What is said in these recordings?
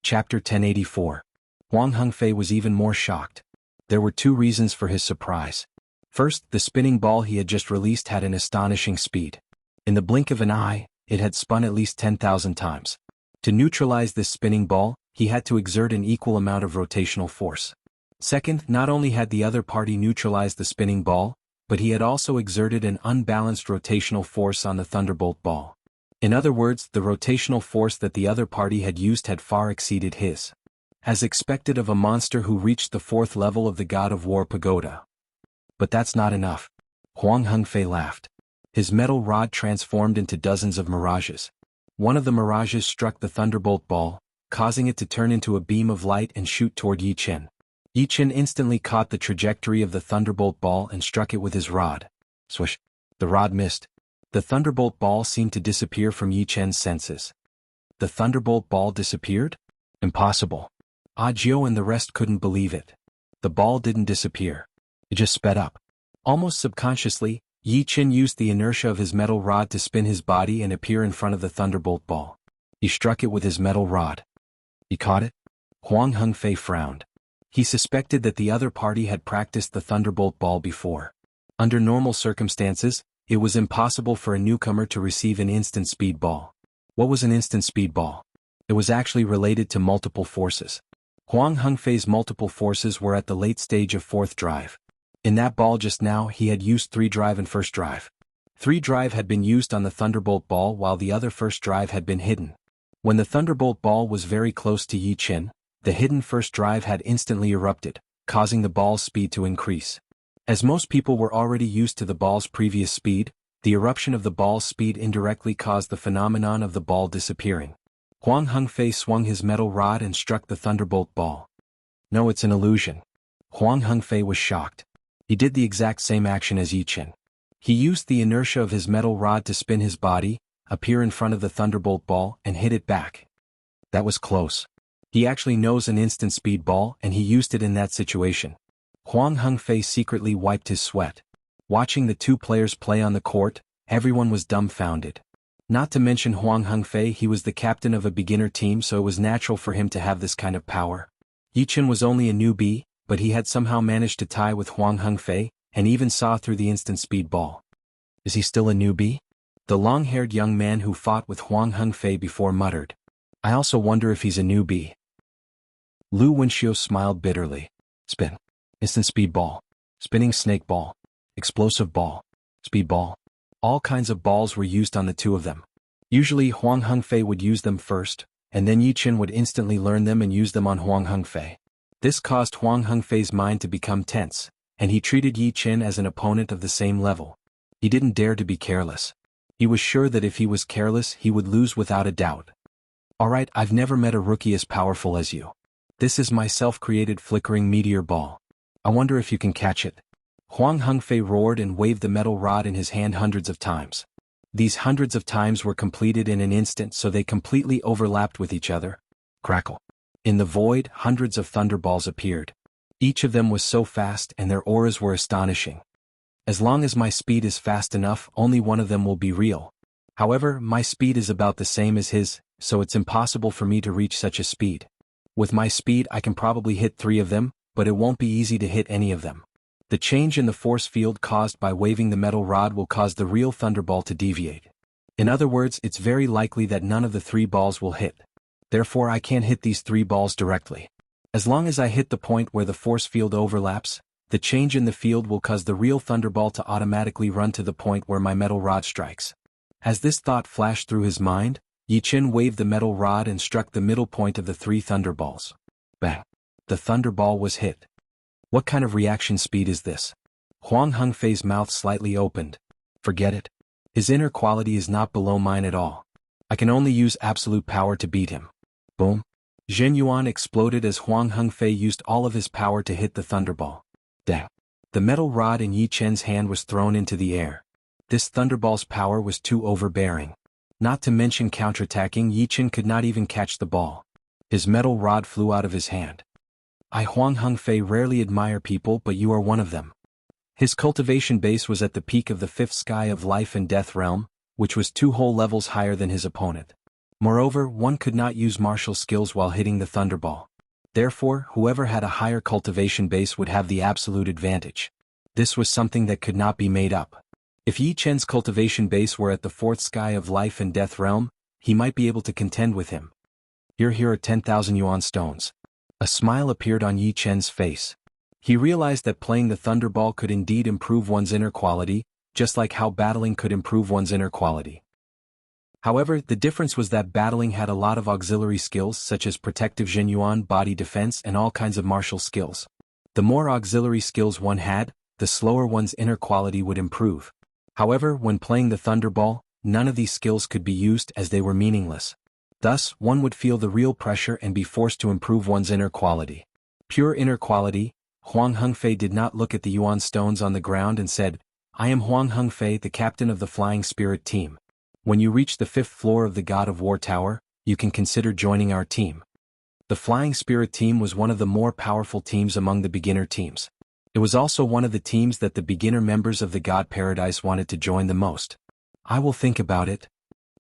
Chapter 1084. Huang Hengfei was even more shocked. There were two reasons for his surprise. First, the spinning ball he had just released had an astonishing speed. In the blink of an eye, it had spun at least 10,000 times. To neutralize this spinning ball, he had to exert an equal amount of rotational force. Second, not only had the other party neutralized the spinning ball, but he had also exerted an unbalanced rotational force on the thunderbolt ball. In other words, the rotational force that the other party had used had far exceeded his. As expected of a monster who reached the fourth level of the God of War pagoda. But that's not enough. Huang Hengfei laughed. His metal rod transformed into dozens of mirages. One of the mirages struck the thunderbolt ball, causing it to turn into a beam of light and shoot toward Yi Chen. Yi Chen instantly caught the trajectory of the thunderbolt ball and struck it with his rod. Swish! The rod missed. The thunderbolt ball seemed to disappear from Yi Chen's senses. The thunderbolt ball disappeared? Impossible. Jiao and the rest couldn't believe it. The ball didn't disappear. It just sped up. Almost subconsciously, Yi Chen used the inertia of his metal rod to spin his body and appear in front of the thunderbolt ball. He struck it with his metal rod. He caught it? Huang Hengfei frowned. He suspected that the other party had practiced the thunderbolt ball before. Under normal circumstances, it was impossible for a newcomer to receive an instant speed ball. What was an instant speed ball? It was actually related to multiple forces. Huang Hengfei's multiple forces were at the late stage of fourth drive. In that ball just now he had used 3 drive and first drive. 3 drive had been used on the thunderbolt ball while the other first drive had been hidden. When the thunderbolt ball was very close to Yi Chen, the hidden first drive had instantly erupted, causing the ball's speed to increase. As most people were already used to the ball's previous speed, the eruption of the ball's speed indirectly caused the phenomenon of the ball disappearing. Huang Hengfei swung his metal rod and struck the thunderbolt ball. No, it's an illusion. Huang Hengfei was shocked. He did the exact same action as Yi Chen. He used the inertia of his metal rod to spin his body, appear in front of the thunderbolt ball, and hit it back. That was close. He actually knows an instant speed ball and he used it in that situation. Huang Hengfei secretly wiped his sweat. Watching the two players play on the court, everyone was dumbfounded. Not to mention Huang Hengfei, he was the captain of a beginner team, so it was natural for him to have this kind of power. Yi Chen was only a newbie, but he had somehow managed to tie with Huang Hengfei, and even saw through the instant speed ball. Is he still a newbie? The long-haired young man who fought with Huang Hengfei before muttered. I also wonder if he's a newbie. Lu Wenxiu smiled bitterly. Spin. Instant speed ball. Spinning snake ball. Explosive ball. Speed ball. All kinds of balls were used on the two of them. Usually Huang Hengfei would use them first, and then Yi Chen would instantly learn them and use them on Huang Hengfei. This caused Huang Hengfei's mind to become tense, and he treated Yi Chen as an opponent of the same level. He didn't dare to be careless. He was sure that if he was careless he would lose without a doubt. Alright, I've never met a rookie as powerful as you. This is my self-created flickering meteor ball. I wonder if you can catch it. Huang Hengfei roared and waved the metal rod in his hand hundreds of times. These hundreds of times were completed in an instant, so they completely overlapped with each other. Crackle. In the void, hundreds of thunderballs appeared. Each of them was so fast and their auras were astonishing. As long as my speed is fast enough, only one of them will be real. However, my speed is about the same as his, so it's impossible for me to reach such a speed. With my speed I can probably hit 3 of them, but it won't be easy to hit any of them. The change in the force field caused by waving the metal rod will cause the real thunderball to deviate. In other words, it's very likely that none of the 3 balls will hit. Therefore I can't hit these 3 balls directly. As long as I hit the point where the force field overlaps, the change in the field will cause the real thunderball to automatically run to the point where my metal rod strikes. As this thought flashed through his mind, Yi Chen waved the metal rod and struck the middle point of the 3 thunderballs. Bang! The thunderball was hit. What kind of reaction speed is this? Huang Hengfei's mouth slightly opened. Forget it. His inner quality is not below mine at all. I can only use absolute power to beat him. Boom! Zhen Yuan exploded as Huang Hengfei used all of his power to hit the thunderball. Dang! The metal rod in Yi Chen's hand was thrown into the air. This thunderball's power was too overbearing. Not to mention counterattacking, Yi Chen could not even catch the ball. His metal rod flew out of his hand. I Huang Hengfei rarely admire people, but you are one of them. His cultivation base was at the peak of the 5th sky of life and death realm, which was 2 whole levels higher than his opponent. Moreover, one could not use martial skills while hitting the thunderball. Therefore, whoever had a higher cultivation base would have the absolute advantage. This was something that could not be made up. If Yi Chen's cultivation base were at the fourth sky of life and death realm, he might be able to contend with him. Here are 10,000 yuan stones. A smile appeared on Yi Chen's face. He realized that playing the thunderball could indeed improve one's inner quality, just like how battling could improve one's inner quality. However, the difference was that battling had a lot of auxiliary skills such as protective Zhenyuan, body defense, and all kinds of martial skills. The more auxiliary skills one had, the slower one's inner quality would improve. However, when playing the thunderball, none of these skills could be used as they were meaningless. Thus, one would feel the real pressure and be forced to improve one's inner quality. Pure inner quality. Huang Hengfei did not look at the yuan stones on the ground and said, "I am Huang Hengfei, the captain of the Flying Spirit team. When you reach the 5th floor of the God of War Tower, you can consider joining our team." The Flying Spirit team was one of the more powerful teams among the beginner teams. It was also one of the teams that the beginner members of the God Paradise wanted to join the most. "I will think about it."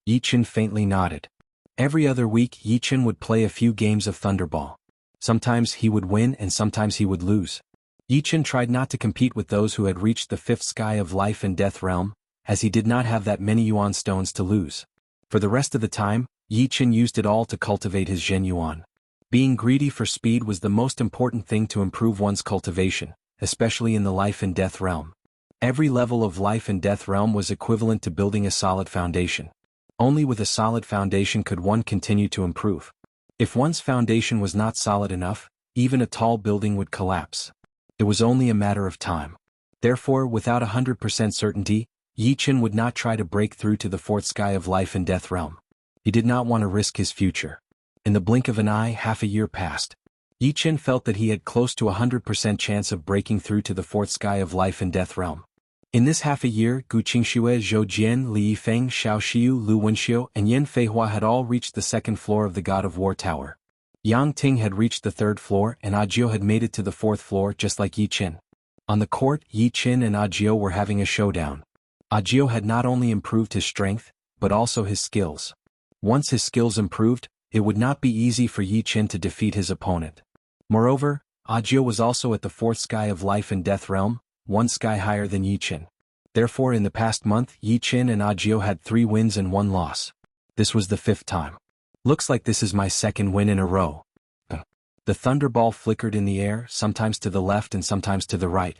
Yi Chen faintly nodded. Every other week Yi Chen would play a few games of Thunderball. Sometimes he would win and sometimes he would lose. Yi Chen tried not to compete with those who had reached the 5th sky of life and death realm, as he did not have that many yuan stones to lose. For the rest of the time, Yi Chen used it all to cultivate his Zhen Yuan. Being greedy for speed was the most important thing to improve one's cultivation, especially in the life and death realm. Every level of life and death realm was equivalent to building a solid foundation. Only with a solid foundation could one continue to improve. If one's foundation was not solid enough, even a tall building would collapse. It was only a matter of time. Therefore, without 100% certainty, Yi Chen would not try to break through to the 4th sky of life and death realm. He did not want to risk his future. In the blink of an eye, half a year passed. Yi Chen felt that he had close to 100% chance of breaking through to the 4th sky of life and death realm. In this half a year, Gu Qingxue, Zhou Jian, Li Yifeng, Xiao Xiu, Lu Wenxiu, and Yen Feihua had all reached the 2nd floor of the God of War Tower. Yang Ting had reached the 3rd floor and Ajiu had made it to the 4th floor just like Yi Chen. On the court, Yi Chen and Ajiu were having a showdown. Ajiu had not only improved his strength, but also his skills. Once his skills improved, it would not be easy for Yi Chen to defeat his opponent. Moreover, Ajiu was also at the 4th sky of life and death realm, one sky higher than Yi Chen. Therefore in the past month Yi Chen and Ajiu had 3 wins and 1 loss. This was the 5th time. "Looks like this is my 2nd win in a row." The thunderball flickered in the air, sometimes to the left and sometimes to the right.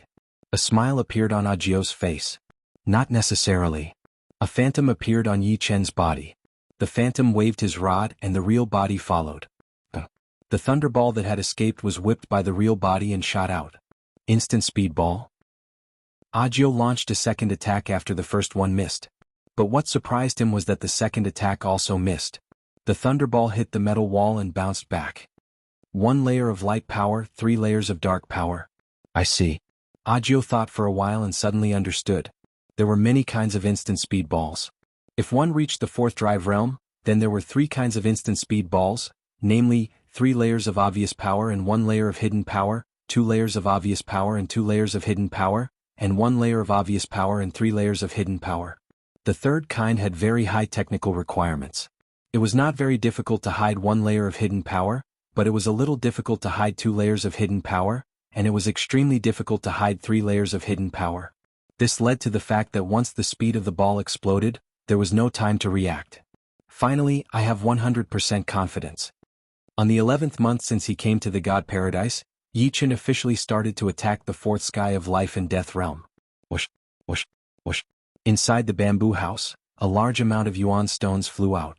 A smile appeared on Ajiu's face. "Not necessarily." A phantom appeared on Yi Chen's body. The phantom waved his rod and the real body followed. The thunderball that had escaped was whipped by the real body and shot out. Instant speedball. Ajiu launched a 2nd attack after the first one missed. But what surprised him was that the 2nd attack also missed. The thunderball hit the metal wall and bounced back. 1 layer of light power, 3 layers of dark power. "I see." Ajiu thought for a while and suddenly understood. There were many kinds of instant speedballs. If one reached the 4th drive realm, then there were 3 kinds of instant speedballs, namely, 3 layers of obvious power and 1 layer of hidden power, 2 layers of obvious power and 2 layers of hidden power, and 1 layer of obvious power and 3 layers of hidden power. The 3rd kind had very high technical requirements. It was not very difficult to hide 1 layer of hidden power, but it was a little difficult to hide 2 layers of hidden power, and it was extremely difficult to hide 3 layers of hidden power. This led to the fact that once the speed of the ball exploded, there was no time to react. Finally, I have 100% confidence. On the 11th month since he came to the God Paradise, Yi Chen officially started to attack the 4th sky of life and death realm. Whoosh, whoosh, whoosh. Inside the bamboo house, a large amount of yuan stones flew out.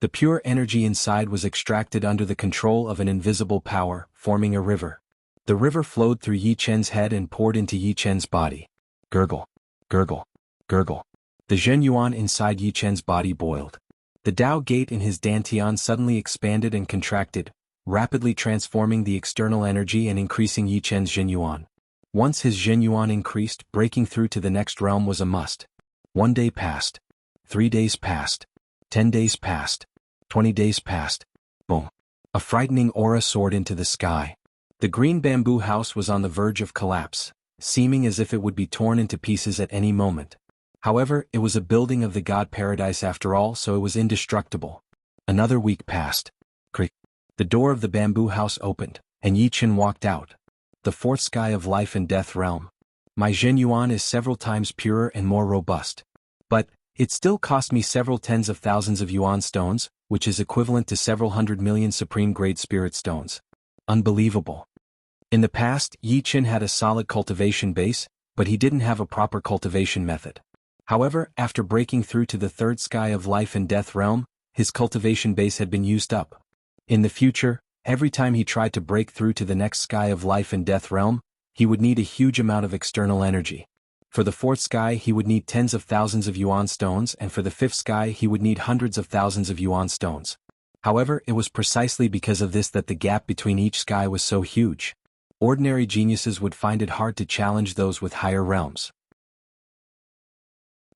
The pure energy inside was extracted under the control of an invisible power, forming a river. The river flowed through Yi Chen's head and poured into Yi Chen's body. Gurgle, gurgle, gurgle. The Zhen Yuan inside Yi Chen's body boiled. The Tao gate in his dantian suddenly expanded and contracted, rapidly transforming the external energy and increasing Yi Chen's Zhen Yuan. Once his Zhen Yuan increased, breaking through to the next realm was a must. 1 day passed. 3 days passed. 10 days passed. 20 days passed. Boom. A frightening aura soared into the sky. The green bamboo house was on the verge of collapse, seeming as if it would be torn into pieces at any moment. However, it was a building of the God Paradise after all, so it was indestructible. Another week passed. Creak. The door of the bamboo house opened, and Yi Chen walked out. The fourth sky of life and death realm. My Zhen Yuan is several times purer and more robust. But, it still cost me several tens of thousands of yuan stones, which is equivalent to several 100 million supreme-grade spirit stones. Unbelievable. In the past, Yi Chen had a solid cultivation base, but he didn't have a proper cultivation method. However, after breaking through to the third sky of life and death realm, his cultivation base had been used up. In the future, every time he tried to break through to the next sky of life and death realm, he would need a huge amount of external energy. For the fourth sky he would need tens of thousands of yuan stones, and for the fifth sky he would need hundreds of thousands of yuan stones. However, it was precisely because of this that the gap between each sky was so huge. Ordinary geniuses would find it hard to challenge those with higher realms.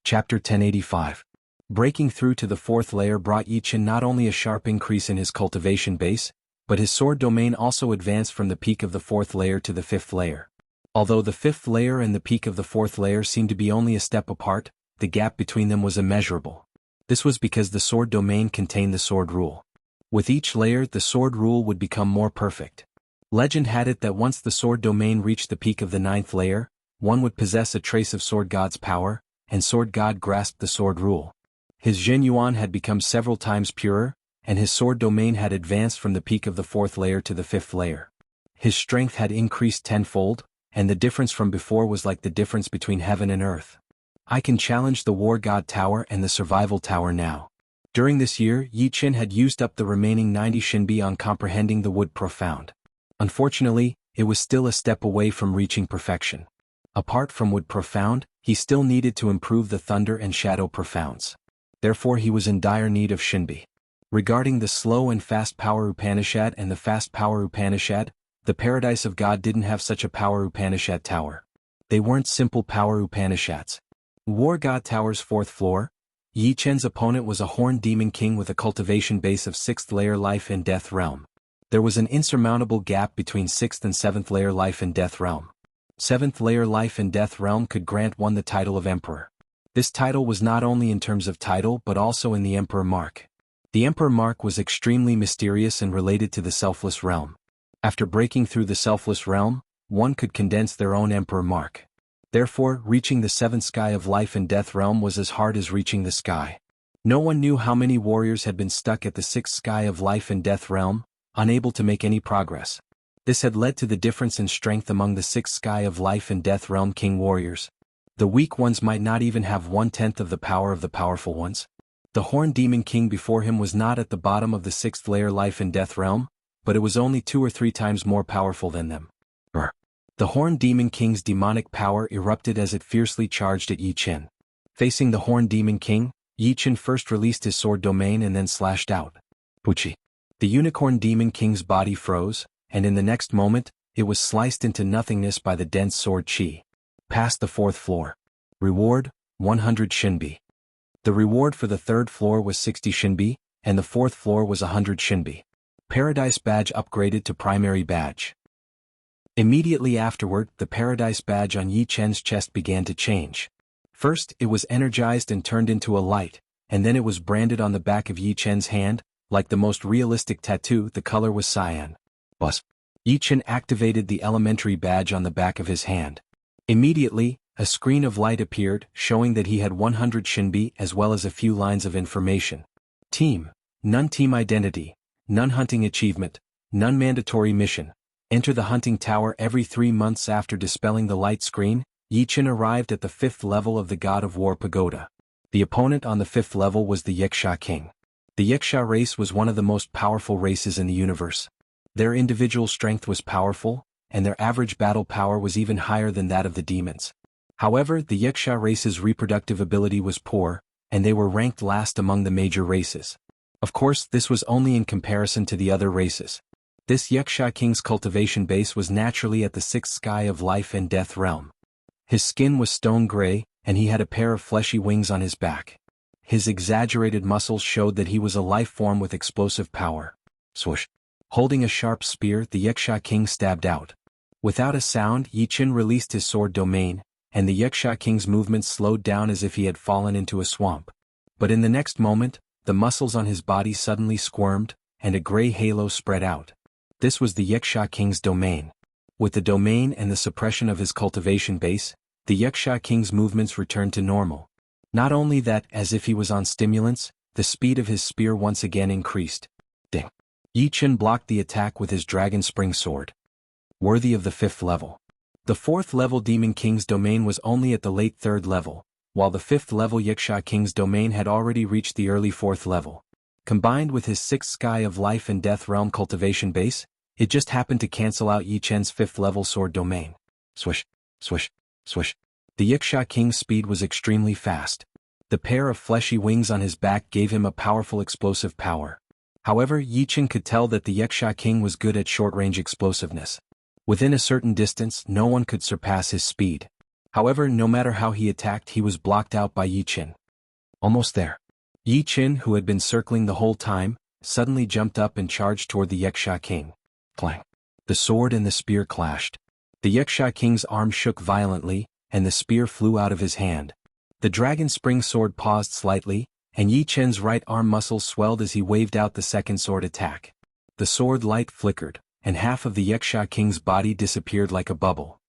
Chapter 1085. Breaking through to the fourth layer brought Yi Chen not only a sharp increase in his cultivation base, but his sword domain also advanced from the peak of the fourth layer to the fifth layer. Although the fifth layer and the peak of the fourth layer seemed to be only a step apart, the gap between them was immeasurable. This was because the sword domain contained the sword rule. With each layer, the sword rule would become more perfect. Legend had it that once the sword domain reached the peak of the ninth layer, one would possess a trace of Sword God's power, and Sword God grasped the sword rule. His Zhen Yuan had become several times purer, and his sword domain had advanced from the peak of the fourth layer to the fifth layer. His strength had increased tenfold, and the difference from before was like the difference between heaven and earth. I can challenge the War God Tower and the Survival Tower now. During this year, Yi Chen had used up the remaining 90 Shinbi on comprehending the Wood Profound. Unfortunately, it was still a step away from reaching perfection. Apart from Wood Profound, he still needed to improve the Thunder and Shadow Profounds. Therefore he was in dire need of Shinbi. Regarding the Slow and Fast Power Upanishad and the Fast Power Upanishad, the Paradise of God didn't have such a Power Upanishad tower. They weren't simple Power Upanishads. War God Tower's fourth floor, Yi Chen's opponent was a Horned Demon King with a cultivation base of 6th layer life and death realm. There was an insurmountable gap between 6th and 7th layer life and death realm. 7th layer life and death realm could grant one the title of Emperor. This title was not only in terms of title but also in the Emperor mark. The Emperor mark was extremely mysterious and related to the selfless realm. After breaking through the selfless realm, one could condense their own Emperor mark. Therefore, reaching the 7th sky of life and death realm was as hard as reaching the sky. No one knew how many warriors had been stuck at the 6th sky of life and death realm, unable to make any progress. This had led to the difference in strength among the 6th sky of life and death realm king warriors. The weak ones might not even have 1/10 of the power of the powerful ones. The Horned Demon King before him was not at the bottom of the 6th layer life and death realm, but it was only 2 or 3 times more powerful than them. The Horned Demon King's demonic power erupted as it fiercely charged at Yi Chen. Facing the Horned Demon King, Yi Chen first released his sword domain and then slashed out. Puchi. The Unicorn Demon King's body froze, and in the next moment, it was sliced into nothingness by the dense sword chi. Past the 4th floor. Reward, 100 Shinbi. The reward for the 3rd floor was 60 Shinbi, and the 4th floor was 100 Shinbi. Paradise Badge upgraded to Primary Badge. Immediately afterward, the Paradise Badge on Yi Chen's chest began to change. First, it was energized and turned into a light, and then it was branded on the back of Yi Chen's hand. Like the most realistic tattoo, the color was cyan. Yi Chen activated the Elementary Badge on the back of his hand. Immediately, a screen of light appeared, showing that he had 100 Shinbi as well as a few lines of information. Team. None team identity. None hunting achievement. None mandatory mission. Enter the hunting tower every 3 months. After dispelling the light screen, Yi Chen arrived at the 5th level of the God of War Pagoda. The opponent on the 5th level was the Yiksha King. The Yiksha race was one of the most powerful races in the universe. Their individual strength was powerful, and their average battle power was even higher than that of the demons. However, the Yiksha race's reproductive ability was poor, and they were ranked last among the major races. Of course, this was only in comparison to the other races. This Yiksha King's cultivation base was naturally at the 6th sky of life and death realm. His skin was stone gray, and he had a pair of fleshy wings on his back. His exaggerated muscles showed that he was a life form with explosive power. Swoosh. Holding a sharp spear, the Yiksha King stabbed out. Without a sound, Yi Chen released his sword domain, and the Yiksha King's movements slowed down as if he had fallen into a swamp. But in the next moment, the muscles on his body suddenly squirmed, and a gray halo spread out. This was the Wuxia King's domain. With the domain and the suppression of his cultivation base, the Wuxia King's movements returned to normal. Not only that, as if he was on stimulants, the speed of his spear once again increased. Ding! Yi Chen blocked the attack with his dragon spring sword. Worthy of the 5th level. The 4th level Demon King's domain was only at the late 3rd level, while the 5th level Wuxia King's domain had already reached the early 4th level. Combined with his 6th Sky of Life and Death Realm cultivation base, it just happened to cancel out Yi Chen's 5th level sword domain. Swish, swish, swish. The Wuxia King's speed was extremely fast. The pair of fleshy wings on his back gave him a powerful explosive power. However, Yi Chen could tell that the Wuxia King was good at short-range explosiveness. Within a certain distance, no one could surpass his speed. However, no matter how he attacked, he was blocked out by Yi Chen. Almost there. Yi Chen, who had been circling the whole time, suddenly jumped up and charged toward the Wuxia King. Clang! The sword and the spear clashed. The Wuxia King's arm shook violently, and the spear flew out of his hand. The dragon spring sword paused slightly, and Yi Chen's right arm muscles swelled as he waved out the second sword attack. The sword light flickered, and half of the Wuxia King's body disappeared like a bubble.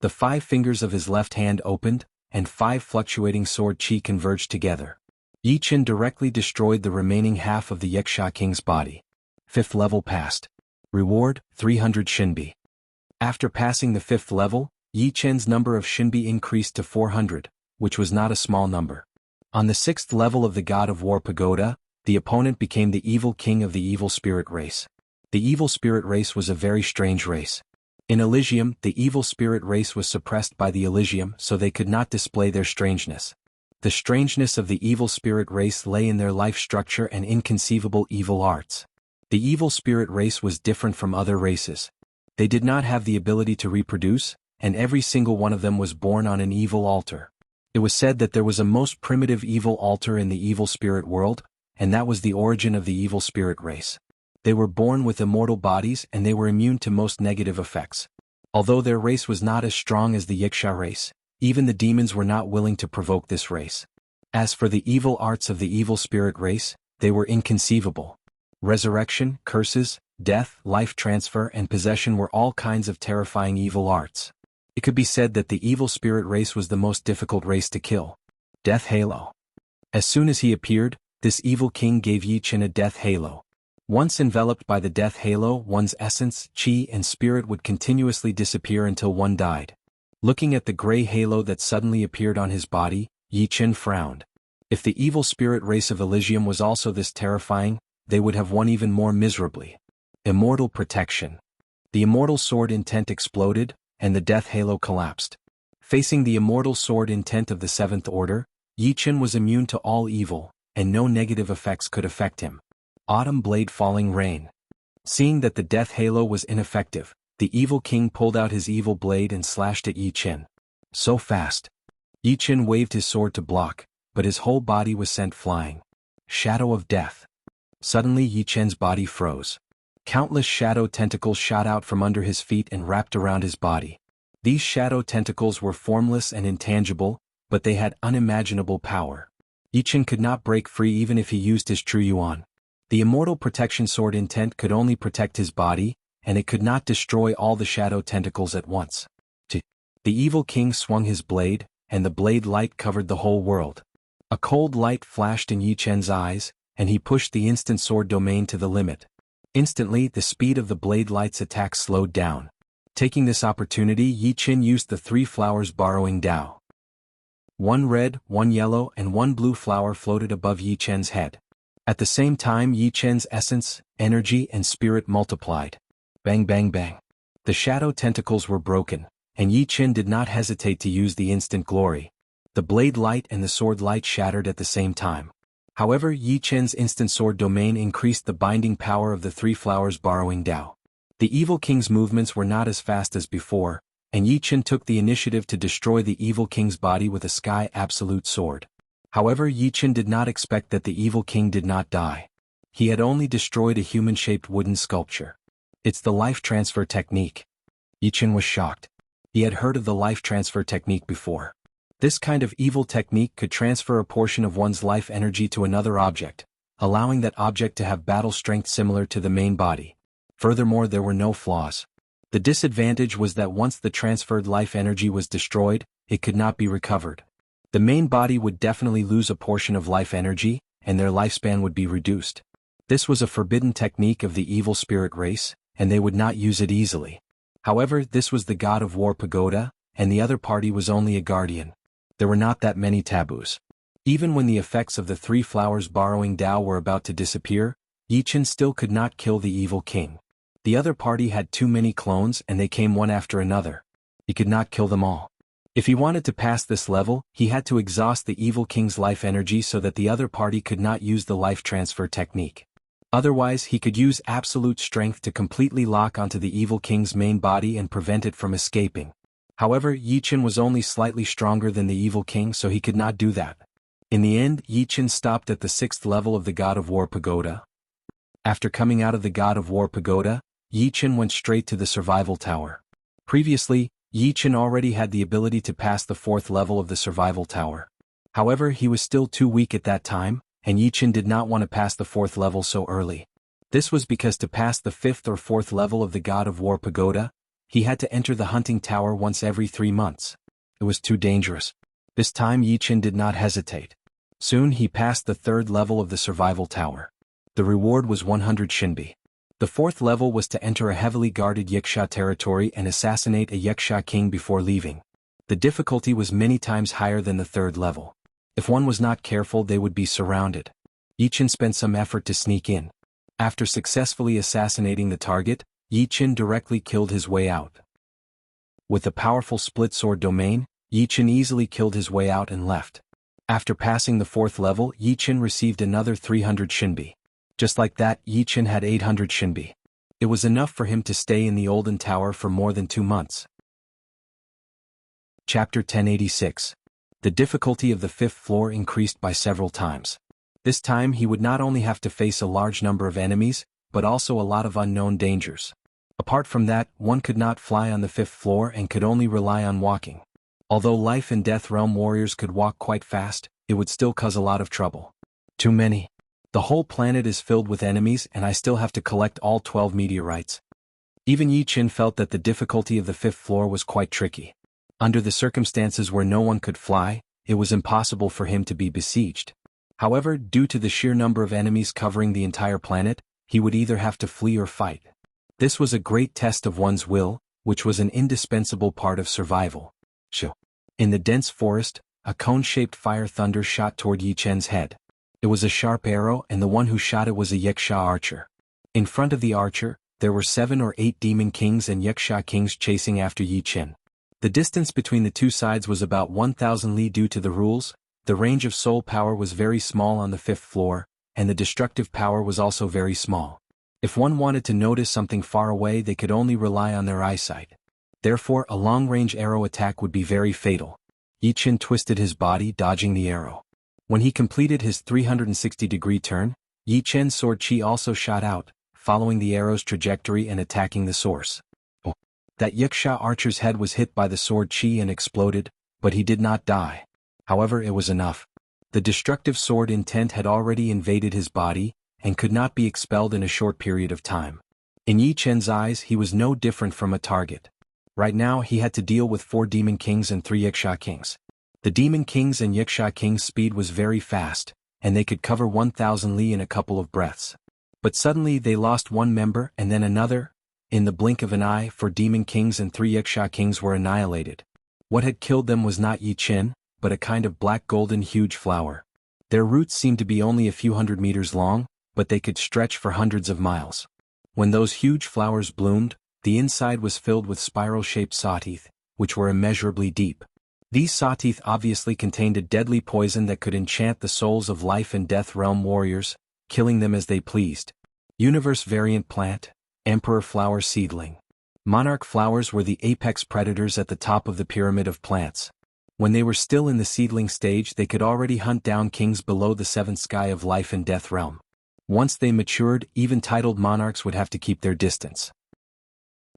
The 5 fingers of his left hand opened, and 5 fluctuating sword chi converged together. Yi Chen directly destroyed the remaining half of the Wuxia King's body. 5th level passed. Reward, 300 Shinbi. After passing the 5th level, Yi Chen's number of Shinbi increased to 400, which was not a small number. On the 6th level of the God of War Pagoda, the opponent became the evil king of the evil spirit race. The evil spirit race was a very strange race. In Elysium, the evil spirit race was suppressed by the Elysium, so they could not display their strangeness. The strangeness of the evil spirit race lay in their life structure and inconceivable evil arts. The evil spirit race was different from other races. They did not have the ability to reproduce, and every single one of them was born on an evil altar. It was said that there was a most primitive evil altar in the evil spirit world, and that was the origin of the evil spirit race. They were born with immortal bodies and they were immune to most negative effects. Although their race was not as strong as the Wuxia race, even the demons were not willing to provoke this race. As for the evil arts of the evil spirit race, they were inconceivable. Resurrection, curses, death, life transfer and possession were all kinds of terrifying evil arts. It could be said that the evil spirit race was the most difficult race to kill. Death Halo. As soon as he appeared, this evil king gave Yi Chen a death halo. Once enveloped by the death halo, one's essence, chi and spirit would continuously disappear until one died. Looking at the gray halo that suddenly appeared on his body, Yi Chen frowned. If the evil spirit race of Elysium was also this terrifying, they would have won even more miserably. Immortal protection. The immortal sword intent exploded, and the death halo collapsed. Facing the immortal sword intent of the 7th order, Yi Chen was immune to all evil, and no negative effects could affect him. Autumn blade falling rain. Seeing that the death halo was ineffective, the evil king pulled out his evil blade and slashed at Yi Chen. So fast. Yi Chen waved his sword to block, but his whole body was sent flying. Shadow of death. Suddenly Yi Chen's body froze. Countless shadow tentacles shot out from under his feet and wrapped around his body. These shadow tentacles were formless and intangible, but they had unimaginable power. Yi Chen could not break free even if he used his true yuan. The immortal protection sword intent could only protect his body, and it could not destroy all the shadow tentacles at once. The evil king swung his blade, and the blade light covered the whole world. A cold light flashed in Yi Chen's eyes, and he pushed the instant sword domain to the limit. Instantly, the speed of the blade light's attack slowed down. Taking this opportunity, Yi Chen used the 3 flowers borrowing Dao. 1 red, 1 yellow and 1 blue flower floated above Yi Chen's head. At the same time, Yi Chen's essence, energy and spirit multiplied. Bang bang bang. The shadow tentacles were broken, and Yi Chen did not hesitate to use the instant glory. The blade light and the sword light shattered at the same time. However, Yi Chen's instant sword domain increased the binding power of the 3 flowers borrowing Dao. The evil king's movements were not as fast as before, and Yi Chen took the initiative to destroy the evil king's body with a sky absolute sword. However, Yi Chen did not expect that the evil king did not die. He had only destroyed a human-shaped wooden sculpture. It's the life transfer technique. Yi Chen was shocked. He had heard of the life transfer technique before. This kind of evil technique could transfer a portion of one's life energy to another object, allowing that object to have battle strength similar to the main body. Furthermore, there were no flaws. The disadvantage was that once the transferred life energy was destroyed, it could not be recovered. The main body would definitely lose a portion of life energy, and their lifespan would be reduced. This was a forbidden technique of the evil spirit race, and they would not use it easily. However, this was the god of war pagoda, and the other party was only a guardian. There were not that many taboos. Even when the effects of the three flowers borrowing Tao were about to disappear, Yichen still could not kill the evil king. The other party had too many clones and they came one after another. He could not kill them all. If he wanted to pass this level, he had to exhaust the evil king's life energy so that the other party could not use the life transfer technique. Otherwise, he could use absolute strength to completely lock onto the evil king's main body and prevent it from escaping. However, Yichen was only slightly stronger than the evil king, so he could not do that. In the end, Yichen stopped at the 6th level of the God of War Pagoda. After coming out of the God of War Pagoda, Yichen went straight to the Survival Tower. Previously, Yichen already had the ability to pass the 4th level of the Survival Tower. However, he was still too weak at that time, and Yichen did not want to pass the 4th level so early. This was because to pass the 5th or 4th level of the God of War Pagoda, he had to enter the hunting tower once every 3 months. It was too dangerous. This time Yichen did not hesitate. Soon he passed the 3rd level of the Survival Tower. The reward was 100 Shinbi. The 4th level was to enter a heavily guarded Yiksha territory and assassinate a Yiksha king before leaving. The difficulty was many times higher than the 3rd level. If one was not careful, they would be surrounded. Yichen spent some effort to sneak in. After successfully assassinating the target, Yichen directly killed his way out. With a powerful split sword domain, Yichen easily killed his way out and left. After passing the 4th level, Yichen received another 300 Shinbi. Just like that, Yichen had 800 Shinbi. It was enough for him to stay in the Olden Tower for more than 2 months. Chapter 1086. The difficulty of the 5th floor increased by several times. This time he would not only have to face a large number of enemies, but also a lot of unknown dangers. Apart from that, one could not fly on the 5th floor and could only rely on walking. Although life and death realm warriors could walk quite fast, it would still cause a lot of trouble. Too many. The whole planet is filled with enemies and I still have to collect all 12 meteorites. Even Yichen felt that the difficulty of the 5th floor was quite tricky. Under the circumstances where no one could fly, it was impossible for him to be besieged. However, due to the sheer number of enemies covering the entire planet, he would either have to flee or fight. This was a great test of one's will, which was an indispensable part of survival. In the dense forest, a cone-shaped fire thunder shot toward Yichen's head. It was a sharp arrow and the one who shot it was a Yiksha archer. In front of the archer, there were 7 or 8 demon kings and Yiksha kings chasing after Yichen. The distance between the two sides was about 1,000 li due to the rules. The range of soul power was very small on the 5th floor, and the destructive power was also very small. If one wanted to notice something far away, they could only rely on their eyesight. Therefore, a long-range arrow attack would be very fatal. Yichen twisted his body, dodging the arrow. When he completed his 360-degree turn, Yichen's sword chi also shot out, following the arrow's trajectory and attacking the source. That Yiksha archer's head was hit by the sword chi and exploded, but he did not die. However, it was enough. The destructive sword intent had already invaded his body, and could not be expelled in a short period of time. In Yichen's eyes, he was no different from a target. Right now, he had to deal with 4 demon kings and 3 Yiksha kings. The demon kings and Yiksha kings' speed was very fast, and they could cover 1,000 li in a couple of breaths. But suddenly they lost one member and then another. In the blink of an eye, 4 demon kings and 3 Yiksha kings were annihilated. What had killed them was not Yichen, but a kind of black golden huge flower. Their roots seemed to be only a few hundred meters long, but they could stretch for hundreds of miles. When those huge flowers bloomed, the inside was filled with spiral-shaped sawteeth, which were immeasurably deep. These sawteeth obviously contained a deadly poison that could enchant the souls of life and death realm warriors, killing them as they pleased. Universe variant plant, Emperor flower seedling. Monarch flowers were the apex predators at the top of the pyramid of plants. When they were still in the seedling stage, they could already hunt down kings below the 7th sky of life and death realm. Once they matured, even titled monarchs would have to keep their distance.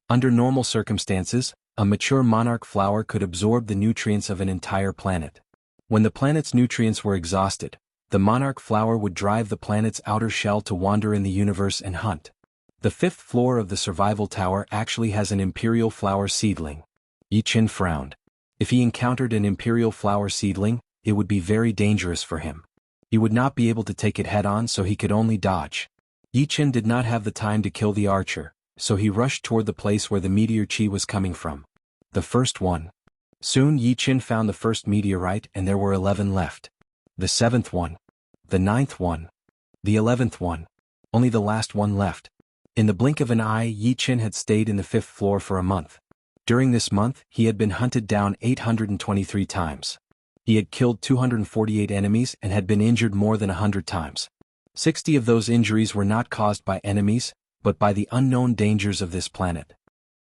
Under normal circumstances, A mature monarch flower could absorb the nutrients of an entire planet. When the planet's nutrients were exhausted, the monarch flower would drive the planet's outer shell to wander in the universe and hunt. The fifth floor of the survival tower actually has an imperial flower seedling. Yi Qin frowned. If he encountered an imperial flower seedling, it would be very dangerous for him. He would not be able to take it head-on, so he could only dodge. Yi Qin did not have the time to kill the archer, so he rushed toward the place where the meteor chi was coming from. The first one. Soon Yi Qin found the first meteorite and there were 11 left. The 7th one. The 9th one. The 11th one. Only the last one left. In the blink of an eye, Yi Qin had stayed in the 5th floor for a month. During this month, he had been hunted down 823 times. He had killed 248 enemies and had been injured more than 100 times. 60 of those injuries were not caused by enemies, but by the unknown dangers of this planet.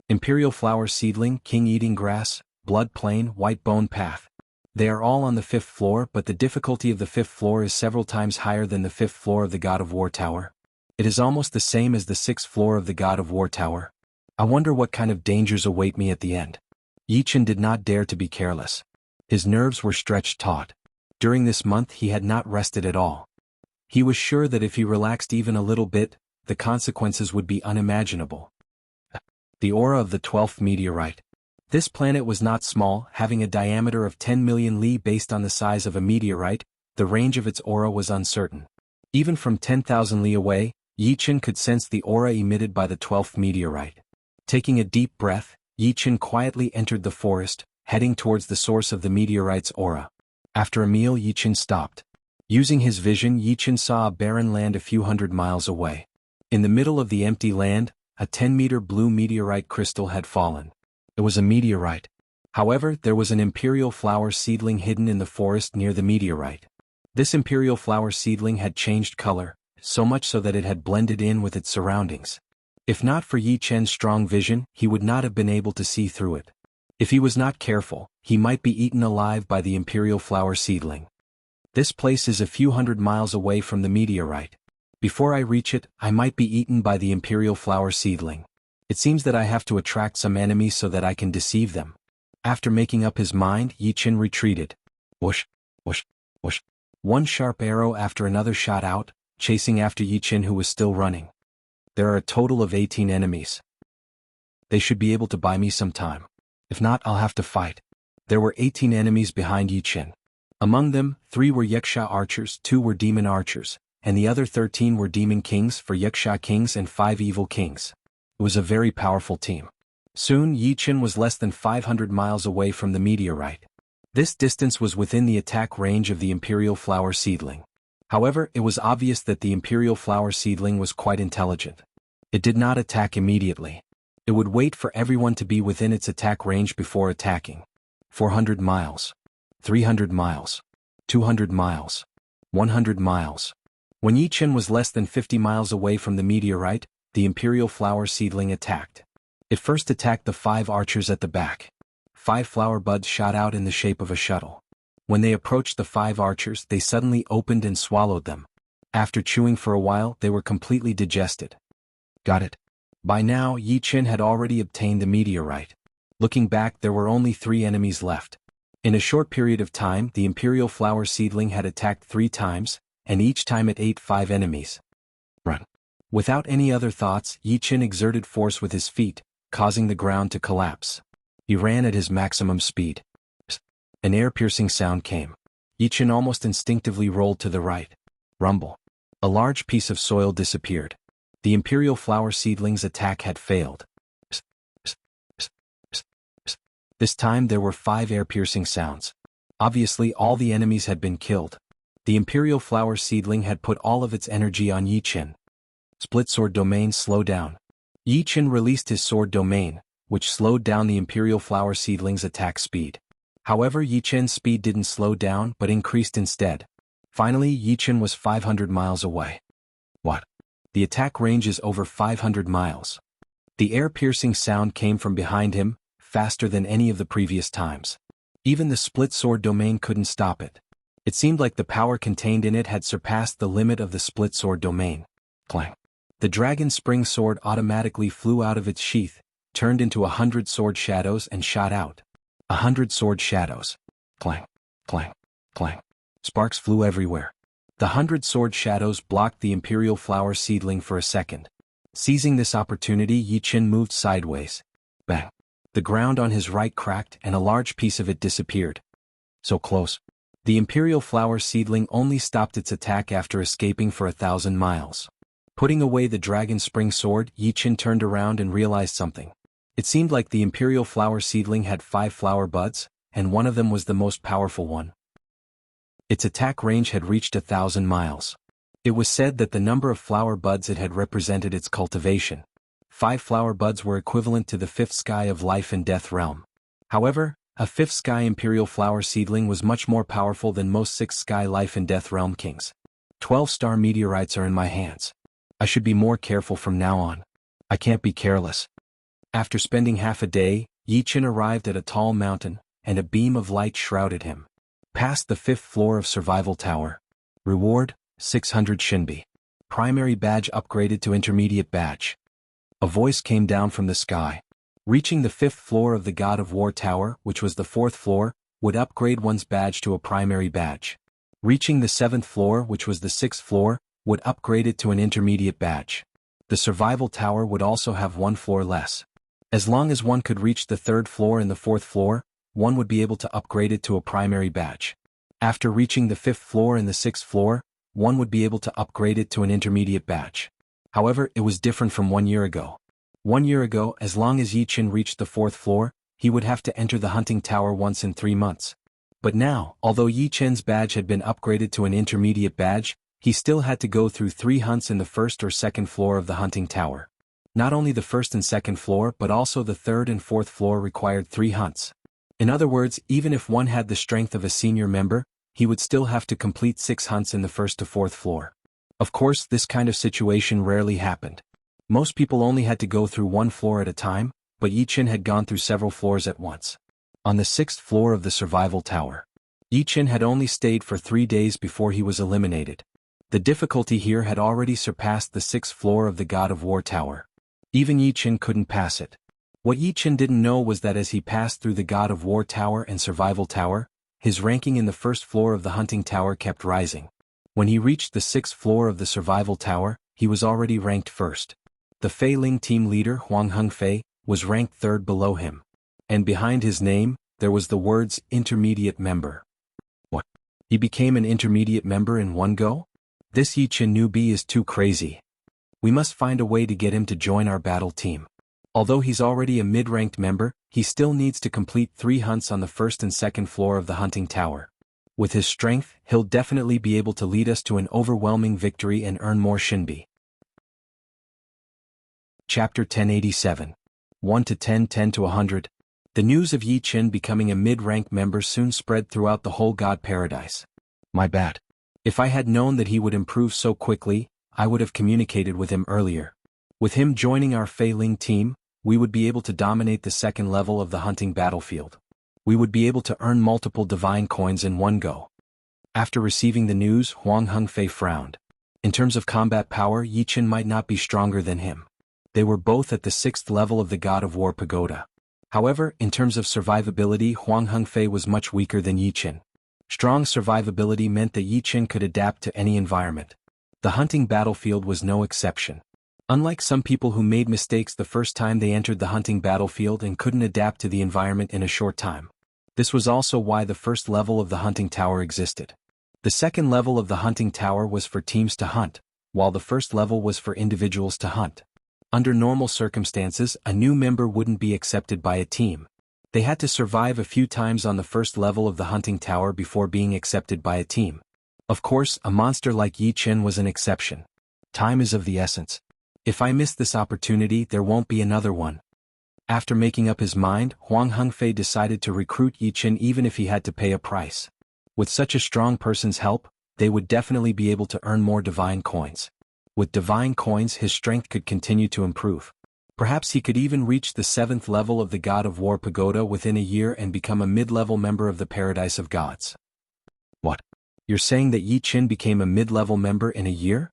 Imperial flower seedling, king eating grass, blood plain, white bone path. They are all on the 5th floor, but the difficulty of the 5th floor is several times higher than the 5th floor of the God of War Tower. It is almost the same as the 6th floor of the God of War Tower. I wonder what kind of dangers await me at the end. Yi Qin did not dare to be careless. His nerves were stretched taut. During this month he had not rested at all. He was sure that if he relaxed even a little bit, the consequences would be unimaginable. The aura of the 12th meteorite. This planet was not small, having a diameter of 10 million li based on the size of a meteorite. The range of its aura was uncertain. Even from 10,000 li away, Yi Qin could sense the aura emitted by the 12th meteorite. Taking a deep breath, Yi Qin quietly entered the forest, heading towards the source of the meteorite's aura. After a meal, Yi Qin stopped. Using his vision, Yi Qin saw a barren land a few hundred miles away. In the middle of the empty land, a 10-meter blue meteorite crystal had fallen. It was a meteorite. However, there was an imperial flower seedling hidden in the forest near the meteorite. This imperial flower seedling had changed color, so much so that it had blended in with its surroundings. If not for Yi Qin's strong vision, he would not have been able to see through it. If he was not careful, he might be eaten alive by the imperial flower seedling. This place is a few hundred miles away from the meteorite. Before I reach it, I might be eaten by the imperial flower seedling. It seems that I have to attract some enemies so that I can deceive them. After making up his mind, Yi Qin retreated. Whoosh, whoosh, whoosh. One sharp arrow after another shot out, chasing after Yi Qin, who was still running. There are a total of 18 enemies. They should be able to buy me some time. If not, I'll have to fight. There were 18 enemies behind Yi Qin. Among them, 3 were Yaksha archers, 2 were demon archers, and the other 13 were demon kings, 4 Yaksha kings and 5 evil kings. It was a very powerful team. Soon Yi Qin was less than 500 miles away from the meteorite. This distance was within the attack range of the imperial flower seedling. However, it was obvious that the imperial flower seedling was quite intelligent. It did not attack immediately. It would wait for everyone to be within its attack range before attacking. 400 miles. 300 miles. 200 miles. 100 miles. When Yi Qin was less than 50 miles away from the meteorite, the imperial flower seedling attacked. It first attacked the 5 archers at the back. 5 flower buds shot out in the shape of a shuttle. When they approached the 5 archers, they suddenly opened and swallowed them. After chewing for a while, they were completely digested. Got it. By now, Yi Qin had already obtained the meteorite. Looking back, there were only 3 enemies left. In a short period of time, the imperial flower seedling had attacked 3 times, and each time it ate 5 enemies. Run. Without any other thoughts, Yi Qin exerted force with his feet, causing the ground to collapse. He ran at his maximum speed. An air-piercing sound came. Yi Qin almost instinctively rolled to the right. Rumble. A large piece of soil disappeared. The imperial flower seedling's attack had failed. This time there were 5 air-piercing sounds. Obviously all the enemies had been killed. The imperial flower seedling had put all of its energy on Yi Qin. Split sword domain, slow down. Yi Qin released his sword domain, which slowed down the imperial flower seedling's attack speed. However, Yi Qin's speed didn't slow down but increased instead. Finally, Yi Qin was 500 miles away. What? The attack range is over 500 miles. The air-piercing sound came from behind him, faster than any of the previous times. Even the split sword domain couldn't stop it. It seemed like the power contained in it had surpassed the limit of the split sword domain. Clang. The dragon spring sword automatically flew out of its sheath, turned into 100 sword shadows and shot out. 100 sword shadows. Clang, clang, clang. Sparks flew everywhere. The 100 sword shadows blocked the imperial flower seedling for a second. Seizing this opportunity, Yi Qin moved sideways. Bang. The ground on his right cracked and a large piece of it disappeared. So close. The imperial flower seedling only stopped its attack after escaping for 1,000 miles. Putting away the dragon spring sword, Yi Qin turned around and realized something. It seemed like the imperial flower seedling had 5 flower buds, and one of them was the most powerful one. Its attack range had reached 1,000 miles. It was said that the number of flower buds it had represented its cultivation. 5 flower buds were equivalent to the 5th sky of life and death realm. However, a 5th sky imperial flower seedling was much more powerful than most 6th sky life and death realm kings. 12-star meteorites are in my hands. I should be more careful from now on. I can't be careless. After spending half a day, Yi Qin arrived at a tall mountain, and a beam of light shrouded him. Past the 5th floor of Survival Tower. Reward, 600 Shinbi. Primary badge upgraded to intermediate badge. A voice came down from the sky. Reaching the 5th floor of the God of War Tower, which was the 4th floor, would upgrade one's badge to a primary badge. Reaching the 7th floor, which was the 6th floor, would upgrade it to an intermediate badge. The Survival Tower would also have 1 floor less. As long as one could reach the 3rd floor and the 4th floor, one would be able to upgrade it to a primary badge. After reaching the 5th floor and the 6th floor, one would be able to upgrade it to an intermediate badge. However, it was different from 1 year ago. 1 year ago, as long as Yi Qin reached the 4th floor, he would have to enter the hunting tower once in 3 months. But now, although Yi Qin's badge had been upgraded to an intermediate badge, he still had to go through 3 hunts in the 1st or 2nd floor of the hunting tower. Not only the 1st and 2nd floor but also the 3rd and 4th floor required 3 hunts. In other words, even if one had the strength of a senior member, he would still have to complete 6 hunts in the 1st to 4th floor. Of course, this kind of situation rarely happened. Most people only had to go through 1 floor at a time, but Yi Qin had gone through several floors at once. On the 6th floor of the Survival Tower. Yi Qin had only stayed for 3 days before he was eliminated. The difficulty here had already surpassed the 6th floor of the God of War Tower. Even Yi Qin couldn't pass it. What Yi Qin didn't know was that as he passed through the God of War Tower and Survival Tower, his ranking in the 1st floor of the Hunting Tower kept rising. When he reached the 6th floor of the Survival Tower, he was already ranked 1st. The Fei Ling team leader Huang Hengfei was ranked 3rd below him. And behind his name, there was the words Intermediate Member. What? He became an intermediate member in one go? This Yi Qin newbie is too crazy. We must find a way to get him to join our battle team. Although he's already a mid-ranked member, he still needs to complete 3 hunts on the 1st and 2nd floor of the hunting tower. With his strength, he'll definitely be able to lead us to an overwhelming victory and earn more Shinbi. Chapter 1087. 1 to 10, 10 to 100. The news of Yi Qin becoming a mid-rank member soon spread throughout the whole God Paradise. My bad. If I had known that he would improve so quickly, I would have communicated with him earlier. With him joining our Fei Ling team, we would be able to dominate the 2nd level of the hunting battlefield. We would be able to earn multiple divine coins in one go. After receiving the news, Huang Hengfei frowned. In terms of combat power, Yi Qin might not be stronger than him. They were both at the 6th level of the God of War Pagoda. However, in terms of survivability, Huang Hengfei was much weaker than Yi Qin. Strong survivability meant that Yi Qin could adapt to any environment. The hunting battlefield was no exception. Unlike some people who made mistakes the first time they entered the hunting battlefield and couldn't adapt to the environment in a short time. This was also why the 1st level of the hunting tower existed. The 2nd level of the hunting tower was for teams to hunt, while the 1st level was for individuals to hunt. Under normal circumstances, a new member wouldn't be accepted by a team. They had to survive a few times on the 1st level of the hunting tower before being accepted by a team. Of course, a monster like Yi Qin was an exception. Time is of the essence. If I miss this opportunity, there won't be another one. After making up his mind, Huang Hengfei decided to recruit Yi Qin even if he had to pay a price. With such a strong person's help, they would definitely be able to earn more divine coins. With divine coins, his strength could continue to improve. Perhaps he could even reach the 7th level of the God of War Pagoda within a year and become a mid-level member of the Paradise of Gods. What? You're saying that Yi Qin became a mid-level member in a year?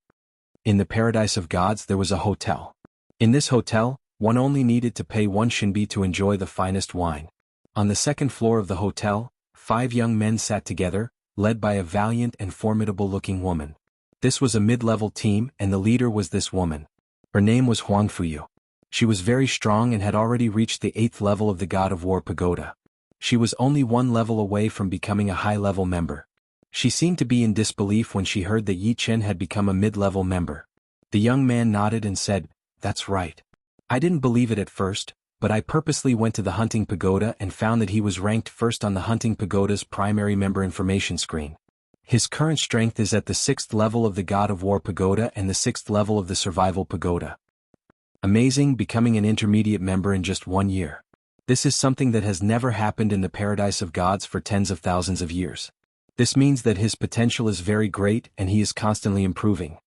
In the Paradise of Gods there was a hotel. In this hotel, One only needed to pay 1 shinbi to enjoy the finest wine. On the second floor of the hotel, 5 young men sat together, led by a valiant and formidable-looking woman. This was a mid-level team, and the leader was this woman. Her name was Huang Fuyu. She was very strong and had already reached the 8th level of the God of War pagoda. She was only 1 level away from becoming a high-level member. She seemed to be in disbelief when she heard that Yi Chen had become a mid-level member. The young man nodded and said, "That's right. I didn't believe it at first, but I purposely went to the hunting pagoda and found that he was ranked first on the hunting pagoda's primary member information screen. His current strength is at the 6th level of the God of War pagoda and the 6th level of the survival pagoda. Amazing, becoming an intermediate member in just 1 year. This is something that has never happened in the paradise of gods for tens of thousands of years. This means that his potential is very great and he is constantly improving.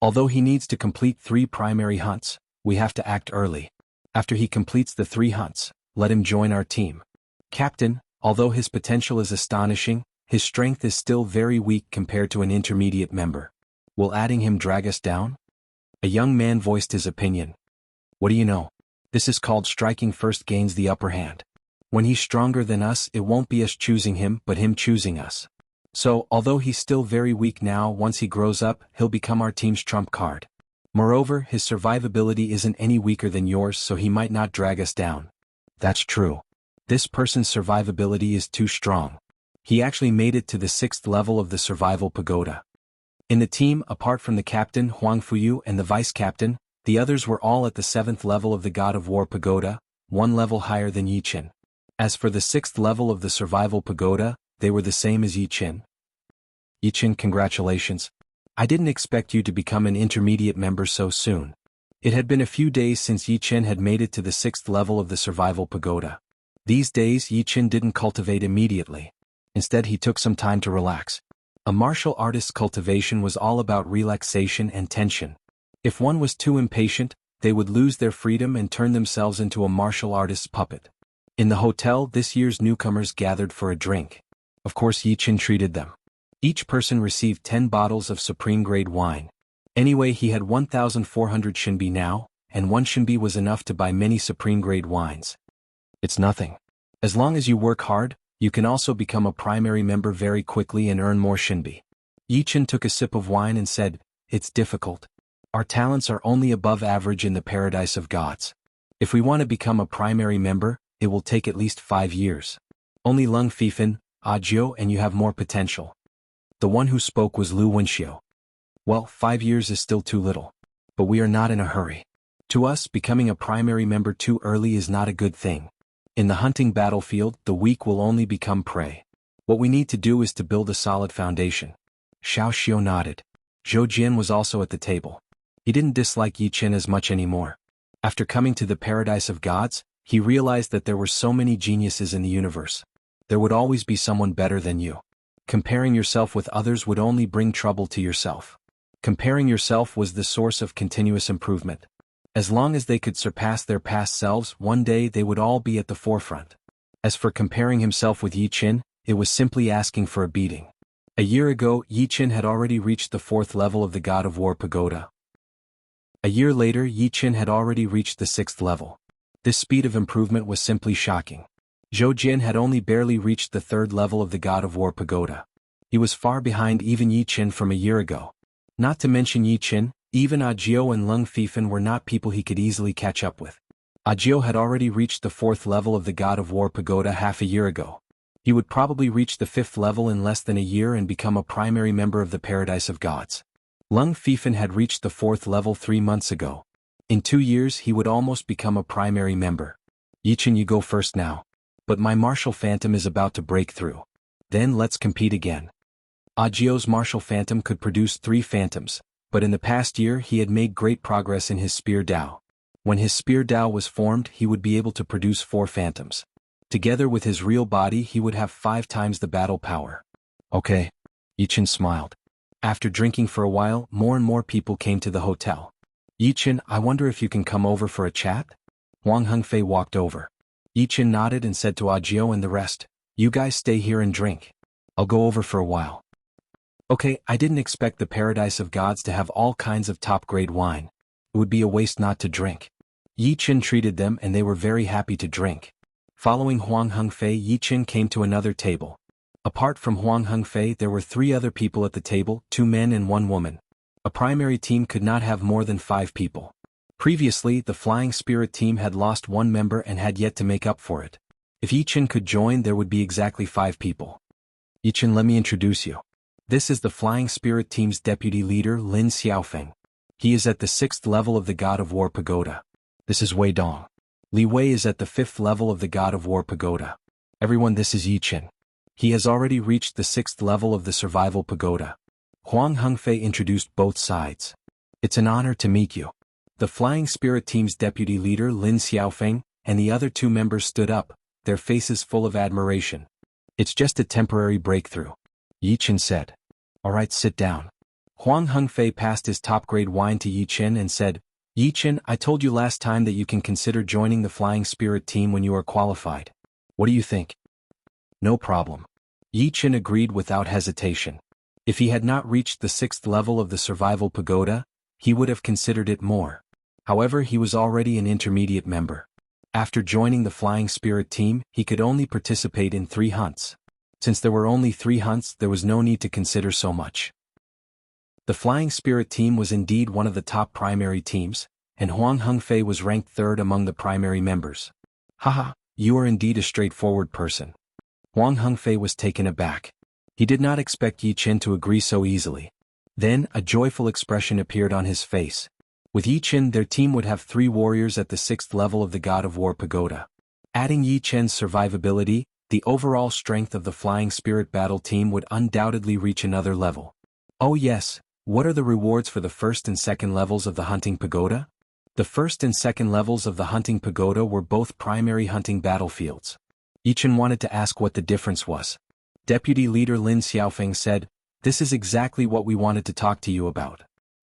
Although he needs to complete 3 primary hunts, we have to act early. After he completes the 3 hunts, let him join our team. Captain, although his potential is astonishing, his strength is still very weak compared to an intermediate member. Will adding him drag us down?" A young man voiced his opinion. "What do you know? This is called striking first gains the upper hand. When he's stronger than us, it won't be us choosing him but him choosing us. So, although he's still very weak now, once he grows up, he'll become our team's trump card. Moreover, his survivability isn't any weaker than yours, so he might not drag us down." "That's true. This person's survivability is too strong. He actually made it to the 6th level of the survival pagoda." In the team, apart from the captain Huang Fuyu and the vice-captain, the others were all at the 7th level of the God of War pagoda, 1 level higher than Yi Chen. As for the 6th level of the survival pagoda, they were the same as Yi Chen. "Yi Chen, congratulations. I didn't expect you to become an intermediate member so soon." It had been a few days since Yi Chen had made it to the 6th level of the survival pagoda. These days Yi Chen didn't cultivate immediately. Instead he took some time to relax. A martial artist's cultivation was all about relaxation and tension. If one was too impatient, they would lose their freedom and turn themselves into a martial artist's puppet. In the hotel, this year's newcomers gathered for a drink. Of course Yi Chen treated them. Each person received 10 bottles of supreme-grade wine. Anyway, he had 1,400 shinbi now, and 1 shinbi was enough to buy many supreme-grade wines. It's nothing. As long as you work hard, you can also become a primary member very quickly and earn more shinbi. Yi Chen took a sip of wine and said, "It's difficult. Our talents are only above average in the paradise of gods. If we want to become a primary member, it will take at least 5 years. Only Lung Fifan, Audiobook and you have more potential." The one who spoke was Lu Wenxiu. "Well, 5 years is still too little. But we are not in a hurry. To us, becoming a primary member too early is not a good thing. In the hunting battlefield, the weak will only become prey. What we need to do is to build a solid foundation." Xiao Xiu nodded. Zhou Jian was also at the table. He didn't dislike Yi Chen as much anymore. After coming to the paradise of gods, he realized that there were so many geniuses in the universe. There would always be someone better than you. Comparing yourself with others would only bring trouble to yourself. Comparing yourself was the source of continuous improvement. As long as they could surpass their past selves, one day they would all be at the forefront. As for comparing himself with Yi Chen, it was simply asking for a beating. A year ago, Yi Chen had already reached the 4th level of the God of War pagoda. A year later, Yi Chen had already reached the 6th level. This speed of improvement was simply shocking. Zhou Jian had only barely reached the 3rd level of the God of War pagoda. He was far behind even Yi Chen from a year ago. Not to mention Yi Chen, even Audiobook and Lung Fifan were not people he could easily catch up with. Audiobook had already reached the 4th level of the God of War pagoda half a year ago. He would probably reach the 5th level in less than a year and become a primary member of the paradise of gods. Lung Fifan had reached the 4th level 3 months ago. In 2 years he would almost become a primary member. "Yi Chen, you go first now. But my martial phantom is about to break through. Then let's compete again." Audio's martial phantom could produce 3 phantoms, but in the past year he had made great progress in his spear Dao. When his spear Dao was formed, he would be able to produce 4 phantoms. Together with his real body, he would have 5 times the battle power. "Okay." Yi Chen smiled. After drinking for a while, more and more people came to the hotel. "Yi Chen, I wonder if you can come over for a chat?" Wang Hengfei walked over. Yi Chen nodded and said to Audiobook and the rest, "You guys stay here and drink. I'll go over for a while." "Okay, I didn't expect the paradise of gods to have all kinds of top-grade wine. It would be a waste not to drink." Yi Chen treated them and they were very happy to drink. Following Huang Hengfei, Yi Chen came to another table. Apart from Huang Hengfei, there were 3 other people at the table, 2 men and 1 woman. A primary team could not have more than 5 people. Previously, the Flying Spirit team had lost 1 member and had yet to make up for it. If Yi Chen could join, there would be exactly 5 people. Yi Chen, let me introduce you. This is the Flying Spirit team's deputy leader, Lin Xiaofeng. He is at the 6th level of the God of War Pagoda. This is Wei Dong. Li Wei is at the 5th level of the God of War Pagoda. Everyone, this is Yi Chen. He has already reached the 6th level of the Survival Pagoda. Huang Hengfei introduced both sides. It's an honor to meet you. The Flying Spirit team's deputy leader, Lin Xiaofeng, and the other 2 members stood up, their faces full of admiration. It's just a temporary breakthrough, Yi Chen said. Alright, sit down. Huang Hengfei passed his top-grade wine to Yi Chen and said, Yi Chen, I told you last time that you can consider joining the Flying Spirit team when you are qualified. What do you think? No problem. Yi Chen agreed without hesitation. If he had not reached the 6th level of the Survival Pagoda, he would have considered it more. However, he was already an intermediate member. After joining the Flying Spirit team, he could only participate in 3 hunts. Since there were only 3 hunts, there was no need to consider so much. The Flying Spirit team was indeed one of the top primary teams, and Huang Hengfei was ranked 3rd among the primary members. Haha, you are indeed a straightforward person. Huang Hengfei was taken aback. He did not expect Yi Chen to agree so easily. Then, a joyful expression appeared on his face. With Yi Chen, their team would have 3 warriors at the 6th level of the God of War Pagoda. Adding Yi Chen's survivability, the overall strength of the Flying Spirit battle team would undoubtedly reach another level. Oh yes, what are the rewards for the 1st and 2nd levels of the Hunting Pagoda? The 1st and 2nd levels of the Hunting Pagoda were both primary hunting battlefields. Yi Chen wanted to ask what the difference was. Deputy Leader Lin Xiaofeng said, This is exactly what we wanted to talk to you about.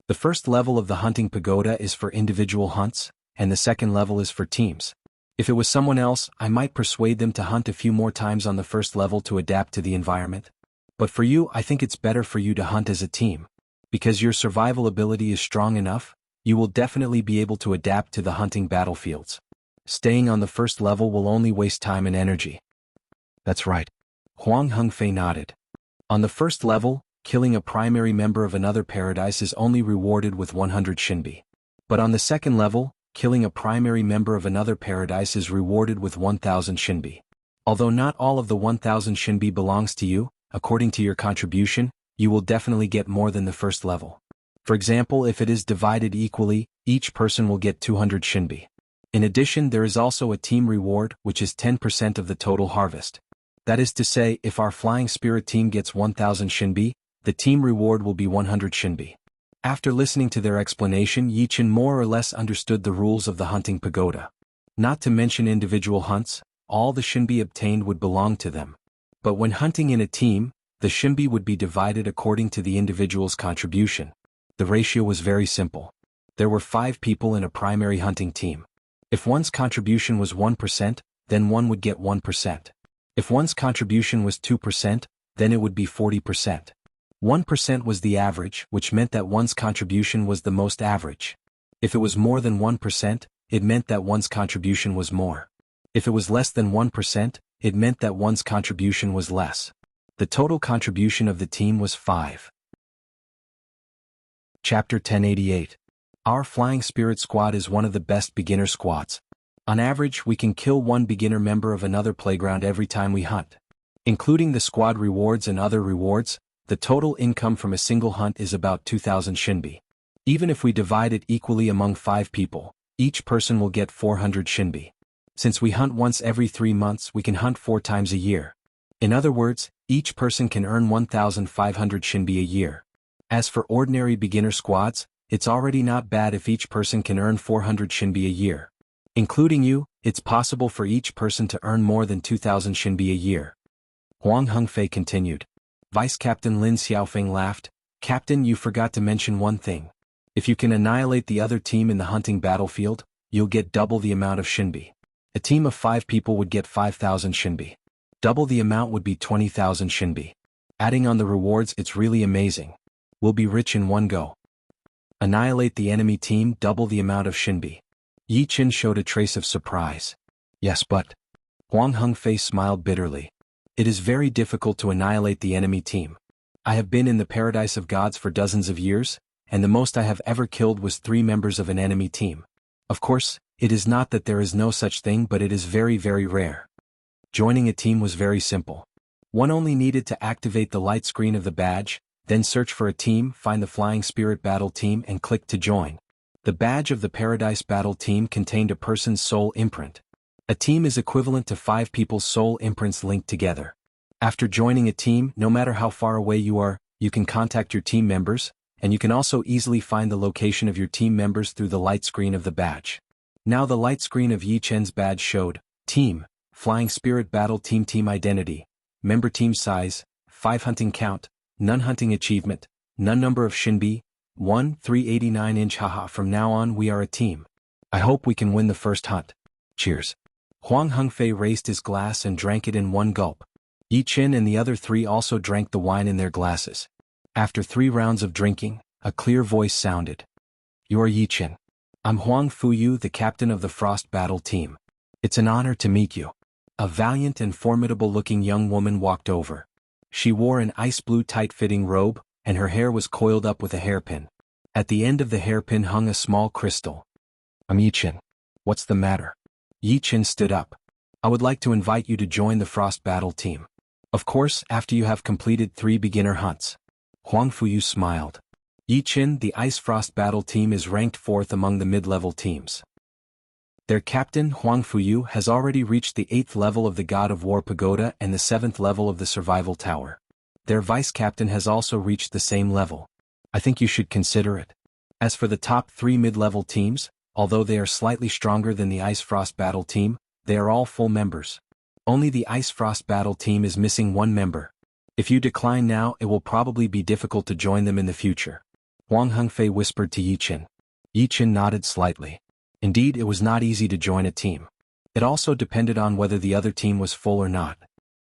The 1st level of the Hunting Pagoda is for individual hunts, and the 2nd level is for teams. If it was someone else, I might persuade them to hunt a few more times on the 1st level to adapt to the environment. But for you, I think it's better for you to hunt as a team. Because your survival ability is strong enough, you will definitely be able to adapt to the hunting battlefields. Staying on the 1st level will only waste time and energy. That's right. Huang Hengfei nodded. On the 1st level, killing a primary member of another paradise is only rewarded with 100 Shinbi. But on the 2nd level, killing a primary member of another paradise is rewarded with 1000 Shinbi. Although not all of the 1000 Shinbi belongs to you, according to your contribution, you will definitely get more than the 1st level. For example, if it is divided equally, each person will get 200 Shinbi. In addition, there is also a team reward, which is 10% of the total harvest. That is to say, if our Flying Spirit team gets 1000 Shinbi, the team reward will be 100 Shinbi. After listening to their explanation, Yi Chen more or less understood the rules of the Hunting Pagoda. Not to mention individual hunts, all the Shinbi obtained would belong to them. But when hunting in a team, the Shinbi would be divided according to the individual's contribution. The ratio was very simple. There were 5 people in a primary hunting team. If one's contribution was 1%, then one would get 1%. If one's contribution was 2%, then it would be 40%. 1% was the average, which meant that one's contribution was the most average. If it was more than 1%, it meant that one's contribution was more. If it was less than 1%, it meant that one's contribution was less. The total contribution of the team was 5. Chapter 1088. Our Flying Spirit Squad is one of the best beginner squads. On average, we can kill 1 beginner member of another playground every time we hunt. Including the squad rewards and other rewards, the total income from a single hunt is about 2000 Shinbi. Even if we divide it equally among 5 people, each person will get 400 Shinbi. Since we hunt once every 3 months, we can hunt 4 times a year. In other words, each person can earn 1500 Shinbi a year. As for ordinary beginner squads, it's already not bad if each person can earn 400 Shinbi a year. Including you, it's possible for each person to earn more than 2000 Shinbi a year. Huang Hengfei continued. Vice Captain Lin Xiaofeng laughed. Captain, you forgot to mention one thing. If you can annihilate the other team in the hunting battlefield, you'll get double the amount of Shinbi. A team of 5 people would get 5000 Shinbi. Double the amount would be 20,000 Shinbi. Adding on the rewards, it's really amazing. We'll be rich in one go. Annihilate the enemy team, double the amount of Shinbi. Yi Qin showed a trace of surprise. Yes, but... Huang Hengfei smiled bitterly. It is very difficult to annihilate the enemy team. I have been in the paradise of gods for dozens of years, and the most I have ever killed was 3 members of an enemy team. Of course, it is not that there is no such thing, but it is very, very rare. Joining a team was very simple. One only needed to activate the light screen of the badge, then search for a team, find the Flying Spirit Battle Team and click to join. The badge of the Paradise Battle Team contained a person's soul imprint. A team is equivalent to 5 people's soul imprints linked together. After joining a team, no matter how far away you are, you can contact your team members, and you can also easily find the location of your team members through the light screen of the badge. Now the light screen of Yi Chen's badge showed, Team, Flying Spirit Battle Team, Team Identity, Member Team Size, 5 Hunting Count, None Hunting Achievement, None Number of Shinbi, 1 389 inch. Haha, from now on we are a team. I hope we can win the first hunt. Cheers. Huang Hengfei raised his glass and drank it in one gulp. Yi Qin and the other 3 also drank the wine in their glasses. After 3 rounds of drinking, a clear voice sounded. You are Yi Qin. I'm Huang Fuyu, the captain of the Frost Battle Team. It's an honor to meet you. A valiant and formidable-looking young woman walked over. She wore an ice-blue tight-fitting robe, and her hair was coiled up with a hairpin. At the end of the hairpin hung a small crystal. I'm Yi Qin. What's the matter? Yi Qin stood up. I would like to invite you to join the Frost Battle Team. Of course, after you have completed 3 beginner hunts. Huang Fuyu smiled. Yi Qin, the Ice Frost Battle Team is ranked 4th among the mid-level teams. Their captain, Huang Fuyu, has already reached the 8th level of the God of War Pagoda and the 7th level of the Survival Tower. Their vice-captain has also reached the same level. I think you should consider it. As for the top 3 mid-level teams, although they are slightly stronger than the Ice Frost Battle Team, they are all full members. Only the Ice Frost Battle Team is missing 1 member. If you decline now, it will probably be difficult to join them in the future. Huang Hengfei whispered to Yi Qin. Yi Qin nodded slightly. Indeed, it was not easy to join a team. It also depended on whether the other team was full or not.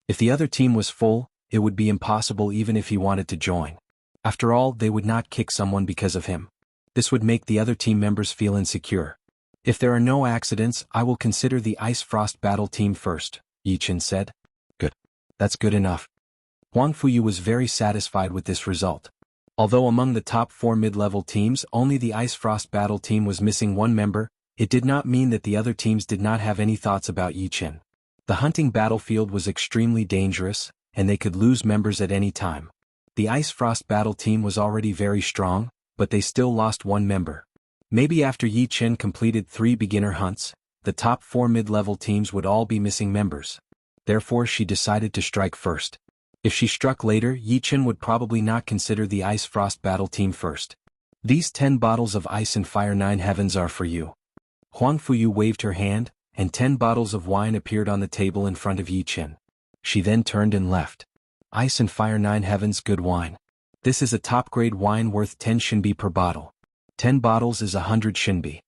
If the other team was full, it would be impossible even if he wanted to join. After all, they would not kick someone because of him. This would make the other team members feel insecure. If there are no accidents, I will consider the Ice Frost Battle Team first, Yi Qin said. Good. That's good enough. Huang Fuyu was very satisfied with this result. Although among the top 4 mid-level teams only the Ice Frost Battle Team was missing 1 member, it did not mean that the other teams did not have any thoughts about Yi Qin. The hunting battlefield was extremely dangerous, and they could lose members at any time. The Ice Frost Battle Team was already very strong, but they still lost 1 member. Maybe after Yi Qin completed 3 beginner hunts, the top 4 mid-level teams would all be missing members. Therefore she decided to strike first. If she struck later, Yi Qin would probably not consider the Ice Frost Battle Team first. These 10 bottles of Ice and Fire 9 Heavens are for you. Huang Fuyu waved her hand, and 10 bottles of wine appeared on the table in front of Yi Qin. She then turned and left. Ice and Fire 9 Heavens, good wine. This is a top-grade wine worth 10 Shinbi per bottle. 10 bottles is 100 Shinbi.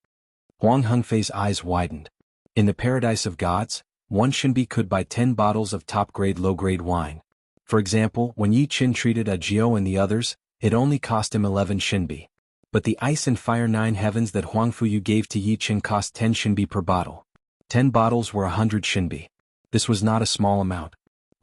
Huang Hengfei's eyes widened. In the paradise of gods, 1 Shinbi could buy 10 bottles of top-grade low-grade wine. For example, when Yi Qin treated Jiao and the others, it only cost him 11 Shinbi. But the Ice and Fire 9 Heavens that Huang Fuyu gave to Yi Qin cost 10 Shinbi per bottle. 10 bottles were 100 Shinbi. This was not a small amount.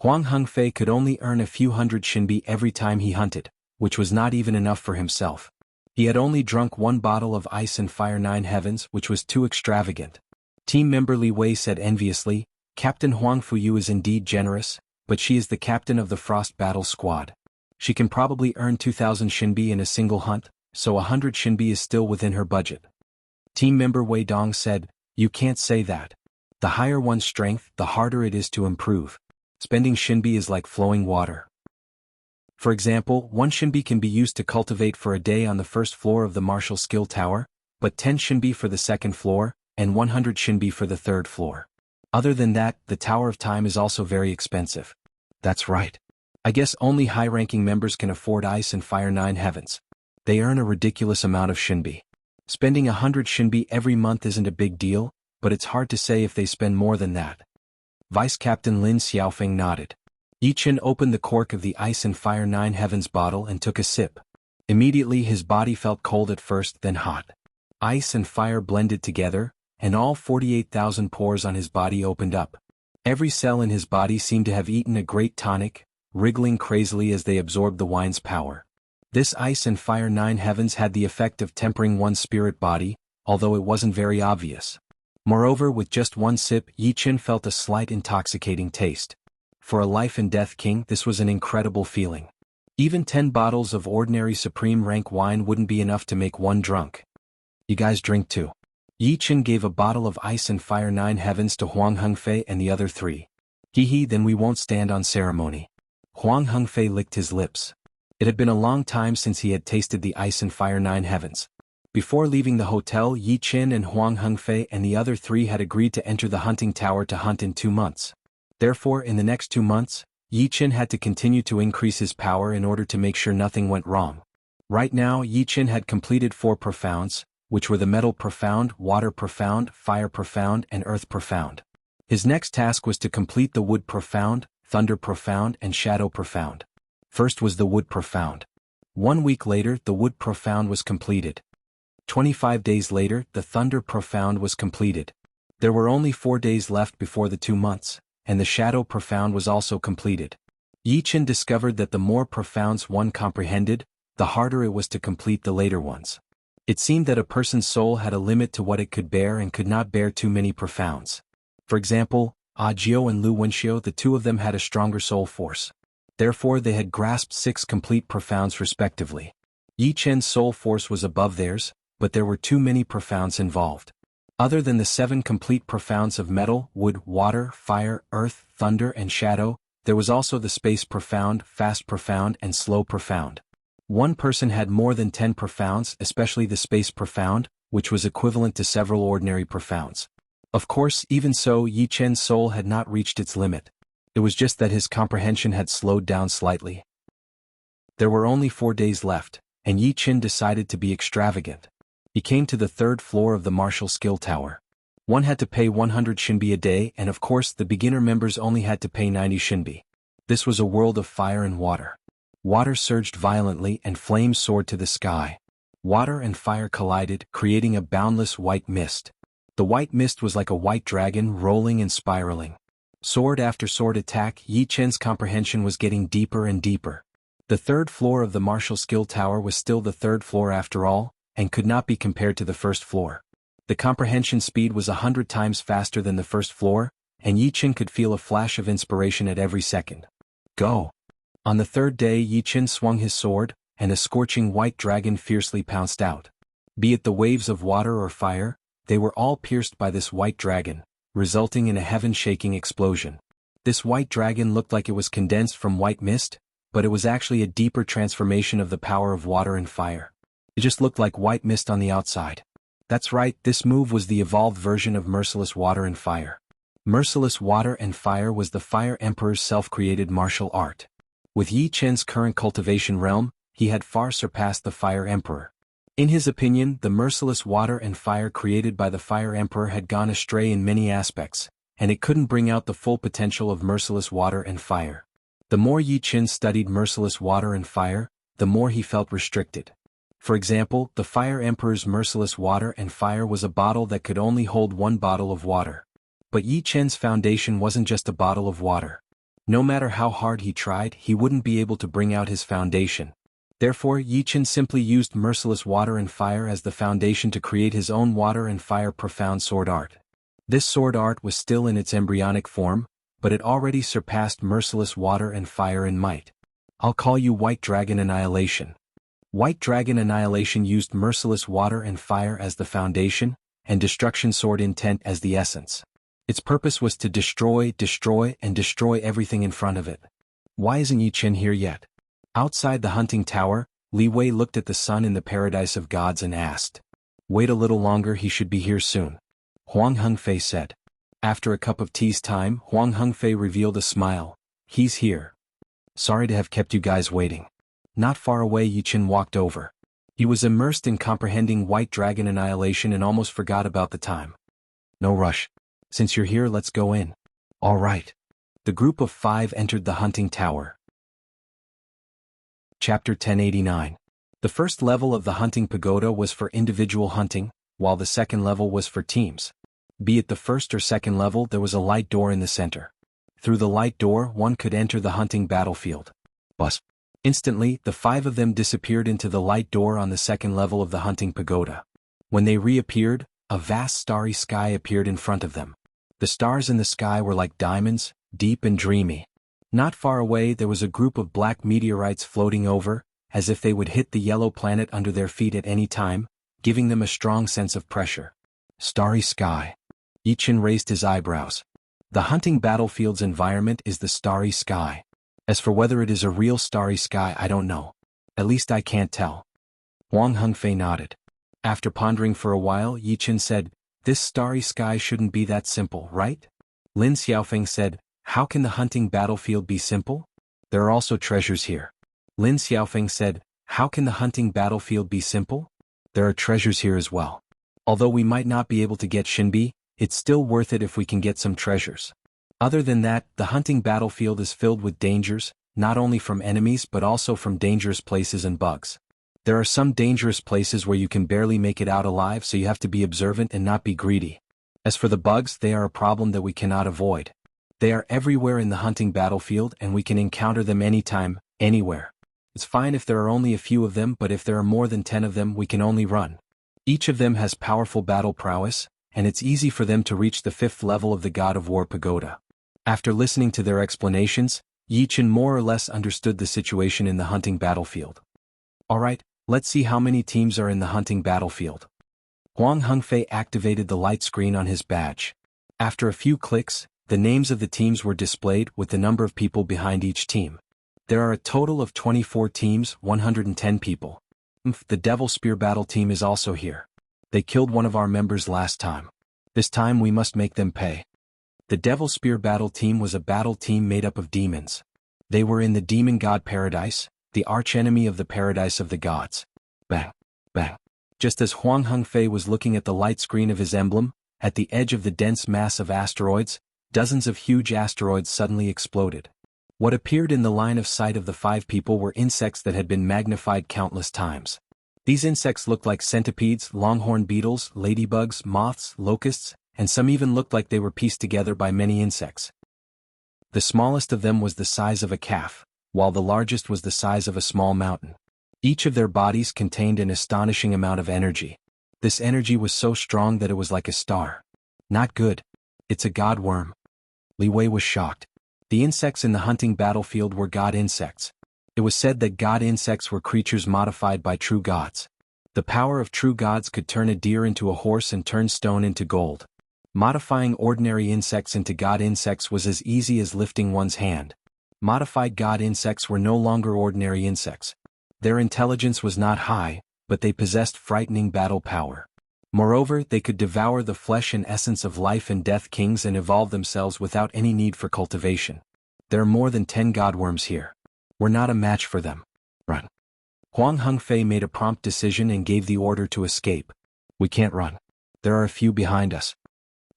Huang Hengfei could only earn a few hundred Shinbi every time he hunted, which was not even enough for himself. He had only drunk 1 bottle of Ice and Fire 9 Heavens, which was too extravagant. Team member Li Wei said enviously, Captain Huang Fuyu is indeed generous, but she is the captain of the Frost Battle Squad. She can probably earn 2,000 Shinbi in a single hunt, so 100 Shinbi is still within her budget. Team member Wei Dong said, you can't say that. The higher one's strength, the harder it is to improve. Spending Shinbi is like flowing water. For example, 1 Shinbi can be used to cultivate for a day on the first floor of the Martial Skill Tower, but 10 Shinbi for the second floor, and 100 Shinbi for the third floor. Other than that, the Tower of Time is also very expensive. That's right. I guess only high-ranking members can afford Ice and Fire 9 Heavens. They earn a ridiculous amount of Shinbi. Spending 100 Shinbi every month isn't a big deal, but it's hard to say if they spend more than that. Vice Captain Lin Xiaofeng nodded. Yi Qin opened the cork of the Ice and Fire 9 Heavens bottle and took a sip. Immediately his body felt cold at first, then hot. Ice and fire blended together, and all 48,000 pores on his body opened up. Every cell in his body seemed to have eaten a great tonic, wriggling crazily as they absorbed the wine's power. This ice and fire 9 heavens had the effect of tempering one's spirit body, although it wasn't very obvious. Moreover, with just one sip, Yi Qin felt a slight intoxicating taste. For a life-and-death king, this was an incredible feeling. Even 10 bottles of ordinary supreme rank wine wouldn't be enough to make one drunk. You guys drink too. Yi Qin gave a bottle of ice and fire 9 heavens to Huang Hengfei and the other 3. Hee, then we won't stand on ceremony. Huang Hengfei licked his lips. It had been a long time since he had tasted the ice and fire 9 heavens. Before leaving the hotel, Yi Qin and Huang Hengfei and the other 3 had agreed to enter the hunting tower to hunt in 2 months. Therefore, in the next 2 months, Yi Qin had to continue to increase his power in order to make sure nothing went wrong. Right now, Yi Qin had completed 4 profounds, which were the metal profound, water profound, fire profound, and earth profound. His next task was to complete the wood profound, thunder profound, and shadow profound. First was the wood profound. 1 week later, the wood profound was completed. 25 days later, the thunder profound was completed. There were only 4 days left before the 2 months, and the shadow profound was also completed. Yi Qin discovered that the more profounds one comprehended, the harder it was to complete the later ones. It seemed that a person's soul had a limit to what it could bear and could not bear too many profounds. For example, Jiao and Lu Wenxiu, the 2 of them had a stronger soul force. Therefore they had grasped 6 complete profounds respectively. Yi Qin's soul force was above theirs, but there were too many profounds involved. Other than the 7 complete profounds of metal, wood, water, fire, earth, thunder, and shadow, there was also the space profound, fast profound, and slow profound. One person had more than 10 profounds, especially the space profound, which was equivalent to several ordinary profounds. Of course, even so, Yi Qin's soul had not reached its limit. It was just that his comprehension had slowed down slightly. There were only 4 days left, and Yi Qin decided to be extravagant. He came to the 3rd floor of the martial skill tower. One had to pay 100 shinbi a day, and of course the beginner members only had to pay 90 shinbi. This was a world of fire and water. Water surged violently and flames soared to the sky. Water and fire collided, creating a boundless white mist. The white mist was like a white dragon rolling and spiraling. Sword after sword attack, Yi Qin's comprehension was getting deeper and deeper. The 3rd floor of the martial skill tower was still the 3rd floor after all, and could not be compared to the 1st floor. The comprehension speed was 100 times faster than the 1st floor, and Yi Qin could feel a flash of inspiration at every second. Go! On the 3rd day, Yi Qin swung his sword, and a scorching white dragon fiercely pounced out. Be it the waves of water or fire, they were all pierced by this white dragon, resulting in a heaven-shaking explosion. This white dragon looked like it was condensed from white mist, but it was actually a deeper transformation of the power of water and fire. It just looked like white mist on the outside. That's right, this move was the evolved version of Merciless Water and Fire. Merciless Water and Fire was the Fire Emperor's self-created martial art. With Yi Qin's current cultivation realm, he had far surpassed the Fire Emperor. In his opinion, the merciless water and fire created by the Fire Emperor had gone astray in many aspects, and it couldn't bring out the full potential of merciless water and fire. The more Yi Qin studied merciless water and fire, the more he felt restricted. For example, the Fire Emperor's merciless water and fire was a bottle that could only hold 1 bottle of water. But Yi Qin's foundation wasn't just a bottle of water. No matter how hard he tried, he wouldn't be able to bring out his foundation. Therefore, Yi Qin simply used merciless water and fire as the foundation to create his own water and fire profound sword art. This sword art was still in its embryonic form, but it already surpassed merciless water and fire in might. I'll call you White Dragon Annihilation. White Dragon Annihilation used merciless water and fire as the foundation, and Destruction Sword Intent as the essence. Its purpose was to destroy, and destroy everything in front of it. Why isn't Yi Qin here yet? Outside the hunting tower, Li Wei looked at the sun in the paradise of gods and asked. Wait a little longer, he should be here soon. Huang Hengfei said. After a cup of tea's time, Huang Hengfei revealed a smile. He's here. Sorry to have kept you guys waiting. Not far away, Yi Qin walked over. He was immersed in comprehending White Dragon Annihilation and almost forgot about the time. No rush. Since you're here, let's go in. All right. The group of 5 entered the hunting tower. Chapter 1089. The first level of the hunting pagoda was for individual hunting, while the second level was for teams. Be it the first or second level, there was a light door in the center. Through the light door, one could enter the hunting battlefield. Bus. Instantly, the 5 of them disappeared into the light door on the second level of the hunting pagoda. When they reappeared, a vast starry sky appeared in front of them. The stars in the sky were like diamonds, deep and dreamy. Not far away there was a group of black meteorites floating over, as if they would hit the yellow planet under their feet at any time, giving them a strong sense of pressure. Starry sky. Yichin raised his eyebrows. The hunting battlefield's environment is the starry sky. As for whether it is a real starry sky, I don't know. At least I can't tell. Huang Hengfei nodded. After pondering for a while, Yichin said, "This starry sky shouldn't be that simple, right?" Lin Xiaofeng said, "How can the hunting battlefield be simple? There are also treasures here." Lin Xiaofeng said, "How can the hunting battlefield be simple? There are treasures here as well. Although we might not be able to get Shinbi, it's still worth it if we can get some treasures. Other than that, the hunting battlefield is filled with dangers, not only from enemies but also from dangerous places and bugs. There are some dangerous places where you can barely make it out alive, so you have to be observant and not be greedy. As for the bugs, they are a problem that we cannot avoid. They are everywhere in the hunting battlefield and we can encounter them anytime, anywhere. It's fine if there are only a few of them, but if there are more than 10 of them, we can only run. Each of them has powerful battle prowess, and it's easy for them to reach the 5th level of the God of War pagoda." After listening to their explanations, Yichin more or less understood the situation in the hunting battlefield. "Alright, let's see how many teams are in the hunting battlefield." Huang Hengfei activated the light screen on his badge. After a few clicks, the names of the teams were displayed with the number of people behind each team. There are a total of 24 teams, 110 people. The Devil Spear Battle team is also here. They killed one of our members last time. This time we must make them pay. The Devil Spear Battle team was a battle team made up of demons. They were in the Demon God Paradise, the archenemy of the Paradise of the Gods. Bang! Bang! Just as Huang Hengfei was looking at the light screen of his emblem, at the edge of the dense mass of asteroids, dozens of huge asteroids suddenly exploded. What appeared in the line of sight of the 5 people were insects that had been magnified countless times. These insects looked like centipedes, longhorn beetles, ladybugs, moths, locusts, and some even looked like they were pieced together by many insects. The smallest of them was the size of a calf, while the largest was the size of a small mountain. Each of their bodies contained an astonishing amount of energy. This energy was so strong that it was like a star. Not good. It's a god worm. Li Wei was shocked. The insects in the hunting battlefield were god insects. It was said that god insects were creatures modified by true gods. The power of true gods could turn a deer into a horse and turn stone into gold. Modifying ordinary insects into god insects was as easy as lifting one's hand. Modified god insects were no longer ordinary insects. Their intelligence was not high, but they possessed frightening battle power. Moreover, they could devour the flesh and essence of life and death kings and evolve themselves without any need for cultivation. There are more than 10 godworms here. We're not a match for them. Run. Huang Hengfei made a prompt decision and gave the order to escape. We can't run. There are a few behind us.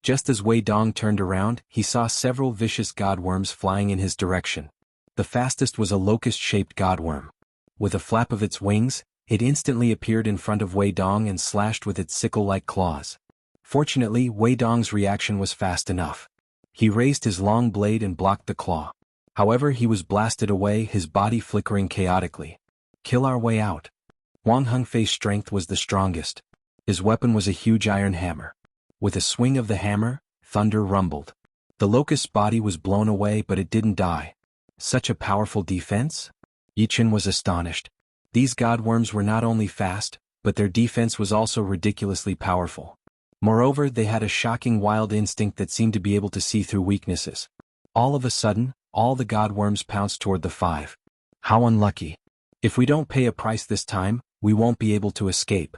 Just as Wei Dong turned around, he saw several vicious godworms flying in his direction. The fastest was a locust-shaped godworm. With a flap of its wings, it instantly appeared in front of Wei Dong and slashed with its sickle-like claws. Fortunately, Wei Dong's reaction was fast enough. He raised his long blade and blocked the claw. However, he was blasted away, his body flickering chaotically. Kill our way out. Huang Hengfei's strength was the strongest. His weapon was a huge iron hammer. With a swing of the hammer, thunder rumbled. The locust's body was blown away, but it didn't die. Such a powerful defense? Yichin was astonished. These godworms were not only fast, but their defense was also ridiculously powerful. Moreover, they had a shocking wild instinct that seemed to be able to see through weaknesses. All of a sudden, all the godworms pounced toward the 5. How unlucky. If we don't pay a price this time, we won't be able to escape.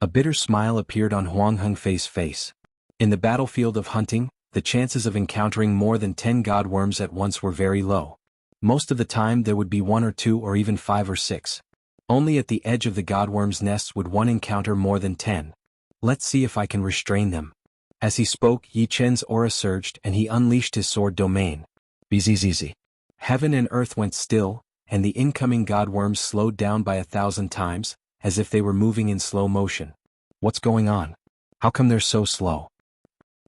A bitter smile appeared on Huang Hengfei's face. In the battlefield of hunting, the chances of encountering more than 10 godworms at once were very low. Most of the time there would be 1 or 2 or even 5 or 6. Only at the edge of the godworm's nests would one encounter more than 10. Let's see if I can restrain them. As he spoke, Yi Chen's aura surged and he unleashed his sword domain. Bzzz. Heaven and earth went still, and the incoming godworms slowed down by 1,000 times, as if they were moving in slow motion. What's going on? How come they're so slow?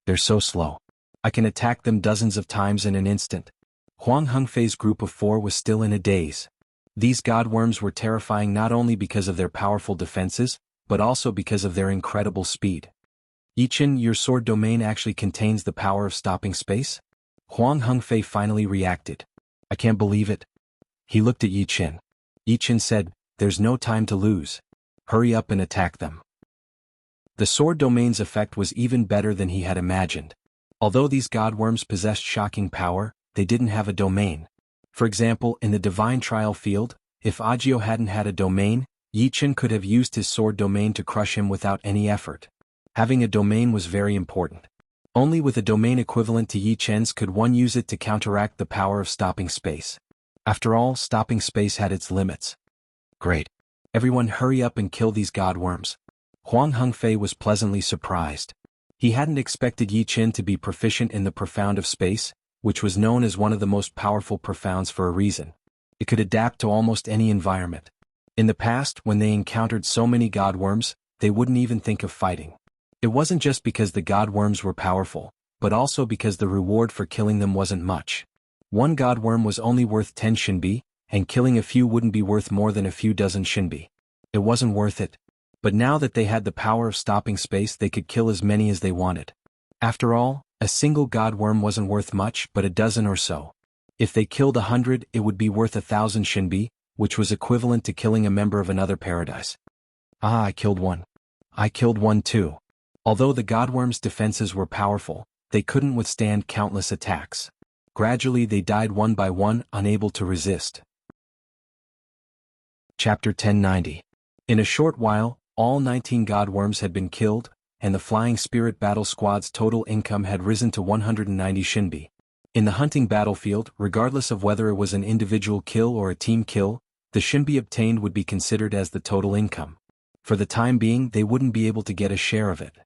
They're so slow. I can attack them dozens of times in an instant. Huang Hengfei's group of 4 was still in a daze. These godworms were terrifying not only because of their powerful defenses, but also because of their incredible speed. Yichen, your sword domain actually contains the power of stopping space? Huang Hengfei finally reacted. I can't believe it. He looked at Yichen. Yichen said, there's no time to lose. Hurry up and attack them. The sword domain's effect was even better than he had imagined. Although these godworms possessed shocking power, they didn't have a domain. For example, in the divine trial field, if Agio hadn't had a domain, Yichen could have used his sword domain to crush him without any effort. Having a domain was very important. Only with a domain equivalent to Yichen's could one use it to counteract the power of stopping space. After all, stopping space had its limits. Great. Everyone hurry up and kill these godworms. Huang Hengfei was pleasantly surprised. He hadn't expected Yichen to be proficient in the profound of space, which was known as one of the most powerful profounds for a reason. It could adapt to almost any environment. In the past, when they encountered so many godworms, they wouldn't even think of fighting. It wasn't just because the godworms were powerful, but also because the reward for killing them wasn't much. One godworm was only worth 10 shinbi, and killing a few wouldn't be worth more than a few dozen shinbi. It wasn't worth it. But now that they had the power of stopping space, they could kill as many as they wanted. After all, a single godworm wasn't worth much but a dozen or so. If they killed 100, it would be worth 1,000 shinbi, which was equivalent to killing a member of another paradise. Ah, I killed one. I killed one too. Although the godworms' defenses were powerful, they couldn't withstand countless attacks. Gradually they died one by one, unable to resist. Chapter 1090. In a short while, all 19 godworms had been killed, and the Flying Spirit Battle Squad's total income had risen to 190 shinbi. In the hunting battlefield, regardless of whether it was an individual kill or a team kill, the shinbi obtained would be considered as the total income. For the time being, they wouldn't be able to get a share of it.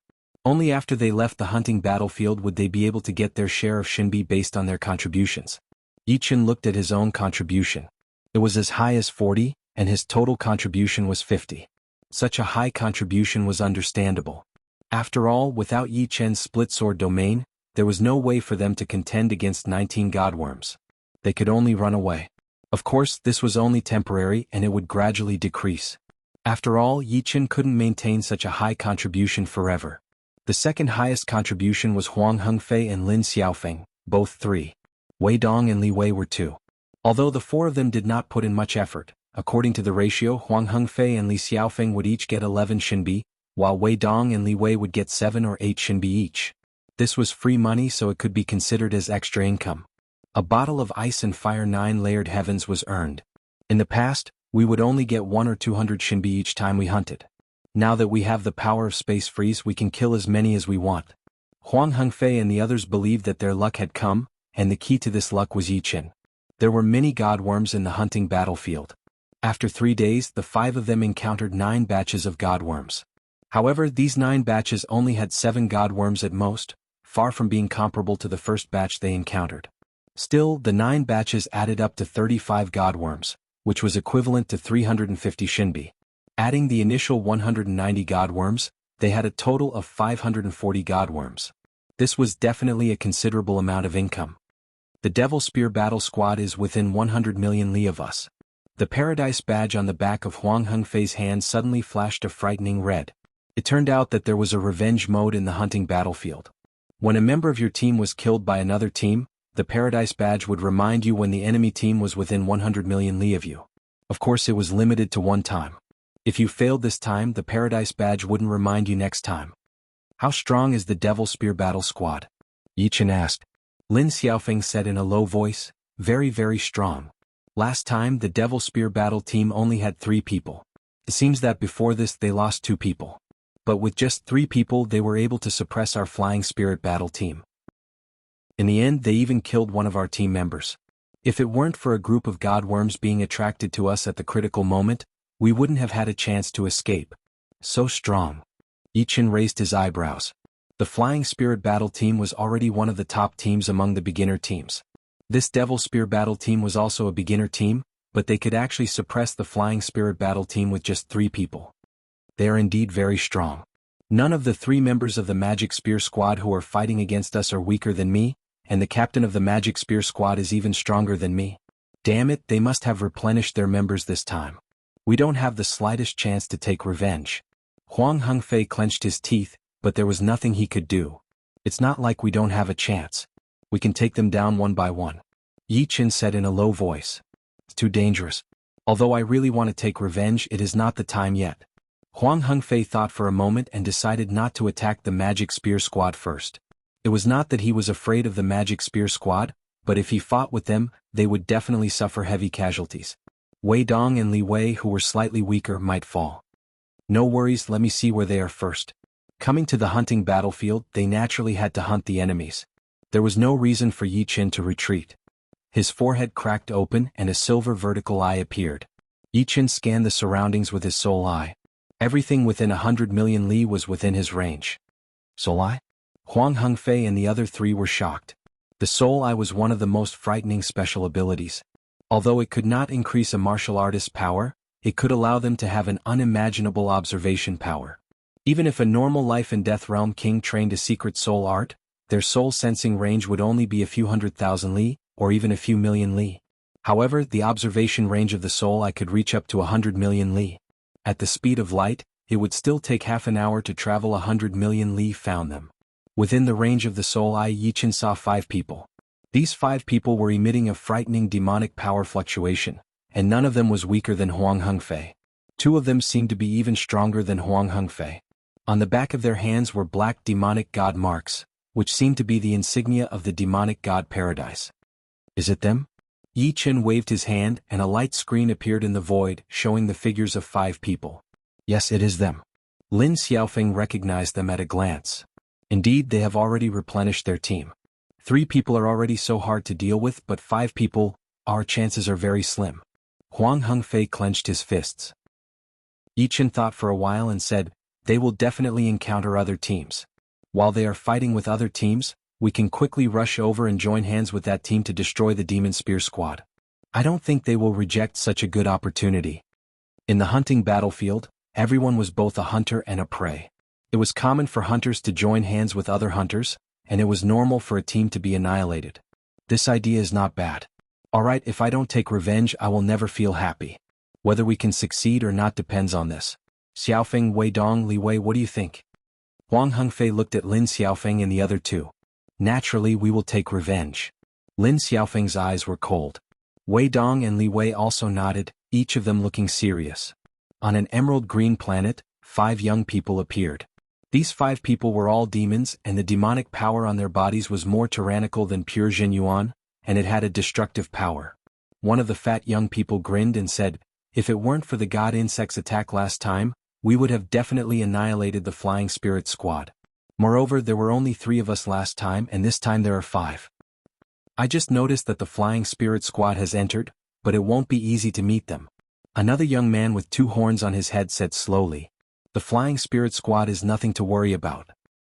Only after they left the hunting battlefield would they be able to get their share of shinbi based on their contributions. Yichen looked at his own contribution. It was as high as 40, and his total contribution was 50. Such a high contribution was understandable. After all, without Yichen's split sword domain, there was no way for them to contend against 19 godworms. They could only run away. Of course, this was only temporary and it would gradually decrease. After all, Yichen couldn't maintain such a high contribution forever. The second highest contribution was Huang Hengfei and Lin Xiaofeng, both 3. Wei Dong and Li Wei were 2. Although the 4 of them did not put in much effort, according to the ratio, Huang Hengfei and Li Xiaofeng would each get 11 shinbi, while Wei Dong and Li Wei would get 7 or 8 shinbi each. This was free money, so it could be considered as extra income. A bottle of ice and fire 9-layered heavens was earned. In the past, we would only get 1 or 200 shinbi each time we hunted. Now that we have the power of space freeze, we can kill as many as we want. Huang Hengfei and the others believed that their luck had come, and the key to this luck was Yichen. There were many godworms in the hunting battlefield. After 3 days, the 5 of them encountered 9 batches of godworms. However, these 9 batches only had 7 godworms at most, far from being comparable to the first batch they encountered. Still, the 9 batches added up to 35 godworms, which was equivalent to 350 shinbi. Adding the initial 190 godworms, they had a total of 540 godworms. This was definitely a considerable amount of income. The Devil Spear Battle Squad is within 100 million li of us. The Paradise badge on the back of Huang Hengfei's hand suddenly flashed a frightening red. It turned out that there was a revenge mode in the hunting battlefield. When a member of your team was killed by another team, the Paradise badge would remind you when the enemy team was within 100 million li of you. Of course, it was limited to one time. If you failed this time, the Paradise badge wouldn't remind you next time. How strong is the Devil Spear Battle Squad? Yichen asked. Lin Xiaofeng said in a low voice, very, very strong. Last time, the Devil Spear Battle team only had 3 people. It seems that before this they lost 2 people. But with just 3 people they were able to suppress our Flying Spirit Battle team. In the end, they even killed one of our team members. If it weren't for a group of godworms being attracted to us at the critical moment, we wouldn't have had a chance to escape. So strong. Yichen raised his eyebrows. The Flying Spirit Battle team was already one of the top teams among the beginner teams. This Devil Spear Battle team was also a beginner team, but they could actually suppress the Flying Spirit Battle team with just 3 people. They are indeed very strong. None of the 3 members of the Magic Spear Squad who are fighting against us are weaker than me, and the captain of the Magic Spear Squad is even stronger than me. Damn it, they must have replenished their members this time. We don't have the slightest chance to take revenge. Huang Hengfei clenched his teeth, but there was nothing he could do. It's not like we don't have a chance. We can take them down one by one. Yi Qin said in a low voice. It's too dangerous. Although I really want to take revenge, it is not the time yet. Huang Hengfei thought for a moment and decided not to attack the Magic Spear Squad first. It was not that he was afraid of the Magic Spear Squad, but if he fought with them, they would definitely suffer heavy casualties. Wei Dong and Li Wei, who were slightly weaker, might fall. No worries, let me see where they are first. Coming to the hunting battlefield, they naturally had to hunt the enemies. There was no reason for Yi Qin to retreat. His forehead cracked open and a silver vertical eye appeared. Yi Qin scanned the surroundings with his soul eye. Everything within 100 million li was within his range. Soul eye? Huang Hengfei and the other 3 were shocked. The soul eye was one of the most frightening special abilities. Although it could not increase a martial artist's power, it could allow them to have an unimaginable observation power. Even if a normal life and death realm king trained a secret soul art, their soul sensing range would only be a few 100,000 li, or even a few million li. However, the observation range of the soul eye could reach up to 100 million li. At the speed of light, it would still take half an hour to travel 100 million li. Found them. Within the range of the soul eye, Yi Qin saw 5 people. These 5 people were emitting a frightening demonic power fluctuation, and none of them was weaker than Huang Hengfei. 2 of them seemed to be even stronger than Huang Hengfei. On the back of their hands were black demonic god marks, which seemed to be the insignia of the demonic god paradise. Is it them? Yi Qin waved his hand and a light screen appeared in the void, showing the figures of 5 people. Yes, it is them. Lin Xiaofeng recognized them at a glance. Indeed, they have already replenished their team. 3 people are already so hard to deal with, but 5 people, our chances are very slim. Huang Hengfei clenched his fists. Yi Qin thought for a while and said, they will definitely encounter other teams. While they are fighting with other teams, we can quickly rush over and join hands with that team to destroy the Demon Spear Squad. I don't think they will reject such a good opportunity. In the hunting battlefield, everyone was both a hunter and a prey. It was common for hunters to join hands with other hunters, and it was normal for a team to be annihilated. This idea is not bad. Alright, if I don't take revenge, I will never feel happy. Whether we can succeed or not depends on this. Xiaofeng, Wei Dong, Li Wei, what do you think? Huang Hengfei looked at Lin Xiaofeng and the other 2. Naturally, we will take revenge. Lin Xiaofeng's eyes were cold. Wei Dong and Li Wei also nodded, each of them looking serious. On an emerald green planet, 5 young people appeared. These 5 people were all demons, and the demonic power on their bodies was more tyrannical than pure Jinyuan, and it had a destructive power. One of the fat young people grinned and said, if it weren't for the god insect's attack last time, we would have definitely annihilated the Flying Spirit Squad. Moreover, there were only 3 of us last time, and this time there are 5. I just noticed that the Flying Spirit Squad has entered, but it won't be easy to meet them. Another young man with 2 horns on his head said slowly. The Flying Spirit Squad is nothing to worry about.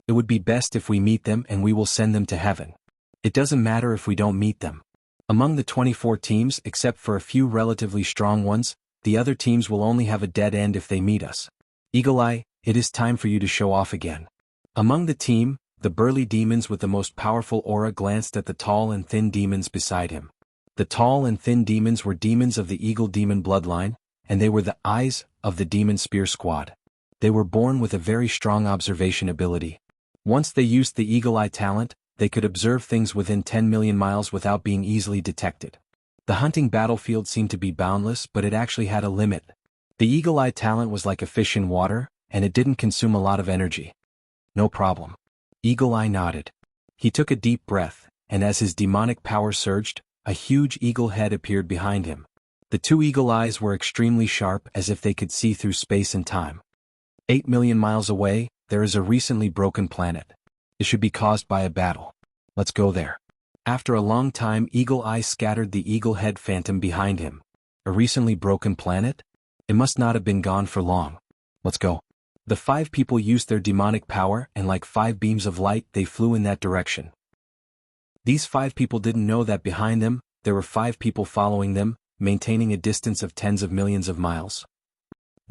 It would be best if we meet them and we will send them to heaven. It doesn't matter if we don't meet them. Among the 24 teams, except for a few relatively strong ones, the other teams will only have a dead end if they meet us. Eagle Eye, it is time for you to show off again. Among the team, the burly demons with the most powerful aura glanced at the tall and thin demons beside him. The tall and thin demons were demons of the Eagle Demon bloodline, and they were the eyes of the Demon Spear Squad. They were born with a very strong observation ability. Once they used the Eagle Eye talent, they could observe things within 10 million miles without being easily detected. The hunting battlefield seemed to be boundless, but it actually had a limit. The Eagle Eye talent was like a fish in water, and it didn't consume a lot of energy. No problem. Eagle Eye nodded. He took a deep breath, and as his demonic power surged, a huge eagle head appeared behind him. The 2 eagle eyes were extremely sharp, as if they could see through space and time. 8 million miles away, there is a recently broken planet. It should be caused by a battle. Let's go there. After a long time, Eagle Eye scattered the eagle head phantom behind him. A recently broken planet? It must not have been gone for long. Let's go. The 5 people used their demonic power, and like 5 beams of light, they flew in that direction. These 5 people didn't know that behind them, there were 5 people following them, maintaining a distance of tens of millions of miles.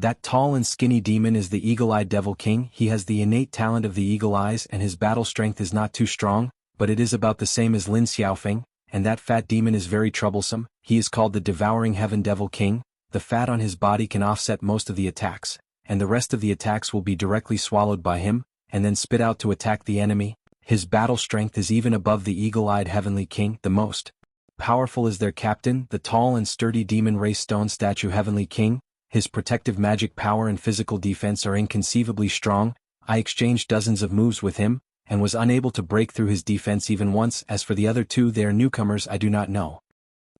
That tall and skinny demon is the eagle-eyed devil king. He has the innate talent of the eagle eyes and his battle strength is not too strong, but it is about the same as Lin Xiaofeng, and that fat demon is very troublesome. He is called the devouring heaven devil king. The fat on his body can offset most of the attacks, and the rest of the attacks will be directly swallowed by him, and then spit out to attack the enemy. His battle strength is even above the eagle-eyed heavenly king. The most powerful is their captain, the tall and sturdy demon race stone statue heavenly king. His protective magic power and physical defense are inconceivably strong. I exchanged dozens of moves with him, and was unable to break through his defense even once. As for the other two, they are newcomers I do not know.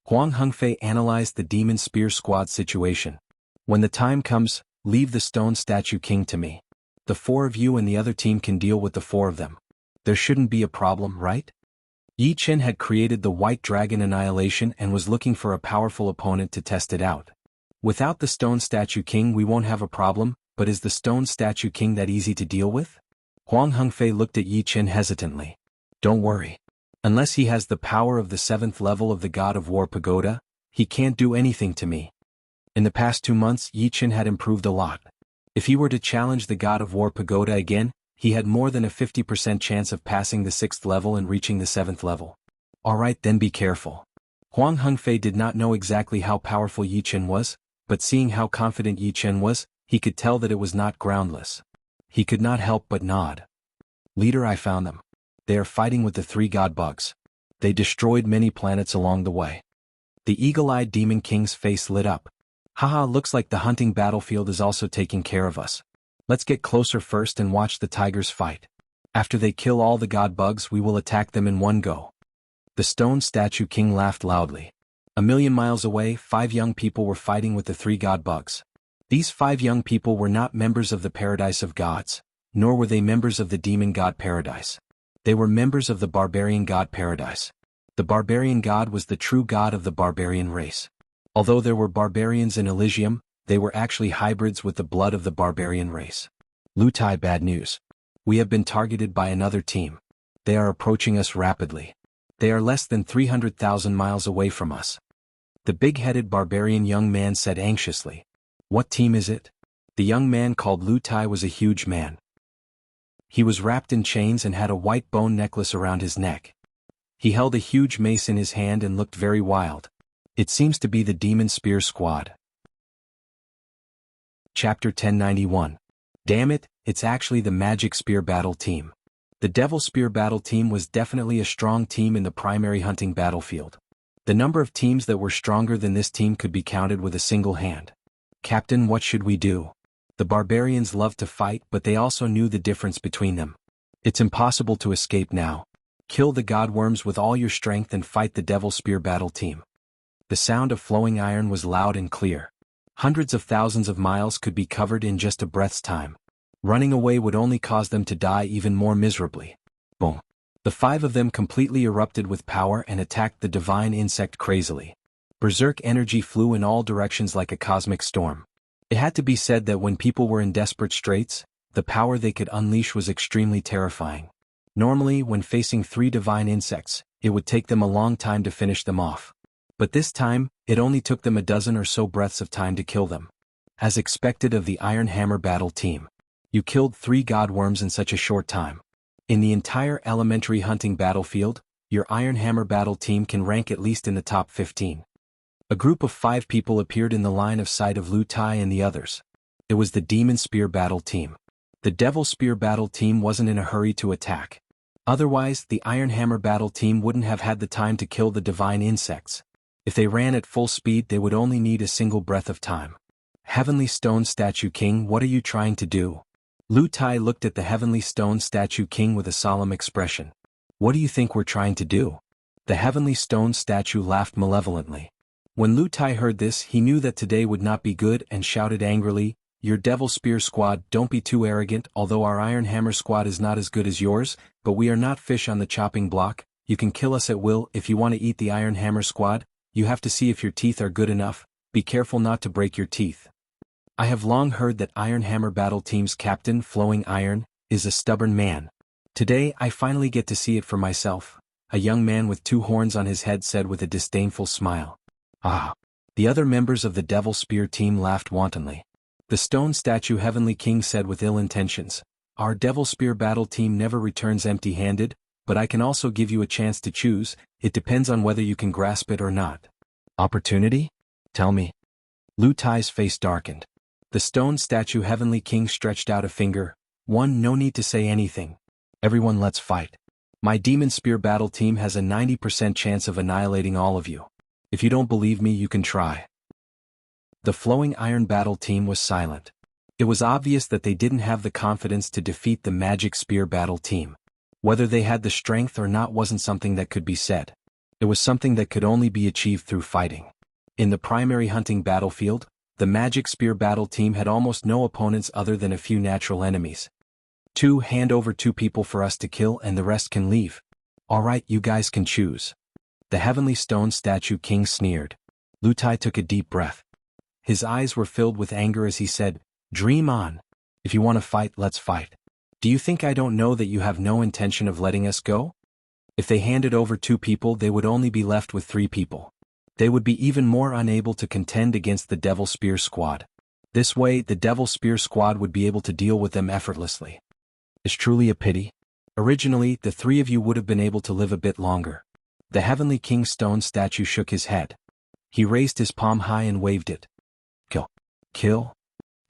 Huang Hengfei analyzed the demon spear squad situation. When the time comes, leave the stone statue king to me. The 4 of you and the other team can deal with the 4 of them. There shouldn't be a problem, right? Yi Chen had created the White Dragon Annihilation and was looking for a powerful opponent to test it out. Without the Stone Statue King we won't have a problem, but is the Stone Statue King that easy to deal with? Huang Hengfei looked at Yi Chen hesitantly. Don't worry. Unless he has the power of the 7th level of the God of War Pagoda, he can't do anything to me. In the past 2 months Yi Chen had improved a lot. If he were to challenge the God of War Pagoda again, he had more than a 50% chance of passing the 6th level and reaching the 7th level. Alright then, be careful. Huang Hengfei did not know exactly how powerful Yi Chen was, but seeing how confident Yi Chen was, he could tell that it was not groundless. He could not help but nod. Leader, I found them. They are fighting with the 3 god bugs. They destroyed many planets along the way. The eagle-eyed demon king's face lit up. Haha, looks like the hunting battlefield is also taking care of us. Let's get closer first and watch the tigers fight. After they kill all the god bugs we will attack them in one go. The stone statue king laughed loudly. 1,000,000 miles away 5 young people were fighting with the 3 god bugs. These 5 young people were not members of the Paradise of Gods, nor were they members of the Demon God Paradise. They were members of the Barbarian God Paradise. The Barbarian God was the true god of the barbarian race. Although there were barbarians in Elysium, they were actually hybrids with the blood of the barbarian race. Lu Tai, bad news. We have been targeted by another team. They are approaching us rapidly. They are less than 300,000 miles away from us. The big-headed barbarian young man said anxiously. What team is it? The young man called Lu Tai was a huge man. He was wrapped in chains and had a white bone necklace around his neck. He held a huge mace in his hand and looked very wild. It seems to be the Demon Spear Squad. Chapter 1091. Damn it, it's actually the Magic Spear Battle Team. The Devil Spear Battle Team was definitely a strong team in the primary hunting battlefield. The number of teams that were stronger than this team could be counted with a single hand. Captain, what should we do? The barbarians loved to fight, but they also knew the difference between them. It's impossible to escape now. Kill the godworms with all your strength and fight the Devil Spear Battle Team. The sound of flowing iron was loud and clear. Hundreds of thousands of miles could be covered in just a breath's time. Running away would only cause them to die even more miserably. Boom. The 5 of them completely erupted with power and attacked the divine insect crazily. Berserk energy flew in all directions like a cosmic storm. It had to be said that when people were in desperate straits, the power they could unleash was extremely terrifying. Normally, when facing 3 divine insects, it would take them a long time to finish them off. But this time, it only took them a dozen or so breaths of time to kill them. As expected of the Iron Hammer Battle Team. You killed 3 godworms in such a short time. In the entire elementary hunting battlefield, your Iron Hammer Battle Team can rank at least in the top 15. A group of 5 people appeared in the line of sight of Lu Tai and the others. It was the Demon Spear Battle Team. The Devil Spear Battle Team wasn't in a hurry to attack. Otherwise, the Iron Hammer Battle Team wouldn't have had the time to kill the divine insects. If they ran at full speed they would only need a single breath of time. Heavenly Stone Statue King, what are you trying to do? Lu Tai looked at the Heavenly Stone Statue King with a solemn expression. What do you think we're trying to do? The Heavenly Stone Statue laughed malevolently. When Lu Tai heard this he knew that today would not be good and shouted angrily, Your Devil Spear Squad, don't be too arrogant. Although our Iron Hammer Squad is not as good as yours, but we are not fish on the chopping block. You can kill us at will. If you want to eat the Iron Hammer Squad, you have to see if your teeth are good enough. Be careful not to break your teeth. I have long heard that Iron Hammer Battle Team's captain, Flowing Iron, is a stubborn man. Today I finally get to see it for myself, a young man with 2 horns on his head said with a disdainful smile. Ah! The other members of the Devil Spear Team laughed wantonly. The stone statue Heavenly King said with ill intentions. Our Devil Spear battle team never returns empty-handed, but I can also give you a chance to choose. It depends on whether you can grasp it or not. Opportunity? Tell me. Lu Tai's face darkened. The stone statue Heavenly King stretched out a finger. One, no need to say anything. Everyone, let's fight. My Demon Spear battle team has a 90% chance of annihilating all of you. If you don't believe me, you can try. The Flowing Iron battle team was silent. It was obvious that they didn't have the confidence to defeat the Magic Spear battle team. Whether they had the strength or not wasn't something that could be said. It was something that could only be achieved through fighting. In the primary hunting battlefield, the Magic Spear battle team had almost no opponents other than a few natural enemies. Hand over 2 people for us to kill and the rest can leave. Alright, you guys can choose. The Heavenly Stone Statue King sneered. Lu Tai took a deep breath. His eyes were filled with anger as he said, Dream on. If you want to fight, let's fight. Do you think I don't know that you have no intention of letting us go? If they handed over 2 people, they would only be left with 3 people. They would be even more unable to contend against the Devil Spear squad. This way, the Devil Spear squad would be able to deal with them effortlessly. It's truly a pity. Originally, the 3 of you would have been able to live a bit longer. The Heavenly King Stone statue shook his head. He raised his palm high and waved it. Kill. Kill.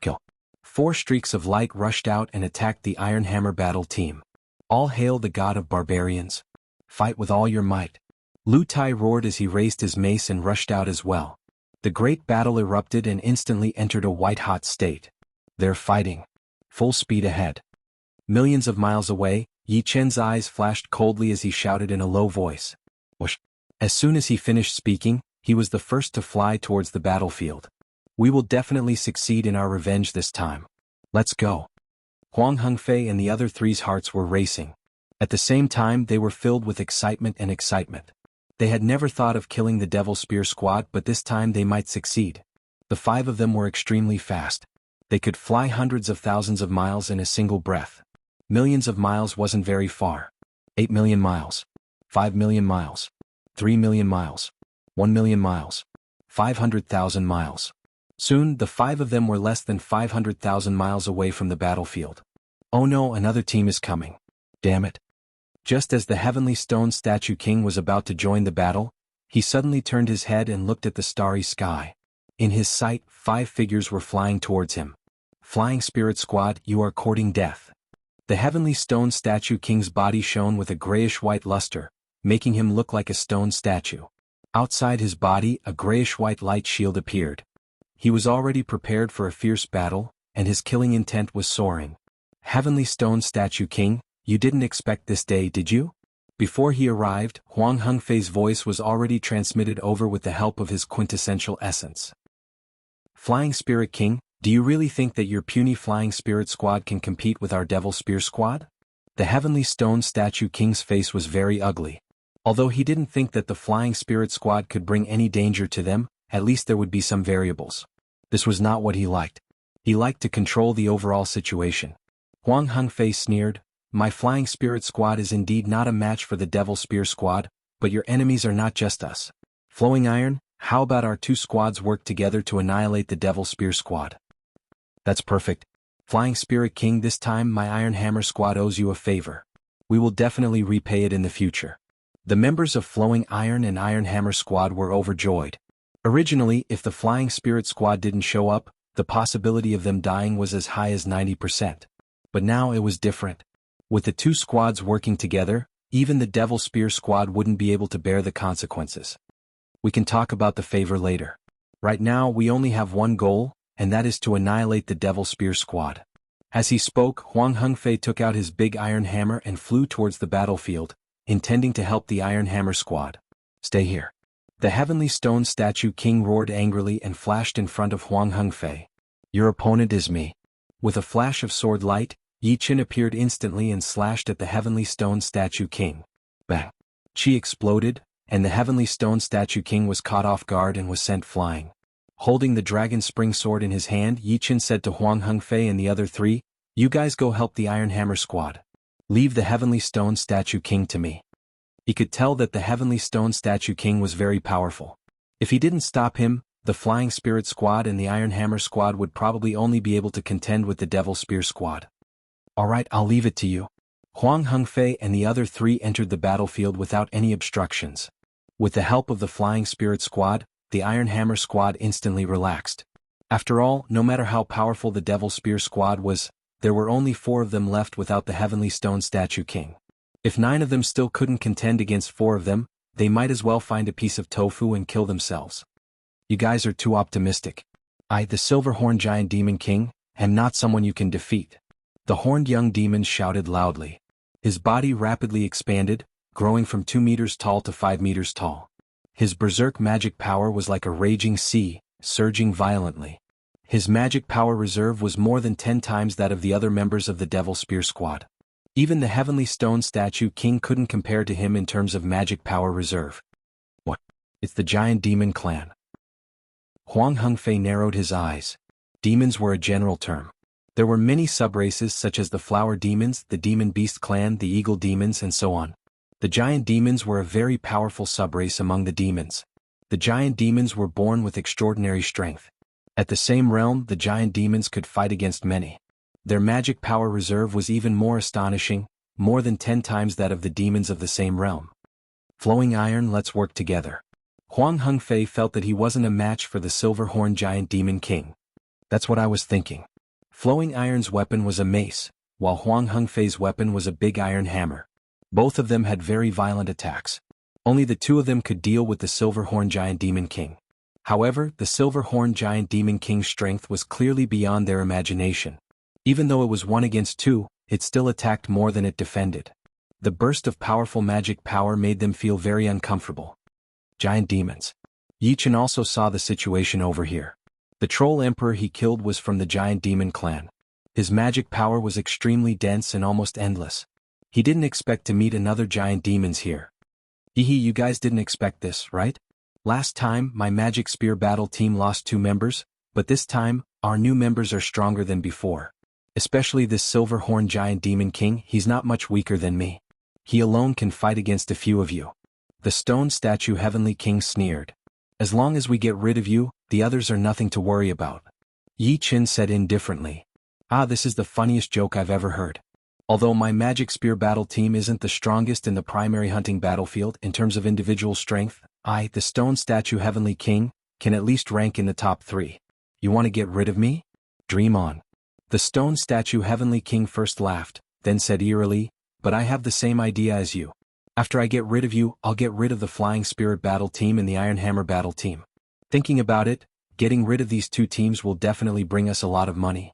Kill. 4 streaks of light rushed out and attacked the Iron Hammer battle team. All hail the god of barbarians. Fight with all your might. Lu Tai roared as he raised his mace and rushed out as well. The great battle erupted and instantly entered a white-hot state. They're fighting. Full speed ahead. Millions of miles away, Yi Chen's eyes flashed coldly as he shouted in a low voice. Whoosh. As soon as he finished speaking, he was the first to fly towards the battlefield. We will definitely succeed in our revenge this time. Let's go. Huang Hengfei and the other 3's hearts were racing. At the same time, they were filled with excitement. They had never thought of killing the Devil Spear squad, but this time they might succeed. The 5 of them were extremely fast. They could fly hundreds of thousands of miles in a single breath. Millions of miles wasn't very far. 8 million miles. 5 million miles. 3 million miles. 1 million miles. 500,000 miles. Soon, the 5 of them were less than 500,000 miles away from the battlefield. Oh no, another team is coming. Damn it. Just as the Heavenly Stone Statue King was about to join the battle, he suddenly turned his head and looked at the starry sky. In his sight, 5 figures were flying towards him. Flying Spirit Squad, you are courting death. The Heavenly Stone Statue King's body shone with a grayish-white luster, making him look like a stone statue. Outside his body, a grayish-white light shield appeared. He was already prepared for a fierce battle, and his killing intent was soaring. Heavenly Stone Statue King, you didn't expect this day, did you? Before he arrived, Huang Hengfei's voice was already transmitted over with the help of his quintessential essence. Flying Spirit King, do you really think that your puny Flying Spirit Squad can compete with our Devil Spear Squad? The Heavenly Stone Statue King's face was very ugly. Although he didn't think that the Flying Spirit Squad could bring any danger to them, at least there would be some variables. This was not what he liked. He liked to control the overall situation. Huang Hengfei sneered, My Flying Spirit Squad is indeed not a match for the Devil Spear Squad, but your enemies are not just us. Flowing Iron, how about our 2 squads work together to annihilate the Devil Spear Squad? That's perfect. Flying Spirit King, this time my Iron Hammer Squad owes you a favor. We will definitely repay it in the future. The members of Flowing Iron and Iron Hammer Squad were overjoyed. Originally, if the Flying Spirit Squad didn't show up, the possibility of them dying was as high as 90%. But now it was different. With the 2 squads working together, even the Devil Spear Squad wouldn't be able to bear the consequences. We can talk about the favor later. Right now, we only have one goal, and that is to annihilate the Devil Spear Squad. As he spoke, Huang Hengfei took out his big iron hammer and flew towards the battlefield, intending to help the Iron Hammer Squad. Stay here. The Heavenly Stone Statue King roared angrily and flashed in front of Huang Hengfei. Your opponent is me. With a flash of sword light, Yi Chen appeared instantly and slashed at the Heavenly Stone Statue King. Bang! Chi exploded, and the Heavenly Stone Statue King was caught off guard and was sent flying. Holding the dragon spring sword in his hand, Yi Chen said to Huang Hengfei and the other 3, You guys go help the Iron Hammer Squad. Leave the Heavenly Stone Statue King to me. He could tell that the Heavenly Stone Statue King was very powerful. If he didn't stop him, The Flying Spirit Squad and the Iron Hammer Squad would probably only be able to contend with the Devil Spear Squad. Alright, I'll leave it to you. Huang Hengfei and the other three entered the battlefield without any obstructions. With the help of the Flying Spirit Squad, the Iron Hammer Squad instantly relaxed. After all, no matter how powerful the Devil Spear Squad was, there were only 4 of them left without the Heavenly Stone Statue King. If 9 of them still couldn't contend against 4 of them, they might as well find a piece of tofu and kill themselves. You guys are too optimistic. I, the Silver-Horned Giant Demon King, am not someone you can defeat. The horned young demon shouted loudly. His body rapidly expanded, growing from 2 meters tall to 5 meters tall. His berserk magic power was like a raging sea, surging violently. His magic power reserve was more than 10 times that of the other members of the Devil Spear Squad. Even the Heavenly Stone Statue King couldn't compare to him in terms of magic power reserve. What? It's the Giant Demon Clan. Huang Hengfei narrowed his eyes. Demons were a general term. There were many subraces such as the Flower Demons, the Demon Beast Clan, the Eagle Demons, and so on. The Giant Demons were a very powerful subrace among the demons. The Giant Demons were born with extraordinary strength. At the same realm, the Giant Demons could fight against many. Their magic power reserve was even more astonishing, more than 10 times that of the demons of the same realm. Flowing Iron, let's work together. Huang Hengfei felt that he wasn't a match for the Silver-Horned Giant Demon King. That's what I was thinking. Flowing Iron's weapon was a mace, while Huang Hengfei's weapon was a big iron hammer. Both of them had very violent attacks. Only the 2 of them could deal with the Silver-Horned Giant Demon King. However, the Silver-Horned Giant Demon King's strength was clearly beyond their imagination. Even though it was 1 against 2, it still attacked more than it defended. The burst of powerful magic power made them feel very uncomfortable. Giant demons. Yi Chen also saw the situation over here. The Troll Emperor he killed was from the Giant Demon Clan. His magic power was extremely dense and almost endless. He didn't expect to meet another giant demons here. You guys didn't expect this, right? Last time, my Magic Spear Battle team lost 2 members, but this time, our new members are stronger than before. Especially this Silver-Horned Giant Demon King, he's not much weaker than me. He alone can fight against a few of you. The Stone Statue Heavenly King sneered. As long as we get rid of you, the others are nothing to worry about. Yi Chen said indifferently. This is the funniest joke I've ever heard. Although my Magic Spear Battle team isn't the strongest in the primary hunting battlefield in terms of individual strength, I, the Stone Statue Heavenly King, can at least rank in the top 3. You want to get rid of me? Dream on. The Stone Statue Heavenly King first laughed, then said eerily, but I have the same idea as you. After I get rid of you, I'll get rid of the Flying Spirit Battle team and the Iron Hammer Battle team. Thinking about it, getting rid of these 2 teams will definitely bring us a lot of money.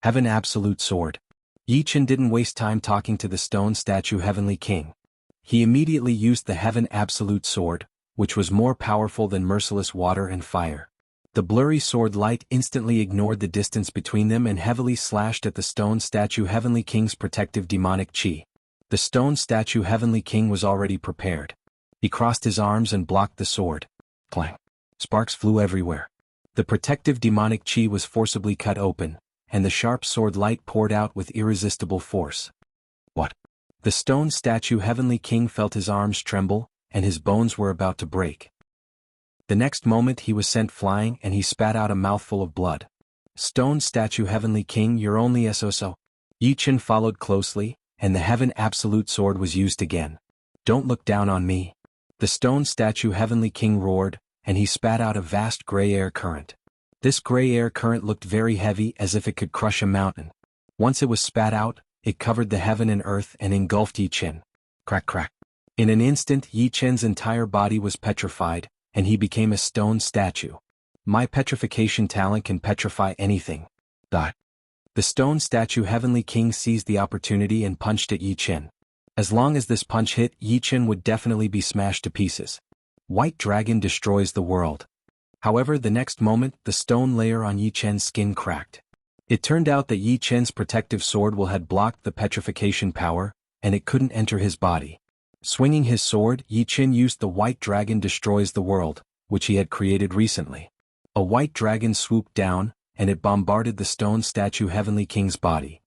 Have an absolute sword. Yi Chen didn't waste time talking to the Stone Statue Heavenly King. He immediately used the Heaven Absolute Sword, which was more powerful than merciless water and fire. The blurry sword light instantly ignored the distance between them and heavily slashed at the Stone Statue Heavenly King's protective demonic chi. The Stone Statue Heavenly King was already prepared. He crossed his arms and blocked the sword. Clang. Sparks flew everywhere. The protective demonic chi was forcibly cut open, and the sharp sword light poured out with irresistible force. What? The Stone Statue Heavenly King felt his arms tremble, and his bones were about to break. The next moment he was sent flying and he spat out a mouthful of blood. Stone Statue Heavenly King, you're only so. Yi Chen followed closely, and the Heaven Absolute Sword was used again. Don't look down on me. The Stone Statue Heavenly King roared, and he spat out a vast gray air current. This gray air current looked very heavy, as if it could crush a mountain. Once it was spat out, it covered the heaven and earth and engulfed Yi Chen. Crack crack. In an instant Yi Chen's entire body was petrified, and he became a stone statue. My petrification talent can petrify anything. The Stone Statue Heavenly King seized the opportunity and punched at Yi Chen. As long as this punch hit, Yi Chen would definitely be smashed to pieces. White Dragon destroys the world. However, the next moment, the stone layer on Yi Chen's skin cracked. It turned out that Yi Chen's protective sword had blocked the petrification power, and it couldn't enter his body. Swinging his sword, Yi Chen used the White Dragon destroys the world, which he had created recently. A white dragon swooped down, and it bombarded the Stone Statue Heavenly King's body.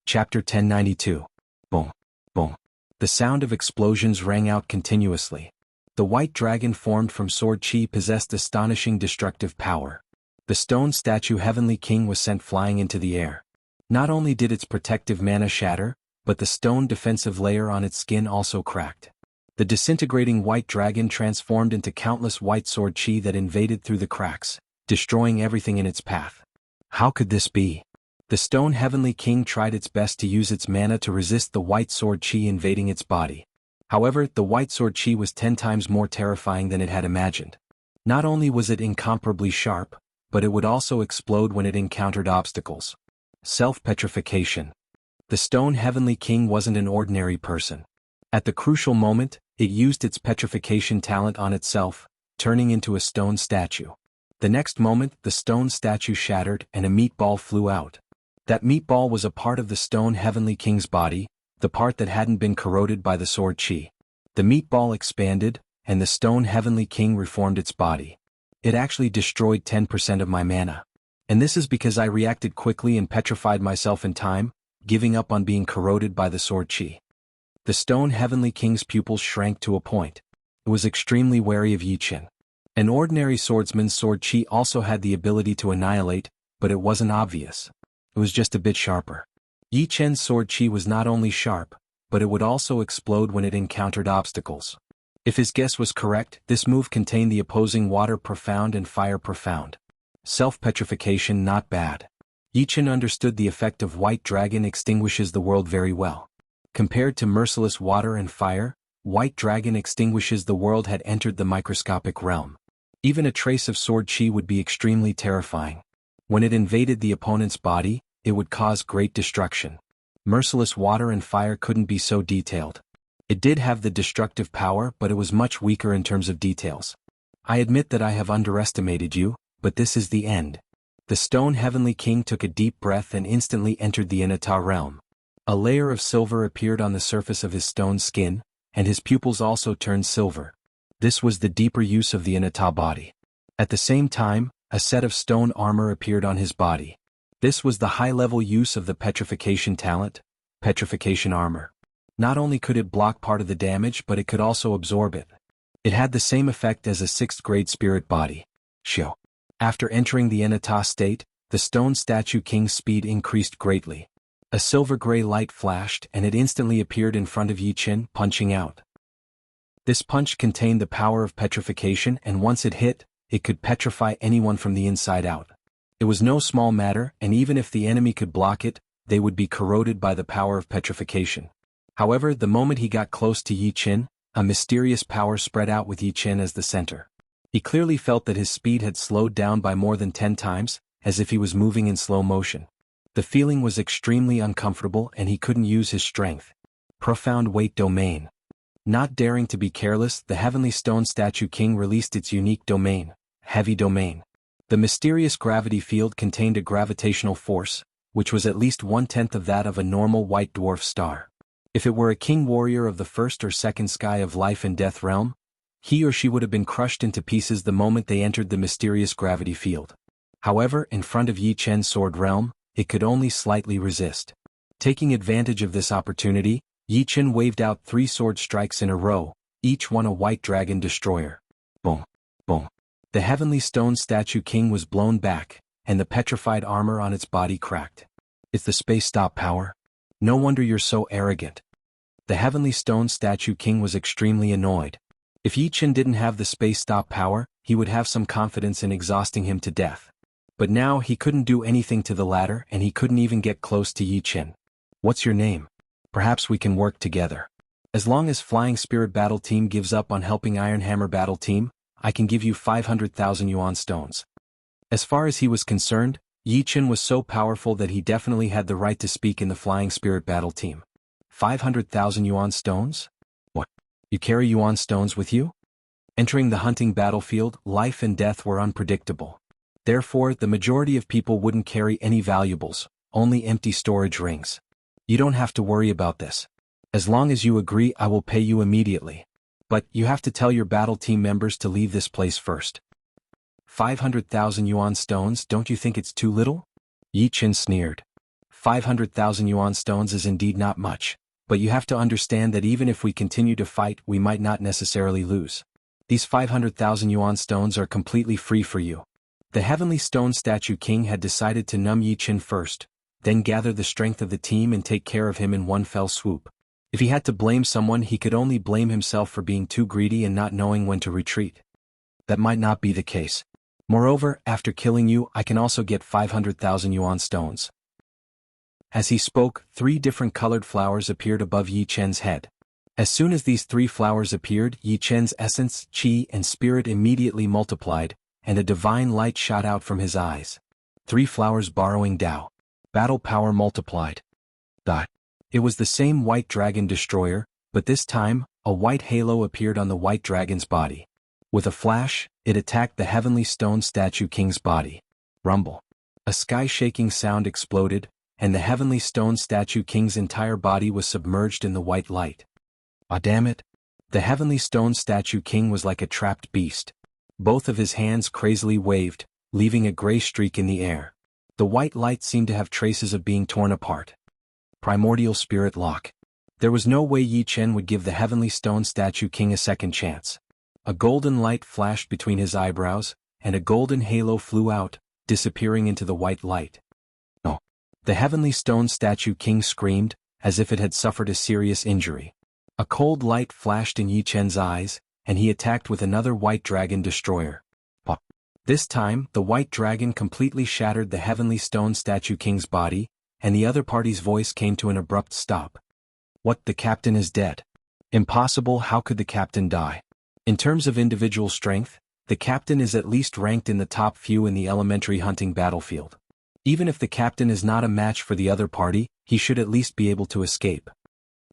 Chapter 1092. Boom, boom. The sound of explosions rang out continuously. The white dragon formed from sword chi possessed astonishing destructive power. The stone statue Heavenly King was sent flying into the air. Not only did its protective mana shatter, but the stone defensive layer on its skin also cracked. The disintegrating white dragon transformed into countless white sword chi that invaded through the cracks, destroying everything in its path. How could this be? The stone Heavenly King tried its best to use its mana to resist the white sword chi invading its body. However, the white sword chi was 10 times more terrifying than it had imagined. Not only was it incomparably sharp, but it would also explode when it encountered obstacles. Self-petrification. The stone Heavenly King wasn't an ordinary person. At the crucial moment, it used its petrification talent on itself, turning into a stone statue. The next moment, the stone statue shattered and a meatball flew out. That meatball was a part of the stone Heavenly King's body, the part that hadn't been corroded by the sword chi. The meatball expanded, and the stone Heavenly King reformed its body. It actually destroyed 10% of my mana. And this is because I reacted quickly and petrified myself in time, giving up on being corroded by the sword chi. The stone Heavenly King's pupils shrank to a point. It was extremely wary of Yi Chen. An ordinary swordsman's sword chi also had the ability to annihilate, but it wasn't obvious. It was just a bit sharper. Yi Chen's sword chi was not only sharp, but it would also explode when it encountered obstacles. If his guess was correct, this move contained the opposing water profound and fire profound. Self-petrification not bad. Yi Chen understood the effect of white dragon extinguishes the world very well. Compared to merciless water and fire, white dragon extinguishes the world had entered the microscopic realm. Even a trace of sword chi would be extremely terrifying. When it invaded the opponent's body, it would cause great destruction. Merciless water and fire couldn't be so detailed. It did have the destructive power, but it was much weaker in terms of details. I admit that I have underestimated you, but this is the end. The stone Heavenly King took a deep breath and instantly entered the Inata realm. A layer of silver appeared on the surface of his stone skin, and his pupils also turned silver. This was the deeper use of the Inata body. At the same time, a set of stone armor appeared on his body. This was the high-level use of the petrification talent, petrification armor. Not only could it block part of the damage, but it could also absorb it. It had the same effect as a 6th-grade spirit body. Shio. After entering the Inata state, the stone statue king's speed increased greatly. A silver-gray light flashed and it instantly appeared in front of Yi Chen, punching out. This punch contained the power of petrification, and once it hit, it could petrify anyone from the inside out. It was no small matter, and even if the enemy could block it, they would be corroded by the power of petrification. However, the moment he got close to Yi Chen, a mysterious power spread out with Yi Chen as the center. He clearly felt that his speed had slowed down by more than 10 times, as if he was moving in slow motion. The feeling was extremely uncomfortable and he couldn't use his strength. Profound weight domain. Not daring to be careless, the Heavenly Stone Statue King released its unique domain, heavy domain. The mysterious gravity field contained a gravitational force, which was at least 1/10 of that of a normal white dwarf star. If it were a king warrior of the first or second sky of life and death realm, he or she would have been crushed into pieces the moment they entered the mysterious gravity field. However, in front of Yi Chen's sword realm, it could only slightly resist. Taking advantage of this opportunity, Yi Chen waved out 3 sword strikes in a row, each one a white dragon destroyer. Boom, boom. The Heavenly Stone Statue King was blown back, and the petrified armor on its body cracked. It's the space stop power? No wonder you're so arrogant. The Heavenly Stone Statue King was extremely annoyed. If Yi Chen didn't have the space stop power, he would have some confidence in exhausting him to death. But now he couldn't do anything to the latter, and he couldn't even get close to Yi Chen. What's your name? Perhaps we can work together. As long as Flying Spirit Battle Team gives up on helping Iron Hammer Battle Team, I can give you 500,000 yuan stones. As far as he was concerned, Yi Chen was so powerful that he definitely had the right to speak in the Flying Spirit Battle Team. 500,000 yuan stones? What? You carry yuan stones with you? Entering the hunting battlefield, life and death were unpredictable. Therefore, the majority of people wouldn't carry any valuables, only empty storage rings. You don't have to worry about this. As long as you agree, I will pay you immediately. But you have to tell your battle team members to leave this place first. 500,000 yuan stones, don't you think it's too little? Yi Chen sneered. 500,000 yuan stones is indeed not much, but you have to understand that even if we continue to fight, we might not necessarily lose. These 500,000 yuan stones are completely free for you. The Heavenly Stone Statue King had decided to numb Yi Chen first, then gather the strength of the team and take care of him in one fell swoop. If he had to blame someone, he could only blame himself for being too greedy and not knowing when to retreat. That might not be the case. Moreover, after killing you, I can also get 500,000 yuan stones. As he spoke, 3 different colored flowers appeared above Yi Chen's head. As soon as these 3 flowers appeared, Yi Chen's essence, qi, and spirit immediately multiplied, and a divine light shot out from his eyes. 3 flowers borrowing Dao. Battle power multiplied. It was the same white dragon destroyer, but this time, a white halo appeared on the white dragon's body. With a flash, it attacked the Heavenly Stone Statue King's body. Rumble. A sky-shaking sound exploded, and the Heavenly Stone Statue King's entire body was submerged in the white light. Ah, damn it! The Heavenly Stone Statue King was like a trapped beast. Both of his hands crazily waved, leaving a gray streak in the air. The white light seemed to have traces of being torn apart. Primordial Spirit Lock. There was no way Yi Chen would give the Heavenly Stone Statue King a second chance. A golden light flashed between his eyebrows, and a golden halo flew out, disappearing into the white light. Oh! The Heavenly Stone Statue King screamed, as if it had suffered a serious injury. A cold light flashed in Yi Chen's eyes, and he attacked with another white dragon destroyer. This time, the white dragon completely shattered the Heavenly Stone Statue King's body, and the other party's voice came to an abrupt stop. What, the captain is dead? Impossible, how could the captain die? In terms of individual strength, the captain is at least ranked in the top few in the elementary hunting battlefield. Even if the captain is not a match for the other party, he should at least be able to escape.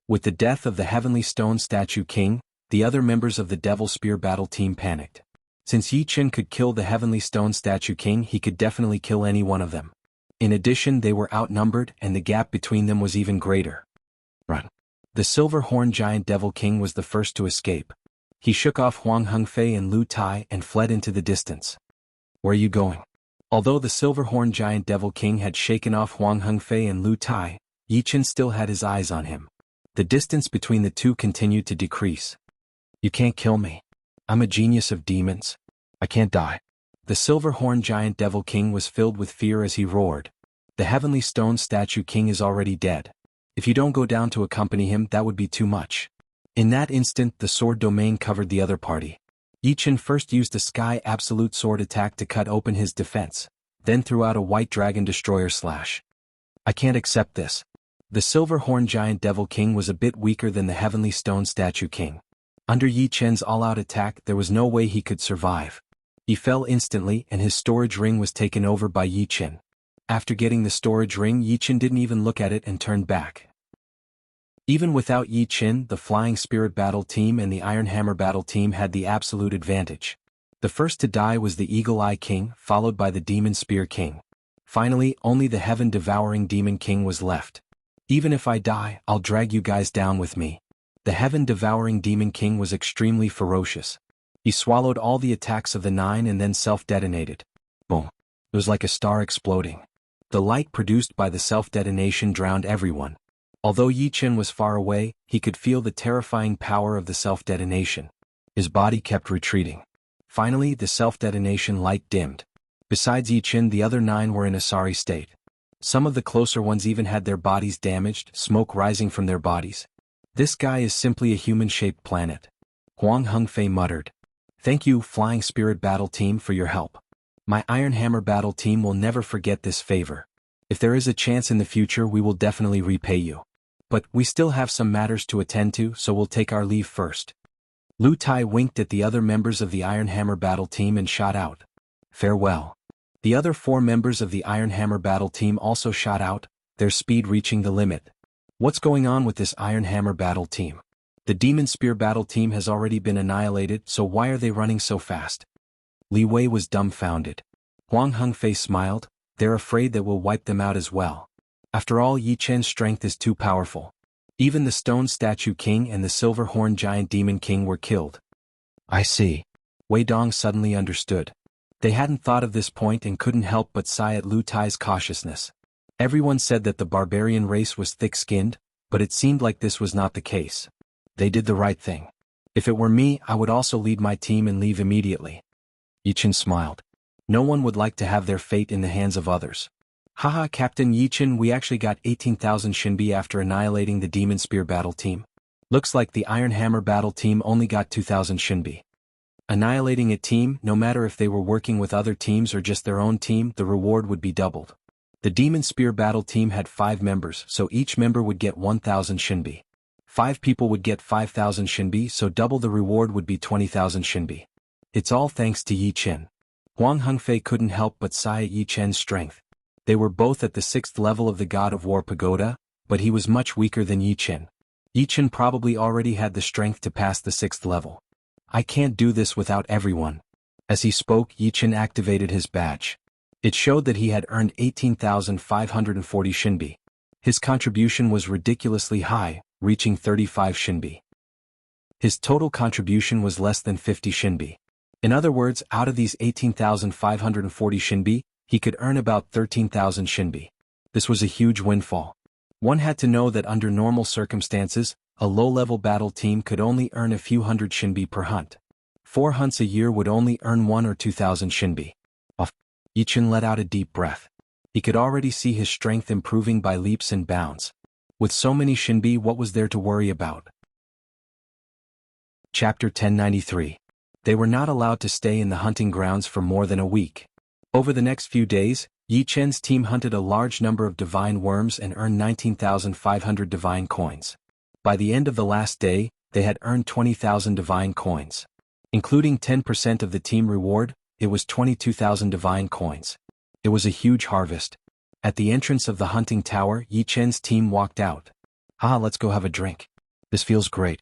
With the death of the Heavenly Stone Statue King, the other members of the Devil Spear battle team panicked. Since Yi Chen could kill the Heavenly Stone Statue King, he could definitely kill any one of them. In addition, they were outnumbered and the gap between them was even greater. Run. The Silver Horn Giant Devil King was the first to escape. He shook off Huang Hengfei and Lu Tai and fled into the distance. Where are you going? Although the Silver Horn Giant Devil King had shaken off Huang Hengfei and Lu Tai, Yi Chen still had his eyes on him. The distance between the two continued to decrease. You can't kill me. I'm a genius of demons. I can't die. The Silver Horn Giant Devil King was filled with fear as he roared. The Heavenly Stone Statue King is already dead. If you don't go down to accompany him, that would be too much. In that instant, the sword domain covered the other party. Yi Chen first used a Sky Absolute Sword attack to cut open his defense, then threw out a White Dragon Destroyer slash. I can't accept this. The Silver Horn Giant Devil King was a bit weaker than the Heavenly Stone Statue King. Under Yi Chen's all-out attack, there was no way he could survive. He fell instantly and his storage ring was taken over by Yi Chen. After getting the storage ring, Yi Chen didn't even look at it and turned back. Even without Yi Chen, the Flying Spirit Battle Team and the Iron Hammer Battle Team had the absolute advantage. The first to die was the Eagle Eye King, followed by the Demon Spear King. Finally, only the Heaven Devouring Demon King was left. Even if I die, I'll drag you guys down with me. The Heaven Devouring Demon King was extremely ferocious. He swallowed all the attacks of the 9 and then self-detonated. Boom. It was like a star exploding. The light produced by the self-detonation drowned everyone. Although Yi Chen was far away, he could feel the terrifying power of the self-detonation. His body kept retreating. Finally, the self-detonation light dimmed. Besides Yi Chen, the other 9 were in a sorry state. Some of the closer ones even had their bodies damaged, smoke rising from their bodies. This guy is simply a human-shaped planet. Huang Hengfei muttered. Thank you, Flying Spirit Battle Team, for your help. My Iron Hammer Battle Team will never forget this favor. If there is a chance in the future, we will definitely repay you. But we still have some matters to attend to, so we'll take our leave first. Lu Tai winked at the other members of the Iron Hammer Battle Team and shot out. Farewell. The other 4 members of the Iron Hammer Battle Team also shot out, their speed reaching the limit. What's going on with this Iron Hammer Battle Team? The Demon Spear Battle Team has already been annihilated, so why are they running so fast? Li Wei was dumbfounded. Huang Hengfei smiled. They're afraid that we'll wipe them out as well. After all, Yi Chen's strength is too powerful. Even the Stone Statue King and the Silver Horn Giant Demon King were killed. I see. Wei Dong suddenly understood. They hadn't thought of this point and couldn't help but sigh at Lu Tai's cautiousness. Everyone said that the barbarian race was thick-skinned, but it seemed like this was not the case. They did the right thing. If it were me, I would also lead my team and leave immediately. Yi Chen smiled. No one would like to have their fate in the hands of others. Haha, Captain Yi Chen, we actually got 18,000 Shinbi after annihilating the Demon Spear battle team. Looks like the Iron Hammer battle team only got 2,000 Shinbi. Annihilating a team, no matter if they were working with other teams or just their own team, the reward would be doubled. The Demon Spear battle team had 5 members, so each member would get 1,000 Shinbi. 5 people would get 5,000 Shinbi, so double the reward would be 20,000 Shinbi. It's all thanks to Yi Chen. Huang Hengfei couldn't help but sigh at Yi Chen's strength. They were both at the 6th level of the God of War Pagoda, but he was much weaker than Yi Chen. Yi Chen probably already had the strength to pass the 6th level. I can't do this without everyone. As he spoke, Yi Chen activated his badge. It showed that he had earned 18,540 Shinbi. His contribution was ridiculously high, reaching 35 Shinbi. His total contribution was less than 50 Shinbi. In other words, out of these 18,540 Shinbi, he could earn about 13,000 Shinbi. This was a huge windfall. One had to know that under normal circumstances, a low-level battle team could only earn a few hundred Shinbi per hunt. 4 hunts a year would only earn 1 or 2,000 Shinbi. Yi Chen let out a deep breath. He could already see his strength improving by leaps and bounds. With so many Shinbi, what was there to worry about? Chapter 1093. They were not allowed to stay in the hunting grounds for more than a week. Over the next few days, Yi Chen's team hunted a large number of divine worms and earned 19,500 divine coins. By the end of the last day, they had earned 20,000 divine coins. Including 10% of the team reward, it was 22,000 divine coins. It was a huge harvest. At the entrance of the hunting tower, Yi Chen's team walked out. Let's go have a drink. This feels great.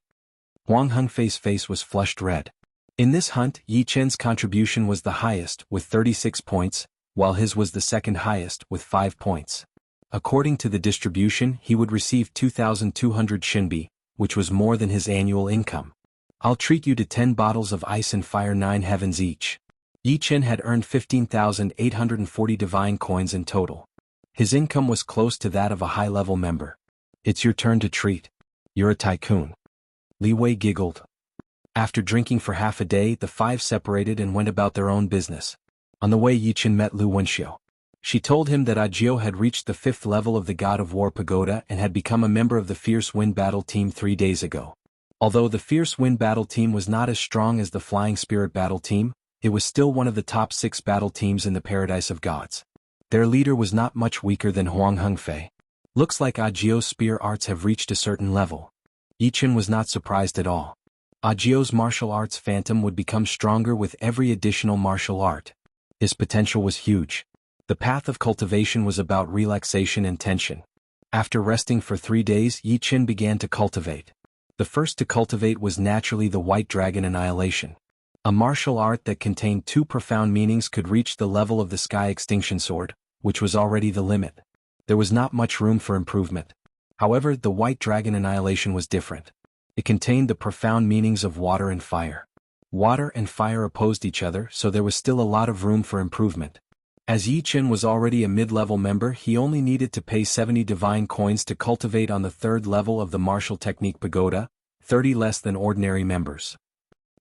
Huang Hengfei's face was flushed red. In this hunt, Yi Chen's contribution was the highest, with 36 points, while his was the second highest, with 5 points. According to the distribution, he would receive 2,200 Shinbi, which was more than his annual income. I'll treat you to 10 bottles of ice and fire 9 heavens each. Yi Chen had earned 15,840 divine coins in total. His income was close to that of a high-level member. It's your turn to treat. You're a tycoon. Li Wei giggled. After drinking for half a day, the 5 separated and went about their own business. On the way, Yi Chen met Lu Wenxiu. She told him that Audiobook had reached the 5th level of the God of War Pagoda and had become a member of the Fierce Wind Battle Team 3 days ago. Although the Fierce Wind Battle Team was not as strong as the Flying Spirit Battle Team, it was still one of the top 6 battle teams in the Paradise of Gods. Their leader was not much weaker than Huang Hengfei. Looks like Audio's spear arts have reached a certain level. Yi Chen was not surprised at all. Audio's martial arts phantom would become stronger with every additional martial art. His potential was huge. The path of cultivation was about relaxation and tension. After resting for 3 days, Yi Chen began to cultivate. The first to cultivate was naturally the White Dragon Annihilation. A martial art that contained 2 profound meanings could reach the level of the Sky Extinction Sword, which was already the limit. There was not much room for improvement. However, the White Dragon Annihilation was different. It contained the profound meanings of water and fire. Water and fire opposed each other, so there was still a lot of room for improvement. As Yi Chen was already a mid-level member, he only needed to pay 70 divine coins to cultivate on the 3rd level of the Martial Technique Pagoda, 30 less than ordinary members.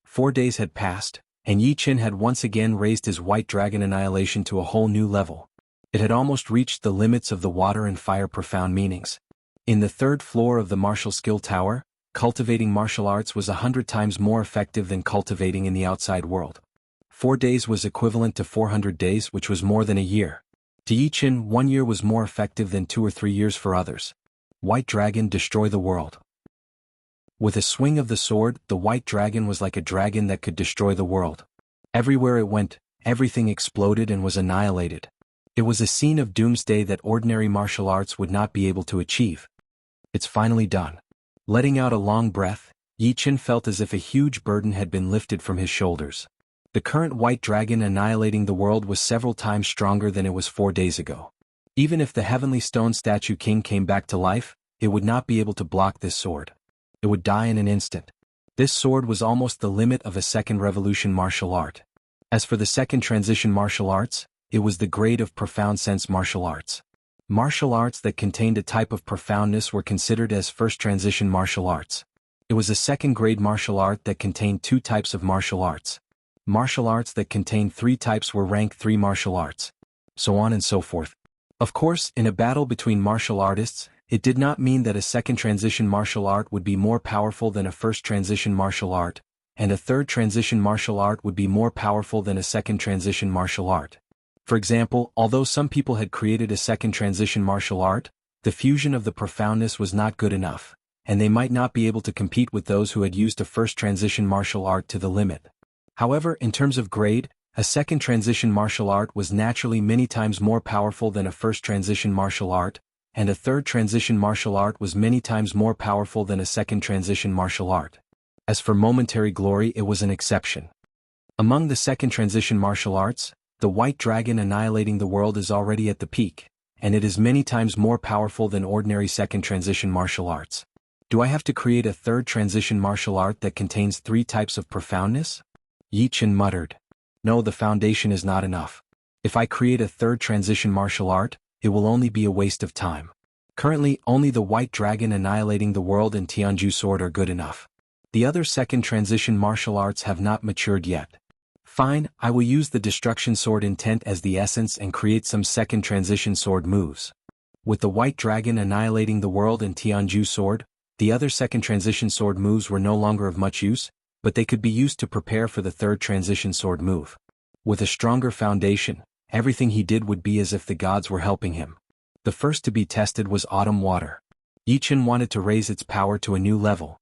4 days had passed, and Yi Chen had once again raised his White Dragon Annihilation to a whole new level. It had almost reached the limits of the water and fire profound meanings. In the 3rd floor of the Martial Skill Tower, cultivating martial arts was 100 times more effective than cultivating in the outside world. 4 days was equivalent to 400 days, which was more than a year. To Yi Chen, 1 year was more effective than 2 or 3 years for others. White Dragon, destroy the world. With a swing of the sword, the White Dragon was like a dragon that could destroy the world. Everywhere it went, everything exploded and was annihilated. It was a scene of doomsday that ordinary martial arts would not be able to achieve. It's finally done. Letting out a long breath, Yi Chen felt as if a huge burden had been lifted from his shoulders. The current White Dragon annihilating the world was several times stronger than it was 4 days ago. Even if the Heavenly Stone Statue King came back to life, it would not be able to block this sword. It would die in an instant. This sword was almost the limit of a second revolution martial art. As for the second transition martial arts, it was the grade of profound sense martial arts. Martial arts that contained a type of profoundness were considered as first transition martial arts. It was a second-grade martial art that contained 2 types of martial arts. Martial arts that contained 3 types were rank 3 martial arts. So on and so forth. Of course, in a battle between martial artists, it did not mean that a second transition martial art would be more powerful than a first transition martial art, and a third transition martial art would be more powerful than a second transition martial art. For example, although some people had created a second transition martial art, the fusion of the profoundness was not good enough, and they might not be able to compete with those who had used a first transition martial art to the limit. However, in terms of grade, a second transition martial art was naturally many times more powerful than a first transition martial art, and a third transition martial art was many times more powerful than a second transition martial art. As for momentary glory, it was an exception. Among the second transition martial arts, the white dragon annihilating the world is already at the peak, and it is many times more powerful than ordinary second transition martial arts. Do I have to create a third transition martial art that contains 3 types of profoundness? Yi Chen muttered. No, the foundation is not enough. If I create a third transition martial art, it will only be a waste of time. Currently, only the white dragon annihilating the world and Jianghu sword are good enough. The other second transition martial arts have not matured yet. Fine, I will use the destruction sword intent as the essence and create some second transition sword moves. With the white dragon annihilating the world and Jianghu sword, the other second transition sword moves were no longer of much use, but they could be used to prepare for the third transition sword move. With a stronger foundation, everything he did would be as if the gods were helping him. The first to be tested was Autumn Water. Yi Chen wanted to raise its power to a new level.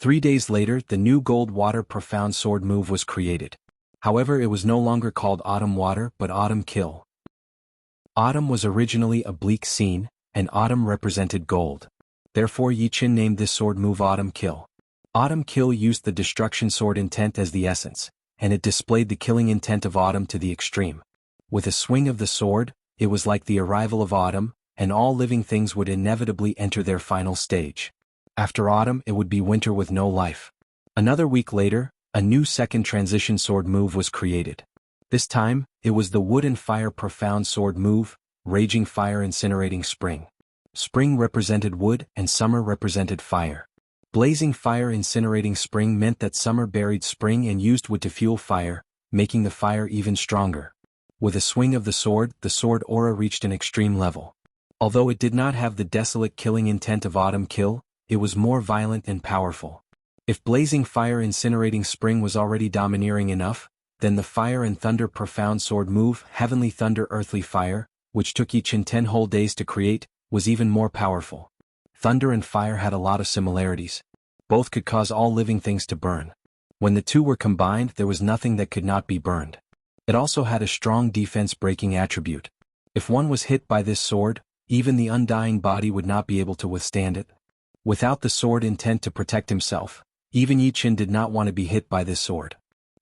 3 days later, the new Gold Water Profound Sword move was created. However, it was no longer called Autumn Water but Autumn Kill. Autumn was originally a bleak scene, and autumn represented gold. Therefore Yi Chen named this sword move Autumn Kill. Autumn Kill used the destruction sword intent as the essence, and it displayed the killing intent of autumn to the extreme. With a swing of the sword, it was like the arrival of autumn, and all living things would inevitably enter their final stage. After autumn, it would be winter with no life. Another week later, a new second transition sword move was created. This time, it was the Wood and Fire Profound Sword move, Raging Fire Incinerating Spring. Spring represented wood and summer represented fire. Blazing Fire Incinerating Spring meant that summer buried spring and used wood to fuel fire, making the fire even stronger. With a swing of the sword aura reached an extreme level. Although it did not have the desolate killing intent of Autumn Kill, it was more violent and powerful. If Blazing Fire Incinerating Spring was already domineering enough, then the Fire and Thunder Profound Sword move, Heavenly Thunder Earthly Fire, which took Yi Chen 10 whole days to create, was even more powerful. Thunder and fire had a lot of similarities. Both could cause all living things to burn. When the two were combined, there was nothing that could not be burned. It also had a strong defense-breaking attribute. If one was hit by this sword, even the undying body would not be able to withstand it. Without the sword intent to protect himself, even Yi Chen did not want to be hit by this sword.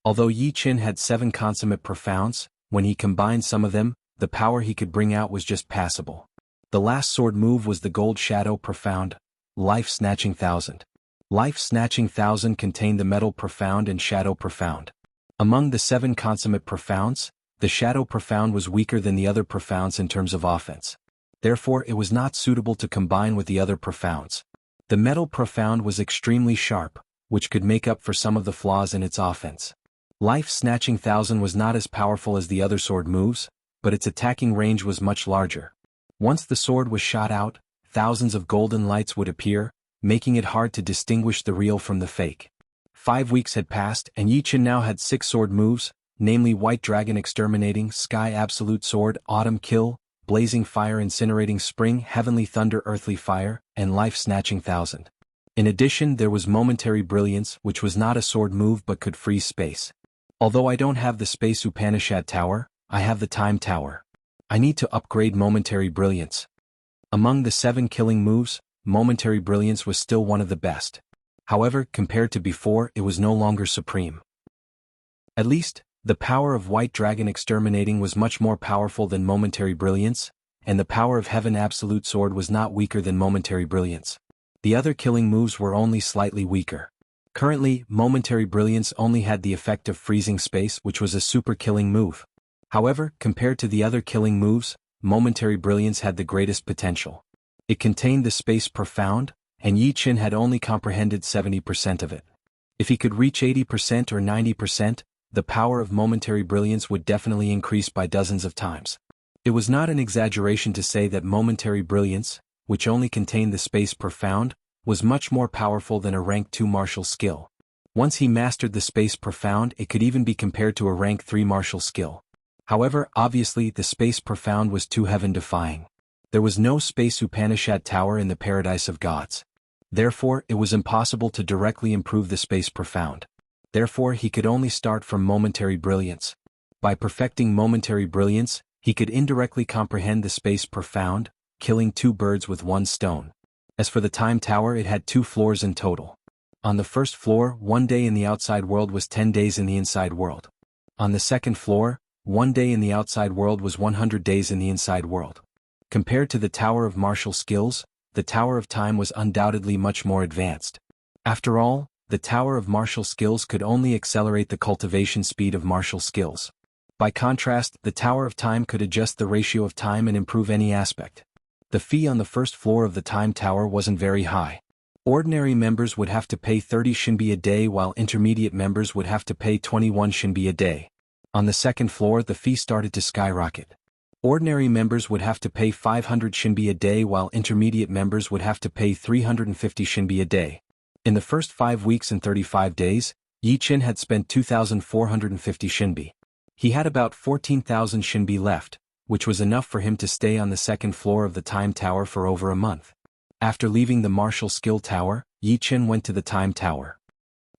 Although Yi Chen had 7 consummate profounds, when he combined some of them, the power he could bring out was just passable. The last sword move was the Gold Shadow Profound, Life Snatching 1000. Life Snatching 1000 contained the Metal Profound and Shadow Profound. Among the 7 consummate profounds, the Shadow Profound was weaker than the other profounds in terms of offense. Therefore, it was not suitable to combine with the other profounds. The Metal Profound was extremely sharp, which could make up for some of the flaws in its offense. Life Snatching 1000 was not as powerful as the other sword moves, but its attacking range was much larger. Once the sword was shot out, thousands of golden lights would appear, making it hard to distinguish the real from the fake. 5 weeks had passed and Yi Chen now had 6 sword moves, namely White Dragon Exterminating, Sky Absolute Sword, Autumn Kill, Blazing Fire Incinerating Spring, Heavenly Thunder Earthly Fire, and Life Snatching 1000. In addition, there was Momentary Brilliance, which was not a sword move but could freeze space. Although I don't have the Space Upanishad Tower, I have the Time Tower. I need to upgrade Momentary Brilliance. Among the 7 killing moves, Momentary Brilliance was still one of the best. However, compared to before, it was no longer supreme. At least, the power of White Dragon Exterminating was much more powerful than Momentary Brilliance, and the power of Heaven Absolute Sword was not weaker than Momentary Brilliance. The other killing moves were only slightly weaker. Currently, Momentary Brilliance only had the effect of freezing space, which was a super killing move. However, compared to the other killing moves, Momentary Brilliance had the greatest potential. It contained the Space Profound, and Yi Qin had only comprehended 70% of it. If he could reach 80% or 90%, the power of momentary brilliance would definitely increase by dozens of times. It was not an exaggeration to say that momentary brilliance, which only contained the space profound, was much more powerful than a rank 2 martial skill. Once he mastered the space profound, it could even be compared to a rank 3 martial skill. However, obviously the space profound was too heaven-defying. There was no space Upanishad tower in the paradise of gods. Therefore, it was impossible to directly improve the space profound. Therefore, he could only start from momentary brilliance. By perfecting momentary brilliance, he could indirectly comprehend the space profound, killing 2 birds with 1 stone. As for the time tower, it had 2 floors in total. On the first floor, 1 day in the outside world was 10 days in the inside world. On the second floor, 1 day in the outside world was 100 days in the inside world. Compared to the Tower of Martial Skills, the Tower of Time was undoubtedly much more advanced. After all, the Tower of Martial Skills could only accelerate the cultivation speed of martial skills. By contrast, the Tower of Time could adjust the ratio of time and improve any aspect. The fee on the first floor of the Time Tower wasn't very high. Ordinary members would have to pay 30 shinbi a day while intermediate members would have to pay 21 shinbi a day. On the second floor, the fee started to skyrocket. Ordinary members would have to pay 500 shinbi a day while intermediate members would have to pay 350 shinbi a day. In the first 5 weeks and 35 days, Yi Qin had spent 2,450 shinbi. He had about 14,000 shinbi left, which was enough for him to stay on the second floor of the Time Tower for over a month. After leaving the Martial Skill Tower, Yi Qin went to the Time Tower.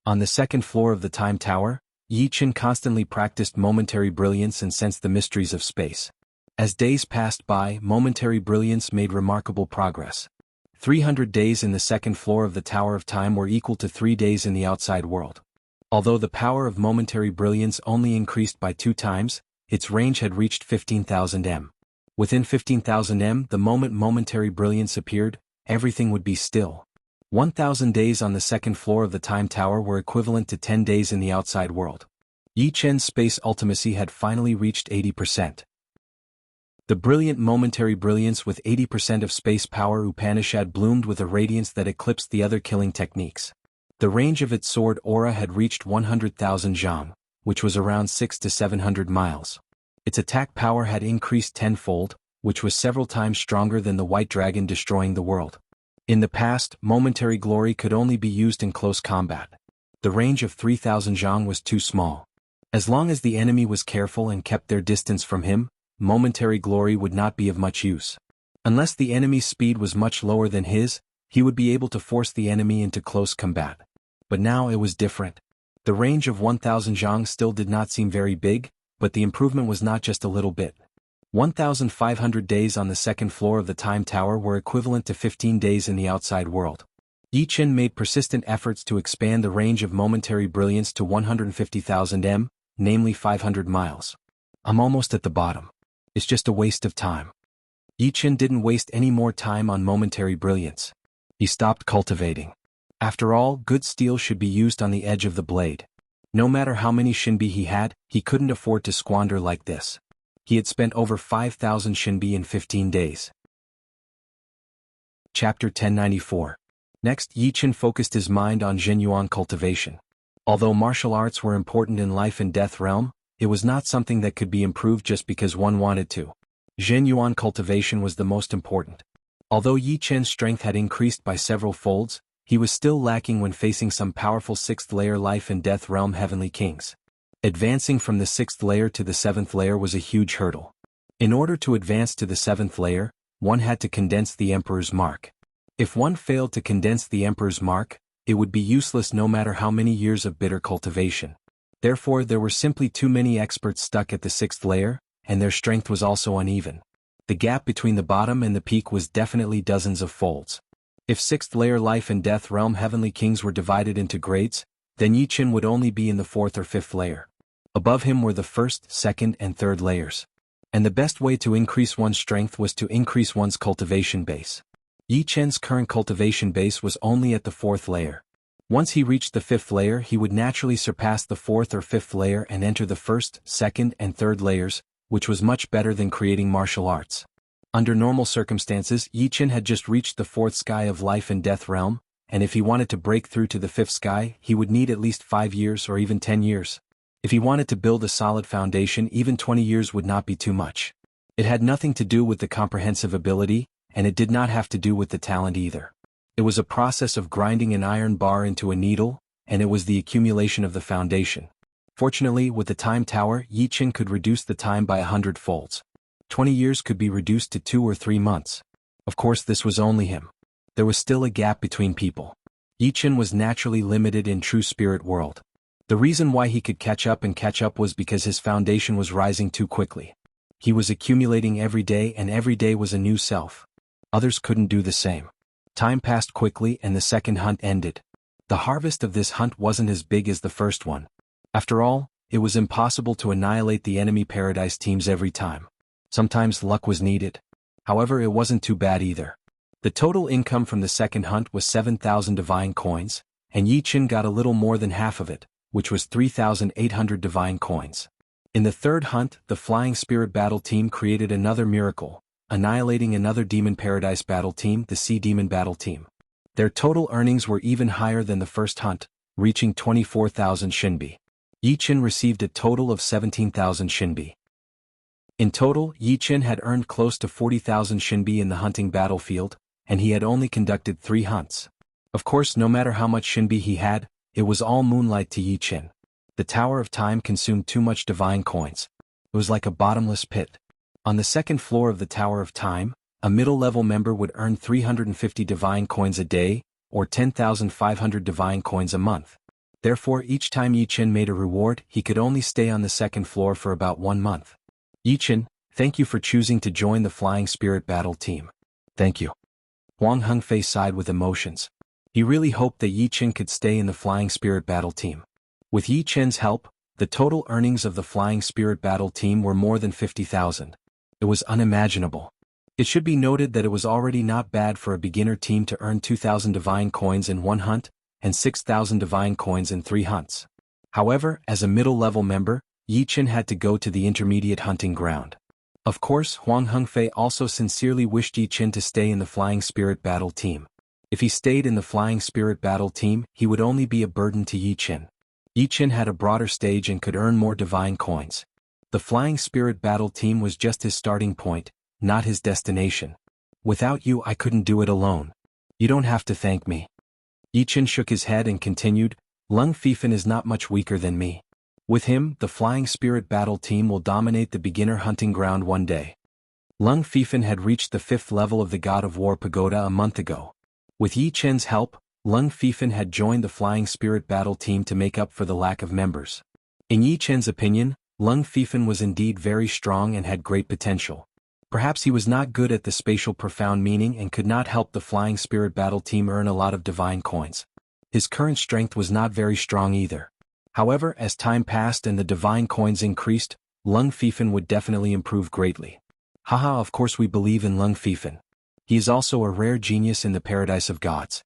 On the second floor of the Time Tower, Yi Qin constantly practiced momentary brilliance and sensed the mysteries of space. As days passed by, momentary brilliance made remarkable progress. 300 days in the second floor of the Tower of Time were equal to 3 days in the outside world. Although the power of momentary brilliance only increased by 2 times, its range had reached 15,000 m. Within 15,000 m, the moment momentary brilliance appeared, everything would be still. 1,000 days on the second floor of the Time Tower were equivalent to 10 days in the outside world. Yi Qin's space ultimacy had finally reached 80%. The brilliant momentary brilliance with 80% of space power Upanishad bloomed with a radiance that eclipsed the other killing techniques. The range of its sword aura had reached 100,000 zhang, which was around 600 to 700 miles. Its attack power had increased tenfold, which was several times stronger than the White Dragon destroying the world. In the past, momentary glory could only be used in close combat. The range of 3,000 zhang was too small. As long as the enemy was careful and kept their distance from him, momentary glory would not be of much use. Unless the enemy's speed was much lower than his, he would be able to force the enemy into close combat. But now it was different. The range of 1,000 zhang still did not seem very big, but the improvement was not just a little bit. 1,500 days on the second floor of the Time Tower were equivalent to 15 days in the outside world. Yi Qin made persistent efforts to expand the range of momentary brilliance to 150,000 m, namely 500 miles. I'm almost at the bottom. It's just a waste of time. Yi Qin didn't waste any more time on momentary brilliance. He stopped cultivating. After all, good steel should be used on the edge of the blade. No matter how many shinbi he had, he couldn't afford to squander like this. He had spent over 5,000 shinbi in 15 days. Chapter 1094. Next, Yi Qin focused his mind on Zhenyuan cultivation. Although martial arts were important in life and death realm, it was not something that could be improved just because one wanted to. Zhenyuan cultivation was the most important. Although Yi Qin's strength had increased by several folds, he was still lacking when facing some powerful 6th layer life and death realm heavenly kings. Advancing from the 6th layer to the 7th layer was a huge hurdle. In order to advance to the 7th layer, one had to condense the Emperor's mark. If one failed to condense the Emperor's mark, it would be useless no matter how many years of bitter cultivation. Therefore, there were simply too many experts stuck at the 6th layer, and their strength was also uneven. The gap between the bottom and the peak was definitely dozens of folds. If 6th layer life and death realm heavenly kings were divided into grades, then Yi Qin would only be in the 4th or 5th layer. Above him were the 1st, 2nd, and 3rd layers. And the best way to increase one's strength was to increase one's cultivation base. Yi Qin's current cultivation base was only at the 4th layer. Once he reached the 5th layer, he would naturally surpass the 4th or 5th layer and enter the 1st, 2nd, and 3rd layers, which was much better than creating martial arts. Under normal circumstances, Yi Chen had just reached the fourth sky of life and death realm, and if he wanted to break through to the fifth sky, he would need at least 5 years or even 10 years. If he wanted to build a solid foundation, even 20 years would not be too much. It had nothing to do with the comprehensive ability, and it did not have to do with the talent either. It was a process of grinding an iron bar into a needle, and it was the accumulation of the foundation. Fortunately, with the time tower, Yi Chen could reduce the time by 100 folds. 20 years could be reduced to 2 or 3 months. Of course, this was only him. There was still a gap between people. Yi Chen was naturally limited in true spirit world. The reason why he could catch up was because his foundation was rising too quickly. He was accumulating every day, and every day was a new self. Others couldn't do the same. Time passed quickly and the second hunt ended. The harvest of this hunt wasn't as big as the first one. After all, it was impossible to annihilate the enemy paradise teams every time. Sometimes luck was needed. However, it wasn't too bad either. The total income from the second hunt was 7,000 divine coins, and Yi Chen got a little more than half of it, which was 3,800 divine coins. In the third hunt, the Flying Spirit Battle Team created another miracle, annihilating another Demon Paradise Battle Team, the Sea Demon Battle Team. Their total earnings were even higher than the first hunt, reaching 24,000 Shinbi. Yi Chen received a total of 17,000 Shinbi. In total, Yi Chen had earned close to 40,000 Shinbi in the hunting battlefield, and he had only conducted 3 hunts. Of course, no matter how much Shinbi he had, it was all moonlight to Yi Chen. The Tower of Time consumed too much divine coins. It was like a bottomless pit. On the second floor of the Tower of Time, a middle-level member would earn 350 divine coins a day, or 10,500 divine coins a month. Therefore, each time Yi Chen made a reward, he could only stay on the second floor for about 1 month. Yi Chen, thank you for choosing to join the Flying Spirit Battle Team. Thank you. Huang Hengfei sighed with emotions. He really hoped that Yi Chen could stay in the Flying Spirit Battle Team. With Yi Chen's help, the total earnings of the Flying Spirit Battle Team were more than 50,000. It was unimaginable. It should be noted that it was already not bad for a beginner team to earn 2,000 divine coins in 1 hunt, and 6,000 divine coins in 3 hunts. However, as a middle-level member, Yi Chen had to go to the intermediate hunting ground. Of course, Huang Hengfei also sincerely wished Yi Chen to stay in the Flying Spirit Battle Team. If he stayed in the Flying Spirit Battle Team, he would only be a burden to Yi Chen. Yi Chen had a broader stage and could earn more divine coins. The Flying Spirit Battle Team was just his starting point, not his destination. Without you, I couldn't do it alone. You don't have to thank me. Yi Chen shook his head and continued, Lung Fifan is not much weaker than me. With him, the Flying Spirit Battle Team will dominate the beginner hunting ground one day. Lung Fifan had reached the 5th level of the God of War Pagoda a month ago. With Yi Chen's help, Lung Fifan had joined the Flying Spirit Battle Team to make up for the lack of members. In Yi Chen's opinion, Lung Fifan was indeed very strong and had great potential. Perhaps he was not good at the spatial profound meaning and could not help the Flying Spirit Battle Team earn a lot of divine coins. His current strength was not very strong either. However, as time passed and the divine coins increased, Lung Fifan would definitely improve greatly. Haha, of course we believe in Lung Fifan. He is also a rare genius in the paradise of gods.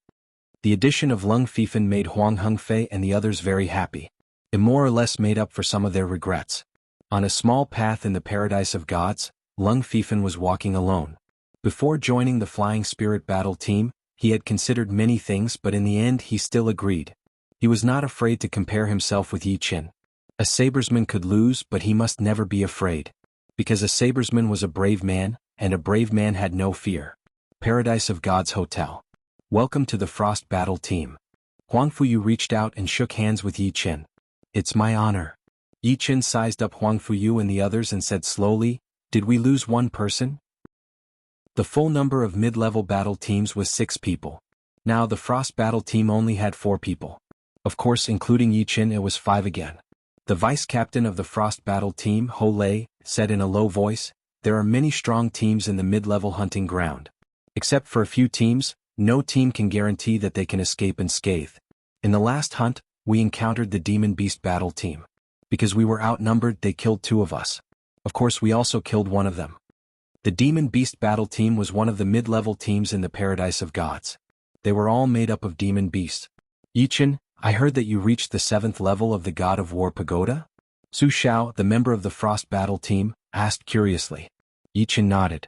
The addition of Lung Fifan made Huang Hengfei and the others very happy. It more or less made up for some of their regrets. On a small path in the paradise of gods, Lung Fifan was walking alone. Before joining the Flying Spirit Battle Team, he had considered many things, but in the end he still agreed. He was not afraid to compare himself with Yi Chen. A sabersman could lose, but he must never be afraid. Because a sabersman was a brave man, and a brave man had no fear. Paradise of Gods Hotel. Welcome to the Frost Battle Team. Huang Fuyu reached out and shook hands with Yi Chen. It's my honor. Yi Chen sized up Huang Fuyu and the others and said slowly, did we lose one person? The full number of mid-level battle teams was 6 people. Now the Frost Battle Team only had 4 people. Of course, including Yi Chen, it was 5 again. The vice-captain of the Frost Battle Team, Ho Lei, said in a low voice, there are many strong teams in the mid-level hunting ground. Except for a few teams, no team can guarantee that they can escape unscathed. In the last hunt, we encountered the Demon Beast Battle Team. Because we were outnumbered, they killed 2 of us. Of course, we also killed one of them. The Demon Beast Battle Team was one of the mid-level teams in the Paradise of Gods. They were all made up of demon beasts. Yi Chen, I heard that you reached the 7th level of the God of War Pagoda? Su Xiao, the member of the Frost Battle Team, asked curiously. Yi Chen nodded.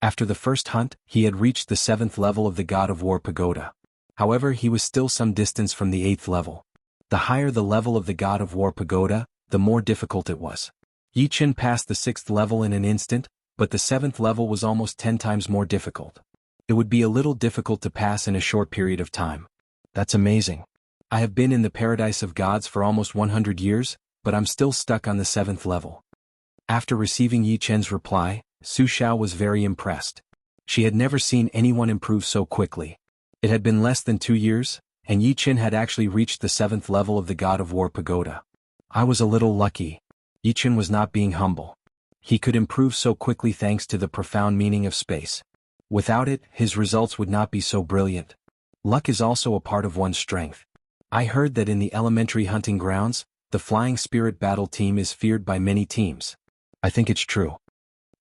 After the first hunt, he had reached the 7th level of the God of War Pagoda. However, he was still some distance from the 8th level. The higher the level of the God of War Pagoda, the more difficult it was. Yi Chen passed the 6th level in an instant, but the 7th level was almost 10 times more difficult. It would be a little difficult to pass in a short period of time. That's amazing. I have been in the paradise of gods for almost 100 years, but I'm still stuck on the 7th level. After receiving Yi Chen's reply, Su Xiao was very impressed. She had never seen anyone improve so quickly. It had been less than 2 years, and Yi Chen had actually reached the 7th level of the God of War Pagoda. I was a little lucky. Yi Chen was not being humble. He could improve so quickly thanks to the profound meaning of space. Without it, his results would not be so brilliant. Luck is also a part of one's strength. I heard that in the elementary hunting grounds, the Flying Spirit Battle Team is feared by many teams. I think it's true.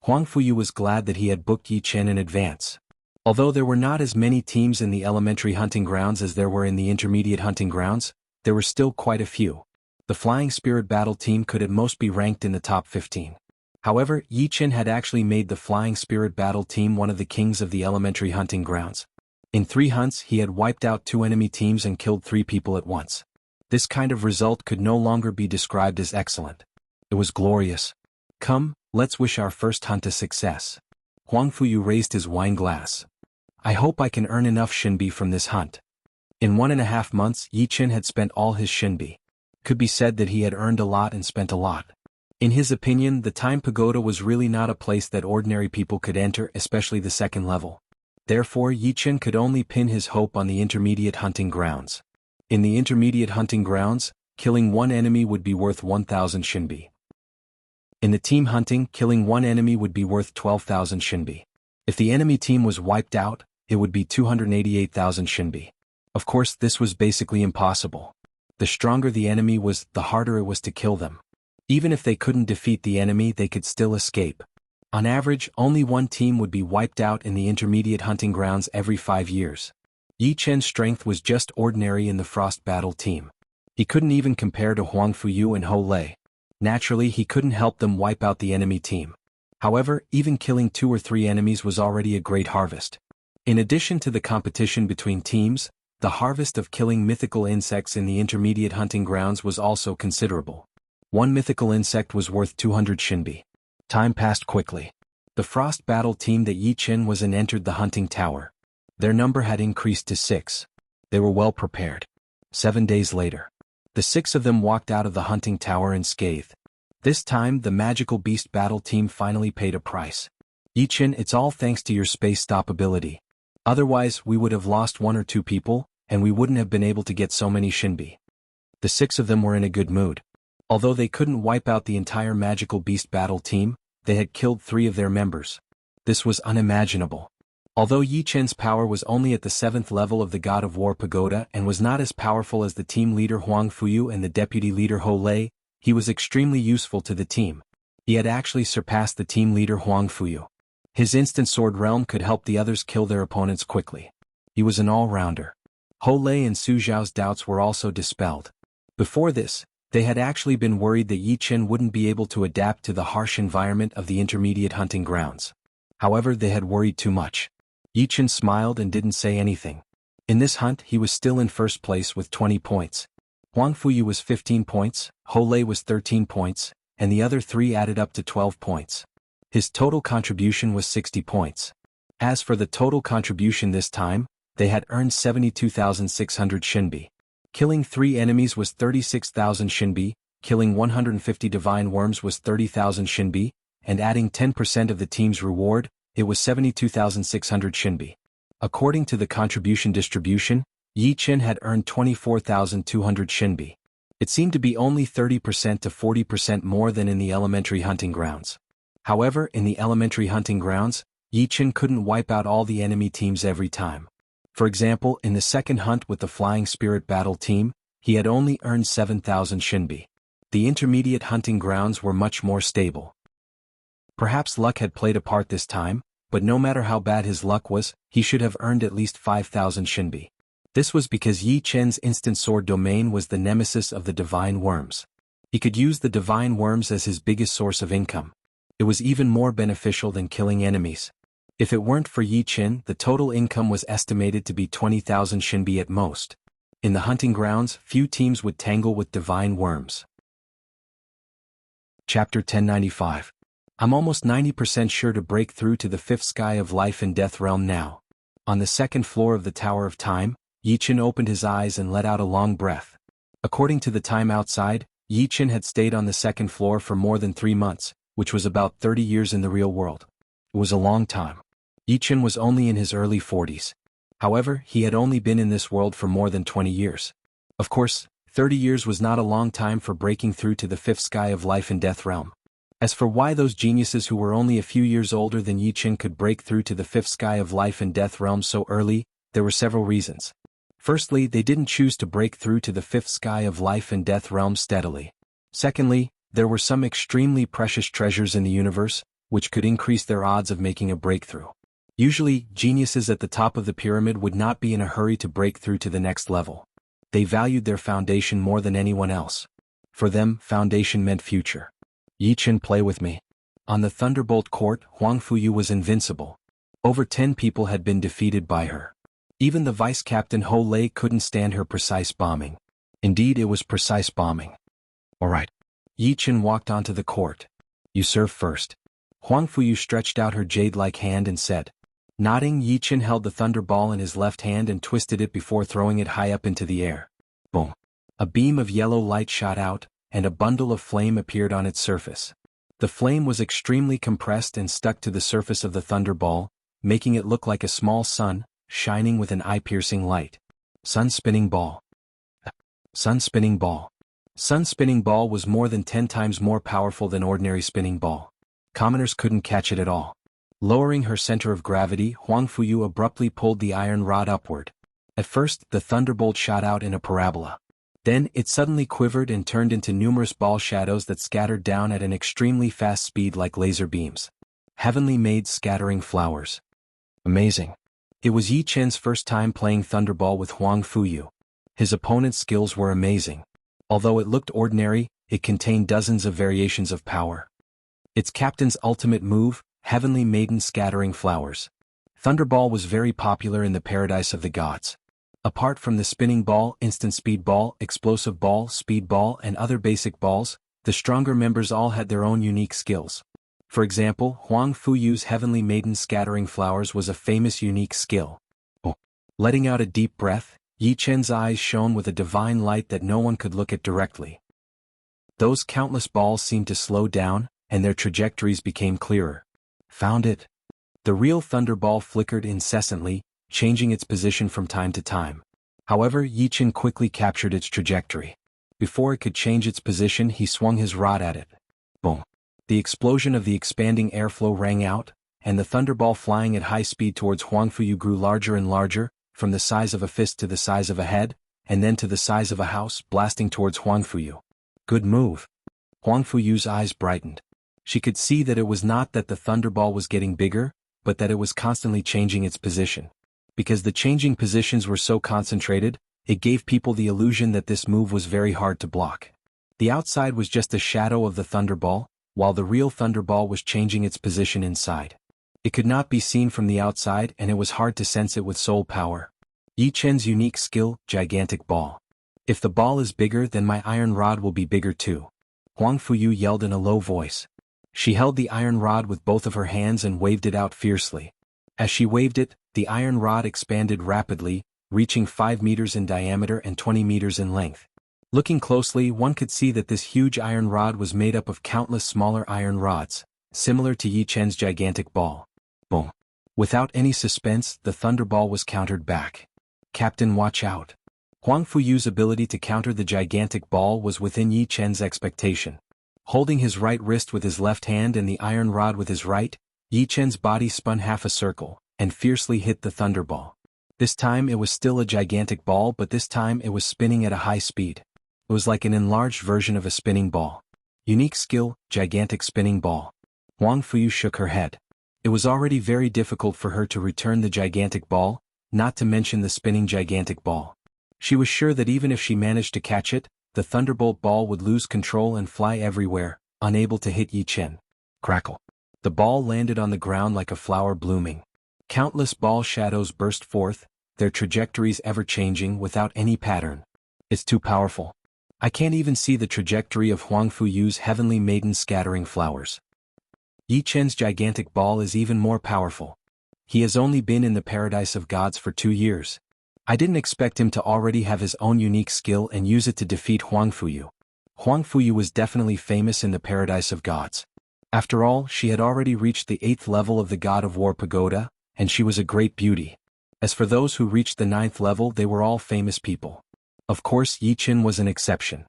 Huang Fuyu was glad that he had booked Yi Chen in advance. Although there were not as many teams in the elementary hunting grounds as there were in the intermediate hunting grounds, there were still quite a few. The Flying Spirit Battle Team could at most be ranked in the top 15. However, Yi Chen had actually made the Flying Spirit Battle Team one of the kings of the elementary hunting grounds. In 3 hunts he had wiped out 2 enemy teams and killed 3 people at once. This kind of result could no longer be described as excellent. It was glorious. Come, let's wish our first hunt a success. Huang Fuyu raised his wine glass. I hope I can earn enough Shinbi from this hunt. In 1.5 months Yi Chen had spent all his Shinbi. Could be said that he had earned a lot and spent a lot. In his opinion, the Time Pagoda was really not a place that ordinary people could enter, especially the 2nd level. Therefore Yi Chen could only pin his hope on the intermediate hunting grounds. In the intermediate hunting grounds, killing 1 enemy would be worth 1,000 Shinbi. In the team hunting, killing 1 enemy would be worth 12,000 Shinbi. If the enemy team was wiped out, it would be 288,000 Shinbi. Of course, this was basically impossible. The stronger the enemy was, the harder it was to kill them. Even if they couldn't defeat the enemy, they could still escape. On average, only 1 team would be wiped out in the intermediate hunting grounds every 5 years. Yi Chen's strength was just ordinary in the Frost Battle Team. He couldn't even compare to Huang Fuyu and Ho Lei. Naturally, he couldn't help them wipe out the enemy team. However, even killing 2 or 3 enemies was already a great harvest. In addition to the competition between teams, the harvest of killing mythical insects in the intermediate hunting grounds was also considerable. 1 mythical insect was worth 200 Shinbi. Time passed quickly. The Frost Battle Team that Yi Chen was in entered the hunting tower. Their number had increased to 6. They were well prepared. 7 days later, the 6 of them walked out of the hunting tower unscathed. This time, the Magical Beast Battle Team finally paid a price. Yi Chen, it's all thanks to your space stop ability. Otherwise, we would have lost 1 or 2 people, and we wouldn't have been able to get so many Shinbi. The 6 of them were in a good mood. Although they couldn't wipe out the entire Magical Beast Battle Team, they had killed 3 of their members. This was unimaginable. Although Yi Chen's power was only at the 7th level of the God of War Pagoda and was not as powerful as the team leader Huang Fuyu and the deputy leader Ho Lei, he was extremely useful to the team. He had actually surpassed the team leader Huang Fuyu. His instant sword realm could help the others kill their opponents quickly. He was an all-rounder. Ho Lei and Su Xiao's doubts were also dispelled. Before this, they had actually been worried that Yi Chen wouldn't be able to adapt to the harsh environment of the intermediate hunting grounds. However, they had worried too much. Yi Chen smiled and didn't say anything. In this hunt he was still in first place with 20 points. Huang Fuyu was 15 points, Ho Lei was 13 points, and the other 3 added up to 12 points. His total contribution was 60 points. As for the total contribution this time, they had earned 72,600 Shinbi. Killing 3 enemies was 36,000 Shinbi, killing 150 divine worms was 30,000 Shinbi, and adding 10% of the team's reward, it was 72,600 Shinbi. According to the contribution distribution, Yi Chen had earned 24,200 Shinbi. It seemed to be only 30% to 40% more than in the elementary hunting grounds. However, in the elementary hunting grounds, Yi Chen couldn't wipe out all the enemy teams every time. For example, in the 2nd hunt with the Flying Spirit Battle Team, he had only earned 7,000 Shinbi. The intermediate hunting grounds were much more stable. Perhaps luck had played a part this time, but no matter how bad his luck was, he should have earned at least 5,000 Shinbi. This was because Yi Chen's instant sword domain was the nemesis of the divine worms. He could use the divine worms as his biggest source of income. It was even more beneficial than killing enemies. If it weren't for Yi Qin, the total income was estimated to be 20,000 Shinbi at most. In the hunting grounds, few teams would tangle with divine worms. Chapter 1095. I'm almost 90% sure to break through to the fifth sky of life and death realm now. On the second floor of the Tower of Time, Yi Qin opened his eyes and let out a long breath. According to the time outside, Yi Qin had stayed on the second floor for more than 3 months, which was about 30 years in the real world. It was a long time. Yi Qin was only in his early 40s. However, he had only been in this world for more than 20 years. Of course, 30 years was not a long time for breaking through to the fifth sky of life and death realm. As for why those geniuses who were only a few years older than Yi Qin could break through to the fifth sky of life and death realm so early, there were several reasons. Firstly, they didn't choose to break through to the fifth sky of life and death realm steadily. Secondly, there were some extremely precious treasures in the universe, which could increase their odds of making a breakthrough. Usually, geniuses at the top of the pyramid would not be in a hurry to break through to the next level. They valued their foundation more than anyone else. For them, foundation meant future. Yi Qin, play with me. On the Thunderbolt Court, Huang Fuyu was invincible. Over 10 people had been defeated by her. Even the vice-captain Ho Lei couldn't stand her precise bombing. Indeed, it was precise bombing. Alright. Yi Qin walked onto the court. You serve first. Huang Fuyu stretched out her jade-like hand and said. Nodding, Yi Qin held the thunderball in his left hand and twisted it before throwing it high up into the air. Boom. A beam of yellow light shot out, and a bundle of flame appeared on its surface. The flame was extremely compressed and stuck to the surface of the thunderball, making it look like a small sun, shining with an eye-piercing light. Sun-spinning ball. Sun-spinning ball. Sun-spinning ball was more than 10 times more powerful than ordinary spinning ball. Commoners couldn't catch it at all. Lowering her center of gravity, Huang Fuyu abruptly pulled the iron rod upward. At first, the thunderbolt shot out in a parabola. Then, it suddenly quivered and turned into numerous ball shadows that scattered down at an extremely fast speed like laser beams. Heavenly made scattering flowers. Amazing. It was Yi Qin's first time playing Thunderball with Huang Fuyu. His opponent's skills were amazing. Although it looked ordinary, it contained dozens of variations of power. Its captain's ultimate move, Heavenly Maiden Scattering Flowers. Thunderball was very popular in the paradise of the gods. Apart from the spinning ball, instant speed ball, explosive ball, speed ball, and other basic balls, the stronger members all had their own unique skills. For example, Huang Fuyu's Heavenly Maiden Scattering Flowers was a famous unique skill. Oh. Letting out a deep breath, Yi Qin's eyes shone with a divine light that no one could look at directly. Those countless balls seemed to slow down, and their trajectories became clearer. Found it. The real thunderball flickered incessantly, changing its position from time to time. However, Yi Qin quickly captured its trajectory. Before it could change its position, he swung his rod at it. Boom. The explosion of the expanding airflow rang out, and the thunderball flying at high speed towards Huang Fuyu grew larger and larger, from the size of a fist to the size of a head, and then to the size of a house, blasting towards Huang Fuyu. Good move. Huang Fuyu's eyes brightened. She could see that it was not that the thunderball was getting bigger, but that it was constantly changing its position. Because the changing positions were so concentrated, it gave people the illusion that this move was very hard to block. The outside was just a shadow of the thunderball, while the real thunderball was changing its position inside. It could not be seen from the outside and it was hard to sense it with soul power. Yi Qin's unique skill, gigantic ball. If the ball is bigger, then my iron rod will be bigger too. Huang Fuyu yelled in a low voice. She held the iron rod with both of her hands and waved it out fiercely. As she waved it, the iron rod expanded rapidly, reaching 5 meters in diameter and 20 meters in length. Looking closely, one could see that this huge iron rod was made up of countless smaller iron rods, similar to Yi Qin's gigantic ball. Boom. Without any suspense, the thunderball was countered back. Captain, watch out. Huang Fuyu's ability to counter the gigantic ball was within Yi Qin's expectation. Holding his right wrist with his left hand and the iron rod with his right, Yi Qin's body spun half a circle, and fiercely hit the thunderball. This time it was still a gigantic ball, but this time it was spinning at a high speed. It was like an enlarged version of a spinning ball. Unique skill, gigantic spinning ball. Huang Fuyu shook her head. It was already very difficult for her to return the gigantic ball, not to mention the spinning gigantic ball. She was sure that even if she managed to catch it, the thunderbolt ball would lose control and fly everywhere, unable to hit Yi Qin. Crackle. The ball landed on the ground like a flower blooming. Countless ball shadows burst forth, their trajectories ever-changing without any pattern. It's too powerful. I can't even see the trajectory of Huang Fuyu's heavenly maiden scattering flowers. Yi Chen's gigantic ball is even more powerful. He has only been in the paradise of gods for 2 years. I didn't expect him to already have his own unique skill and use it to defeat Huang Fuyu. Huang Fuyu was definitely famous in the paradise of gods. After all, she had already reached the 8th level of the God of War pagoda, and she was a great beauty. As for those who reached the 9th level, they were all famous people. Of course, Yi Chen was an exception.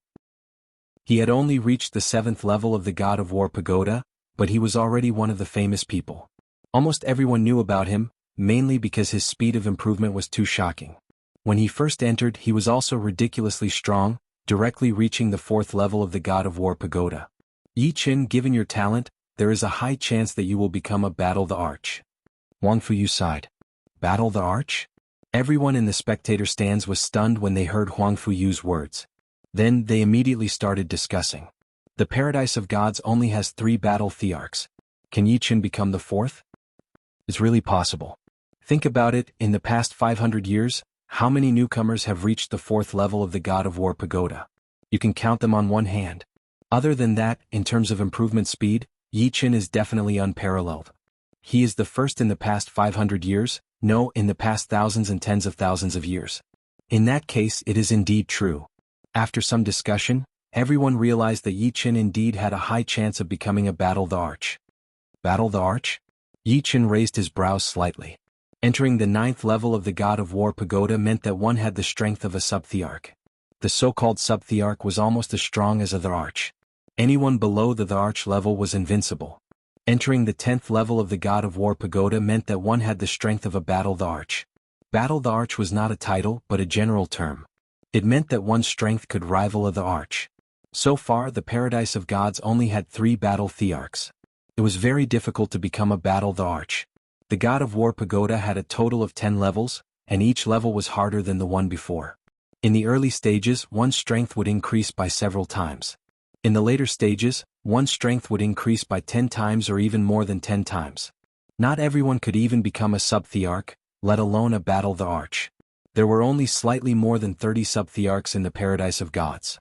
He had only reached the 7th level of the God of War pagoda, but he was already one of the famous people. Almost everyone knew about him, mainly because his speed of improvement was too shocking. When he first entered, he was also ridiculously strong, directly reaching the 4th level of the God of War pagoda. Yi Chen, given your talent, there is a high chance that you will become a Battle the Arch. Huang Fuyu sighed. Battle the Arch? Everyone in the spectator stands was stunned when they heard Huang Fuyu's words. Then they immediately started discussing. The Paradise of Gods only has 3 Battle Thearchs. Can Yi Chen become the 4th? It's really possible. Think about it, in the past 500 years, how many newcomers have reached the 4th level of the God of War pagoda? You can count them on one hand. Other than that, in terms of improvement speed, Yi Chen is definitely unparalleled. He is the first in the past 500 years, no, in the past thousands and tens of thousands of years. In that case, it is indeed true. After some discussion, everyone realized that Yi Chen indeed had a high chance of becoming a Battle the Arch. Battle the Arch? Yi Chen raised his brows slightly. Entering the 9th level of the God of War pagoda meant that one had the strength of a sub-thearch. The so-called sub-thearch was almost as strong as a Thearch. Anyone below the Thearch level was invincible. Entering the 10th level of the God of War pagoda meant that one had the strength of a Battle the Arch. Battle the Arch was not a title but a general term. It meant that one's strength could rival a Thearch. So far, the Paradise of Gods only had 3 Battle Thearchs. It was very difficult to become a Battle the Arch. The God of War pagoda had a total of 10 levels, and each level was harder than the one before. In the early stages, one's strength would increase by several times. In the later stages, one's strength would increase by 10 times or even more than 10 times. Not everyone could even become a sub-thearch, let alone a Battle the Arch. There were only slightly more than 30 sub-thearchs in the Paradise of Gods.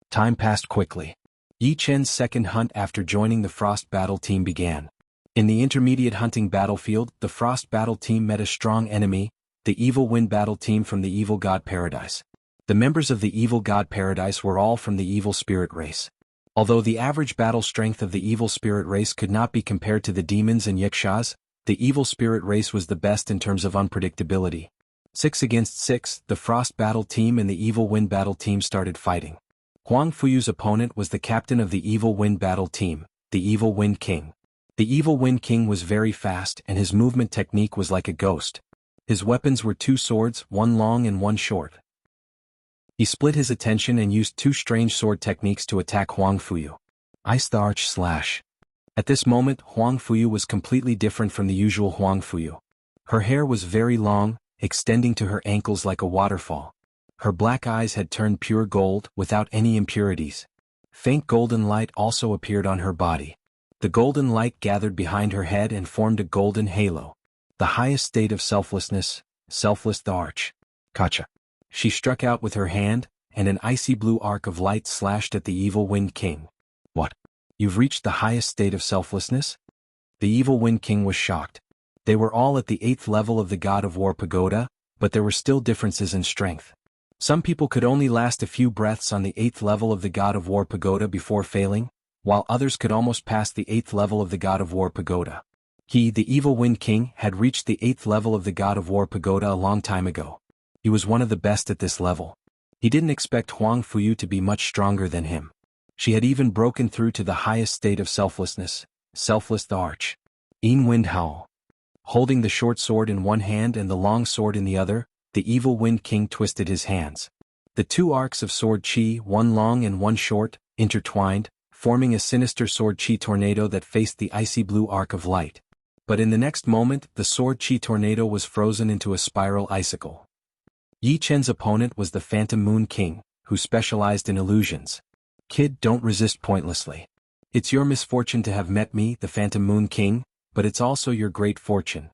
Time passed quickly. Yi Chen's second hunt after joining the Frost Battle Team began. In the intermediate hunting battlefield, the Frost Battle Team met a strong enemy, the Evil Wind Battle Team from the Evil God Paradise. The members of the Evil God Paradise were all from the Evil Spirit race. Although the average battle strength of the Evil Spirit race could not be compared to the demons and yakshas, the Evil Spirit race was the best in terms of unpredictability. 6 against 6, the Frost Battle Team and the Evil Wind Battle Team started fighting. Huang Fuyu's opponent was the captain of the Evil Wind Battle Team, the Evil Wind King. The Evil Wind King was very fast and his movement technique was like a ghost. His weapons were 2 swords, one long and one short. He split his attention and used 2 strange sword techniques to attack Huang Fuyu. Ice the Arch Slash. At this moment, Huang Fuyu was completely different from the usual Huang Fuyu. Her hair was very long, extending to her ankles like a waterfall. Her black eyes had turned pure gold, without any impurities. Faint golden light also appeared on her body. The golden light gathered behind her head and formed a golden halo. The highest state of selflessness, selfless the Arch. Kacha. She struck out with her hand, and an icy blue arc of light slashed at the Evil Wind King. What? You've reached the highest state of selflessness? The Evil Wind King was shocked. They were all at the 8th level of the God of War pagoda, but there were still differences in strength. Some people could only last a few breaths on the 8th level of the God of War pagoda before failing, while others could almost pass the 8th level of the God of War pagoda. He, the Evil Wind King, had reached the 8th level of the God of War pagoda a long time ago. He was one of the best at this level. He didn't expect Huang Fuyu to be much stronger than him. She had even broken through to the highest state of selflessness, selfless the Arch. Een Wind Howl. Holding the short sword in one hand and the long sword in the other, the Evil Wind King twisted his hands. The 2 arcs of sword chi, one long and one short, intertwined, forming a sinister sword chi tornado that faced the icy blue arc of light. But in the next moment, the sword chi tornado was frozen into a spiral icicle. Yi Chen's opponent was the Phantom Moon King, who specialized in illusions. Kid, don't resist pointlessly. It's your misfortune to have met me, the Phantom Moon King, but it's also your great fortune.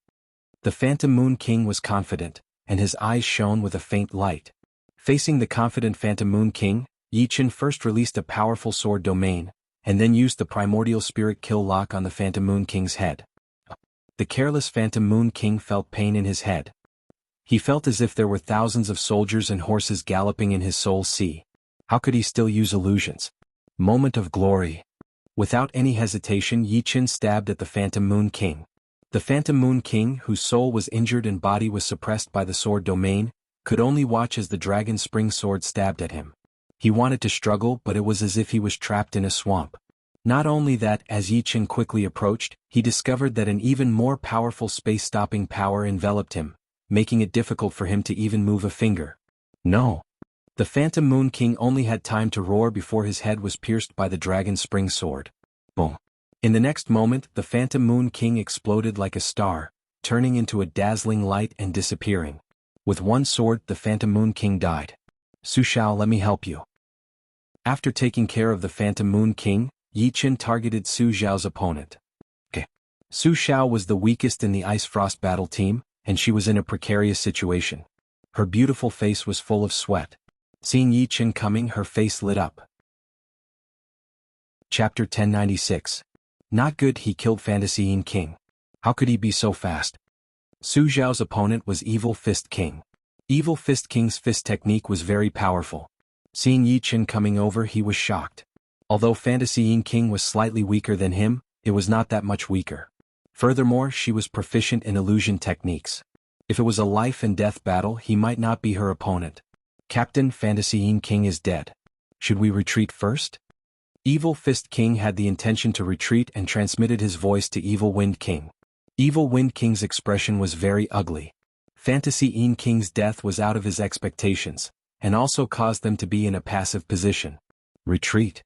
The Phantom Moon King was confident, and his eyes shone with a faint light. Facing the confident Phantom Moon King, Yi Chen first released a powerful sword domain, and then used the primordial spirit kill lock on the Phantom Moon King's head. The careless Phantom Moon King felt pain in his head. He felt as if there were thousands of soldiers and horses galloping in his soul sea. How could he still use illusions? Moment of glory. Without any hesitation, Yi Chen stabbed at the Phantom Moon King. The Phantom Moon King, whose soul was injured and body was suppressed by the sword domain, could only watch as the dragon spring sword stabbed at him. He wanted to struggle, but it was as if he was trapped in a swamp. Not only that, as Yi Chen quickly approached, he discovered that an even more powerful space-stopping power enveloped him, making it difficult for him to even move a finger. No! The Phantom Moon King only had time to roar before his head was pierced by the dragon spring sword. Boom! In the next moment, the Phantom Moon King exploded like a star, turning into a dazzling light and disappearing. With one sword, the Phantom Moon King died. Su Xiao, let me help you. After taking care of the Phantom Moon King, Yi Chen targeted Su Xiao's opponent. Su Xiao was the weakest in the Ice Frost battle team, and she was in a precarious situation. Her beautiful face was full of sweat. Seeing Yi Chen coming, her face lit up. Chapter 1096. Not good, he killed Fantasy King. How could he be so fast? Su Xiao's opponent was Evil Fist King. Evil Fist King's fist technique was very powerful. Seeing Yi Chen coming over, he was shocked. Although Fantasy King was slightly weaker than him, it was not that much weaker. Furthermore, she was proficient in illusion techniques. If it was a life and death battle, he might not be her opponent. Captain, Fantasy King is dead. Should we retreat first? Evil Fist King had the intention to retreat and transmitted his voice to Evil Wind King. Evil Wind King's expression was very ugly. Fantasy King's death was out of his expectations, and also caused them to be in a passive position. Retreat.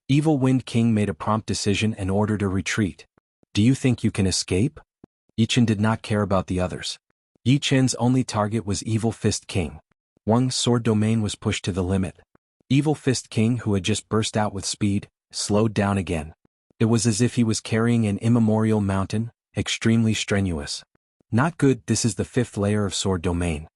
Evil Wind King made a prompt decision and ordered a retreat. Do you think you can escape? Yi Chen did not care about the others. Yi Chen's only target was Evil Fist King. Wang's sword domain was pushed to the limit. Evil Fist King, who had just burst out with speed, slowed down again. It was as if he was carrying an immemorial mountain, extremely strenuous. Not good, this is the 5th layer of sword domain.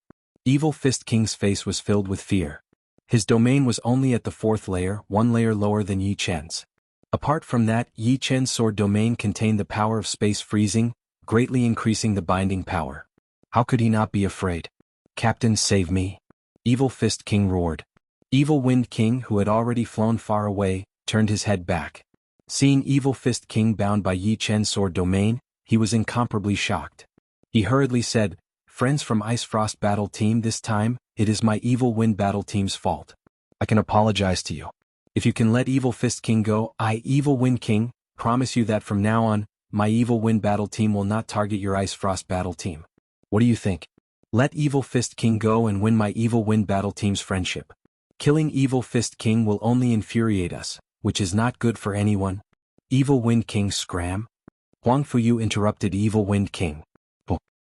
Evil Fist King's face was filled with fear. His domain was only at the 4th layer, 1 layer lower than Yi Chen's. Apart from that, Yi Chen's sword domain contained the power of space freezing, greatly increasing the binding power. How could he not be afraid? Captain, save me! Evil Fist King roared. Evil Wind King, who had already flown far away, turned his head back. Seeing Evil Fist King bound by Yi Chen's sword domain, he was incomparably shocked. He hurriedly said, "Friends from Ice Frost battle team, this time, it is my Evil Wind battle team's fault. I can apologize to you. If you can let Evil Fist King go, I, Evil Wind King, promise you that from now on, my Evil Wind battle team will not target your Ice Frost battle team. What do you think? Let Evil Fist King go and win my Evil Wind battle team's friendship. Killing Evil Fist King will only infuriate us, which is not good for anyone." Evil Wind King scram. Huang Fuyu interrupted Evil Wind King.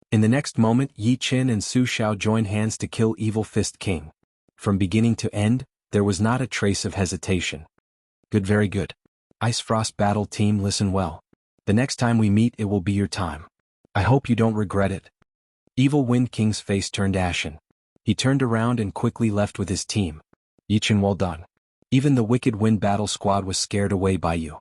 In the next moment, Yi Chen and Su Xiao joined hands to kill Evil Fist King. From beginning to end, there was not a trace of hesitation. Good, very good. Ice Frost battle team, listen well. The next time we meet, it will be your time. I hope you don't regret it. Evil Wind King's face turned ashen. He turned around and quickly left with his team. Yi Chen, well done. Even the Wicked Wind battle squad was scared away by you.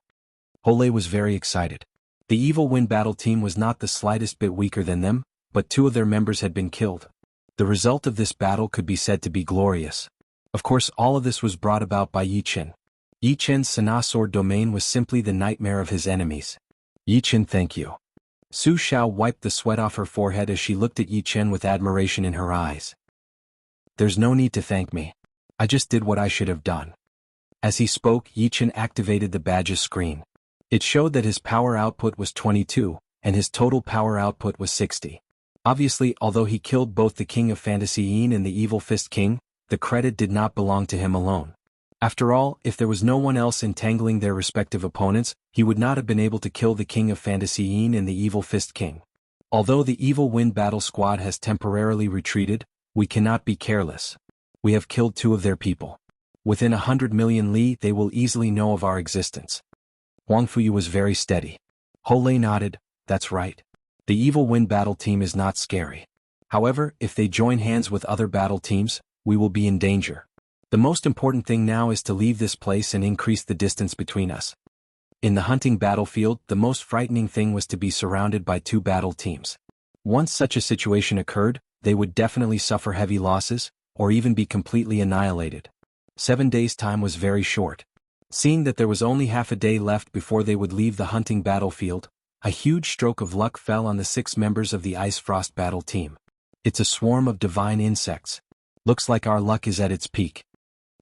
Hole was very excited. The Evil Wind battle team was not the slightest bit weaker than them, but 2 of their members had been killed. The result of this battle could be said to be glorious. Of course, all of this was brought about by Yi Chen. Yi Chen's Sana sword domain was simply the nightmare of his enemies. Yi Chen, thank you. Su Xiao wiped the sweat off her forehead as she looked at Yi Chen with admiration in her eyes. There's no need to thank me. I just did what I should have done. As he spoke, Yi Chen activated the badge's screen. It showed that his power output was 22, and his total power output was 60. Obviously, although he killed both the King of Fantasy and the Evil Fist King, the credit did not belong to him alone. After all, if there was no one else entangling their respective opponents, he would not have been able to kill the King of Fantasy and the Evil Fist King. Although the Evil Wind battle squad has temporarily retreated, we cannot be careless. We have killed 2 of their people. Within 100 million li, they will easily know of our existence. Huang Fuyu was very steady. Lei nodded, that's right. The evil wind battle team is not scary. However, if they join hands with other battle teams, we will be in danger. The most important thing now is to leave this place and increase the distance between us. In the hunting battlefield, the most frightening thing was to be surrounded by two battle teams. Once such a situation occurred, they would definitely suffer heavy losses, or even be completely annihilated. 7 days' time was very short. Seeing that there was only half a day left before they would leave the hunting battlefield, a huge stroke of luck fell on the 6 members of the Ice Frost battle team. It's a swarm of divine insects. Looks like our luck is at its peak.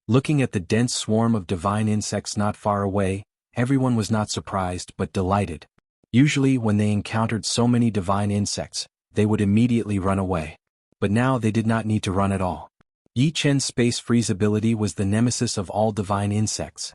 Looking at the dense swarm of divine insects not far away, everyone was not surprised but delighted. Usually when they encountered so many divine insects, they would immediately run away. But now they did not need to run at all. Yi Chen's space freeze ability was the nemesis of all divine insects.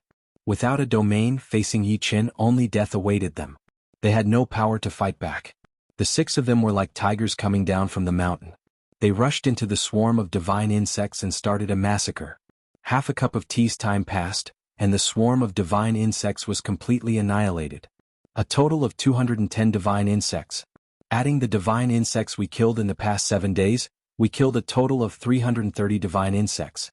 Without a domain facing Yi Chen, only death awaited them. They had no power to fight back. The 6 of them were like tigers coming down from the mountain. They rushed into the swarm of divine insects and started a massacre. Half a cup of tea's time passed, and the swarm of divine insects was completely annihilated. A total of 210 divine insects. Adding the divine insects we killed in the past 7 days, we killed a total of 330 divine insects.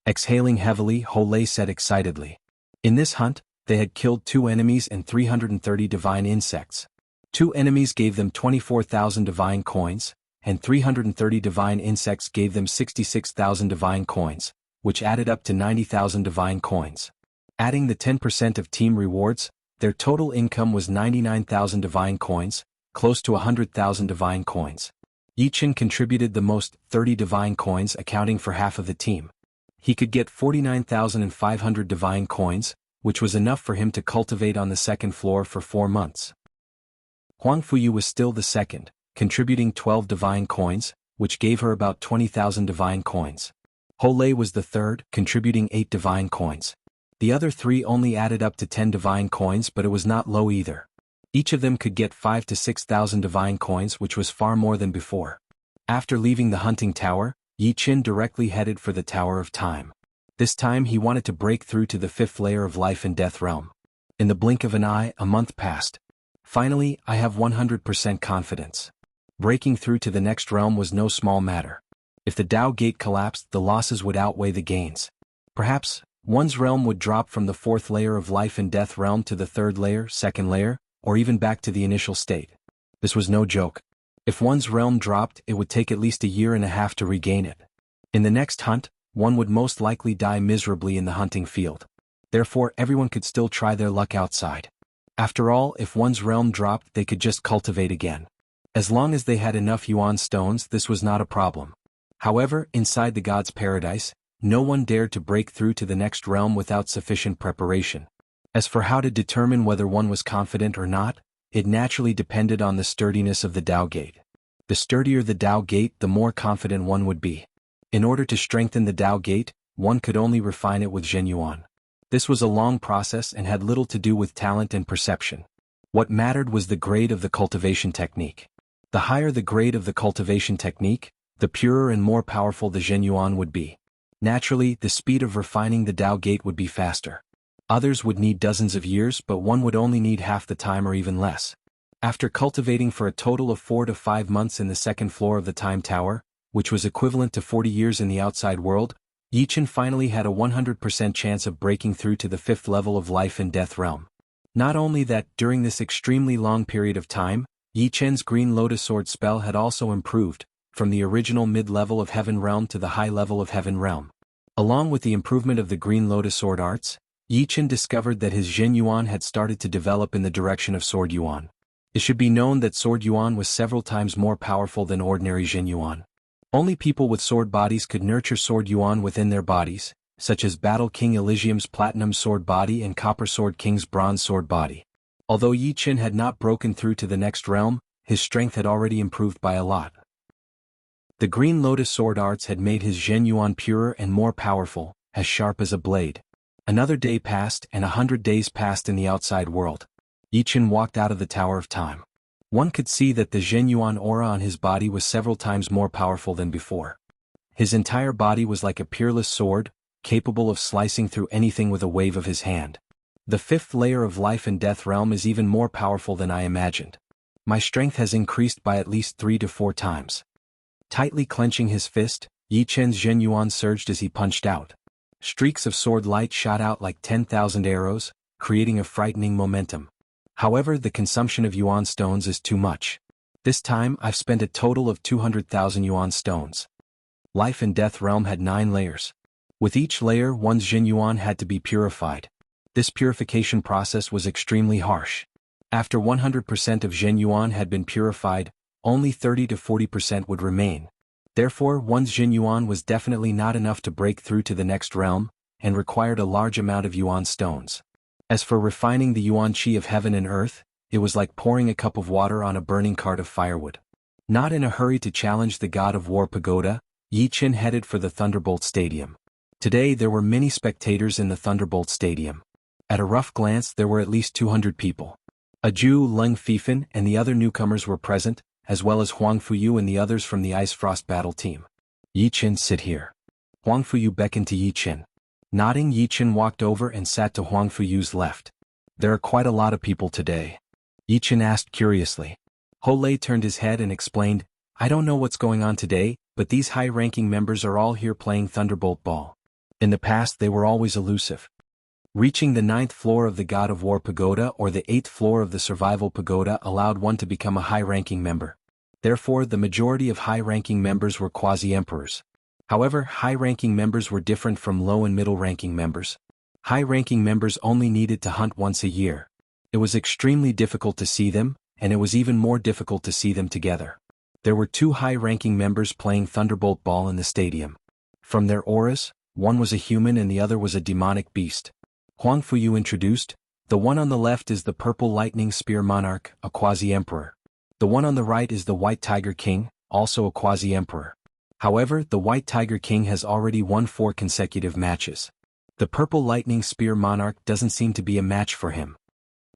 Exhaling heavily, Lei said excitedly. In this hunt, they had killed 2 enemies and 330 divine insects. 2 enemies gave them 24,000 divine coins, and 330 divine insects gave them 66,000 divine coins, which added up to 90,000 divine coins. Adding the 10% of team rewards, their total income was 99,000 divine coins, close to 100,000 divine coins. Yi Chen contributed the most, 30 divine coins, accounting for half of the team. He could get 49,500 divine coins, which was enough for him to cultivate on the 2nd floor for 4 months. Huang Fuyu was still the second, contributing 12 divine coins, which gave her about 20,000 divine coins. Lei was the third, contributing 8 divine coins. The other 3 only added up to 10 divine coins, but it was not low either. Each of them could get 5,000 to 6,000 divine coins, which was far more than before. After leaving the hunting tower, Yi Chen directly headed for the Tower of Time. This time he wanted to break through to the 5th layer of life and death realm. In the blink of an eye, a month passed. Finally, I have 100% confidence. Breaking through to the next realm was no small matter. If the Tao Gate collapsed, the losses would outweigh the gains. Perhaps, one's realm would drop from the 4th layer of life and death realm to the 3rd layer, 2nd layer, or even back to the initial state. This was no joke. If one's realm dropped, it would take at least a year and a half to regain it. In the next hunt, one would most likely die miserably in the hunting field. Therefore, everyone could still try their luck outside. After all, if one's realm dropped, they could just cultivate again. As long as they had enough yuan stones, this was not a problem. However, inside the God's Paradise, no one dared to break through to the next realm without sufficient preparation. As for how to determine whether one was confident or not, it naturally depended on the sturdiness of the Tao Gate. The sturdier the Tao Gate, the more confident one would be. In order to strengthen the Tao Gate, one could only refine it with Zhenyuan. This was a long process and had little to do with talent and perception. What mattered was the grade of the cultivation technique. The higher the grade of the cultivation technique, the purer and more powerful the Zhenyuan would be. Naturally, the speed of refining the Tao Gate would be faster. Others would need dozens of years, but one would only need half the time or even less. After cultivating for a total of 4 to 5 months in the 2nd floor of the Time Tower, which was equivalent to 40 years in the outside world, Yi Chen finally had a 100% chance of breaking through to the 5th level of life and death realm. Not only that, during this extremely long period of time, Yi Chen's Green Lotus Sword spell had also improved, from the original mid-level of Heaven Realm to the high level of Heaven Realm. Along with the improvement of the Green Lotus Sword arts, Yi Chen discovered that his Zhen Yuan had started to develop in the direction of Sword Yuan. It should be known that Sword Yuan was several times more powerful than ordinary Zhen Yuan. Only people with sword bodies could nurture Sword Yuan within their bodies, such as Battle King Elysium's Platinum Sword body and Copper Sword King's Bronze Sword body. Although Yi Chen had not broken through to the next realm, his strength had already improved by a lot. The Green Lotus Sword arts had made his Zhen Yuan purer and more powerful, as sharp as a blade. Another day passed and 100 days passed in the outside world. Yi Chen walked out of the Tower of Time. One could see that the Zhen Yuan aura on his body was several times more powerful than before. His entire body was like a peerless sword, capable of slicing through anything with a wave of his hand. The fifth layer of life and death realm is even more powerful than I imagined. My strength has increased by at least 3 to 4 times. Tightly clenching his fist, Yi Chen's Zhen Yuan surged as he punched out. Streaks of sword light shot out like 10,000 arrows, creating a frightening momentum. However, the consumption of yuan stones is too much. This time, I've spent a total of 200,000 yuan stones. Life and death realm had 9 layers. With each layer, one's Zhen Yuan had to be purified. This purification process was extremely harsh. After 100% of Zhen Yuan had been purified, only 30 to 40% would remain. Therefore, one's Zhen Yuan was definitely not enough to break through to the next realm, and required a large amount of yuan stones. As for refining the yuan qi of heaven and earth, it was like pouring a cup of water on a burning cart of firewood. Not in a hurry to challenge the god of war pagoda, Yi Chen headed for the Thunderbolt Stadium. Today there were many spectators in the Thunderbolt Stadium. At a rough glance there were at least 200 people. A Jew, Leng Fifan, and the other newcomers were present, as well as Huang Fuyu and the others from the Ice Frost battle team. Yi Chen, sit here. Huang Fuyu beckoned to Yi Chen. Nodding, Yi Chen walked over and sat to Huang Fuyu's left. There are quite a lot of people today. Yi Chen asked curiously. Ho Lei turned his head and explained, I don't know what's going on today, but these high-ranking members are all here playing Thunderbolt Ball. In the past they were always elusive. Reaching the 9th floor of the God of War Pagoda or the 8th floor of the Survival Pagoda allowed one to become a high-ranking member. Therefore, the majority of high-ranking members were quasi-emperors. However, high-ranking members were different from low- and middle-ranking members. High-ranking members only needed to hunt once a year. It was extremely difficult to see them, and it was even more difficult to see them together. There were 2 high-ranking members playing Thunderbolt Ball in the stadium. From their auras, one was a human and the other was a demonic beast. Huang Fuyu introduced, the one on the left is the Purple Lightning Spear Monarch, a quasi-emperor. The one on the right is the White Tiger King, also a quasi-emperor. However, the White Tiger King has already won 4 consecutive matches. The Purple Lightning Spear Monarch doesn't seem to be a match for him.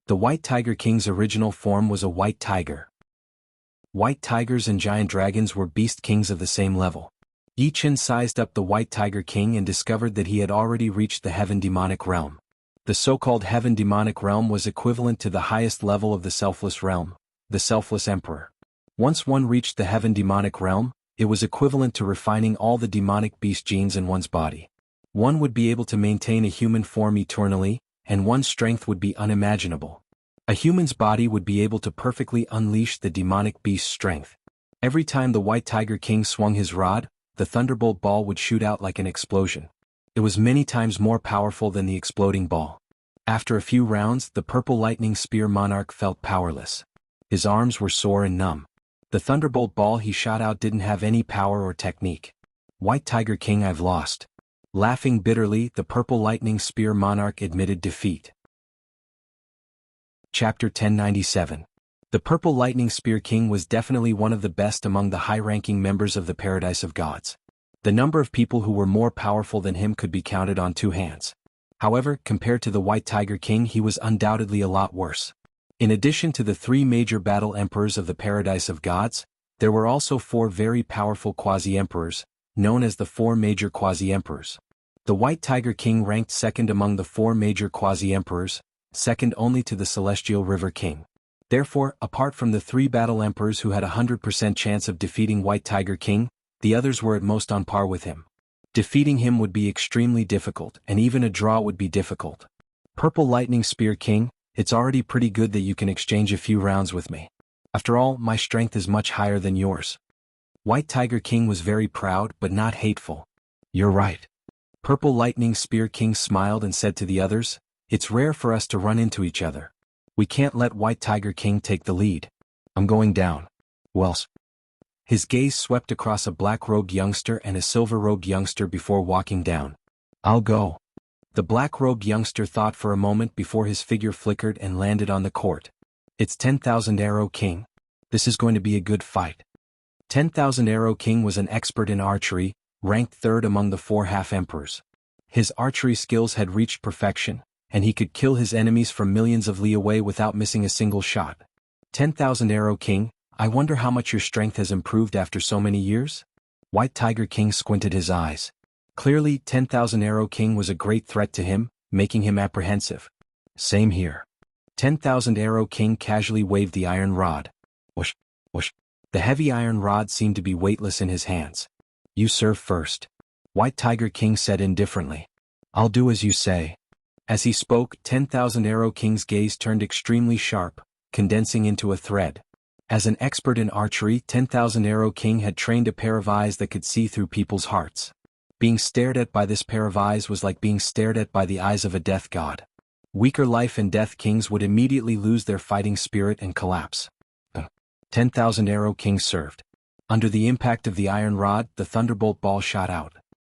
The White Tiger King's original form was a white tiger. White tigers and giant dragons were beast kings of the same level. Yi Chen sized up the White Tiger King and discovered that he had already reached the Heaven Demonic Realm. The so-called Heaven Demonic Realm was equivalent to the highest level of the Selfless Realm, the Selfless Emperor. Once one reached the Heaven Demonic Realm, it was equivalent to refining all the demonic beast genes in one's body. One would be able to maintain a human form eternally, and one's strength would be unimaginable. A human's body would be able to perfectly unleash the demonic beast's strength. Every time the White Tiger King swung his rod, the Thunderbolt Ball would shoot out like an explosion. It was many times more powerful than the exploding ball. After a few rounds, the Purple Lightning Spear Monarch felt powerless. His arms were sore and numb. The Thunderbolt Ball he shot out didn't have any power or technique. White Tiger King, I've lost. Laughing bitterly, the Purple Lightning Spear Monarch admitted defeat. Chapter 1097. The Purple Lightning Spear King was definitely one of the best among the high-ranking members of the Paradise of Gods. The number of people who were more powerful than him could be counted on 2 hands. However, compared to the White Tiger King, he was undoubtedly a lot worse. In addition to the 3 major battle emperors of the Paradise of Gods, there were also 4 very powerful quasi-emperors, known as the 4 major quasi-emperors. The White Tiger King ranked second among the 4 major quasi-emperors, second only to the Celestial River King. Therefore, apart from the 3 battle emperors who had a 100% chance of defeating White Tiger King, the others were at most on par with him. Defeating him would be extremely difficult, and even a draw would be difficult. Purple Lightning Spear King, it's already pretty good that you can exchange a few rounds with me. After all, my strength is much higher than yours. White Tiger King was very proud but not hateful. You're right. Purple Lightning Spear King smiled and said to the others, it's rare for us to run into each other. We can't let White Tiger King take the lead. I'm going down. Wells. His gaze swept across a black-robed youngster and a silver-robed youngster before walking down. I'll go. The black-robed youngster thought for a moment before his figure flickered and landed on the court. It's 10,000 Arrow King. This is going to be a good fight. 10,000 Arrow King was an expert in archery, ranked 3rd among the 4 half-emperors. His archery skills had reached perfection, and he could kill his enemies from millions of li away without missing a single shot. 10,000 Arrow King, I wonder how much your strength has improved after so many years? White Tiger King squinted his eyes. Clearly, 10,000 Arrow King was a great threat to him, making him apprehensive. Same here. 10,000 Arrow King casually waved the iron rod. Whoosh, whoosh. The heavy iron rod seemed to be weightless in his hands. You serve first. White Tiger King said indifferently. I'll do as you say. As he spoke, 10,000 Arrow King's gaze turned extremely sharp, condensing into a thread. As an expert in archery, 10,000 Arrow King had trained a pair of eyes that could see through people's hearts. Being stared at by this pair of eyes was like being stared at by the eyes of a death god. Weaker life and death kings would immediately lose their fighting spirit and collapse. 10,000 Arrow King served. Under the impact of the iron rod, the thunderbolt ball shot out.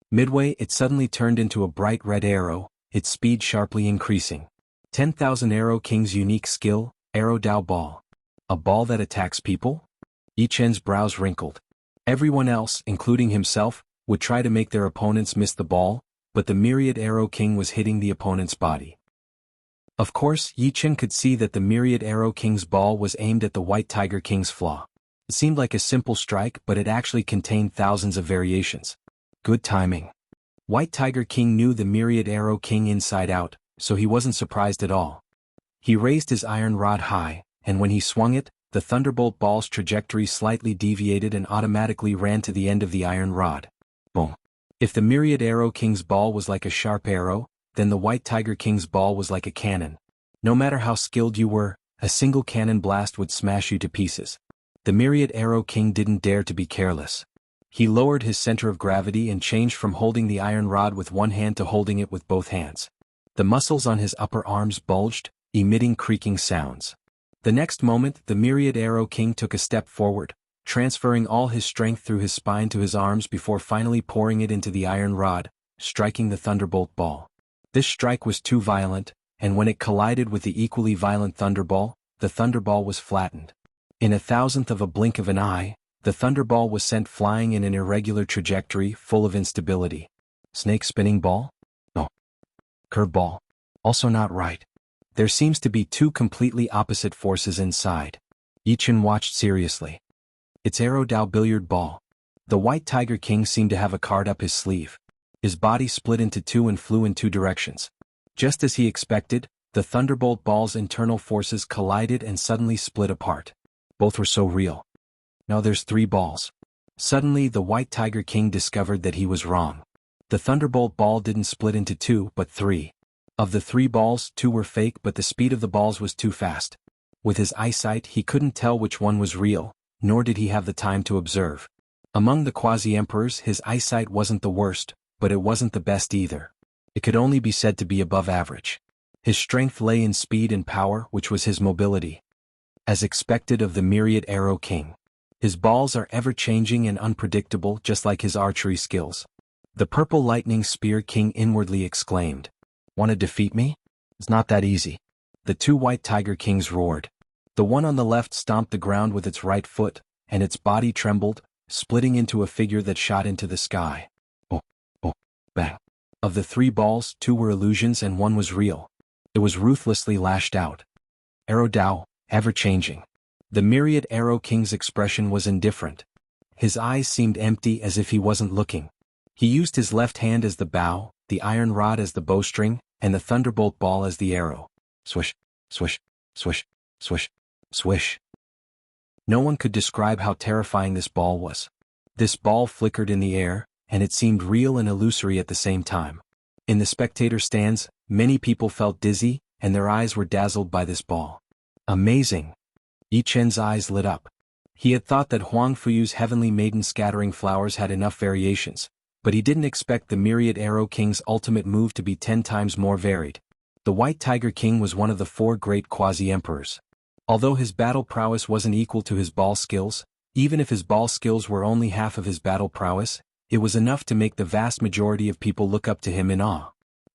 Midway, it suddenly turned into a bright red arrow, its speed sharply increasing. 10,000 Arrow King's unique skill, Arrow Dao Ball. A ball that attacks people? Yi Chen's brows wrinkled. Everyone else, including himself, would try to make their opponents miss the ball, but the myriad Arrow King was hitting the opponent's body. Of course, Yi Chen could see that the myriad Arrow King's ball was aimed at the White Tiger King's flaw. It seemed like a simple strike, but it actually contained thousands of variations. Good timing. White Tiger King knew the myriad Arrow King inside out, so he wasn't surprised at all. He raised his iron rod high, and when he swung it, the thunderbolt ball's trajectory slightly deviated and automatically ran to the end of the iron rod. Boom. If the myriad Arrow King's ball was like a sharp arrow, then the White Tiger King's ball was like a cannon. No matter how skilled you were, a single cannon blast would smash you to pieces. The myriad Arrow King didn't dare to be careless. He lowered his center of gravity and changed from holding the iron rod with one hand to holding it with both hands. The muscles on his upper arms bulged, emitting creaking sounds. The next moment, the myriad Arrow King took a step forward, transferring all his strength through his spine to his arms before finally pouring it into the iron rod, striking the thunderbolt ball. This strike was too violent, and when it collided with the equally violent thunderball, the thunderball was flattened. In a thousandth of a blink of an eye, the thunderball was sent flying in an irregular trajectory full of instability. Snake spinning ball? No. Curveball? Also not right. There seems to be two completely opposite forces inside. Yi Chen watched seriously. It's Arrow Dao billiard ball. The White Tiger King seemed to have a card up his sleeve. His body split into two and flew in two directions. Just as he expected, the thunderbolt ball's internal forces collided and suddenly split apart. Both were so real. Now there's three balls. Suddenly the White Tiger King discovered that he was wrong. The thunderbolt ball didn't split into two but three. Of the three balls, two were fake, but the speed of the balls was too fast. With his eyesight, he couldn't tell which one was real, nor did he have the time to observe. Among the quasi-emperors, his eyesight wasn't the worst, but it wasn't the best either. It could only be said to be above average. His strength lay in speed and power, which was his mobility. As expected of the myriad Arrow King. His balls are ever-changing and unpredictable, just like his archery skills. The Purple Lightning Spear King inwardly exclaimed. Want to defeat me? It's not that easy. The two White Tiger Kings roared. The one on the left stomped the ground with its right foot, and its body trembled, splitting into a figure that shot into the sky. Oh, oh, bang. Of the three balls, two were illusions and one was real. It was ruthlessly lashed out. Arrow Dao, ever-changing. The myriad Arrow King's expression was indifferent. His eyes seemed empty as if he wasn't looking. He used his left hand as the bow, the iron rod as the bowstring, and the thunderbolt ball as the arrow. Swish, swish, swish, swish, swish. No one could describe how terrifying this ball was. This ball flickered in the air, and it seemed real and illusory at the same time. In the spectator stands, many people felt dizzy, and their eyes were dazzled by this ball. Amazing! Yi Chen's eyes lit up. He had thought that Huang Fuyu's heavenly maiden scattering flowers had enough variations, but he didn't expect the myriad Arrow King's ultimate move to be 10 times more varied. The White Tiger King was one of the four great quasi-emperors. Although his battle prowess wasn't equal to his ball skills, even if his ball skills were only half of his battle prowess, it was enough to make the vast majority of people look up to him in awe.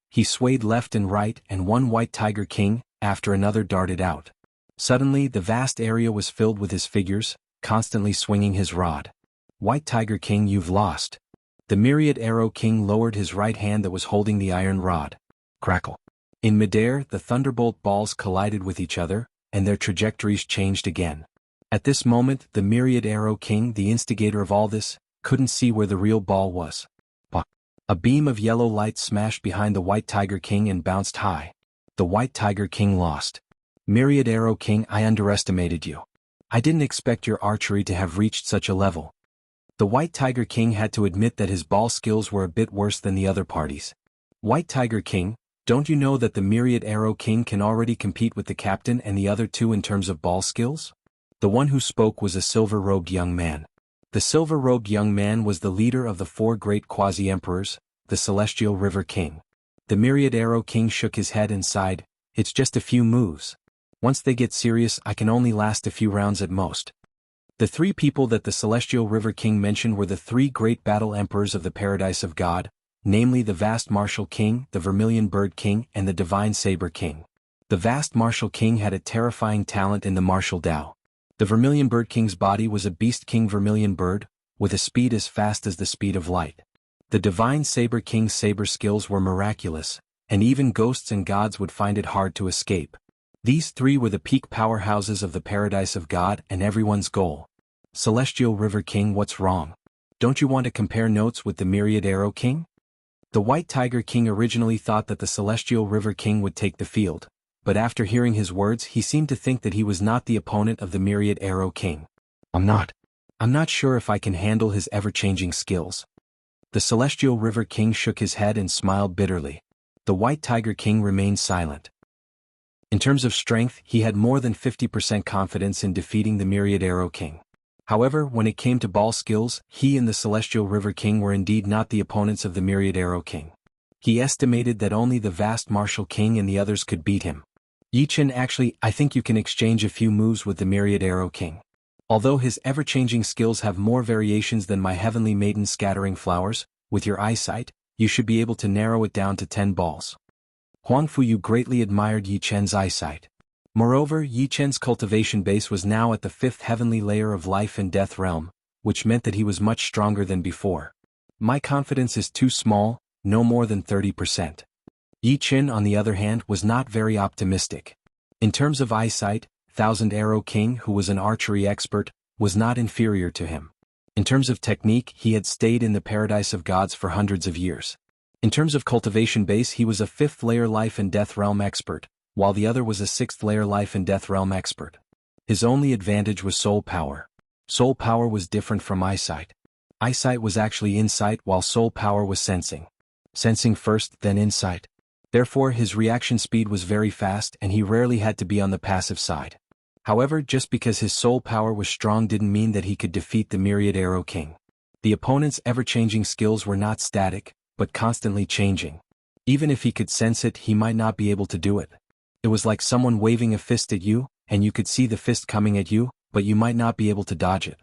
He swayed left and right, and one White Tiger King, after another, darted out. Suddenly, the vast area was filled with his figures, constantly swinging his rod. White Tiger King, you've lost. The myriad Arrow King lowered his right hand that was holding the iron rod. Crackle. In midair, the thunderbolt balls collided with each other, and their trajectories changed again. At this moment, the myriad Arrow King, the instigator of all this, couldn't see where the real ball was. Pah! A beam of yellow light smashed behind the White Tiger King and bounced high. The White Tiger King lost. Myriad Arrow King, I underestimated you. I didn't expect your archery to have reached such a level. The White Tiger King had to admit that his ball skills were a bit worse than the other parties. White Tiger King, don't you know that the Myriad Arrow King can already compete with the captain and the other two in terms of ball skills? The one who spoke was a silver-robed young man. The silver-robed young man was the leader of the 4 great quasi-emperors, the Celestial River King. The Myriad Arrow King shook his head and sighed, "It's just a few moves. Once they get serious, I can only last a few rounds at most." The 3 people that the Celestial River King mentioned were the 3 great battle emperors of the Paradise of God, namely the Vast Martial King, the Vermilion Bird King, and the Divine Saber King. The Vast Martial King had a terrifying talent in the martial Tao. The Vermilion Bird King's body was a Beast King Vermilion Bird, with a speed as fast as the speed of light. The Divine Saber King's saber skills were miraculous, and even ghosts and gods would find it hard to escape. These 3 were the peak powerhouses of the Paradise of God and everyone's goal. Celestial River King, what's wrong? Don't you want to compare notes with the Myriad Arrow King? The White Tiger King originally thought that the Celestial River King would take the field, but after hearing his words he seemed to think that he was not the opponent of the Myriad Arrow King. I'm not sure if I can handle his ever-changing skills. The Celestial River King shook his head and smiled bitterly. The White Tiger King remained silent. In terms of strength, he had more than 50% confidence in defeating the Myriad Arrow King. However, when it came to ball skills, he and the Celestial River King were indeed not the opponents of the Myriad Arrow King. He estimated that only the Vast Martial King and the others could beat him. Yi-Chen, actually, I think you can exchange a few moves with the Myriad Arrow King. Although his ever-changing skills have more variations than my Heavenly Maiden scattering flowers, with your eyesight, you should be able to narrow it down to 10 balls. Huang Fuyu greatly admired Yi-Chen's eyesight. Moreover, Yi-Chen's cultivation base was now at the 5th heavenly layer of life and death realm, which meant that he was much stronger than before. My confidence is too small, no more than 30%. Yi-Chen, on the other hand, was not very optimistic. In terms of eyesight, Thousand Arrow King, who was an archery expert, was not inferior to him. In terms of technique, he had stayed in the Paradise of Gods for hundreds of years. In terms of cultivation base, he was a 5th layer life and death realm expert, while the other was a 6th layer life and death realm expert. His only advantage was soul power. Soul power was different from eyesight. Eyesight was actually insight, while soul power was sensing. Sensing first, then insight. Therefore, his reaction speed was very fast and he rarely had to be on the passive side. However, just because his soul power was strong didn't mean that he could defeat the Myriad Arrow King. The opponent's ever-changing skills were not static, but constantly changing. Even if he could sense it, he might not be able to do it. It was like someone waving a fist at you, and you could see the fist coming at you, but you might not be able to dodge it.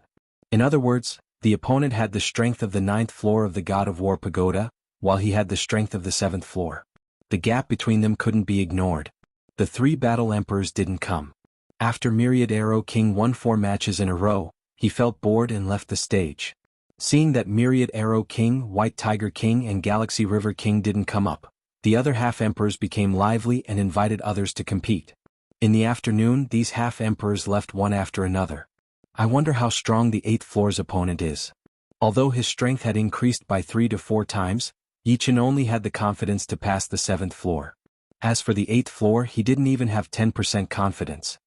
In other words, the opponent had the strength of the 9th floor of the God of War Pagoda, while he had the strength of the 7th floor. The gap between them couldn't be ignored. The 3 battle emperors didn't come. After Myriad Arrow King won 4 matches in a row, he felt bored and left the stage. Seeing that Myriad Arrow King, White Tiger King and Galaxy River King didn't come up, the other half-emperors became lively and invited others to compete. In the afternoon, these half-emperors left one after another. I wonder how strong the 8th floor's opponent is. Although his strength had increased by 3 to 4 times, Yi-Chen only had the confidence to pass the 7th floor. As for the 8th floor, he didn't even have 10% confidence.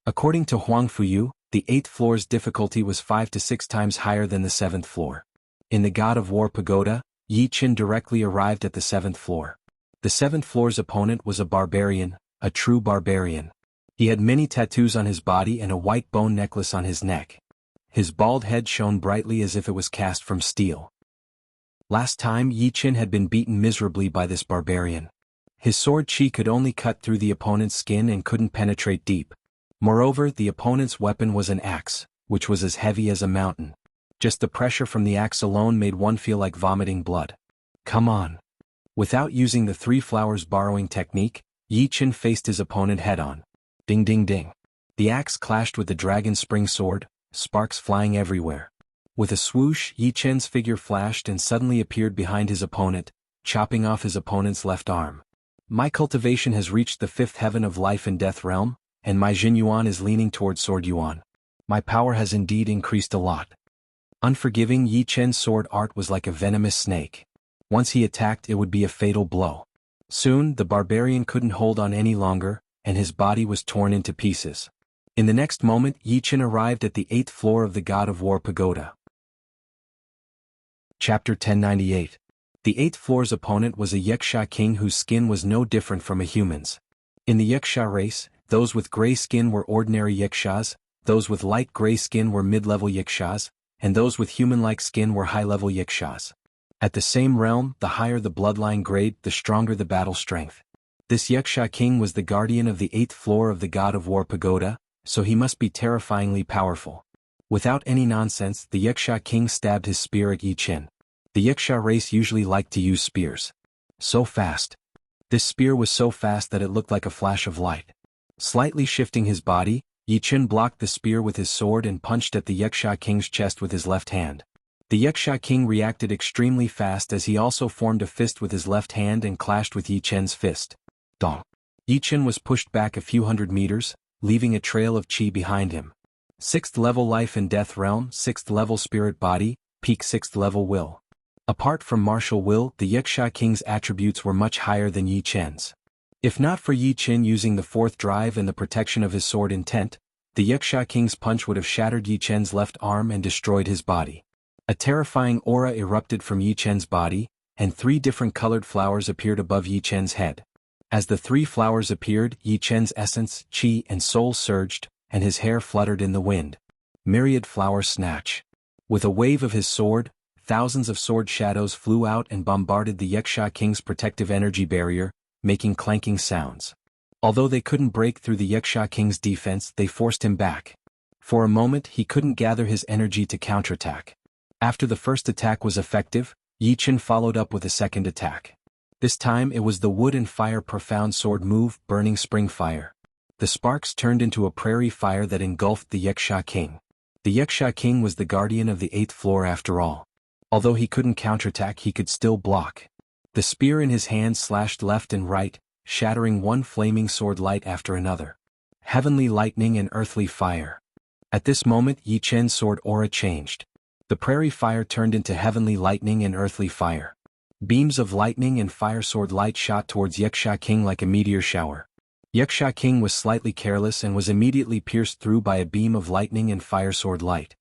According to Huang Fuyu, the 8th floor's difficulty was 5 to 6 times higher than the 7th floor. In the God of War Pagoda, Yi-Chen directly arrived at the 7th floor. The 7th floor's opponent was a barbarian, a true barbarian. He had many tattoos on his body and a white bone necklace on his neck. His bald head shone brightly as if it was cast from steel. Last time Yi-Chen had been beaten miserably by this barbarian. His sword chi could only cut through the opponent's skin and couldn't penetrate deep. Moreover, the opponent's weapon was an axe, which was as heavy as a mountain. Just the pressure from the axe alone made one feel like vomiting blood. Come on. Without using the 3 flowers borrowing technique, Yi-Chen faced his opponent head-on. Ding ding ding. The axe clashed with the dragon spring sword, sparks flying everywhere. With a swoosh, Yi-Chen's figure flashed and suddenly appeared behind his opponent, chopping off his opponent's left arm. My cultivation has reached the 5th heaven of life and death realm, and my Jin Yuan is leaning toward Sword Yuan. My power has indeed increased a lot. Unforgiving, Yi-Chen's sword art was like a venomous snake. Once he attacked, it would be a fatal blow. Soon, the barbarian couldn't hold on any longer, and his body was torn into pieces. In the next moment, Yi Chen arrived at the 8th floor of the God of War Pagoda. Chapter 1098. The 8th floor's opponent was a Yaksha king whose skin was no different from a human's. In the Yaksha race, those with gray skin were ordinary Yakshas, those with light gray skin were mid-level Yakshas, and those with human-like skin were high-level Yakshas. At the same realm, the higher the bloodline grade, the stronger the battle strength. This Yaksha king was the guardian of the 8th floor of the God of War Pagoda, so he must be terrifyingly powerful. Without any nonsense, the Yaksha king stabbed his spear at Yi Chen. The Yaksha race usually liked to use spears. So fast. This spear was so fast that it looked like a flash of light. Slightly shifting his body, Yi Chen blocked the spear with his sword and punched at the Yaksha king's chest with his left hand. The Yaksha king reacted extremely fast as he also formed a fist with his left hand and clashed with Yi Chen's fist. Dong. Yi Chen was pushed back a few hundred meters, leaving a trail of chi behind him. 6th level life and death realm, 6th level spirit body, peak 6th level will. Apart from martial will, the Yaksha king's attributes were much higher than Yi Chen's. If not for Yi Chen using the 4th drive and the protection of his sword intent, the Yaksha king's punch would have shattered Yi Chen's left arm and destroyed his body. A terrifying aura erupted from Yi Chen's body, and 3 different colored flowers appeared above Yi Chen's head. As the 3 flowers appeared, Yi Chen's essence, chi and soul surged, and his hair fluttered in the wind. Myriad flower snatch. With a wave of his sword, thousands of sword shadows flew out and bombarded the Yaksha king's protective energy barrier, making clanking sounds. Although they couldn't break through the Yaksha king's defense, they forced him back. For a moment, he couldn't gather his energy to counterattack. After the first attack was effective, Yi Chen followed up with a second attack. This time it was the wood and fire profound sword move, burning spring fire. The sparks turned into a prairie fire that engulfed the Yaksha king. The Yaksha king was the guardian of the 8th floor after all. Although he couldn't counterattack, he could still block. The spear in his hand slashed left and right, shattering one flaming sword light after another. Heavenly lightning and earthly fire. At this moment, Yi Chen's sword aura changed. The prairie fire turned into heavenly lightning and earthly fire. Beams of lightning and fire sword light shot towards Yaksha king like a meteor shower. Yaksha king was slightly careless and was immediately pierced through by a beam of lightning and fire sword light.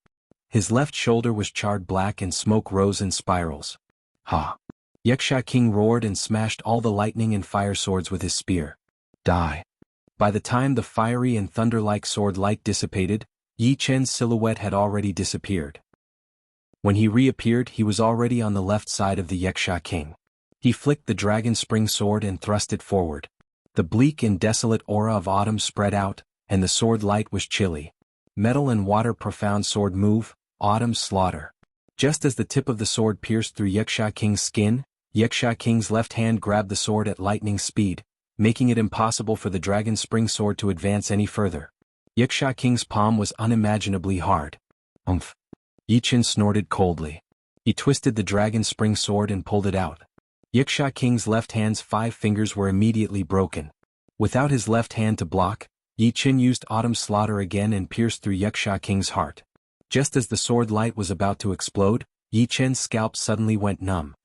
His left shoulder was charred black and smoke rose in spirals. Ha! Yaksha king roared and smashed all the lightning and fire swords with his spear. Die! By the time the fiery and thunder-like sword light dissipated, Yi Chen's silhouette had already disappeared. When he reappeared, he was already on the left side of the Yaksha king. He flicked the dragon spring sword and thrust it forward. The bleak and desolate aura of autumn spread out, and the sword light was chilly. Metal and water profound sword move, autumn's slaughter. Just as the tip of the sword pierced through Yaksha king's skin, Yaksha king's left hand grabbed the sword at lightning speed, making it impossible for the dragon spring sword to advance any further. Yaksha king's palm was unimaginably hard. Umph! Yi Chen snorted coldly. He twisted the dragon spring sword and pulled it out. Yaksha king's left hand's 5 fingers were immediately broken. Without his left hand to block, Yi Chen used autumn slaughter again and pierced through Yaksha king's heart. Just as the sword light was about to explode, Yi Chen's scalp suddenly went numb.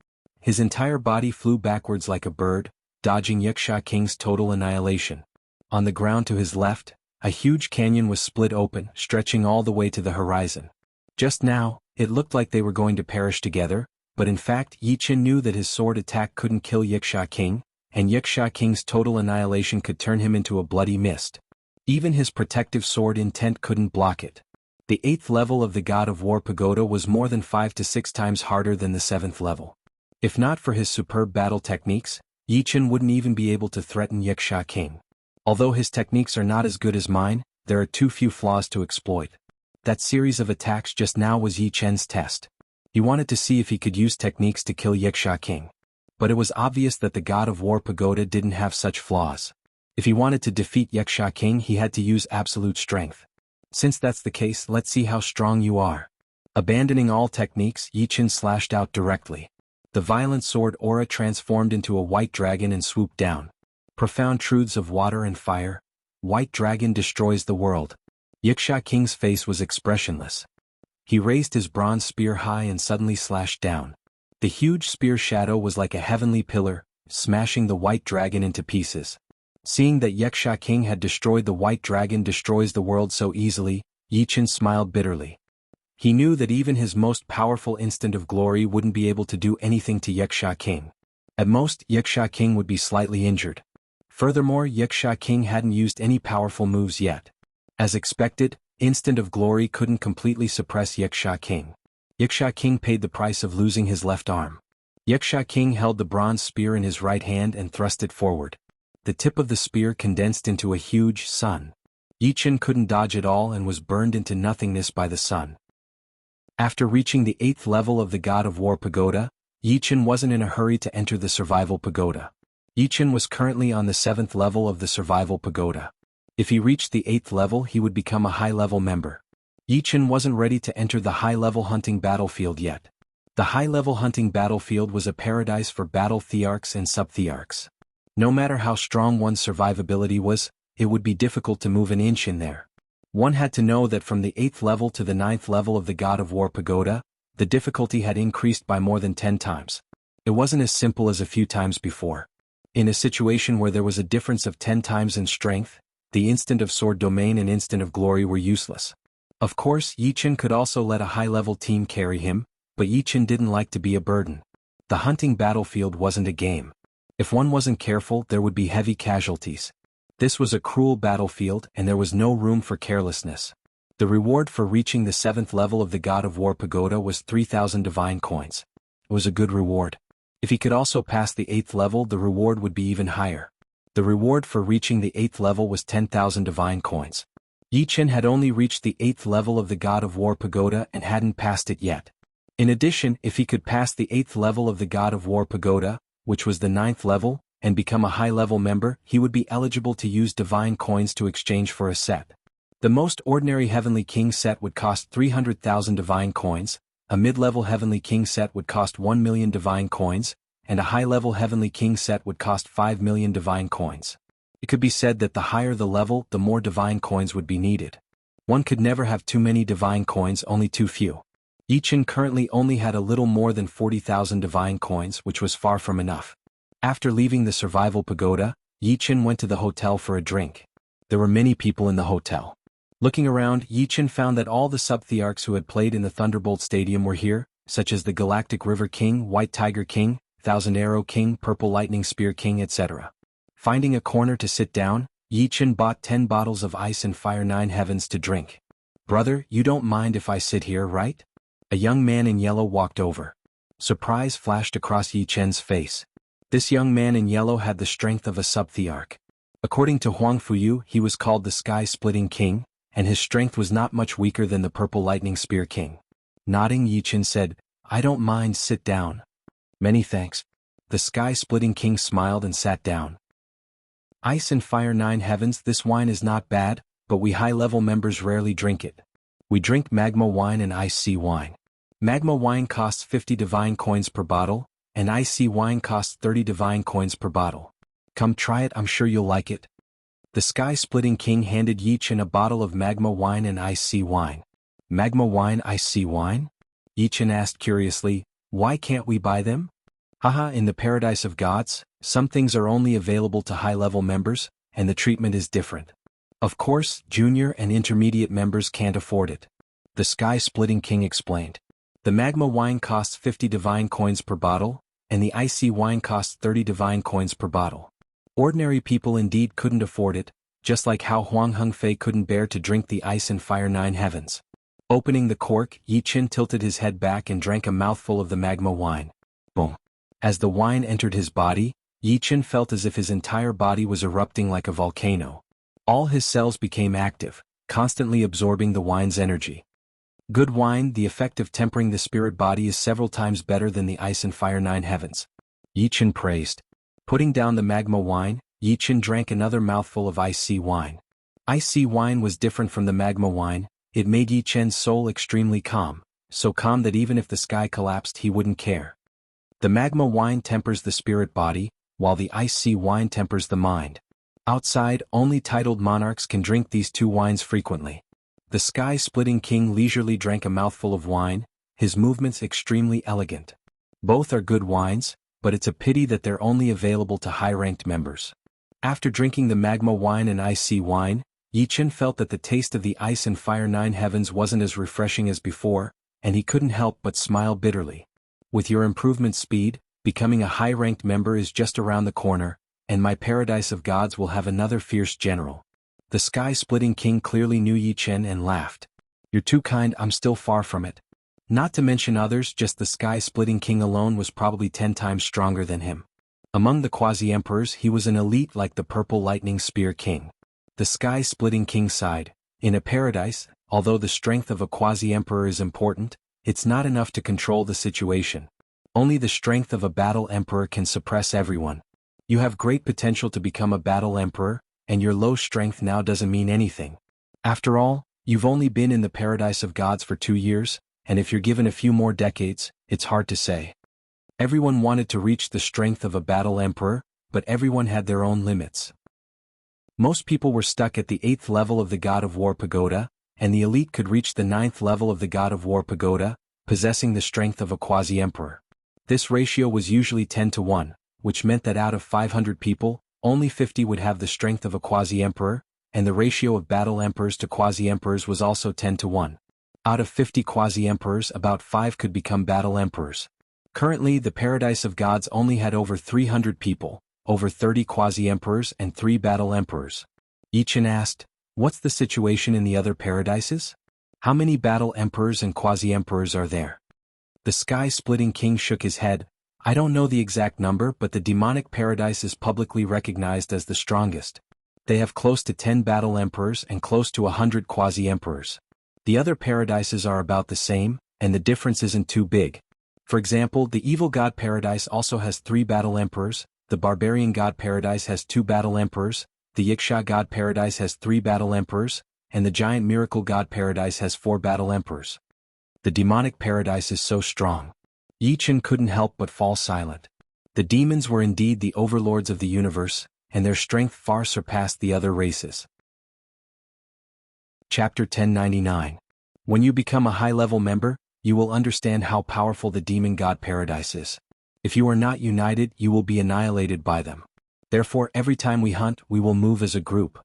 His entire body flew backwards like a bird, dodging Yaksha king's total annihilation. On the ground to his left, a huge canyon was split open, stretching all the way to the horizon. Just now, it looked like they were going to perish together, but in fact Yi Chen knew that his sword attack couldn't kill Yaksha king, and Yaksha king's total annihilation could turn him into a bloody mist. Even his protective sword intent couldn't block it. The 8th level of the God of War Pagoda was more than 5 to 6 times harder than the 7th level. If not for his superb battle techniques, Yi Chen wouldn't even be able to threaten Yaksha king. Although his techniques are not as good as mine, there are too few flaws to exploit. That series of attacks just now was Yi Chen's test. He wanted to see if he could use techniques to kill Yaksha king. But it was obvious that the God of War Pagoda didn't have such flaws. If he wanted to defeat Yaksha king, he had to use absolute strength. Since that's the case, let's see how strong you are. Abandoning all techniques, Yi Chen slashed out directly. The violent sword aura transformed into a white dragon and swooped down. Profound truths of water and fire. White dragon destroys the world. Yaksha king's face was expressionless. He raised his bronze spear high and suddenly slashed down. The huge spear shadow was like a heavenly pillar, smashing the white dragon into pieces. Seeing that Wuxia King had destroyed the white dragon destroys the world so easily, Yichen smiled bitterly. He knew that even his most powerful instant of glory wouldn't be able to do anything to Wuxia King. At most, Wuxia King would be slightly injured. Furthermore, Wuxia King hadn't used any powerful moves yet. As expected, instant of glory couldn't completely suppress Wuxia King. Wuxia King paid the price of losing his left arm. Wuxia King held the bronze spear in his right hand and thrust it forward. The tip of the spear condensed into a huge sun. Yichen couldn't dodge it all and was burned into nothingness by the sun. After reaching the 8th level of the God of War Pagoda, Yichen wasn't in a hurry to enter the Survival Pagoda. Yichen was currently on the 7th level of the Survival Pagoda. If he reached the 8th level, he would become a high-level member. Yichen wasn't ready to enter the high-level hunting battlefield yet. The high-level hunting battlefield was a paradise for battle thearchs and sub-thearchs. No matter how strong one's survivability was, it would be difficult to move an inch in there. One had to know that from the 8th level to the 9th level of the God of War Pagoda, the difficulty had increased by more than 10 times. It wasn't as simple as a few times before. In a situation where there was a difference of 10 times in strength, the instant of sword domain and instant of glory were useless. Of course, Yichen could also let a high-level team carry him, but Yichen didn't like to be a burden. The hunting battlefield wasn't a game. If one wasn't careful, there would be heavy casualties. This was a cruel battlefield and there was no room for carelessness. The reward for reaching the 7th level of the God of War Pagoda was 3,000 divine coins. It was a good reward. If he could also pass the 8th level, the reward would be even higher. The reward for reaching the 8th level was 10,000 divine coins. Yichen had only reached the 8th level of the God of War Pagoda and hadn't passed it yet. In addition, if he could pass the 8th level of the God of War Pagoda, which was the 9th level, and become a high-level member, he would be eligible to use divine coins to exchange for a set. The most ordinary Heavenly King set would cost 300,000 divine coins, a mid-level Heavenly King set would cost 1 million divine coins, and a high-level Heavenly King set would cost 5 million divine coins. It could be said that the higher the level, the more divine coins would be needed. One could never have too many divine coins, only too few. Yichen currently only had a little more than 40,000 divine coins, which was far from enough. After leaving the Survival Pagoda, Yichen went to the hotel for a drink. There were many people in the hotel. Looking around, Yichen found that all the sub-thearchs who had played in the Thunderbolt Stadium were here, such as the Galactic River King, White Tiger King, Thousand Arrow King, Purple Lightning Spear King, etc. Finding a corner to sit down, Yichen bought 10 bottles of Ice and Fire 9 Heavens to drink. "Brother, you don't mind if I sit here, right?" A young man in yellow walked over. Surprise flashed across Yichen's face. This young man in yellow had the strength of a sub-thearch. According to Huang Fuyu, he was called the Sky-Splitting King, and his strength was not much weaker than the Purple Lightning Spear King. Nodding, Yichen said, "I don't mind, sit down." "Many thanks." The Sky-Splitting King smiled and sat down. "Ice and Fire 9 Heavens, this wine is not bad, but we high-level members rarely drink it. We drink magma wine and ice sea wine. Magma wine costs 50 divine coins per bottle, and ice sea wine costs 30 divine coins per bottle. Come try it, I'm sure you'll like it." The Sky-Splitting King handed Yichen a bottle of magma wine and ice sea wine. "Magma wine, ice sea wine?" Yichen asked curiously, "Why can't we buy them?" "Haha, in the paradise of gods, some things are only available to high-level members, and the treatment is different. Of course, junior and intermediate members can't afford it." The Sky-Splitting King explained. "The magma wine costs 50 divine coins per bottle, and the icy wine costs 30 divine coins per bottle. Ordinary people indeed couldn't afford it, just like how Huang Hengfei couldn't bear to drink the Ice and Fire 9 Heavens." Opening the cork, Yichen tilted his head back and drank a mouthful of the magma wine. Boom. As the wine entered his body, Yichen felt as if his entire body was erupting like a volcano. All his cells became active, constantly absorbing the wine's energy. Good wine, the effect of tempering the spirit body is several times better than the Ice and Fire 9 Heavens. Yichen praised. Putting down the magma wine, Yichen drank another mouthful of ice sea wine. Ice sea wine was different from the magma wine, it made Yichen's soul extremely calm, so calm that even if the sky collapsed he wouldn't care. The magma wine tempers the spirit body, while the ice sea wine tempers the mind. Outside, only titled monarchs can drink these two wines frequently. The Sky-Splitting King leisurely drank a mouthful of wine, his movements extremely elegant. "Both are good wines, but it's a pity that they're only available to high-ranked members. After drinking the magma wine and ice sea wine, Yichen felt that the taste of the ice and fire nine heavens wasn't as refreshing as before, and he couldn't help but smile bitterly. With your improvement speed, becoming a high-ranked member is just around the corner, and my paradise of gods will have another fierce general. The sky-splitting king clearly knew Yichen and laughed. You're too kind, I'm still far from it. Not to mention others, just the sky-splitting king alone was probably 10 times stronger than him. Among the quasi-emperors he was an elite like the purple lightning spear king. The sky-splitting king sighed. In a paradise, although the strength of a quasi-emperor is important, it's not enough to control the situation. Only the strength of a battle emperor can suppress everyone. You have great potential to become a battle emperor, and your low strength now doesn't mean anything. After all, you've only been in the paradise of gods for 2 years, and if you're given a few more decades, it's hard to say. Everyone wanted to reach the strength of a battle emperor, but everyone had their own limits. Most people were stuck at the 8th level of the God of War Pagoda, and the elite could reach the 9th level of the God of War Pagoda, possessing the strength of a quasi-emperor. This ratio was usually 10 to 1, which meant that out of 500 people, only 50 would have the strength of a quasi-emperor, and the ratio of battle emperors to quasi-emperors was also 10 to 1. Out of 50 quasi-emperors, about 5 could become battle emperors. Currently, the Paradise of Gods only had over 300 people, over 30 quasi-emperors and 3 battle emperors. Yichen asked, "What's the situation in the other paradises? How many battle emperors and quasi-emperors are there?" The sky-splitting king shook his head. "I don't know the exact number, but the demonic paradise is publicly recognized as the strongest. They have close to 10 battle emperors and close to 100 quasi-emperors. The other paradises are about the same, and the difference isn't too big. For example, the evil god paradise also has 3 battle emperors, the barbarian god paradise has 2 battle emperors, the Wuxia god paradise has 3 battle emperors, and the giant miracle god paradise has 4 battle emperors. The demonic paradise is so strong." Yichen couldn't help but fall silent. The demons were indeed the overlords of the universe, and their strength far surpassed the other races. Chapter 1099. When you become a high-level member, you will understand how powerful the demon god paradise is. If you are not united, you will be annihilated by them. Therefore, every time we hunt, we will move as a group.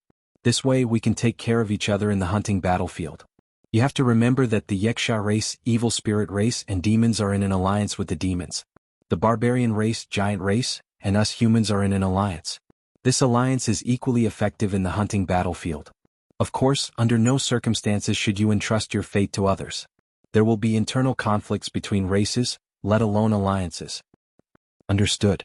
This way we can take care of each other in the hunting battlefield. You have to remember that the Wuxia race, evil spirit race, and demons are in an alliance with the demons. The barbarian race, giant race, and us humans are in an alliance. This alliance is equally effective in the hunting battlefield. Of course, under no circumstances should you entrust your fate to others. There will be internal conflicts between races, let alone alliances. Understood.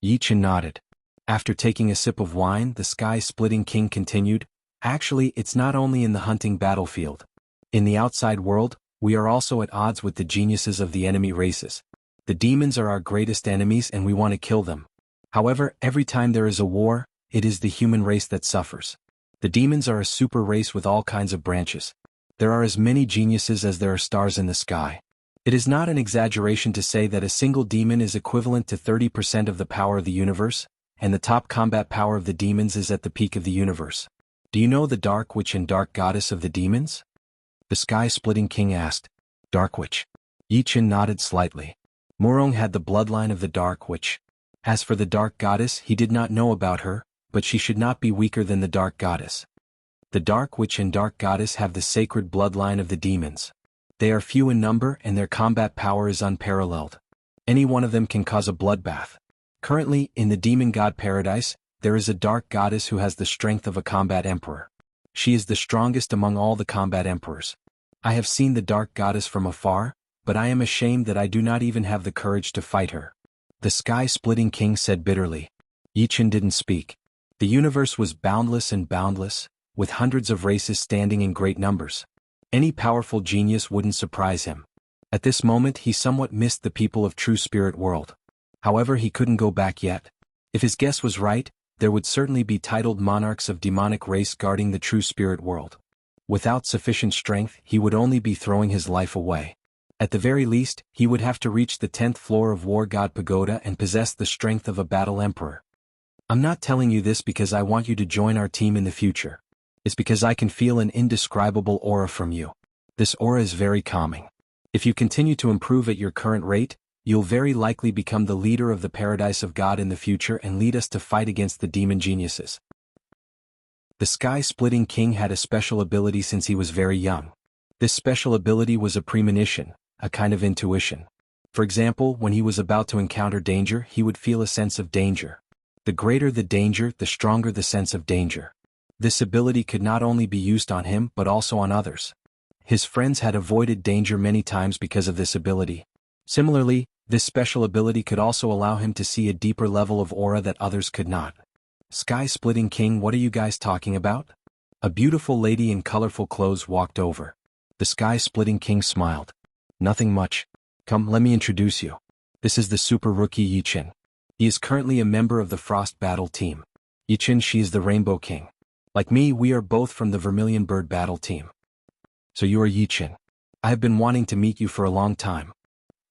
Yichen nodded. After taking a sip of wine, the sky-splitting king continued, "Actually, it's not only in the hunting battlefield. In the outside world, we are also at odds with the geniuses of the enemy races. The demons are our greatest enemies and we want to kill them. However, every time there is a war, it is the human race that suffers. The demons are a super race with all kinds of branches. There are as many geniuses as there are stars in the sky. It is not an exaggeration to say that a single demon is equivalent to 30% of the power of the universe, and the top combat power of the demons is at the peak of the universe. Do you know the Dark Witch and Dark Goddess of the demons?" The sky-splitting king asked. "Dark Witch?" Yichen nodded slightly. Murong had the bloodline of the Dark Witch. As for the Dark Goddess, he did not know about her, but she should not be weaker than the Dark Goddess. The Dark Witch and Dark Goddess have the sacred bloodline of the demons. They are few in number and their combat power is unparalleled. Any one of them can cause a bloodbath. Currently, in the demon god paradise, there is a Dark Goddess who has the strength of a combat emperor. She is the strongest among all the combat emperors. I have seen the Dark Goddess from afar, but I am ashamed that I do not even have the courage to fight her." The sky-splitting king said bitterly. Yichen didn't speak. The universe was boundless and boundless, with hundreds of races standing in great numbers. Any powerful genius wouldn't surprise him. At this moment he somewhat missed the people of True Spirit World. However, he couldn't go back yet. If his guess was right, there would certainly be titled monarchs of demonic race guarding the True Spirit World. Without sufficient strength, he would only be throwing his life away. At the very least, he would have to reach the 10th floor of War God Pagoda and possess the strength of a battle emperor. I'm not telling you this because I want you to join our team in the future. It's because I can feel an indescribable aura from you. This aura is very calming. If you continue to improve at your current rate, You'll very likely become the leader of the Paradise of God in the future and lead us to fight against the demon geniuses. The Sky-Splitting King had a special ability since he was very young. This special ability was a premonition, a kind of intuition. For example, when he was about to encounter danger, he would feel a sense of danger. The greater the danger, the stronger the sense of danger. This ability could not only be used on him but also on others. His friends had avoided danger many times because of this ability. Similarly, this special ability could also allow him to see a deeper level of aura that others could not. Sky-Splitting King, what are you guys talking about? A beautiful lady in colorful clothes walked over. The Sky-Splitting King smiled. Nothing much. Come, let me introduce you. This is the super rookie Yichin. He is currently a member of the Frost Battle team. Yichin, she is the Rainbow King. Like me, we are both from the Vermilion Bird Battle team. So you are Yichin. I have been wanting to meet you for a long time.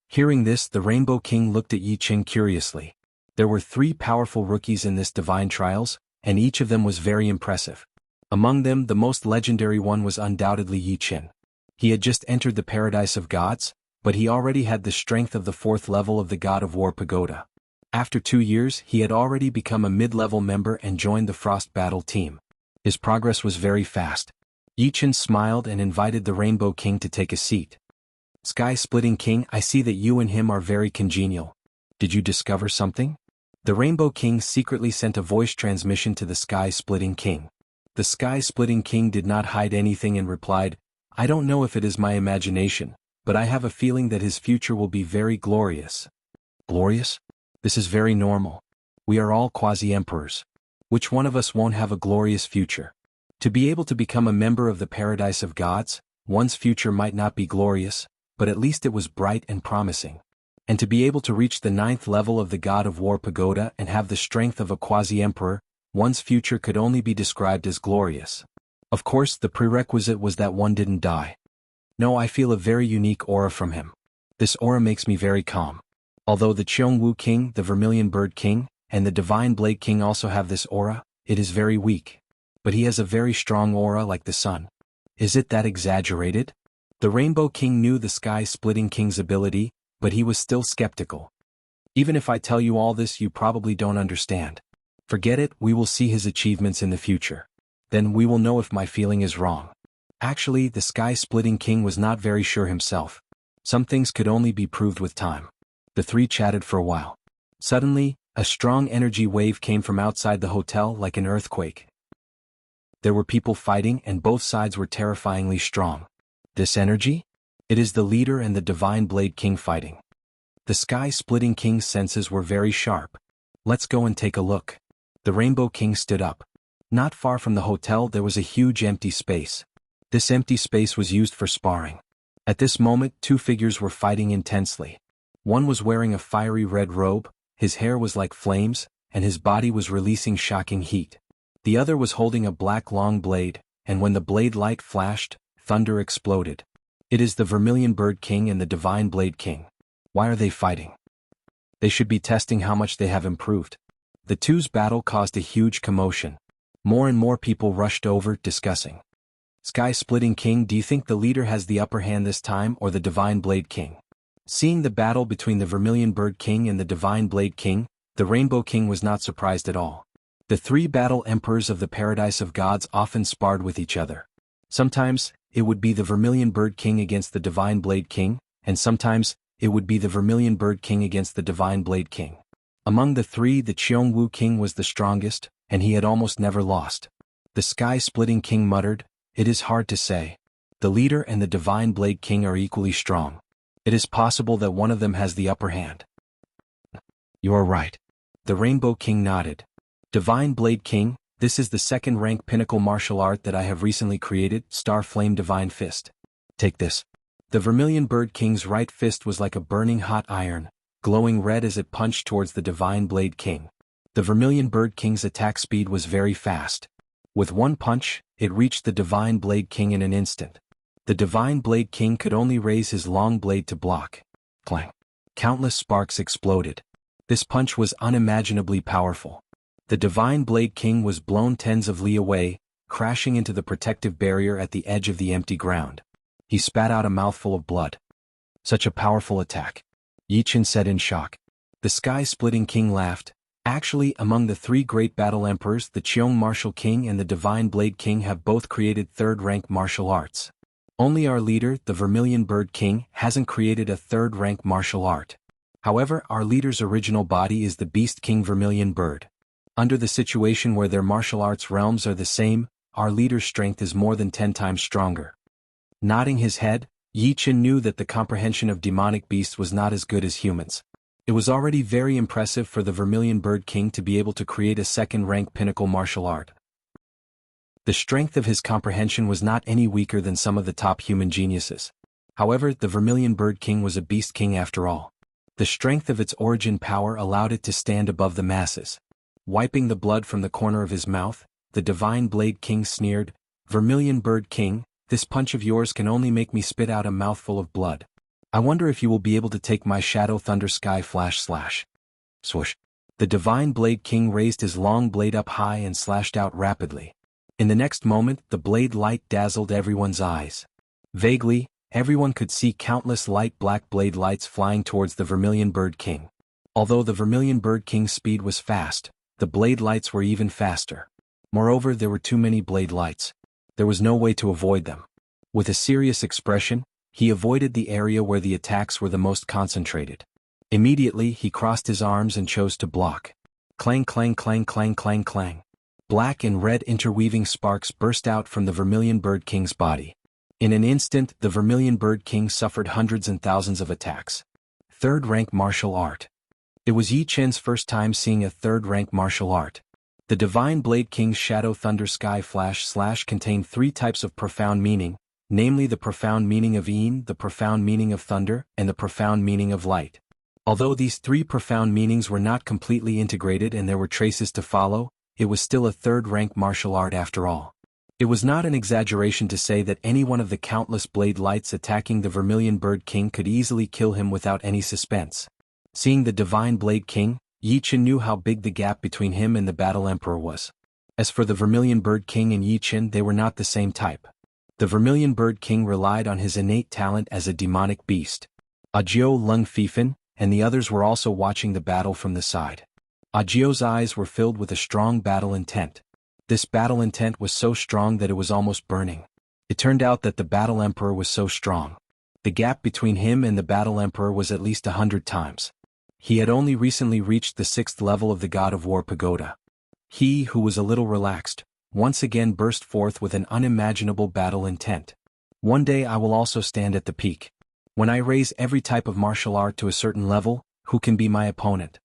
Hearing this, the Rainbow King looked at Yichin curiously. There were 3 powerful rookies in this divine trials, and each of them was very impressive. Among them, the most legendary one was undoubtedly Yichin. He had just entered the Paradise of Gods, but he already had the strength of the 4th level of the God of War Pagoda. After 2 years, he had already become a mid-level member and joined the Frost Battle team. His progress was very fast. Yichin smiled and invited the Rainbow King to take a seat. Sky-Splitting King, I see that you and him are very congenial. Did you discover something? The Rainbow King secretly sent a voice transmission to the Sky-Splitting King. The Sky-Splitting King did not hide anything and replied, I don't know if it is my imagination, but I have a feeling that his future will be very glorious. Glorious? This is very normal. We are all quasi-emperors. Which one of us won't have a glorious future? To be able to become a member of the Paradise of Gods, one's future might not be glorious, but at least it was bright and promising. And to be able to reach the 9th level of the God of War Pagoda and have the strength of a quasi-emperor, one's future could only be described as glorious. Of course, the prerequisite was that one didn't die. No, I feel a very unique aura from him. This aura makes me very calm. Although the Jianghu King, the Vermilion Bird King, and the Divine Blade King also have this aura, it is very weak. But he has a very strong aura like the sun. Is it that exaggerated? The Rainbow King knew the Sky-Splitting King's ability, but he was still skeptical. Even if I tell you all this, you probably don't understand. Forget it, we will see his achievements in the future. Then we will know if my feeling is wrong. Actually, the Sky-Splitting King was not very sure himself. Some things could only be proved with time. The 3 chatted for a while. Suddenly, a strong energy wave came from outside the hotel like an earthquake. There were people fighting and both sides were terrifyingly strong. This energy? It is the leader and the Divine Blade King fighting. The Sky-Splitting King's senses were very sharp. Let's go and take a look. The Rainbow King stood up. Not far from the hotel there was a huge empty space. This empty space was used for sparring. At this moment 2 figures were fighting intensely. One was wearing a fiery red robe, his hair was like flames, and his body was releasing shocking heat. The other was holding a black long blade, and when the blade light flashed, thunder exploded. It is the Vermilion Bird King and the Divine Blade King. Why are they fighting? They should be testing how much they have improved. The two's battle caused a huge commotion. More and more people rushed over, discussing. Sky-Splitting King, do you think the leader has the upper hand this time or the Divine Blade King? Seeing the battle between the Vermilion Bird King and the Divine Blade King, the Rainbow King was not surprised at all. The 3 battle emperors of the Paradise of Gods often sparred with each other. Sometimes, it would be the Vermilion Bird King against the Divine Blade King, and sometimes, it would be the Vermilion Bird King against the Divine Blade King. Among the 3, the Jianghu King was the strongest, and he had almost never lost. The Sky-Splitting King muttered, it is hard to say. The leader and the Divine Blade King are equally strong. It is possible that one of them has the upper hand. You are right. The Rainbow King nodded. Divine Blade King, this is the 2nd rank pinnacle martial art that I have recently created, Star Flame Divine Fist. Take this. The Vermilion Bird King's right fist was like a burning hot iron, glowing red as it punched towards the Divine Blade King. The Vermilion Bird King's attack speed was very fast. With one punch, it reached the Divine Blade King in an instant. The Divine Blade King could only raise his long blade to block. Clang. Countless sparks exploded. This punch was unimaginably powerful. The Divine Blade King was blown tens of li away, crashing into the protective barrier at the edge of the empty ground. He spat out a mouthful of blood. Such a powerful attack. Yi Chen said in shock. The sky-splitting king laughed. Actually, among the three great battle emperors, the Qiong martial king and the divine blade king have both created third-rank martial arts. Only our leader, the Vermilion Bird King, hasn't created a third-rank martial art. However, our leader's original body is the Beast King Vermilion Bird. Under the situation where their martial arts realms are the same, our leader's strength is more than 10 times stronger. Nodding his head, Yi Chen knew that the comprehension of demonic beasts was not as good as humans. It was already very impressive for the Vermilion Bird King to be able to create a second-rank pinnacle martial art. The strength of his comprehension was not any weaker than some of the top human geniuses. However, the Vermilion Bird King was a beast king after all. The strength of its origin power allowed it to stand above the masses. Wiping the blood from the corner of his mouth, the Divine Blade King sneered, "Vermilion Bird King, this punch of yours can only make me spit out a mouthful of blood. I wonder if you will be able to take my Shadow Thunder Sky Flash slash." Swoosh. The Divine Blade King raised his long blade up high and slashed out rapidly. In the next moment, the blade light dazzled everyone's eyes. Vaguely, everyone could see countless light black blade lights flying towards the Vermilion Bird King. Although the Vermilion Bird King's speed was fast, the blade lights were even faster. Moreover, there were too many blade lights. There was no way to avoid them. With a serious expression, he avoided the area where the attacks were the most concentrated. Immediately, he crossed his arms and chose to block. Clang clang clang clang clang clang. Black and red interweaving sparks burst out from the Vermilion Bird King's body. In an instant, the Vermilion Bird King suffered hundreds and thousands of attacks. Third-rank martial art. It was Yi Chen's first time seeing a third-rank martial art. The Divine Blade King's Shadow Thunder Sky Flash slash contained three types of profound meaning, namely the profound meaning of Yin, the profound meaning of thunder, and the profound meaning of light. Although these three profound meanings were not completely integrated and there were traces to follow, it was still a third-rank martial art after all. It was not an exaggeration to say that any one of the countless blade lights attacking the Vermilion Bird King could easily kill him without any suspense. Seeing the Divine Blade King, Yi Chen knew how big the gap between him and the Battle Emperor was. As for the Vermilion Bird King and Yi Chen, they were not the same type. The Vermilion Bird King relied on his innate talent as a demonic beast. Ajiu Lung Fifan and the others were also watching the battle from the side. Ajiu's eyes were filled with a strong battle intent. This battle intent was so strong that it was almost burning. It turned out that the Battle Emperor was so strong. The gap between him and the Battle Emperor was at least 100 times. He had only recently reached the 6th level of the God of War Pagoda. He, who was a little relaxed, once again burst forth with an unimaginable battle intent. One day I will also stand at the peak. When I raise every type of martial art to a certain level, who can be my opponent?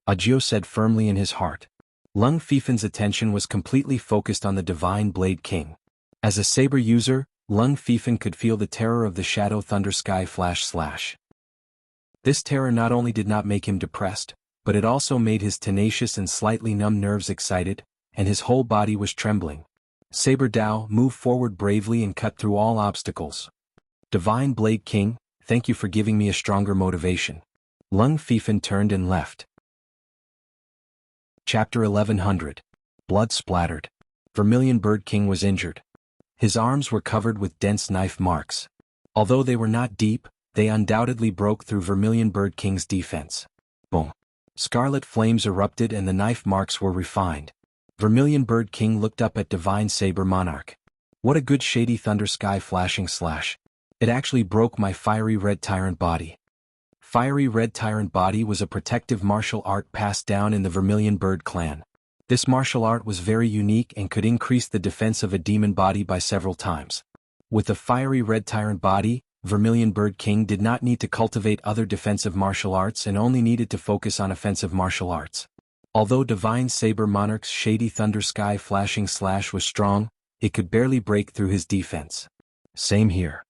Ajiu said firmly in his heart. Lung Fifan's attention was completely focused on the Divine Blade King. As a saber user, Lung Fifan could feel the terror of the Shadow Thunder Sky Flash slash. This terror not only did not make him depressed, but it also made his tenacious and slightly numb nerves excited, and his whole body was trembling. Saber Dao, move forward bravely and cut through all obstacles. Divine Blade King, thank you for giving me a stronger motivation. Lung Fifan turned and left. Chapter 1100. Blood splattered. Vermilion Bird King was injured. His arms were covered with dense knife marks. Although they were not deep, they undoubtedly broke through Vermilion Bird King's defense. Boom. Scarlet flames erupted and the knife marks were refined. Vermilion Bird King looked up at Divine Saber Monarch. What a good shady thunder sky flashing slash. It actually broke my fiery red tyrant body. Fiery red tyrant body was a protective martial art passed down in the Vermilion Bird clan. This martial art was very unique and could increase the defense of a demon body by several times. With the fiery red tyrant body, Vermilion Bird King did not need to cultivate other defensive martial arts and only needed to focus on offensive martial arts. Although Divine Saber Monarch's shady thunder sky flashing slash was strong, it could barely break through his defense. Same here.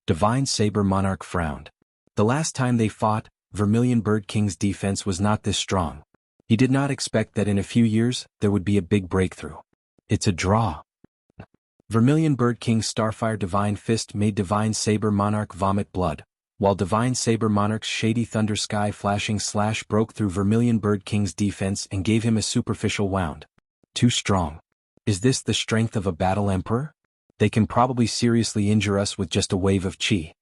Divine Saber Monarch frowned. The last time they fought, Vermilion Bird King's defense was not this strong. He did not expect that in a few years, there would be a big breakthrough. It's a draw. Vermilion Bird King's Starfire Divine Fist made Divine Saber Monarch vomit blood, while Divine Saber Monarch's shady thunder sky flashing slash broke through Vermilion Bird King's defense and gave him a superficial wound. Too strong. Is this the strength of a battle emperor? They can probably seriously injure us with just a wave of chi.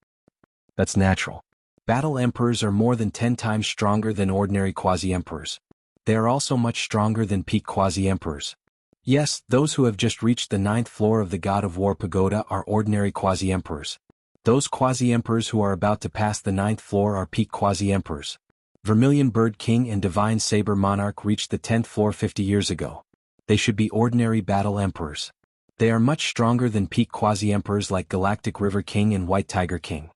That's natural. Battle emperors are more than 10 times stronger than ordinary quasi-emperors. They are also much stronger than peak quasi-emperors. Yes, those who have just reached the 9th floor of the God of War pagoda are ordinary quasi-emperors. Those quasi-emperors who are about to pass the 9th floor are peak quasi-emperors. Vermilion Bird King and Divine Saber Monarch reached the 10th floor 50 years ago. They should be ordinary battle emperors. They are much stronger than peak quasi-emperors like Galactic River King and White Tiger King.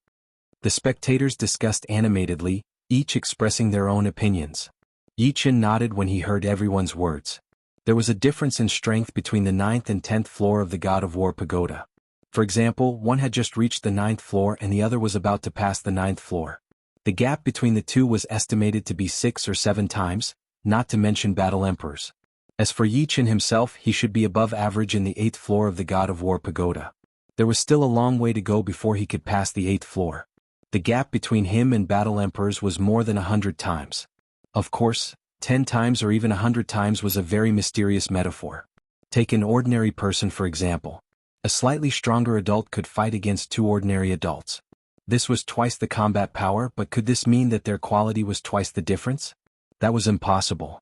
The spectators discussed animatedly, each expressing their own opinions. Yi Chen nodded when he heard everyone's words. There was a difference in strength between the 9th and 10th floor of the God of War pagoda. For example, one had just reached the 9th floor and the other was about to pass the 9th floor. The gap between the two was estimated to be 6 or 7 times, not to mention battle emperors. As for Yi Chen himself, he should be above average in the 8th floor of the God of War pagoda. There was still a long way to go before he could pass the 8th floor. The gap between him and battle emperors was more than 100 times. Of course, 10 times or even 100 times was a very mysterious metaphor. Take an ordinary person for example. A slightly stronger adult could fight against 2 ordinary adults. This was twice the combat power, but could this mean that their quality was twice the difference? That was impossible.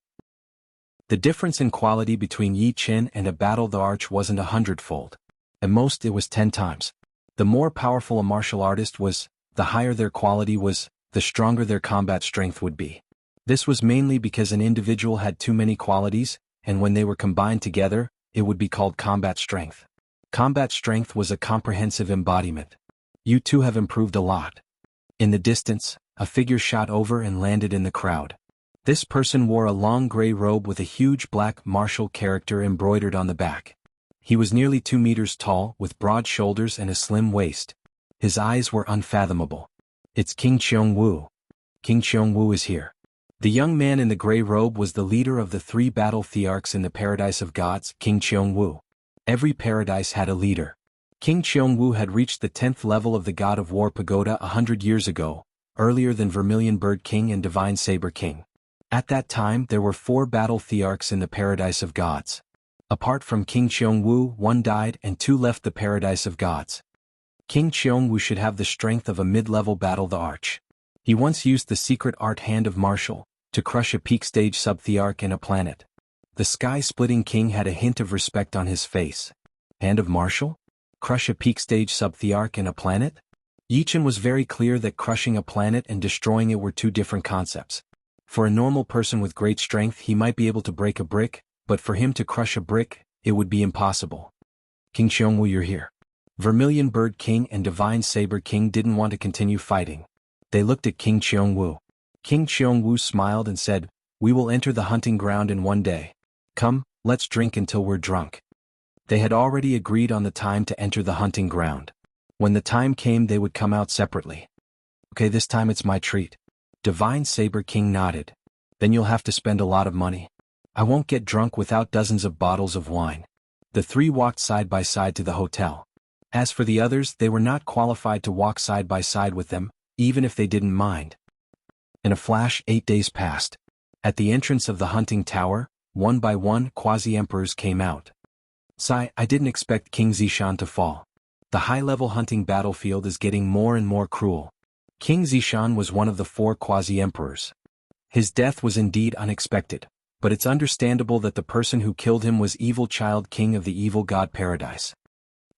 The difference in quality between Yi Chen and a battle the arch wasn't 100-fold. At most it was 10 times. The more powerful a martial artist was, the higher their quality was, the stronger their combat strength would be. This was mainly because an individual had too many qualities, and when they were combined together, it would be called combat strength. Combat strength was a comprehensive embodiment. You two have improved a lot. In the distance, a figure shot over and landed in the crowd. This person wore a long gray robe with a huge black martial character embroidered on the back. He was nearly 2 meters tall, with broad shoulders and a slim waist. His eyes were unfathomable. It's King Jianghu. King Jianghu is here. The young man in the gray robe was the leader of the 3 battle thearchs in the Paradise of Gods, King Jianghu. Every paradise had a leader. King Jianghu had reached the 10th level of the God of War pagoda 100 years ago, earlier than Vermilion Bird King and Divine Saber King. At that time there were 4 battle thearchs in the Paradise of Gods. Apart from King Jianghu, 1 died and 2 left the Paradise of Gods. King Jianghu should have the strength of a mid-level battle the arch. He once used the secret art Hand of Martial to crush a peak stage sub-thearch and a planet. The sky-splitting king had a hint of respect on his face. Hand of Martial? Crush a peak stage sub-thearch and a planet? Yi Chen was very clear that crushing a planet and destroying it were 2 different concepts. For a normal person with great strength he might be able to break a brick, but for him to crush a brick, it would be impossible. King Jianghu, you're here. Vermilion Bird King and Divine Saber King didn't want to continue fighting. They looked at King Jianghu. King Jianghu smiled and said, "We will enter the hunting ground in 1 day. Come, let's drink until we're drunk." They had already agreed on the time to enter the hunting ground. When the time came they would come out separately. Okay, this time it's my treat. Divine Saber King nodded. Then you'll have to spend a lot of money. I won't get drunk without dozens of bottles of wine. The 3 walked side by side to the hotel. As for the others, they were not qualified to walk side by side with them, even if they didn't mind. In a flash, 8 days passed. At the entrance of the hunting tower, 1 by 1 quasi-emperors came out. Sigh, I didn't expect King Zishan to fall. The high-level hunting battlefield is getting more and more cruel. King Zishan was one of the 4 quasi-emperors. His death was indeed unexpected, but it's understandable that the person who killed him was Evil Child King of the Evil God Paradise.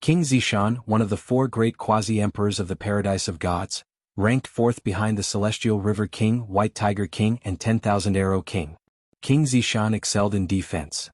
King Zishan, one of the 4 great quasi-emperors of the Paradise of Gods, ranked 4th behind the Celestial River King, White Tiger King and 10,000 Arrow King. King Zishan excelled in defense.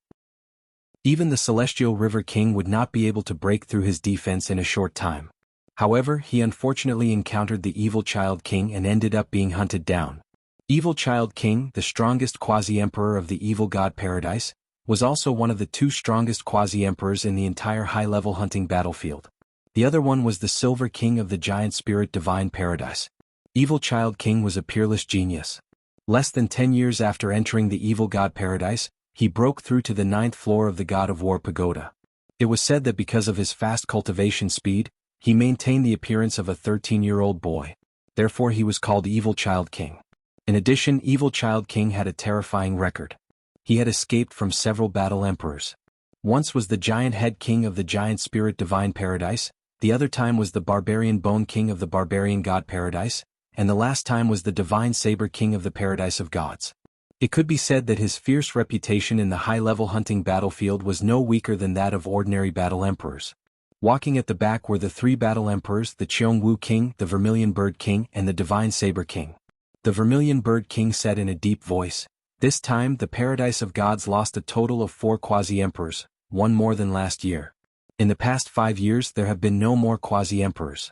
Even the Celestial River King would not be able to break through his defense in a short time. However, he unfortunately encountered the Evil Child King and ended up being hunted down. Evil Child King, the strongest quasi-emperor of the Evil God Paradise, was also one of the 2 strongest quasi-emperors in the entire high-level hunting battlefield. The other one was the Silver King of the Giant Spirit Divine Paradise. Evil Child King was a peerless genius. Less than 10 years after entering the Evil God Paradise, he broke through to the 9th floor of the God of War pagoda. It was said that because of his fast cultivation speed, he maintained the appearance of a 13-year-old boy. Therefore he was called Evil Child King. In addition, Evil Child King had a terrifying record. He had escaped from several battle emperors. Once was the Giant Head King of the Giant Spirit Divine Paradise, the other time was the Barbarian Bone King of the Barbarian God Paradise, and the last time was the divine saber king of the paradise of gods. It could be said that his fierce reputation in the high-level hunting battlefield was no weaker than that of ordinary battle emperors. Walking at the back were the three battle emperors, the Jianghu king, the vermilion bird king, and the divine saber king. The vermilion bird king said in a deep voice, "This time the paradise of gods lost a total of 4 quasi-emperors, one more than last year. In the past 5 years there have been no more quasi-emperors."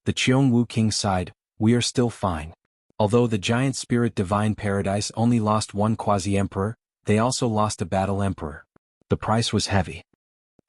The Jianghu king sighed, "We are still fine. Although the giant spirit divine paradise only lost 1 quasi-emperor, they also lost a battle emperor. The price was heavy.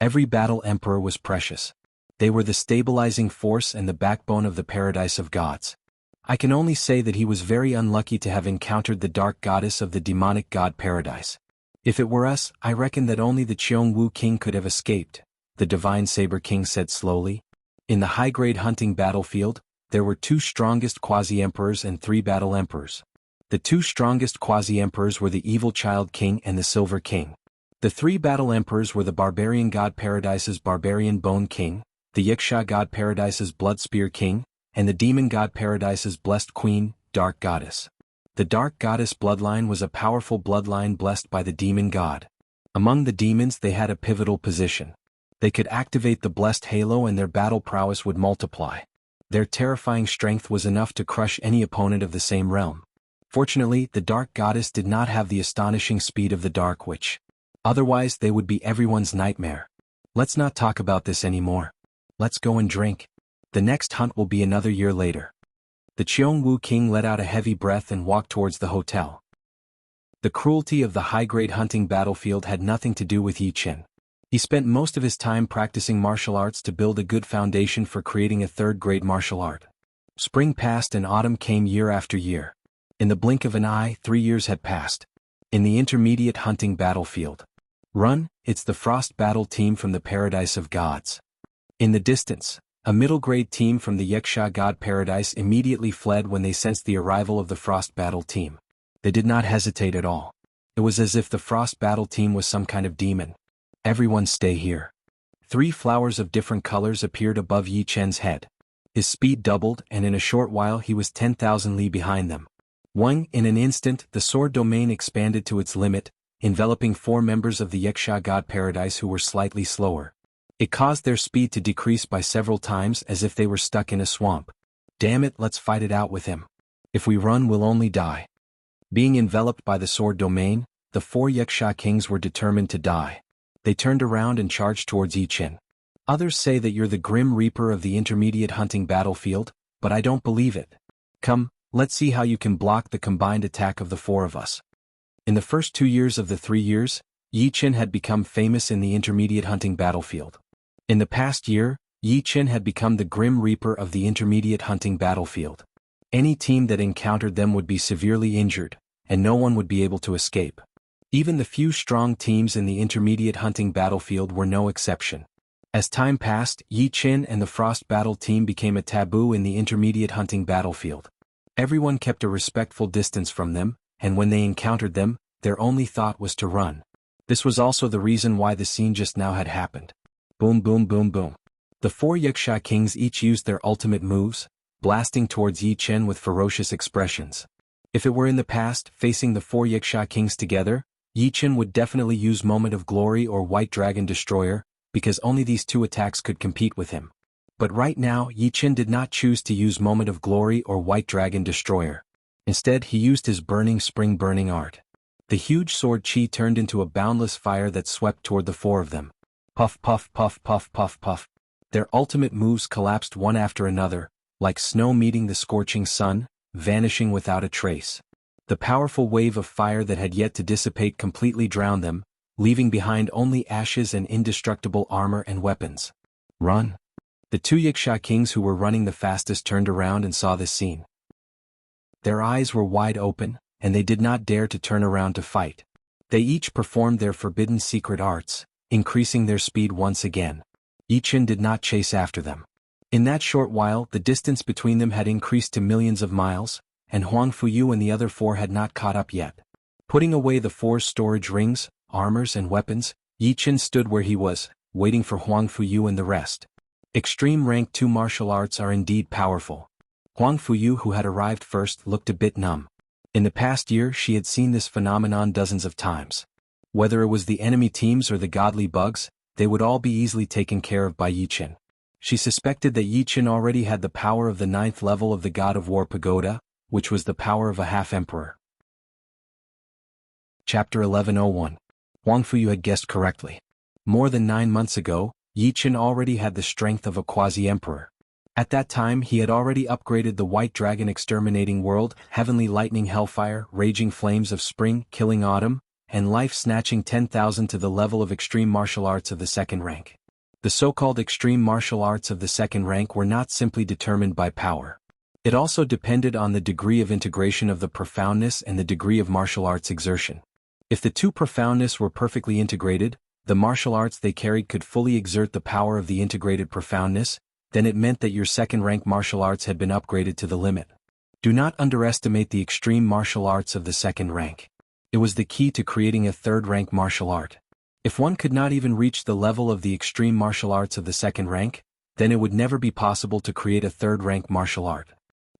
Every battle emperor was precious. They were the stabilizing force and the backbone of the paradise of gods. I can only say that he was very unlucky to have encountered the dark goddess of the demonic god paradise. If it were us, I reckon that only the Jianghu king could have escaped," the divine saber king said slowly. In the high-grade hunting battlefield, there were 2 strongest quasi-emperors and 3 battle emperors. The 2 strongest quasi-emperors were the evil child king and the silver king. The 3 battle emperors were the barbarian god paradise's barbarian bone king, the Wuxia god paradise's blood spear king, and the demon god paradise's blessed queen, dark goddess. The dark goddess bloodline was a powerful bloodline blessed by the demon god. Among the demons they had a pivotal position. They could activate the blessed halo and their battle prowess would multiply. Their terrifying strength was enough to crush any opponent of the same realm. Fortunately, the dark goddess did not have the astonishing speed of the dark witch. Otherwise they would be everyone's nightmare. Let's not talk about this anymore. Let's go and drink. The next hunt will be another year later. The Jianghu king let out a heavy breath and walked towards the hotel. The cruelty of the high-grade hunting battlefield had nothing to do with Yi Qin. He spent most of his time practicing martial arts to build a good foundation for creating a third-grade martial art. Spring passed and autumn came year after year. In the blink of an eye, 3 years had passed. In the intermediate hunting battlefield. Run, it's the Frost Battle team from the Paradise of Gods. In the distance, a middle-grade team from the Wuxia God Paradise immediately fled when they sensed the arrival of the Frost Battle team. They did not hesitate at all. It was as if the Frost Battle team was some kind of demon. "Everyone stay here." 3 flowers of different colors appeared above Yi Chen's head. His speed doubled and in a short while he was 10,000 li behind them. In an instant the sword domain expanded to its limit, enveloping 4 members of the Wuxia God Paradise who were slightly slower. It caused their speed to decrease by several times as if they were stuck in a swamp. "Damn it, let's fight it out with him. If we run we'll only die." Being enveloped by the sword domain, the 4 Wuxia kings were determined to die. They turned around and charged towards Yi Qin. "Others say that you're the grim reaper of the intermediate hunting battlefield, but I don't believe it. Come, let's see how you can block the combined attack of the 4 of us." In the first 2 years of the 3 years, Yi Qin had become famous in the intermediate hunting battlefield. In the past year, Yi Qin had become the grim reaper of the intermediate hunting battlefield. Any team that encountered them would be severely injured, and no one would be able to escape. Even the few strong teams in the intermediate hunting battlefield were no exception. As time passed, Yi Qin and the Frost Battle team became a taboo in the intermediate hunting battlefield. Everyone kept a respectful distance from them, and when they encountered them, their only thought was to run. This was also the reason why the scene just now had happened. Boom boom boom boom. The 4 Wuxia kings each used their ultimate moves, blasting towards Yi Qin with ferocious expressions. If it were in the past, facing the 4 Wuxia kings together, Yi Qin would definitely use Moment of Glory or White Dragon Destroyer, because only these 2 attacks could compete with him. But right now Yi Qin did not choose to use Moment of Glory or White Dragon Destroyer. Instead he used his Burning Spring Burning Art. The huge sword chi turned into a boundless fire that swept toward the 4 of them. Puff puff puff puff puff puff. Their ultimate moves collapsed one after another, like snow meeting the scorching sun, vanishing without a trace. The powerful wave of fire that had yet to dissipate completely drowned them, leaving behind only ashes and indestructible armor and weapons. Run. The 2 Wuxia kings who were running the fastest turned around and saw this scene. Their eyes were wide open, and they did not dare to turn around to fight. They each performed their forbidden secret arts, increasing their speed once again. Yi Qin did not chase after them. In that short while the distance between them had increased to millions of miles, and Huang Fuyu and the other 4 had not caught up yet. Putting away the 4's storage rings, armors and weapons, Yi Qin stood where he was, waiting for Huang Fuyu and the rest. Extreme rank 2 martial arts are indeed powerful. Huang Fuyu, who had arrived first, looked a bit numb. In the past year she had seen this phenomenon dozens of times. Whether it was the enemy teams or the godly bugs, they would all be easily taken care of by Yi Qin. She suspected that Yi Qin already had the power of the 9th level of the God of War Pagoda, which was the power of a half-emperor. Chapter 1101. Huang Fuyu had guessed correctly. More than 9 months ago, Yi Qin already had the strength of a quasi-emperor. At that time he had already upgraded the White Dragon Exterminating World, Heavenly Lightning Hellfire, Raging Flames of Spring, Killing Autumn, and Life-Snatching 10,000 to the level of Extreme Martial Arts of the 2nd rank. The so-called Extreme Martial Arts of the 2nd rank were not simply determined by power. It also depended on the degree of integration of the profoundness and the degree of martial arts exertion. If the two profoundness were perfectly integrated, the martial arts they carried could fully exert the power of the integrated profoundness, then it meant that your 2nd rank martial arts had been upgraded to the limit. Do not underestimate the extreme martial arts of the 2nd rank. It was the key to creating a 3rd rank martial art. If one could not even reach the level of the extreme martial arts of the 2nd rank, then it would never be possible to create a 3rd rank martial art.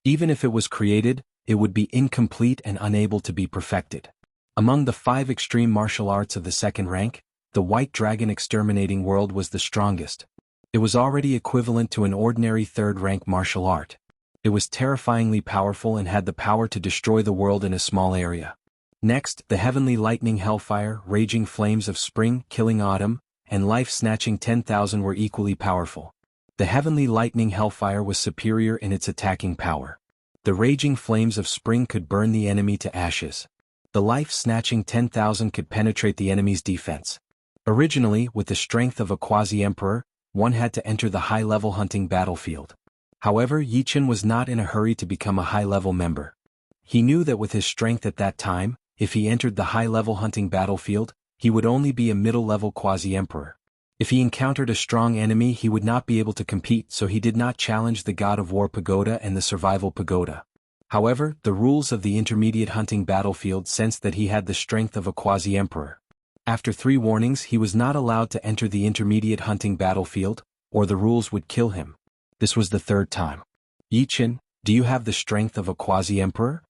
Even if it was created, it would be incomplete and unable to be perfected. Among the 5 extreme martial arts of the 2nd rank, the White Dragon Exterminating World was the strongest. It was already equivalent to an ordinary 3rd rank martial art. It was terrifyingly powerful and had the power to destroy the world in a small area. Next, the Heavenly Lightning Hellfire, Raging Flames of Spring, Killing Autumn, and Life-Snatching 10,000 were equally powerful. The Heavenly Lightning Hellfire was superior in its attacking power. The Raging Flames of Spring could burn the enemy to ashes. The Life-Snatching 10,000 could penetrate the enemy's defense. Originally, with the strength of a quasi-emperor, one had to enter the high-level hunting battlefield. However, Yi Qin was not in a hurry to become a high-level member. He knew that with his strength at that time, if he entered the high-level hunting battlefield, he would only be a middle-level quasi-emperor. If he encountered a strong enemy he would not be able to compete, so he did not challenge the God of War Pagoda and the Survival Pagoda. However, the rules of the intermediate hunting battlefield sensed that he had the strength of a quasi-emperor. After 3 warnings he was not allowed to enter the intermediate hunting battlefield, or the rules would kill him. This was the 3rd time. Yi Qin, do you have the strength of a quasi-emperor?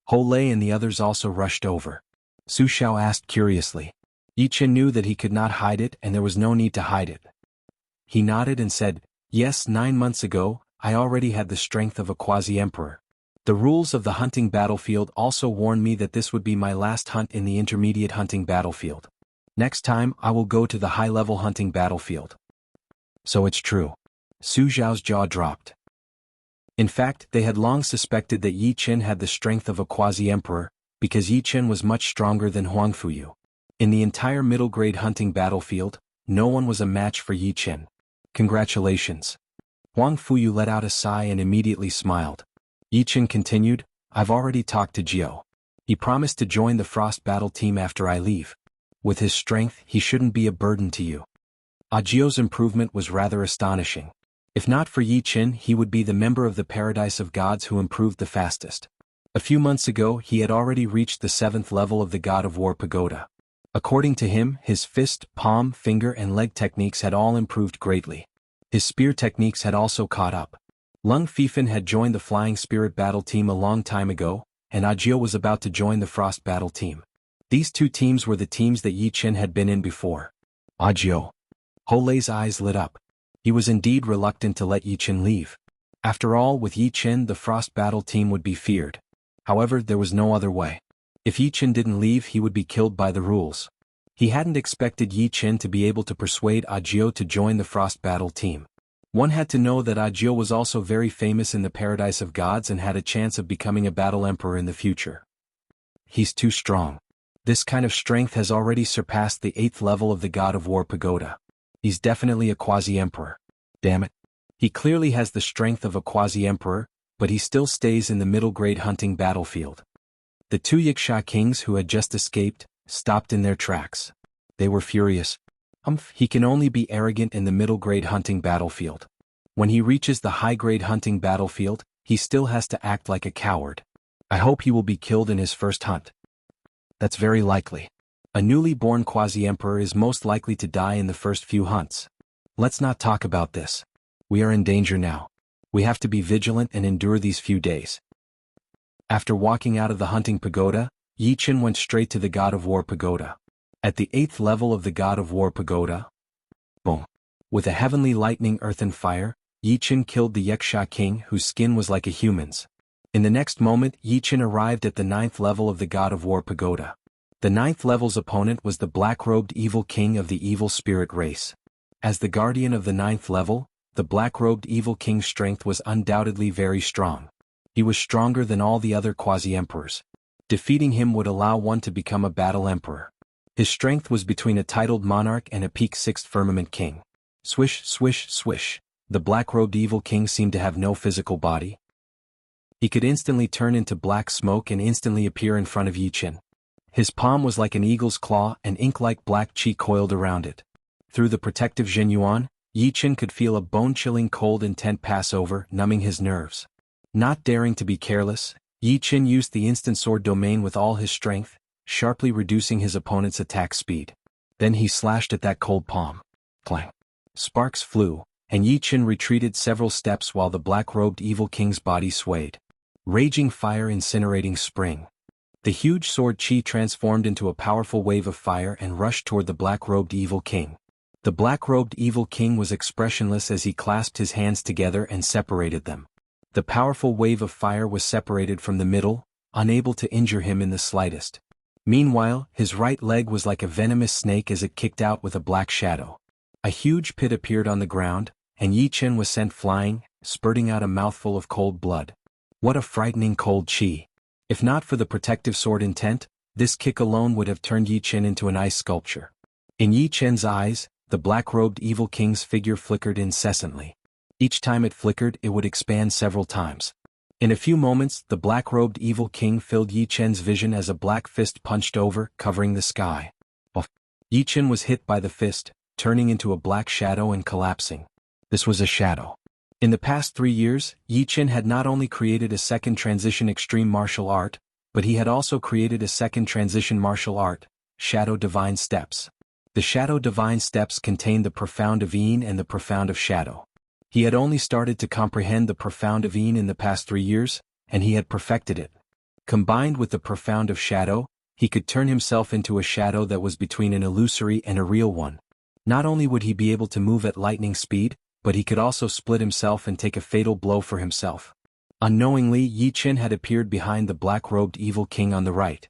Ho Lei and the others also rushed over. Su Xiao asked curiously. Yi Qin knew that he could not hide it and there was no need to hide it. He nodded and said, yes, 9 months ago, I already had the strength of a quasi-emperor. The rules of the hunting battlefield also warned me that this would be my last hunt in the intermediate hunting battlefield. Next time I will go to the high-level hunting battlefield. So it's true. Su Xiao's jaw dropped. In fact, they had long suspected that Yi Qin had the strength of a quasi-emperor, because Yi Qin was much stronger than Huang Fuyu. In the entire middle-grade hunting battlefield, no one was a match for Yi Qin. Congratulations. Huang Fuyu let out a sigh and immediately smiled. Yi Qin continued, I've already talked to Jiao. He promised to join the Frost Battle team after I leave. With his strength, he shouldn't be a burden to you. Jiao's improvement was rather astonishing. If not for Yi Qin, he would be the member of the Paradise of Gods who improved the fastest. A few months ago, he had already reached the 7th level of the God of War Pagoda. According to him, his fist, palm, finger and leg techniques had all improved greatly. His spear techniques had also caught up. Lung Fifan had joined the Flying Spirit Battle team a long time ago, and Jiao was about to join the Frost Battle team. These 2 teams were the teams that Yi Qin had been in before. Jiao. Ho Lei's eyes lit up. He was indeed reluctant to let Yi Qin leave. After all, with Yi Qin the Frost Battle team would be feared. However, there was no other way. If Yi Qin didn't leave he would be killed by the rules. He hadn't expected Yi Qin to be able to persuade Jiao to join the Frost Battle team. One had to know that Jiao was also very famous in the Paradise of Gods and had a chance of becoming a battle emperor in the future. He's too strong. This kind of strength has already surpassed the 8th level of the God of War Pagoda. He's definitely a quasi-emperor. Damn it. He clearly has the strength of a quasi-emperor, but he still stays in the middle-grade hunting battlefield. The 2 Yiksha kings who had just escaped, stopped in their tracks. They were furious. He can only be arrogant in the middle-grade hunting battlefield. When he reaches the high-grade hunting battlefield, he still has to act like a coward. I hope he will be killed in his first hunt. That's very likely. A newly born quasi-emperor is most likely to die in the first few hunts. Let's not talk about this. We are in danger now. We have to be vigilant and endure these few days. After walking out of the hunting pagoda, Yi Chen went straight to the God of War pagoda. At the 8th level of the God of War pagoda, boom! With a heavenly lightning earth and fire, Yi Chen killed the Yuxia king whose skin was like a human's. In the next moment Yi Chen arrived at the 9th level of the God of War pagoda. The 9th level's opponent was the black-robed evil king of the evil spirit race. As the guardian of the 9th level, the black-robed evil king's strength was undoubtedly very strong. He was stronger than all the other quasi-emperors. Defeating him would allow one to become a battle emperor. His strength was between a titled monarch and a peak 6th firmament king. Swish, swish, swish. The black-robed evil king seemed to have no physical body. He could instantly turn into black smoke and instantly appear in front of Yi Chen. His palm was like an eagle's claw and ink-like black chi coiled around it. Through the protective Zhenyuan, Yi Chen could feel a bone-chilling cold intent pass over, numbing his nerves. Not daring to be careless, Yi Chen used the instant sword domain with all his strength, sharply reducing his opponent's attack speed. Then he slashed at that cold palm. Clang! Sparks flew, and Yi Chen retreated several steps while the black-robed evil king's body swayed. Raging fire incinerating spring. The huge sword chi transformed into a powerful wave of fire and rushed toward the black-robed evil king. The black-robed evil king was expressionless as he clasped his hands together and separated them. The powerful wave of fire was separated from the middle, unable to injure him in the slightest. Meanwhile, his right leg was like a venomous snake as it kicked out with a black shadow. A huge pit appeared on the ground, and Yi Chen was sent flying, spurting out a mouthful of cold blood. What a frightening cold chi! If not for the protective sword intent, this kick alone would have turned Yi Chen into an ice sculpture. In Yi Chen's eyes, the black-robed evil king's figure flickered incessantly. Each time it flickered, it would expand several times. In a few moments, the black-robed evil king filled Yi Chen's vision as a black fist punched over, covering the sky. Yi Chen was hit by the fist, turning into a black shadow and collapsing. This was a shadow. In the past 3 years, Yi Chen had not only created a second transition extreme martial art, but he had also created a second transition martial art, Shadow Divine Steps. The Shadow Divine Steps contained the profound of Yin and the profound of Shadow. He had only started to comprehend the profound of Yin in the past 3 years, and he had perfected it. Combined with the profound of Shadow, he could turn himself into a shadow that was between an illusory and a real one. Not only would he be able to move at lightning speed, but he could also split himself and take a fatal blow for himself. Unknowingly, Yi Chen had appeared behind the black-robed evil king on the right.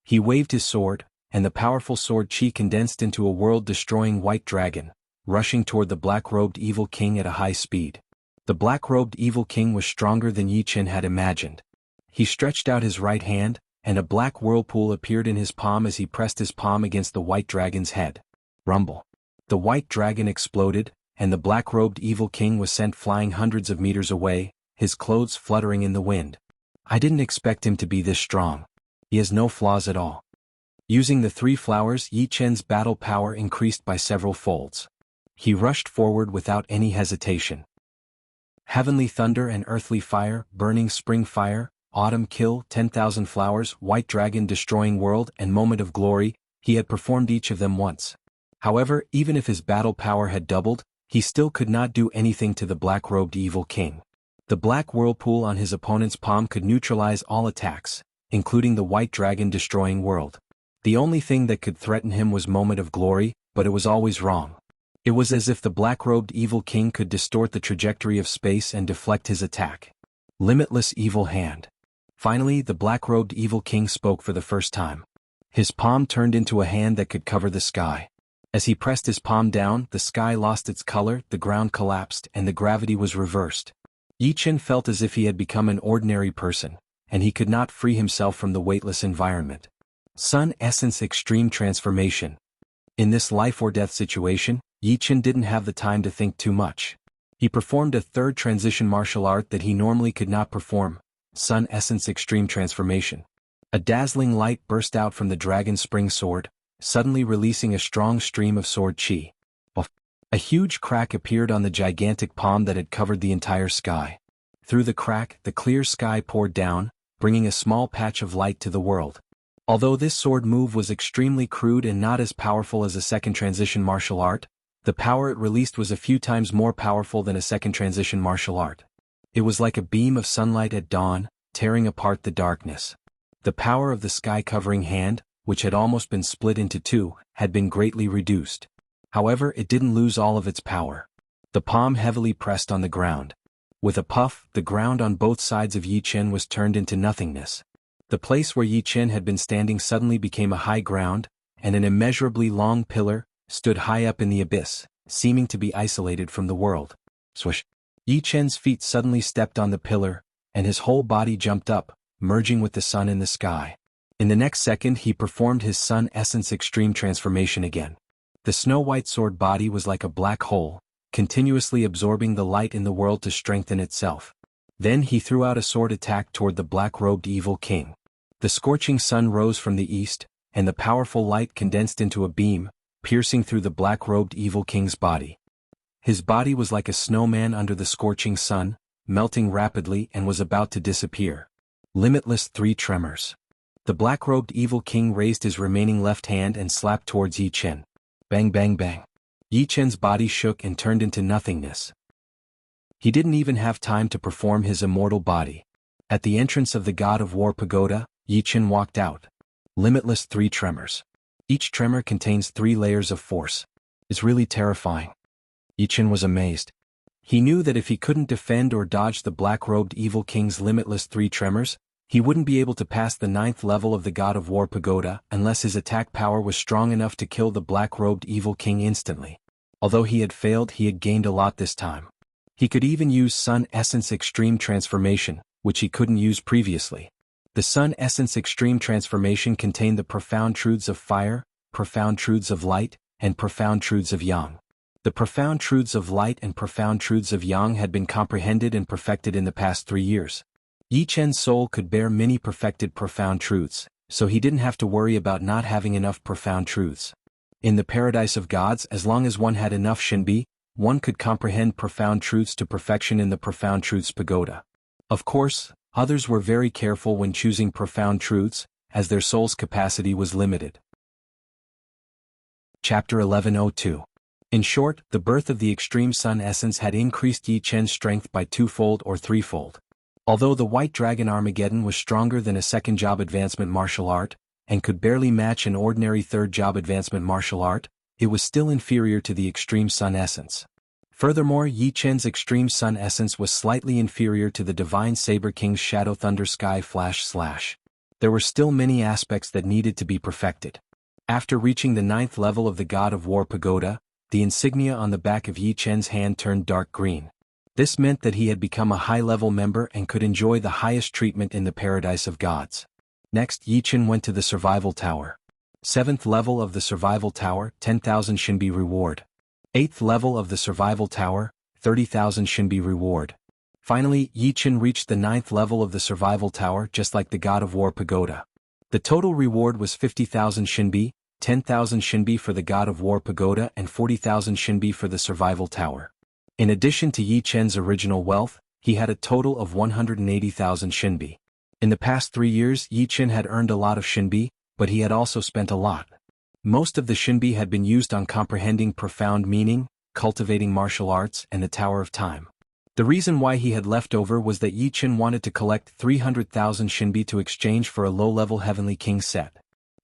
He waved his sword, and the powerful sword chi condensed into a world-destroying white dragon, rushing toward the black-robed evil king at a high speed. The black-robed evil king was stronger than Yi Chen had imagined. He stretched out his right hand, and a black whirlpool appeared in his palm as he pressed his palm against the white dragon's head. Rumble. The white dragon exploded, and the black-robed evil king was sent flying hundreds of meters away, his clothes fluttering in the wind. I didn't expect him to be this strong. He has no flaws at all. Using the 3 flowers, Yi Chen's battle power increased by several folds. He rushed forward without any hesitation. Heavenly thunder and earthly fire, burning spring fire, autumn kill, 10,000 flowers, white dragon destroying world, and moment of glory, he had performed each of them once. However, even if his battle power had doubled, he still could not do anything to the black-robed evil king. The black whirlpool on his opponent's palm could neutralize all attacks, including the white dragon destroying world. The only thing that could threaten him was moment of glory, but it was always wrong. It was as if the black-robed evil king could distort the trajectory of space and deflect his attack. Limitless evil hand. Finally, the black-robed evil king spoke for the first time. His palm turned into a hand that could cover the sky. As he pressed his palm down, the sky lost its color, the ground collapsed, and the gravity was reversed. Yi Chen felt as if he had become an ordinary person, and he could not free himself from the weightless environment. Sun Essence Extreme Transformation. In this life-or-death situation, Yi Chen didn't have the time to think too much. He performed a third transition martial art that he normally could not perform, Sun Essence Extreme Transformation. A dazzling light burst out from the dragon spring sword, suddenly releasing a strong stream of sword chi. A huge crack appeared on the gigantic palm that had covered the entire sky. Through the crack, the clear sky poured down, bringing a small patch of light to the world. Although this sword move was extremely crude and not as powerful as a second transition martial art, the power it released was a few times more powerful than a second transition martial art. It was like a beam of sunlight at dawn, tearing apart the darkness. The power of the sky-covering hand, which had almost been split into two, had been greatly reduced. However, it didn't lose all of its power. The palm heavily pressed on the ground. With a puff, the ground on both sides of Yi Chen was turned into nothingness. The place where Yi Chen had been standing suddenly became a high ground, and an immeasurably long pillar stood high up in the abyss, seeming to be isolated from the world. Swish! Yi Chen's feet suddenly stepped on the pillar, and his whole body jumped up, merging with the sun in the sky. In the next second he performed his Sun Essence Extreme Transformation again. The snow-white sword body was like a black hole, continuously absorbing the light in the world to strengthen itself. Then he threw out a sword attack toward the black-robed evil king. The scorching sun rose from the east, and the powerful light condensed into a beam, piercing through the black-robed evil king's body. His body was like a snowman under the scorching sun, melting rapidly and was about to disappear. Limitless 3 tremors. The black-robed evil king raised his remaining left hand and slapped towards Yi Chen. Bang bang bang. Yi Chen's body shook and turned into nothingness. He didn't even have time to perform his immortal body. At the entrance of the God of War pagoda, Yi Chen walked out. Limitless 3 tremors. Each tremor contains 3 layers of force. It's really terrifying. Yi Chen was amazed. He knew that if he couldn't defend or dodge the black-robed evil king's limitless 3 tremors, he wouldn't be able to pass the 9th level of the God of War pagoda unless his attack power was strong enough to kill the black-robed evil king instantly. Although he had failed, he had gained a lot this time. He could even use Sun Essence Extreme Transformation, which he couldn't use previously. The Sun Essence Extreme Transformation contained the profound truths of fire, profound truths of light, and profound truths of yang. The profound truths of light and profound truths of yang had been comprehended and perfected in the past 3 years. Yi Chen's soul could bear many perfected profound truths, so he didn't have to worry about not having enough profound truths. In the paradise of gods, as long as one had enough Shinbi, one could comprehend profound truths to perfection in the Profound Truths Pagoda. Of course, others were very careful when choosing profound truths, as their soul's capacity was limited. Chapter 1102. In short, the birth of the Extreme Sun Essence had increased Yi Chen's strength by 2-fold or 3-fold. Although the White Dragon Armageddon was stronger than a second job advancement martial art, and could barely match an ordinary third job advancement martial art, it was still inferior to the Extreme Sun Essence. Furthermore, Yi Chen's Extreme Sun Essence was slightly inferior to the Divine Saber King's Shadow Thunder Sky Flash Slash. There were still many aspects that needed to be perfected. After reaching the 9th level of the God of War Pagoda, the insignia on the back of Yi Chen's hand turned dark green. This meant that he had become a high-level member and could enjoy the highest treatment in the Paradise of Gods. Next, Yi Chen went to the Survival Tower. 7th level of the Survival Tower, 10,000 Shinbi reward. 8th level of the Survival Tower, 30,000 Shinbi reward. Finally, Yi Chen reached the 9th level of the Survival Tower just like the God of War Pagoda. The total reward was 50,000 Shinbi, 10,000 Shinbi for the God of War Pagoda and 40,000 Shinbi for the Survival Tower. In addition to Yi Chen's original wealth, he had a total of 180,000 Shinbi. In the past 3 years, Yi Chen had earned a lot of Shinbi, but he had also spent a lot. Most of the Shinbi had been used on comprehending profound meaning, cultivating martial arts, and the Tower of Time. The reason why he had left over was that Yi Chen wanted to collect 300,000 Shinbi to exchange for a low-level Heavenly King set.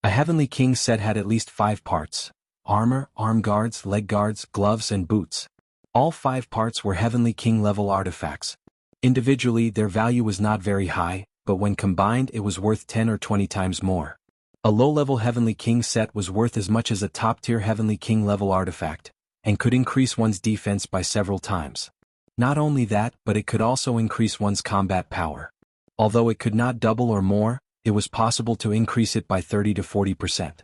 A Heavenly King set had at least 5 parts: armor, arm guards, leg guards, gloves, and boots. All 5 parts were Heavenly King-level artifacts. Individually, their value was not very high, but when combined it was worth 10 or 20 times more. A low-level Heavenly King set was worth as much as a top-tier Heavenly King-level artifact, and could increase one's defense by several times. Not only that, but it could also increase one's combat power. Although it could not double or more, it was possible to increase it by 30 to 40%.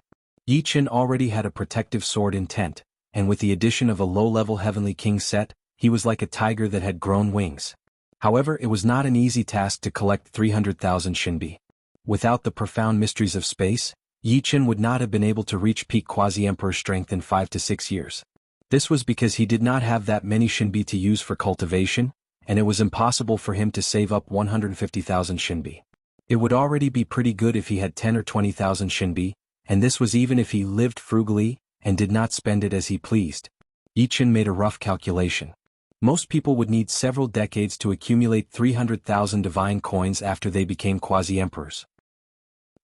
Yi Chen already had a protective sword intent, and with the addition of a low-level Heavenly King set, he was like a tiger that had grown wings. However, it was not an easy task to collect 300,000 Shinbi. Without the profound mysteries of space, Yi Chen would not have been able to reach peak Quasi-Emperor strength in 5 to 6 years. This was because he did not have that many Shinbi to use for cultivation, and it was impossible for him to save up 150,000 Shinbi. It would already be pretty good if he had 10 or 20,000 Shinbi, and this was even if he lived frugally and did not spend it as he pleased. Yi Chen made a rough calculation. Most people would need several decades to accumulate 300,000 divine coins after they became quasi-emperors.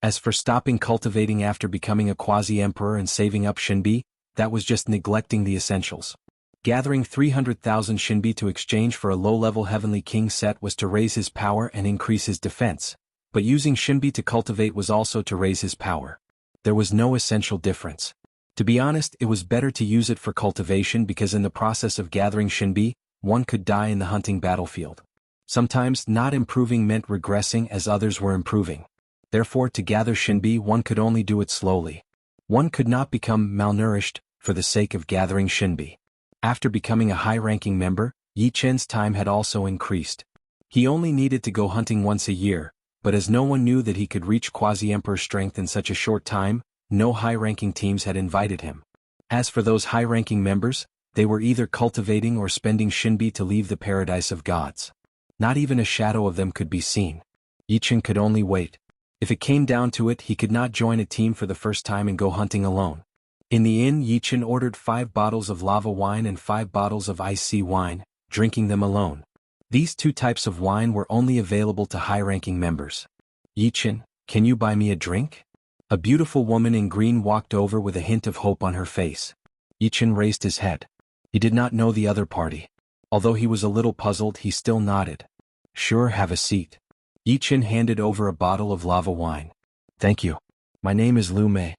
As for stopping cultivating after becoming a quasi-emperor and saving up Shinbi, that was just neglecting the essentials. Gathering 300,000 Shinbi to exchange for a low-level Heavenly King set was to raise his power and increase his defense, but using Shinbi to cultivate was also to raise his power. There was no essential difference. To be honest, it was better to use it for cultivation because in the process of gathering Shinbi, one could die in the hunting battlefield. Sometimes not improving meant regressing as others were improving. Therefore, to gather Shinbi one could only do it slowly. One could not become malnourished for the sake of gathering Shinbi. After becoming a high-ranking member, Yi Chen's time had also increased. He only needed to go hunting once a year, but as no one knew that he could reach quasi-emperor strength in such a short time, no high-ranking teams had invited him. As for those high-ranking members, they were either cultivating or spending Shinbi to leave the paradise of gods. Not even a shadow of them could be seen. Yi Chen could only wait. If it came down to it, he could not join a team for the first time and go hunting alone. In the inn, Yi Chen ordered 5 bottles of lava wine and 5 bottles of iced sea wine, drinking them alone. These 2 types of wine were only available to high-ranking members. Yi Chen, can you buy me a drink? A beautiful woman in green walked over with a hint of hope on her face. Yi Chen raised his head. He did not know the other party. Although he was a little puzzled, he still nodded. Sure, have a seat. Yi Chen handed over a bottle of lava wine. Thank you. My name is Lu Mei.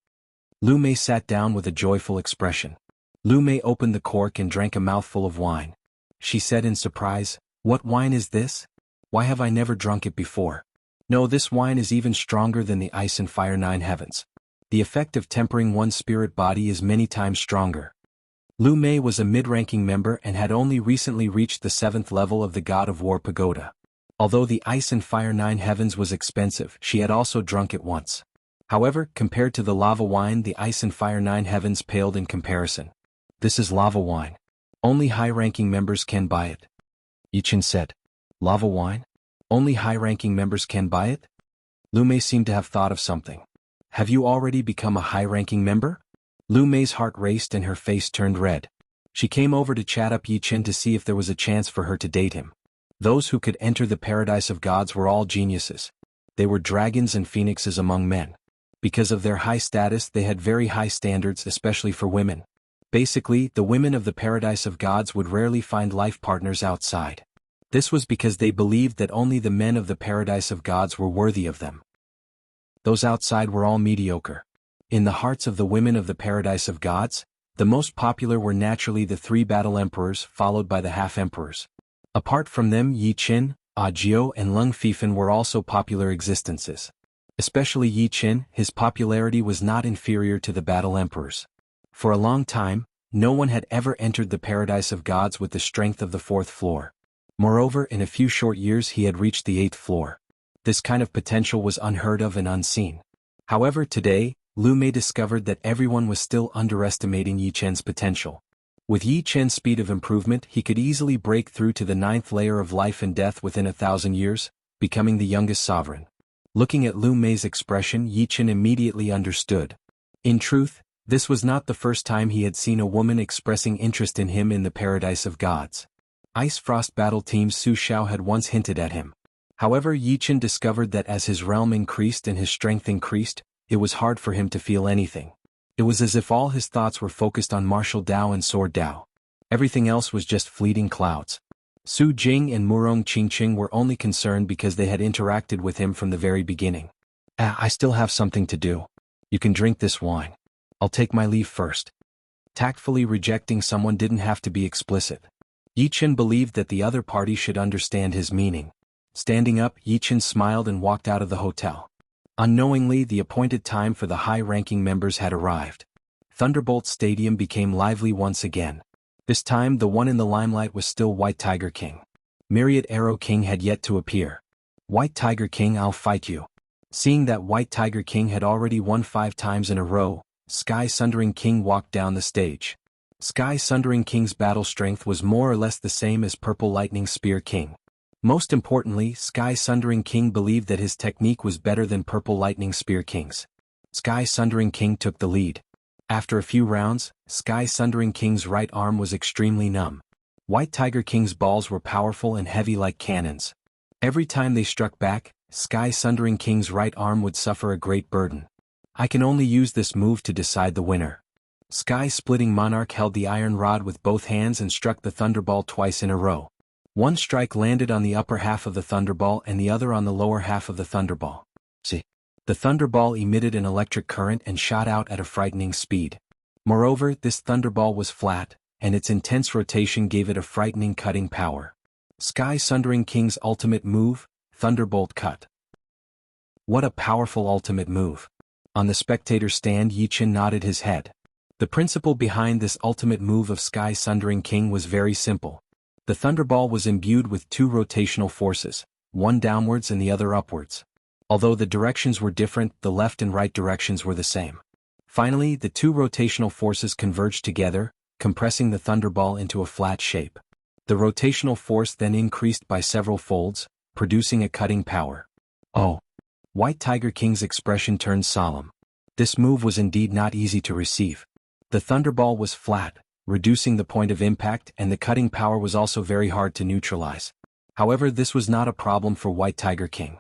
Lu Mei sat down with a joyful expression. Lu Mei opened the cork and drank a mouthful of wine. She said in surprise, "What wine is this? Why have I never drunk it before? No, this wine is even stronger than the ice and fire 9 heavens. The effect of tempering one's spirit body is many times stronger." Lu Mei was a mid-ranking member and had only recently reached the 7th level of the God of War pagoda. Although the ice and fire 9 heavens was expensive, she had also drunk it once. However, compared to the lava wine, the ice and fire 9 heavens paled in comparison. This is lava wine. Only high-ranking members can buy it. Yi Chen said. Lava wine? Only high-ranking members can buy it? Lu Mei seemed to have thought of something. Have you already become a high-ranking member? Lu Mei's heart raced and her face turned red. She came over to chat up Yi Chen to see if there was a chance for her to date him. Those who could enter the paradise of gods were all geniuses. They were dragons and phoenixes among men. Because of their high status, they had very high standards, especially for women. Basically, the women of the paradise of gods would rarely find life partners outside. This was because they believed that only the men of the paradise of gods were worthy of them. Those outside were all mediocre. In the hearts of the women of the paradise of gods, the most popular were naturally the 3 battle emperors followed by the half-emperors. Apart from them, Yi Chen, Jiao and Lung Fifan were also popular existences. Especially Yi Chen, his popularity was not inferior to the battle emperors. For a long time, no one had ever entered the paradise of gods with the strength of the 4th floor. Moreover, in a few short years he had reached the 8th floor. This kind of potential was unheard of and unseen. However, today, Lu Mei discovered that everyone was still underestimating Yi Chen's potential. With Yi Chen's speed of improvement, he could easily break through to the 9th layer of life and death within 1,000 years, becoming the youngest sovereign. Looking at Lu Mei's expression, Yi Chen immediately understood. In truth, this was not the first time he had seen a woman expressing interest in him in the paradise of gods. Ice Frost battle team Su Xiao had once hinted at him. However, Yi Chen discovered that as his realm increased and his strength increased, it was hard for him to feel anything. It was as if all his thoughts were focused on martial Dao and sword Dao. Everything else was just fleeting clouds. Su Jing and Murong Qingqing were only concerned because they had interacted with him from the very beginning. I still have something to do. You can drink this wine. I'll take my leave first. Tactfully rejecting someone didn't have to be explicit. Yi Chen believed that the other party should understand his meaning. Standing up, Yi Chen smiled and walked out of the hotel. Unknowingly, the appointed time for the high-ranking members had arrived. Thunderbolt Stadium became lively once again. This time, the one in the limelight was still White Tiger King. Myriad Arrow King had yet to appear. White Tiger King, I'll fight you. Seeing that White Tiger King had already won 5 times in a row, Sky Sundering King walked down the stage. Sky Sundering King's battle strength was more or less the same as Purple Lightning Spear King. Most importantly, Sky Sundering King believed that his technique was better than Purple Lightning Spear King's. Sky Sundering King took the lead. After a few rounds, Sky Sundering King's right arm was extremely numb. White Tiger King's balls were powerful and heavy like cannons. Every time they struck back, Sky Sundering King's right arm would suffer a great burden. I can only use this move to decide the winner. Sky Splitting Monarch held the iron rod with both hands and struck the thunderball twice in a row. One strike landed on the upper half of the thunderball and the other on the lower half of the thunderball. The thunderball emitted an electric current and shot out at a frightening speed. Moreover, this thunderball was flat, and its intense rotation gave it a frightening cutting power. Sky Sundering King's ultimate move, Thunderbolt Cut. What a powerful ultimate move. On the spectator stand, Yichen nodded his head. The principle behind this ultimate move of Sky Sundering King was very simple. The thunderball was imbued with two rotational forces, one downwards and the other upwards. Although the directions were different, the left and right directions were the same. Finally, the two rotational forces converged together, compressing the thunderball into a flat shape. The rotational force then increased by several folds, producing a cutting power. Oh! White Tiger King's expression turned solemn. This move was indeed not easy to receive. The thunderball was flat, reducing the point of impact, and the cutting power was also very hard to neutralize. However, this was not a problem for White Tiger King.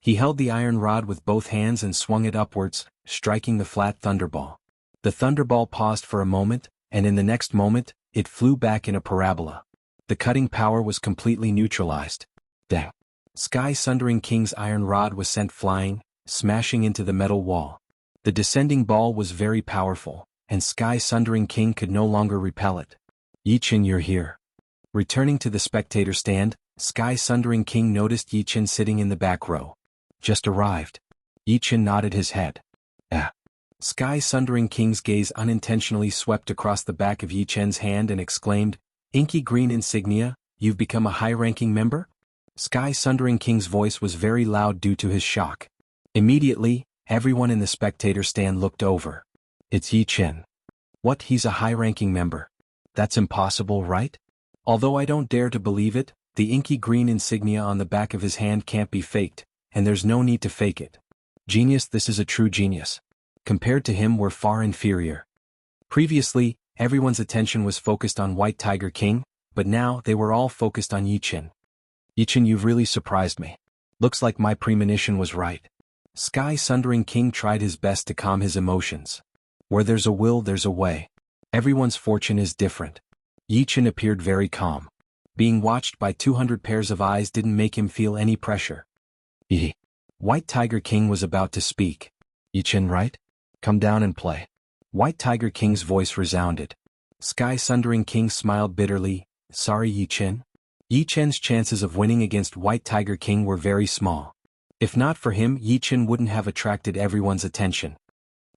He held the iron rod with both hands and swung it upwards, striking the flat thunderball. The thunderball paused for a moment, and in the next moment, it flew back in a parabola. The cutting power was completely neutralized. Dang! Sky Sundering King's iron rod was sent flying, smashing into the metal wall. The descending ball was very powerful, and Sky Sundering King could no longer repel it. Yichen, you're here. Returning to the spectator stand, Sky Sundering King noticed Yichen sitting in the back row. Just arrived. Yichen nodded his head. Sky Sundering King's gaze unintentionally swept across the back of Yichen's hand and exclaimed, "Inky green insignia, you've become a high-ranking member?" Sky Sundering King's voice was very loud due to his shock. Immediately, everyone in the spectator stand looked over. It's Yichen. What, he's a high-ranking member? That's impossible, right? Although I don't dare to believe it, the inky green insignia on the back of his hand can't be faked, and there's no need to fake it. Genius, this is a true genius. Compared to him, we're far inferior. Previously, everyone's attention was focused on White Tiger King, but now they were all focused on Yichen. Yichen, you've really surprised me. Looks like my premonition was right. Sky Sundering King tried his best to calm his emotions. Where there's a will, there's a way. Everyone's fortune is different. Yichen appeared very calm. Being watched by 200 pairs of eyes didn't make him feel any pressure. White Tiger King was about to speak. Yichen, right? Come down and play. White Tiger King's voice resounded. Sky Sundering King smiled bitterly. Sorry, Yichen. Yichen's chances of winning against White Tiger King were very small. If not for him, Yichen wouldn't have attracted everyone's attention.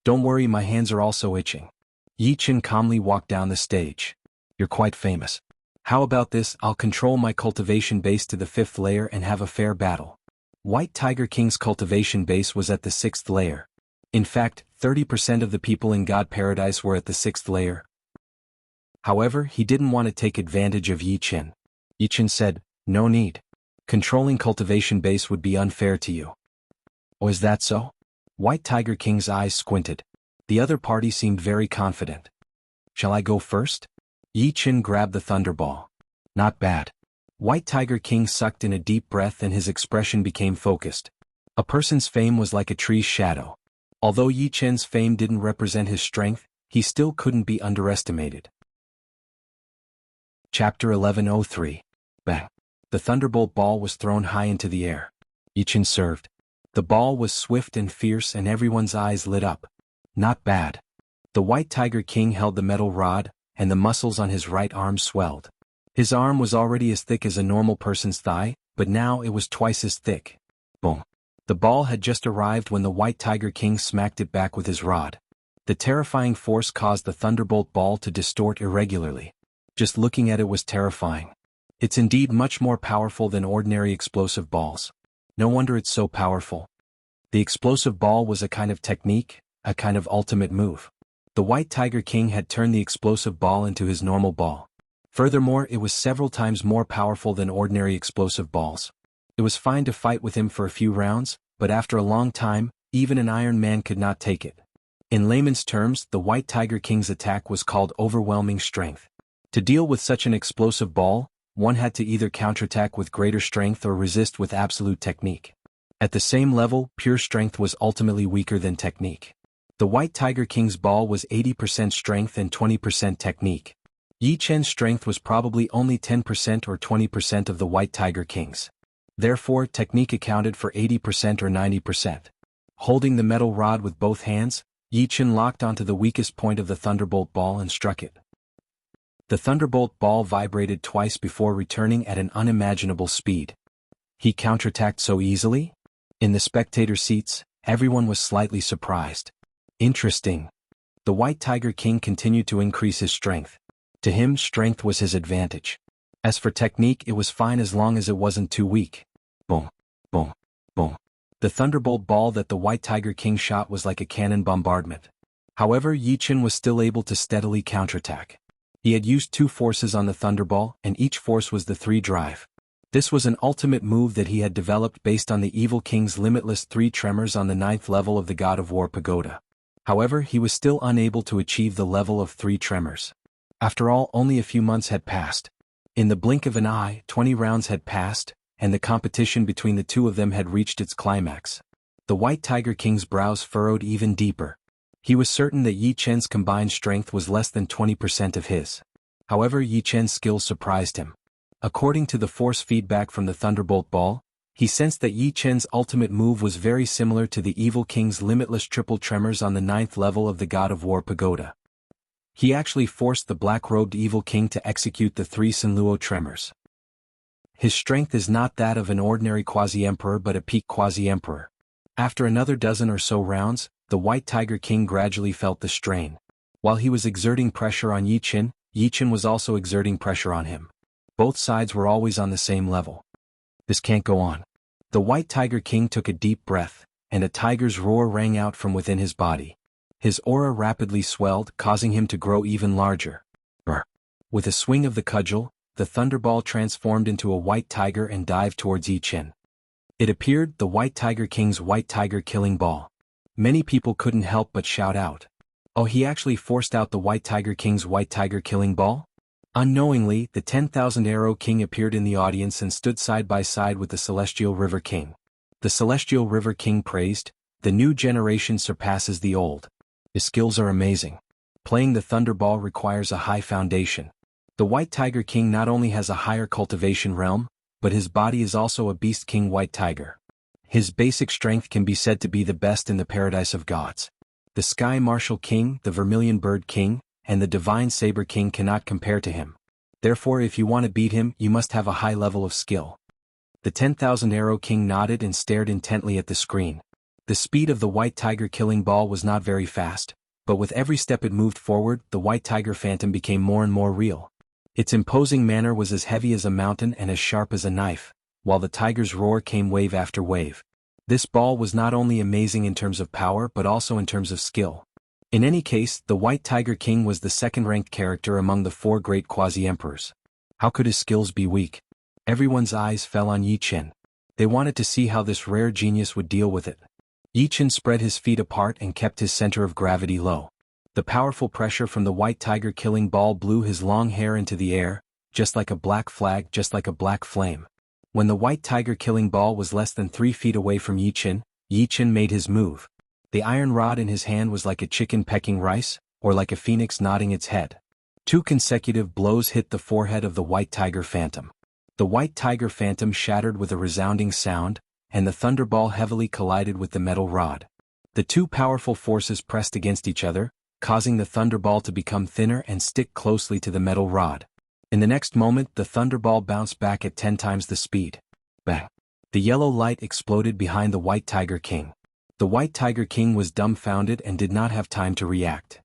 Don't worry, my hands are also itching. Yichen calmly walked down the stage. You're quite famous. How about this? I'll control my cultivation base to the 5th layer and have a fair battle. White Tiger King's cultivation base was at the 6th layer. In fact, 30% of the people in God Paradise were at the 6th layer. However, he didn't want to take advantage of Yichen. Yichen said, no need. Controlling cultivation base would be unfair to you. Oh, is that so? White Tiger King's eyes squinted. The other party seemed very confident. Shall I go first? Yichen grabbed the thunderball. Not bad. White Tiger King sucked in a deep breath and his expression became focused. A person's fame was like a tree's shadow. Although Yichen's fame didn't represent his strength, he still couldn't be underestimated. Chapter 1103. Bang. The thunderbolt ball was thrown high into the air. Yichen served. The ball was swift and fierce and everyone's eyes lit up. Not bad. The White Tiger King held the metal rod, and the muscles on his right arm swelled. His arm was already as thick as a normal person's thigh, but now it was twice as thick. Boom. The ball had just arrived when the White Tiger King smacked it back with his rod. The terrifying force caused the thunderbolt ball to distort irregularly. Just looking at it was terrifying. It's indeed much more powerful than ordinary explosive balls. No wonder it's so powerful. The explosive ball was a kind of technique, a kind of ultimate move. The White Tiger King had turned the explosive ball into his normal ball. Furthermore, it was several times more powerful than ordinary explosive balls. It was fine to fight with him for a few rounds, but after a long time, even an Iron Man could not take it. In layman's terms, the White Tiger King's attack was called overwhelming strength. To deal with such an explosive ball, one had to either counterattack with greater strength or resist with absolute technique. At the same level, pure strength was ultimately weaker than technique. The White Tiger King's ball was 80% strength and 20% technique. Yi Chen's strength was probably only 10% or 20% of the White Tiger King's. Therefore, technique accounted for 80% or 90%. Holding the metal rod with both hands, Yi Chen locked onto the weakest point of the thunderbolt ball and struck it. The thunderbolt ball vibrated twice before returning at an unimaginable speed. He counterattacked so easily? In the spectator seats, everyone was slightly surprised. Interesting. The White Tiger King continued to increase his strength. To him, strength was his advantage. As for technique, it was fine as long as it wasn't too weak. Boom, boom, boom. The thunderbolt ball that the White Tiger King shot was like a cannon bombardment. However, Yi Chen was still able to steadily counterattack. He had used 2 forces on the thunderball, and each force was the 3 drive. This was an ultimate move that he had developed based on the Evil King's limitless 3 tremors on the 9th level of the God of War Pagoda. However, he was still unable to achieve the level of 3 tremors. After all, only a few months had passed. In the blink of an eye, 20 rounds had passed, and the competition between the two of them had reached its climax. The White Tiger King's brows furrowed even deeper. He was certain that Yi Chen's combined strength was less than 20% of his. However, Yi Chen's skill surprised him. According to the force feedback from the thunderbolt ball, he sensed that Yi Chen's ultimate move was very similar to the Evil King's limitless triple tremors on the 9th level of the God of War Pagoda. He actually forced the black-robed Evil King to execute the 3 Senluo tremors. His strength is not that of an ordinary quasi-emperor but a peak quasi-emperor. After another dozen or so rounds, the White Tiger King gradually felt the strain. While he was exerting pressure on Yi Chen was also exerting pressure on him. Both sides were always on the same level. This can't go on. The White Tiger King took a deep breath, and a tiger's roar rang out from within his body. His aura rapidly swelled, causing him to grow even larger. With a swing of the cudgel, the thunderball transformed into a white tiger and dived towards Yi Chen. It appeared the White Tiger King's White Tiger Killing Ball. Many people couldn't help but shout out. Oh, he actually forced out the White Tiger King's White Tiger Killing Ball? Unknowingly, the 10,000 Arrow King appeared in the audience and stood side by side with the Celestial River King. The Celestial River King praised, "The new generation surpasses the old. His skills are amazing. Playing the Thunderball requires a high foundation. The White Tiger King not only has a higher cultivation realm, but his body is also a Beast King White Tiger. His basic strength can be said to be the best in the Paradise of Gods. The Sky Martial King, the Vermilion Bird King, and the Divine Saber King cannot compare to him. Therefore, if you want to beat him, you must have a high level of skill." The 10,000 Arrow King nodded and stared intently at the screen. The speed of the White Tiger Killing Ball was not very fast, but with every step it moved forward, the White Tiger Phantom became more and more real. Its imposing manner was as heavy as a mountain and as sharp as a knife, while the tiger's roar came wave after wave. This ball was not only amazing in terms of power but also in terms of skill. In any case, the White Tiger King was the second-ranked character among the 4 great quasi-emperors. How could his skills be weak? Everyone's eyes fell on Yi Chen. They wanted to see how this rare genius would deal with it. Yi Chen spread his feet apart and kept his center of gravity low. The powerful pressure from the White Tiger Killing Ball blew his long hair into the air, just like a black flag, just like a black flame. When the White Tiger Killing Ball was less than 3 feet away from Yi Chen made his move. The iron rod in his hand was like a chicken pecking rice, or like a phoenix nodding its head. 2 consecutive blows hit the forehead of the White Tiger Phantom. The White Tiger Phantom shattered with a resounding sound, and the thunderball heavily collided with the metal rod. The 2 powerful forces pressed against each other, causing the thunderball to become thinner and stick closely to the metal rod. In the next moment, the thunderball bounced back at 10 times the speed. Bang! The yellow light exploded behind the White Tiger King. The White Tiger King was dumbfounded and did not have time to react.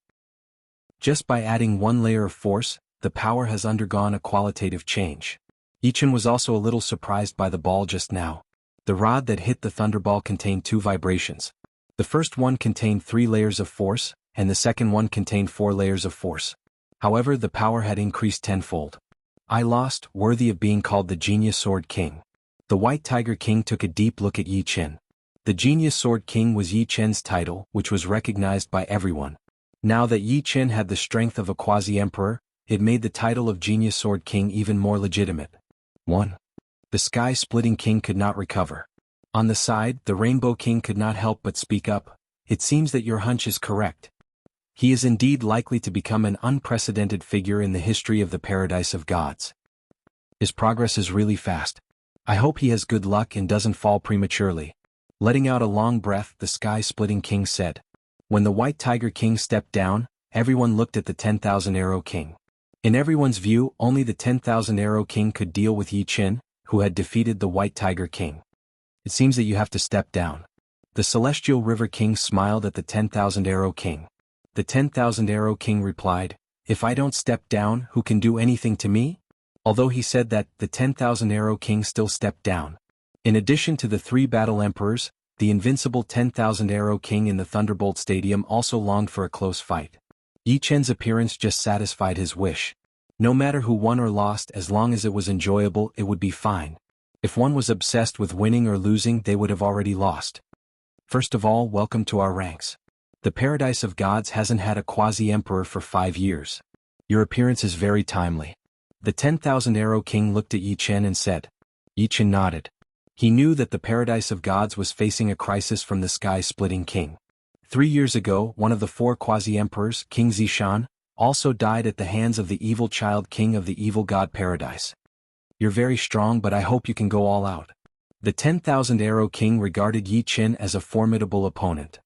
Just by adding 1 layer of force, the power has undergone a qualitative change. Yi Chen was also a little surprised by the ball just now. The rod that hit the thunderball contained 2 vibrations. The first one contained 3 layers of force, and the second one contained 4 layers of force. However, the power had increased tenfold. I lost, worthy of being called the Genius Sword King. The White Tiger King took a deep look at Yi Chen. The Genius Sword King was Yi Chen's title, which was recognized by everyone. Now that Yi Chen had the strength of a quasi-emperor, it made the title of Genius Sword King even more legitimate. 1. The Sky-Splitting King could not recover. On the side, the Rainbow King could not help but speak up. It seems that your hunch is correct. He is indeed likely to become an unprecedented figure in the history of the Paradise of Gods. His progress is really fast. I hope he has good luck and doesn't fall prematurely. Letting out a long breath, the Sky-Splitting King said. When the White Tiger King stepped down, everyone looked at the 10,000 Arrow King. In everyone's view, only the 10,000 Arrow King could deal with Yi Qin, who had defeated the White Tiger King. It seems that you have to step down. The Celestial River King smiled at the 10,000 Arrow King. The 10,000 Arrow King replied, "If I don't step down, who can do anything to me?" Although he said that, the 10,000 Arrow King still stepped down. In addition to the 3 battle emperors, the invincible 10,000 Arrow King in the Thunderbolt Stadium also longed for a close fight. Yi Chen's appearance just satisfied his wish. No matter who won or lost, as long as it was enjoyable, it would be fine. If one was obsessed with winning or losing, they would have already lost. First of all, welcome to our ranks. The Paradise of Gods hasn't had a quasi-emperor for 5 years. Your appearance is very timely. The 10,000 Arrow King looked at Yi Chen and said. Yi Chen nodded. He knew that the Paradise of Gods was facing a crisis from the Sky-Splitting King. 3 years ago, one of the 4 quasi-emperors, King Zishan, also died at the hands of the evil child king of the evil god Paradise. You're very strong, but I hope you can go all out. The 10,000 Arrow King regarded Yi Chen as a formidable opponent.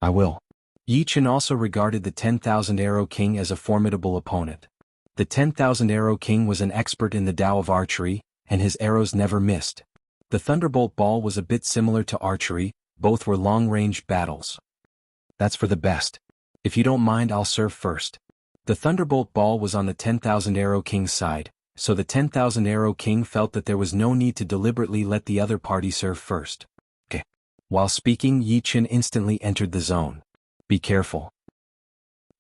I will. Yi Chen also regarded the 10,000 Arrow King as a formidable opponent. The 10,000 Arrow King was an expert in the Tao of archery, and his arrows never missed. The Thunderbolt Ball was a bit similar to archery, both were long-range battles. That's for the best. If you don't mind, I'll serve first. The Thunderbolt Ball was on the 10,000 Arrow King's side, so the 10,000 Arrow King felt that there was no need to deliberately let the other party serve first. Okay. While speaking, Yi Chen instantly entered the zone. Be careful.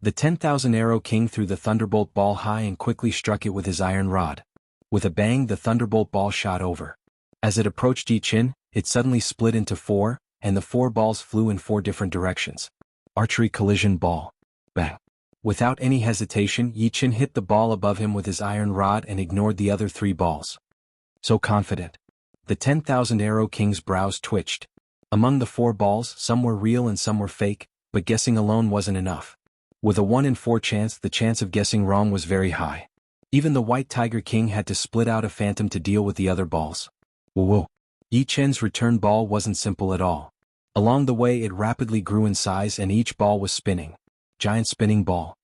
The 10,000 Arrow King threw the Thunderbolt Ball high and quickly struck it with his iron rod. With a bang, the Thunderbolt Ball shot over. As it approached Yi Chen, it suddenly split into 4, and the 4 balls flew in 4 different directions. Archery collision ball. Bang. Without any hesitation, Yi Chen hit the ball above him with his iron rod and ignored the other 3 balls. So confident. The 10,000 Arrow King's brows twitched. Among the 4 balls, some were real and some were fake, but guessing alone wasn't enough. With a 1 in 4 chance, the chance of guessing wrong was very high. Even the White Tiger King had to split out a phantom to deal with the other balls. Whoa. Yi Chen's return ball wasn't simple at all. Along the way, it rapidly grew in size and each ball was spinning. Giant spinning ball.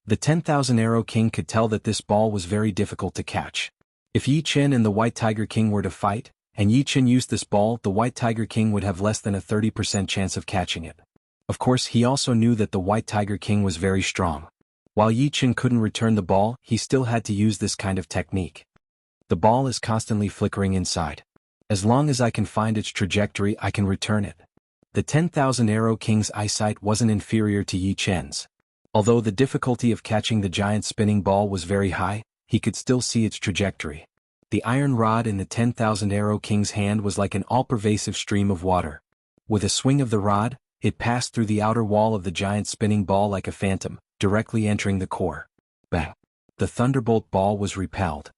The 10,000 Arrow King could tell that this ball was very difficult to catch. If Yi Chen and the White Tiger King were to fight, and Yi Chen used this ball, the White Tiger King would have less than a 30% chance of catching it. Of course, he also knew that the White Tiger King was very strong. While Yi Chen couldn't return the ball, he still had to use this kind of technique. The ball is constantly flickering inside. As long as I can find its trajectory, I can return it. The 10,000 Arrow King's eyesight wasn't inferior to Yi Chen's. Although the difficulty of catching the giant spinning ball was very high, he could still see its trajectory. The iron rod in the 10,000 Arrow King's hand was like an all-pervasive stream of water. With a swing of the rod, it passed through the outer wall of the giant spinning ball like a phantom, directly entering the core. Bang! The Thunderbolt Ball was repelled.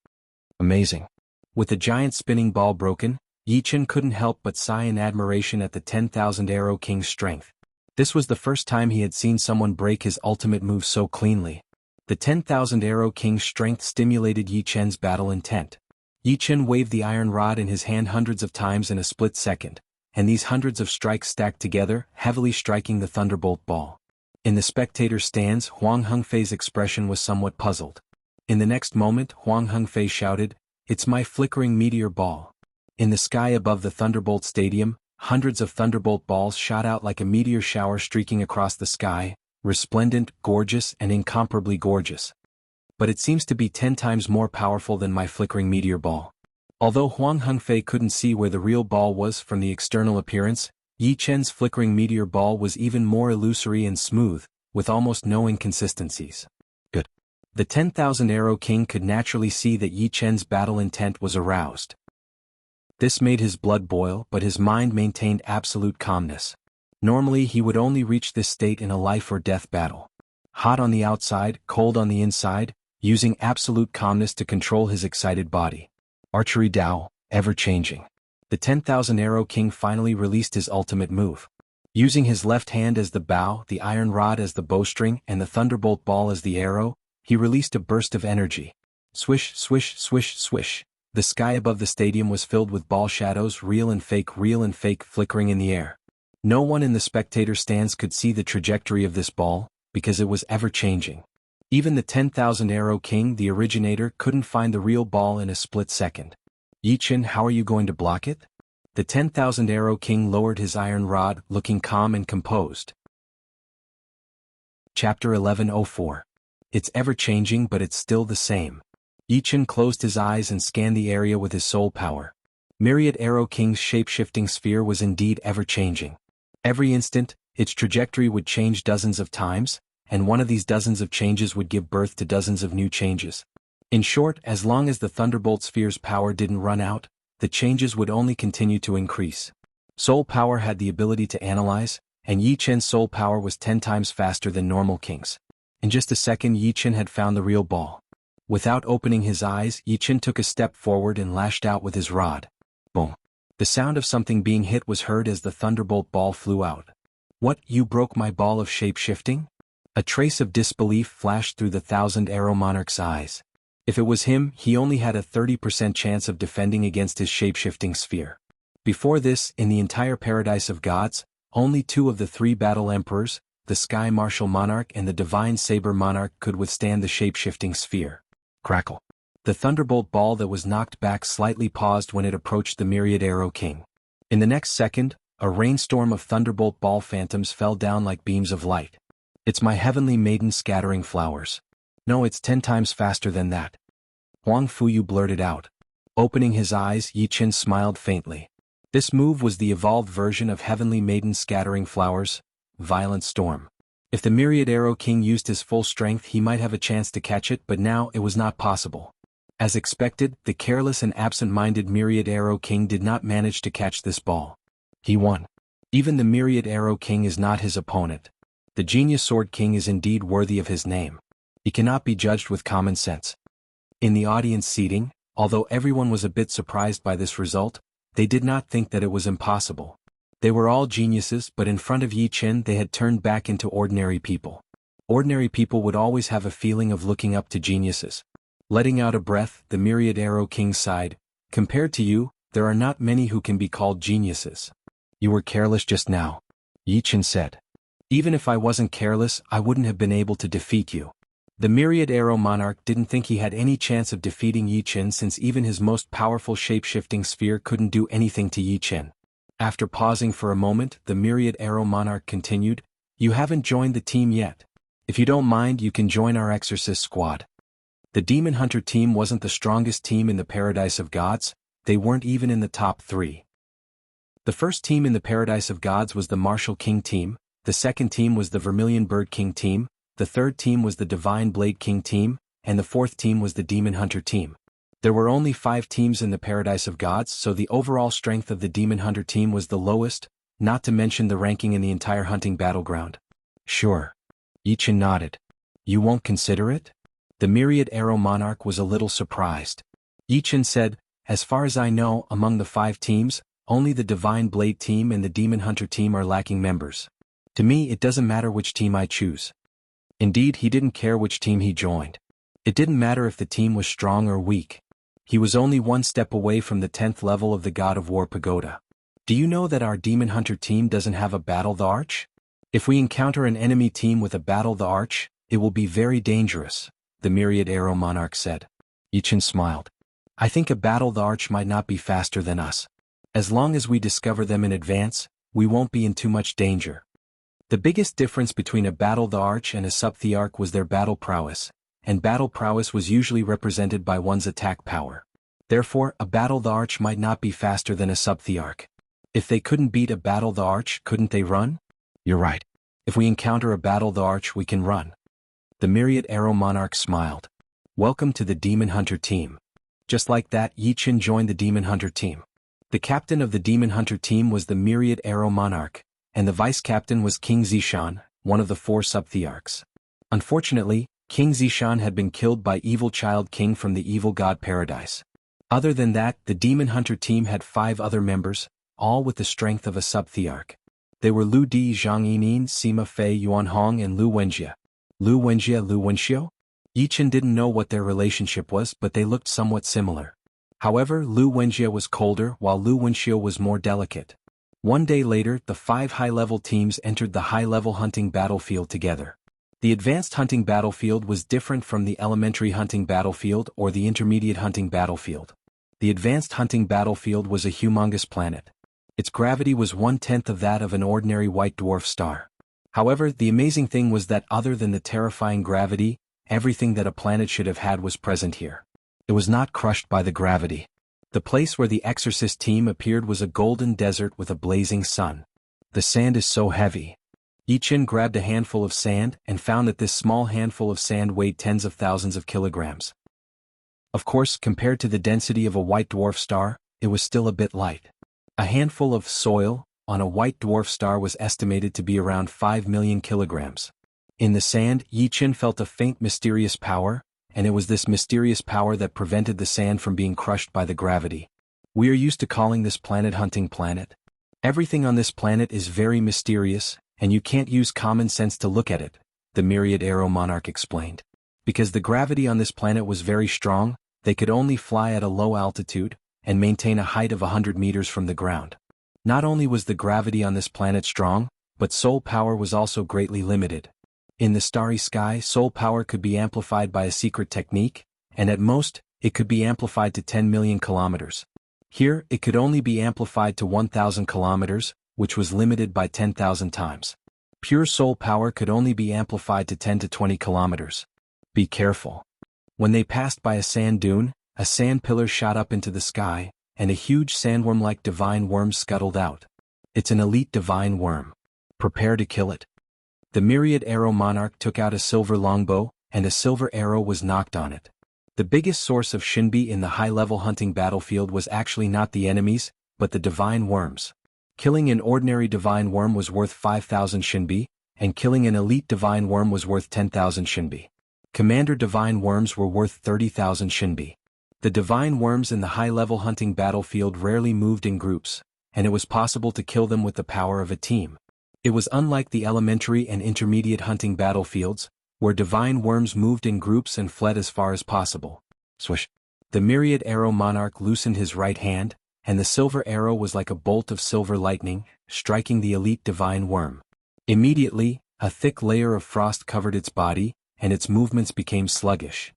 Amazing. With the giant spinning ball broken, Yi Chen couldn't help but sigh in admiration at the 10,000 Arrow King's strength. This was the first time he had seen someone break his ultimate move so cleanly. The 10,000 Arrow King's strength stimulated Yi Chen's battle intent. Yi Chen waved the iron rod in his hand hundreds of times in a split second, and these hundreds of strikes stacked together, heavily striking the Thunderbolt Ball. In the spectator stands, Huang Hengfei's expression was somewhat puzzled. In the next moment, Huang Hengfei shouted, "It's my flickering meteor ball." In the sky above the Thunderbolt Stadium, hundreds of Thunderbolt balls shot out like a meteor shower streaking across the sky, resplendent, gorgeous, and incomparably gorgeous. But it seems to be 10 times more powerful than my flickering meteor ball. Although Huang Hengfei couldn't see where the real ball was from the external appearance, Yi Chen's flickering meteor ball was even more illusory and smooth, with almost no inconsistencies. Good. The 10,000 Arrow King could naturally see that Yi Chen's battle intent was aroused. This made his blood boil, but his mind maintained absolute calmness. Normally he would only reach this state in a life-or-death battle. Hot on the outside, cold on the inside, using absolute calmness to control his excited body. Archery Dao, ever-changing. The 10,000 Arrow King finally released his ultimate move. Using his left hand as the bow, the iron rod as the bowstring, and the thunderbolt ball as the arrow, he released a burst of energy. Swish, swish, swish, swish. The sky above the stadium was filled with ball shadows, real and fake, flickering in the air. No one in the spectator stands could see the trajectory of this ball, because it was ever-changing. Even the 10,000 Arrow King, the originator, couldn't find the real ball in a split second. Yi Chen, how are you going to block it? The 10,000 Arrow King lowered his iron rod, looking calm and composed. Chapter 1104. It's ever-changing, but it's still the same. Yi Chen closed his eyes and scanned the area with his soul power. Myriad Arrow King's shape-shifting sphere was indeed ever-changing. Every instant, its trajectory would change dozens of times, and one of these dozens of changes would give birth to dozens of new changes. In short, as long as the Thunderbolt Sphere's power didn't run out, the changes would only continue to increase. Soul power had the ability to analyze, and Yi Chen's soul power was 10 times faster than normal kings. In just a second, Yi Chen had found the real ball. Without opening his eyes, Yi Chen took a step forward and lashed out with his rod. Boom. The sound of something being hit was heard as the thunderbolt ball flew out. What, you broke my ball of shape-shifting? A trace of disbelief flashed through the 1,000 Arrow Monarch's eyes. If it was him, he only had a 30% chance of defending against his shape-shifting sphere. Before this, in the entire Paradise of Gods, only 2 of the 3 Battle Emperors, the Sky Martial Monarch and the Divine Saber Monarch, could withstand the shape-shifting sphere. Crackle. The thunderbolt ball that was knocked back slightly paused when it approached the Myriad Arrow King. In the next second, a rainstorm of thunderbolt ball phantoms fell down like beams of light. It's my heavenly maiden scattering flowers. No, it's 10 times faster than that. Huang Fuyu blurted out. Opening his eyes, Yi Chen smiled faintly. This move was the evolved version of Heavenly Maiden Scattering Flowers, Violent Storm. If the Myriad Arrow King used his full strength, he might have a chance to catch it, but now it was not possible. As expected, the careless and absent-minded Myriad Arrow King did not manage to catch this ball. He won. Even the Myriad Arrow King is not his opponent. The Genius Sword King is indeed worthy of his name. He cannot be judged with common sense. In the audience seating, although everyone was a bit surprised by this result, they did not think that it was impossible. They were all geniuses, but in front of Yi Chen they had turned back into ordinary people. Ordinary people would always have a feeling of looking up to geniuses. Letting out a breath, the Myriad Arrow King sighed. Compared to you, there are not many who can be called geniuses. You were careless just now, Yi Chen said. Even if I wasn't careless, I wouldn't have been able to defeat you. The Myriad Arrow Monarch didn't think he had any chance of defeating Yi Chen, since even his most powerful shape-shifting sphere couldn't do anything to Yi Chen. After pausing for a moment, the Myriad Arrow Monarch continued, You haven't joined the team yet. If you don't mind, you can join our Exorcist squad. The Demon Hunter team wasn't the strongest team in the Paradise of Gods. They weren't even in the top 3. The first team in the Paradise of Gods was the Martial King team, the second team was the Vermilion Bird King team, the third team was the Divine Blade King team, and the fourth team was the Demon Hunter team. There were only 5 teams in the Paradise of Gods, so the overall strength of the Demon Hunter team was the lowest, not to mention the ranking in the entire hunting battleground. Sure. Yi Chen nodded. You won't consider it? The Myriad Arrow Monarch was a little surprised. Yi Chen said, As far as I know, among the 5 teams, only the Divine Blade team and the Demon Hunter team are lacking members. To me, it doesn't matter which team I choose. Indeed, he didn't care which team he joined. It didn't matter if the team was strong or weak. He was only one step away from the 10th level of the God of War Pagoda. Do you know that our Demon Hunter team doesn't have a Battle the Arch? If we encounter an enemy team with a Battle the Arch, it will be very dangerous, the Myriad Arrow Monarch said. Yi Chen smiled. I think a Battle the Arch might not be faster than us. As long as we discover them in advance, we won't be in too much danger. The biggest difference between a Battle the Arch and a Sub-Thearch was their battle prowess, and battle prowess was usually represented by one's attack power. Therefore, a Battle the Arch might not be faster than a Sub-Thearch. If they couldn't beat a Battle the Arch, couldn't they run? You're right. If we encounter a Battle the Arch, we can run. The Myriad Arrow Monarch smiled. Welcome to the Demon Hunter team. Just like that, Yi Chen joined the Demon Hunter team. The captain of the Demon Hunter team was the Myriad Arrow Monarch, and the vice-captain was King Zishan, one of the 4 Sub-Thearchs. Unfortunately, King Zishan had been killed by evil child king from the evil god paradise. Other than that, the demon hunter team had 5 other members, all with the strength of a sub-thearch. They were Lu Di, Zhang Yinin, Sima Fei, Yuan Hong and Lu Wenjie. Lu Wenxiu? Yichen didn't know what their relationship was, but they looked somewhat similar. However, Lu Wenjie was colder while Lu Wenxiu was more delicate. One day later, the 5 high-level teams entered the high-level hunting battlefield together. The advanced hunting battlefield was different from the elementary hunting battlefield or the intermediate hunting battlefield. The advanced hunting battlefield was a humongous planet. Its gravity was 1/10 of that of an ordinary white dwarf star. However, the amazing thing was that other than the terrifying gravity, everything that a planet should have had was present here. It was not crushed by the gravity. The place where the exorcist team appeared was a golden desert with a blazing sun. The sand is so heavy. Yichen grabbed a handful of sand and found that this small handful of sand weighed tens of thousands of kilograms. Of course, compared to the density of a white dwarf star, it was still a bit light. A handful of soil on a white dwarf star was estimated to be around 5 million kilograms. In the sand, Yichen felt a faint mysterious power, and it was this mysterious power that prevented the sand from being crushed by the gravity. We are used to calling this planet hunting planet. Everything on this planet is very mysterious, and you can't use common sense to look at it, the Myriad Arrow Monarch explained. Because the gravity on this planet was very strong, they could only fly at a low altitude, and maintain a height of 100 meters from the ground. Not only was the gravity on this planet strong, but soul power was also greatly limited. In the starry sky, soul power could be amplified by a secret technique, and at most, it could be amplified to 10 million kilometers. Here, it could only be amplified to 1,000 kilometers, which was limited by 10,000 times. Pure soul power could only be amplified to 10 to 20 kilometers. Be careful. When they passed by a sand dune, a sand pillar shot up into the sky, and a huge sandworm-like divine worm scuttled out. It's an elite divine worm. Prepare to kill it. The Myriad Arrow Monarch took out a silver longbow, and a silver arrow was knocked on it. The biggest source of Shinbi in the high-level hunting battlefield was actually not the enemies, but the divine worms. Killing an ordinary divine worm was worth 5,000 Shinbi, and killing an elite divine worm was worth 10,000 Shinbi. Commander divine worms were worth 30,000 Shinbi. The divine worms in the high-level hunting battlefield rarely moved in groups, and it was possible to kill them with the power of a team. It was unlike the elementary and intermediate hunting battlefields, where divine worms moved in groups and fled as far as possible. Swish! The Myriad Arrow Monarch loosened his right hand, and the silver arrow was like a bolt of silver lightning, striking the elite divine worm. Immediately, a thick layer of frost covered its body, and its movements became sluggish.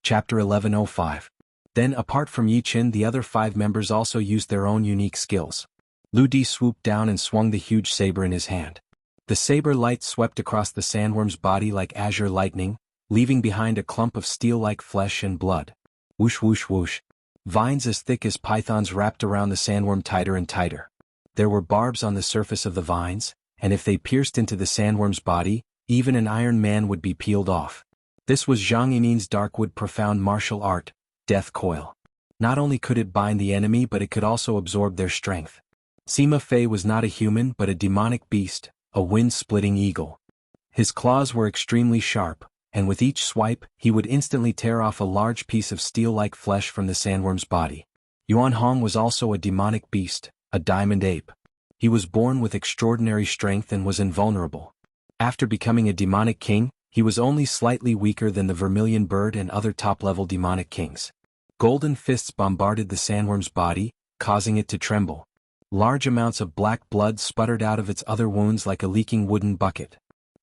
Chapter 1105. Then, apart from Yichen, the other 5 members also used their own unique skills. Lu Di swooped down and swung the huge saber in his hand. The saber light swept across the sandworm's body like azure lightning, leaving behind a clump of steel-like flesh and blood. Whoosh whoosh whoosh. Vines as thick as pythons wrapped around the sandworm tighter and tighter. There were barbs on the surface of the vines, and if they pierced into the sandworm's body, even an Iron Man would be peeled off. This was Zhang Yinin's Darkwood profound martial art, Death Coil. Not only could it bind the enemy, but it could also absorb their strength. Sima Fei was not a human but a demonic beast, a wind-splitting eagle. His claws were extremely sharp, and with each swipe, he would instantly tear off a large piece of steel-like flesh from the sandworm's body. Yuan Hong was also a demonic beast, a diamond ape. He was born with extraordinary strength and was invulnerable. After becoming a demonic king, he was only slightly weaker than the vermilion bird and other top-level demonic kings. Golden fists bombarded the sandworm's body, causing it to tremble. Large amounts of black blood sputtered out of its other wounds like a leaking wooden bucket.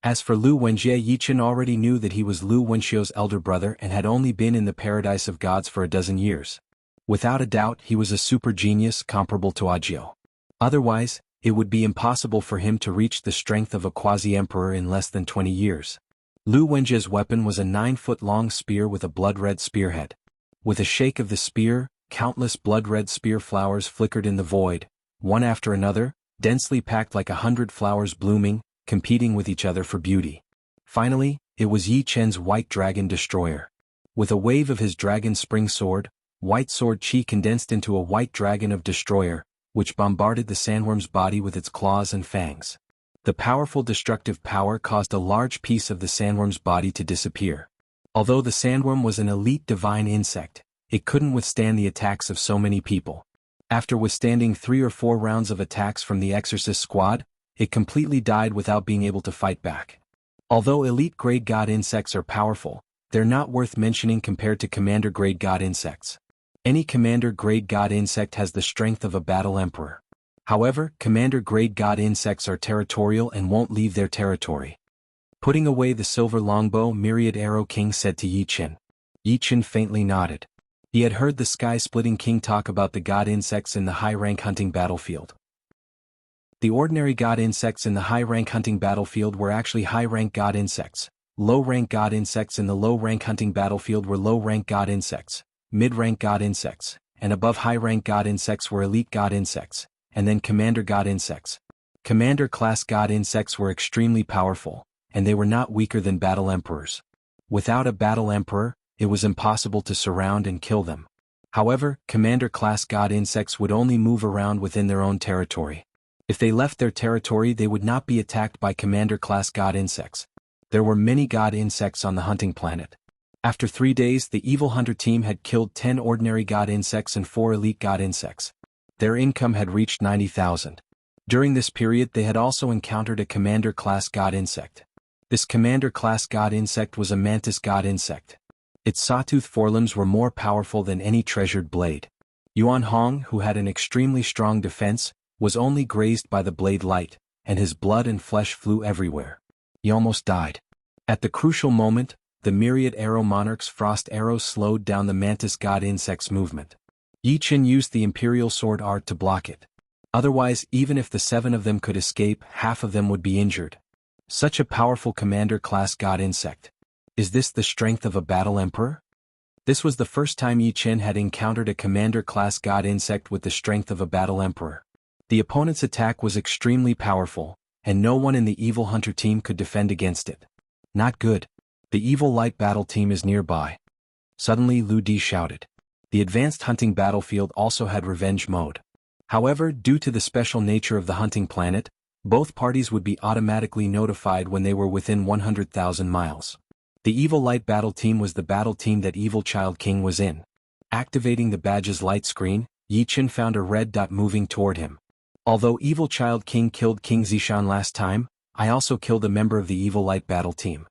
As for Lu Wenjie, Yichen already knew that he was Lu Wenxiu's elder brother and had only been in the paradise of gods for a dozen years. Without a doubt, he was a super genius comparable to Agio. Otherwise, it would be impossible for him to reach the strength of a quasi-emperor in less than 20 years. Lu Wenjie's weapon was a 9-foot-long spear with a blood-red spearhead. With a shake of the spear, countless blood-red spear flowers flickered in the void, one after another, densely packed like 100 flowers blooming, competing with each other for beauty. Finally, it was Yi Chen's White Dragon Destroyer. With a wave of his dragon spring sword, White Sword Chi condensed into a white dragon of Destroyer, which bombarded the sandworm's body with its claws and fangs. The powerful destructive power caused a large piece of the sandworm's body to disappear. Although the sandworm was an elite divine insect, it couldn't withstand the attacks of so many people. After withstanding 3 or 4 rounds of attacks from the Exorcist squad, it completely died without being able to fight back. Although elite-grade god insects are powerful, they're not worth mentioning compared to commander-grade god insects. Any commander-grade god insect has the strength of a battle emperor. However, commander-grade god insects are territorial and won't leave their territory. Putting away the silver longbow, Myriad Arrow King said to Yi Qin. Yi Qin faintly nodded. He had heard the sky-splitting king talk about the god insects in the high-rank hunting battlefield. The ordinary god insects in the high-rank hunting battlefield were actually high-rank god insects. Low-rank god insects in the low-rank hunting battlefield were low-rank god insects. Mid-rank god insects, and above high-rank god insects were elite god insects, and then commander god insects. Commander-class god insects were extremely powerful, and they were not weaker than battle emperors. Without a battle emperor, it was impossible to surround and kill them. However, commander-class god insects would only move around within their own territory. If they left their territory, they would not be attacked by commander-class god insects. There were many god insects on the hunting planet. After 3 days, the evil hunter team had killed 10 ordinary god insects and 4 elite god insects. Their income had reached 90,000. During this period, they had also encountered a commander-class god insect. This commander-class god insect was a mantis god insect. Its sawtooth forelimbs were more powerful than any treasured blade. Yuan Hong, who had an extremely strong defense, was only grazed by the blade light, and his blood and flesh flew everywhere. He almost died. At the crucial moment, the Myriad Arrow Monarch's frost arrows slowed down the mantis god insect's movement. Yi Qin used the Imperial Sword Art to block it. Otherwise, even if the 7 of them could escape, half of them would be injured. Such a powerful commander-class god insect. Is this the strength of a battle emperor? This was the first time Yi Qin had encountered a commander-class god insect with the strength of a battle emperor. The opponent's attack was extremely powerful, and no one in the evil hunter team could defend against it. Not good. The evil light battle team is nearby. Suddenly Lu Di shouted. The advanced hunting battlefield also had revenge mode. However, due to the special nature of the hunting planet, both parties would be automatically notified when they were within 100,000 miles. The evil light battle team was the battle team that Evil Child King was in. Activating the badge's light screen, Yi Qin found a red dot moving toward him. Although Evil Child King killed King Zishan last time, I also killed a member of the evil light battle team.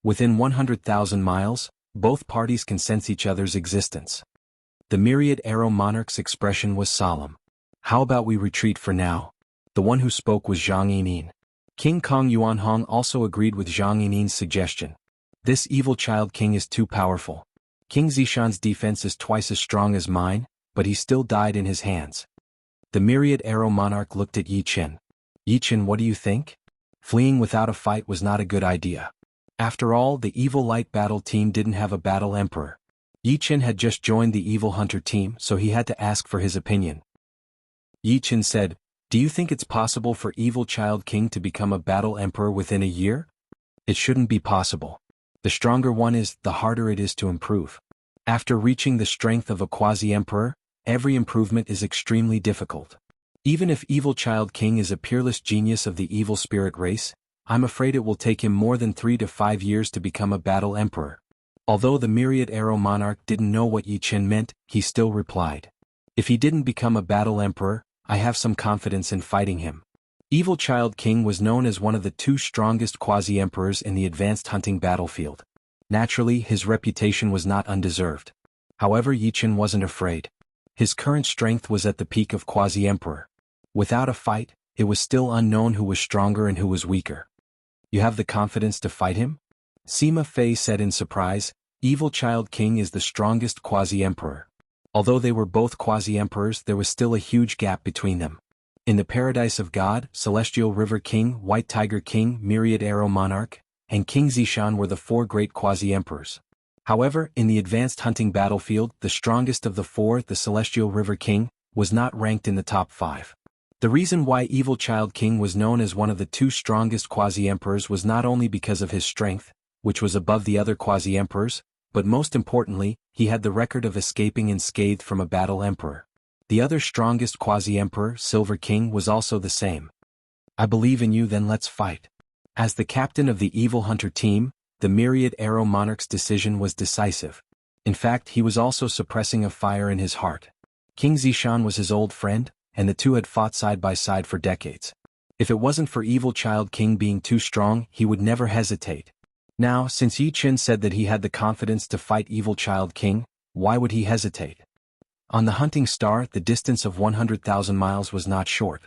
Within 100,000 miles, both parties can sense each other's existence. The Myriad Arrow Monarch's expression was solemn. How about we retreat for now? The one who spoke was Zhang Yinin. King Kong Yuan Hong also agreed with Zhang Yinin's suggestion. This evil child king is too powerful. King Zishan's defense is twice as strong as mine, but he still died in his hands. The Myriad Arrow Monarch looked at Yi Qin. Yi Qin, what do you think? Fleeing without a fight was not a good idea. After all, the evil light battle team didn't have a battle emperor. Yi Qin had just joined the evil hunter team, so he had to ask for his opinion. Yi Qin said, "Do you think it's possible for Evil Child King to become a battle emperor within a year? It shouldn't be possible. The stronger one is, the harder it is to improve. After reaching the strength of a quasi-emperor, every improvement is extremely difficult. Even if Evil Child King is a peerless genius of the evil spirit race, I'm afraid it will take him more than 3 to 5 years to become a battle emperor." Although the Myriad Arrow Monarch didn't know what Yi Qin meant, he still replied. If he didn't become a battle emperor, I have some confidence in fighting him. Evil Child King was known as one of the 2 strongest quasi-emperors in the advanced hunting battlefield. Naturally, his reputation was not undeserved. However, Yi Qin wasn't afraid. His current strength was at the peak of quasi-emperor. Without a fight, it was still unknown who was stronger and who was weaker. You have the confidence to fight him? Sima Fei said in surprise. Evil Child King is the strongest quasi-emperor. Although they were both quasi-emperors, there was still a huge gap between them. In the Paradise of God, Celestial River King, White Tiger King, Myriad Arrow Monarch, and King Zishan were the 4 great quasi-emperors. However, in the advanced hunting battlefield, the strongest of the 4, the Celestial River King, was not ranked in the top 5. The reason why Evil Child King was known as one of the 2 strongest quasi-emperors was not only because of his strength, which was above the other quasi-emperors, but most importantly, he had the record of escaping unscathed from a battle emperor. The other strongest quasi-emperor, Silver King, was also the same. I believe in you, then let's fight. As the captain of the Evil Hunter team, the Myriad Arrow Monarch's decision was decisive. In fact, he was also suppressing a fire in his heart. King Zishan was his old friend, and the two had fought side by side for decades. If it wasn't for Evil Child King being too strong, he would never hesitate. Now, since Yi Qin said that he had the confidence to fight Evil Child King, why would he hesitate? On the hunting star, the distance of 100,000 miles was not short.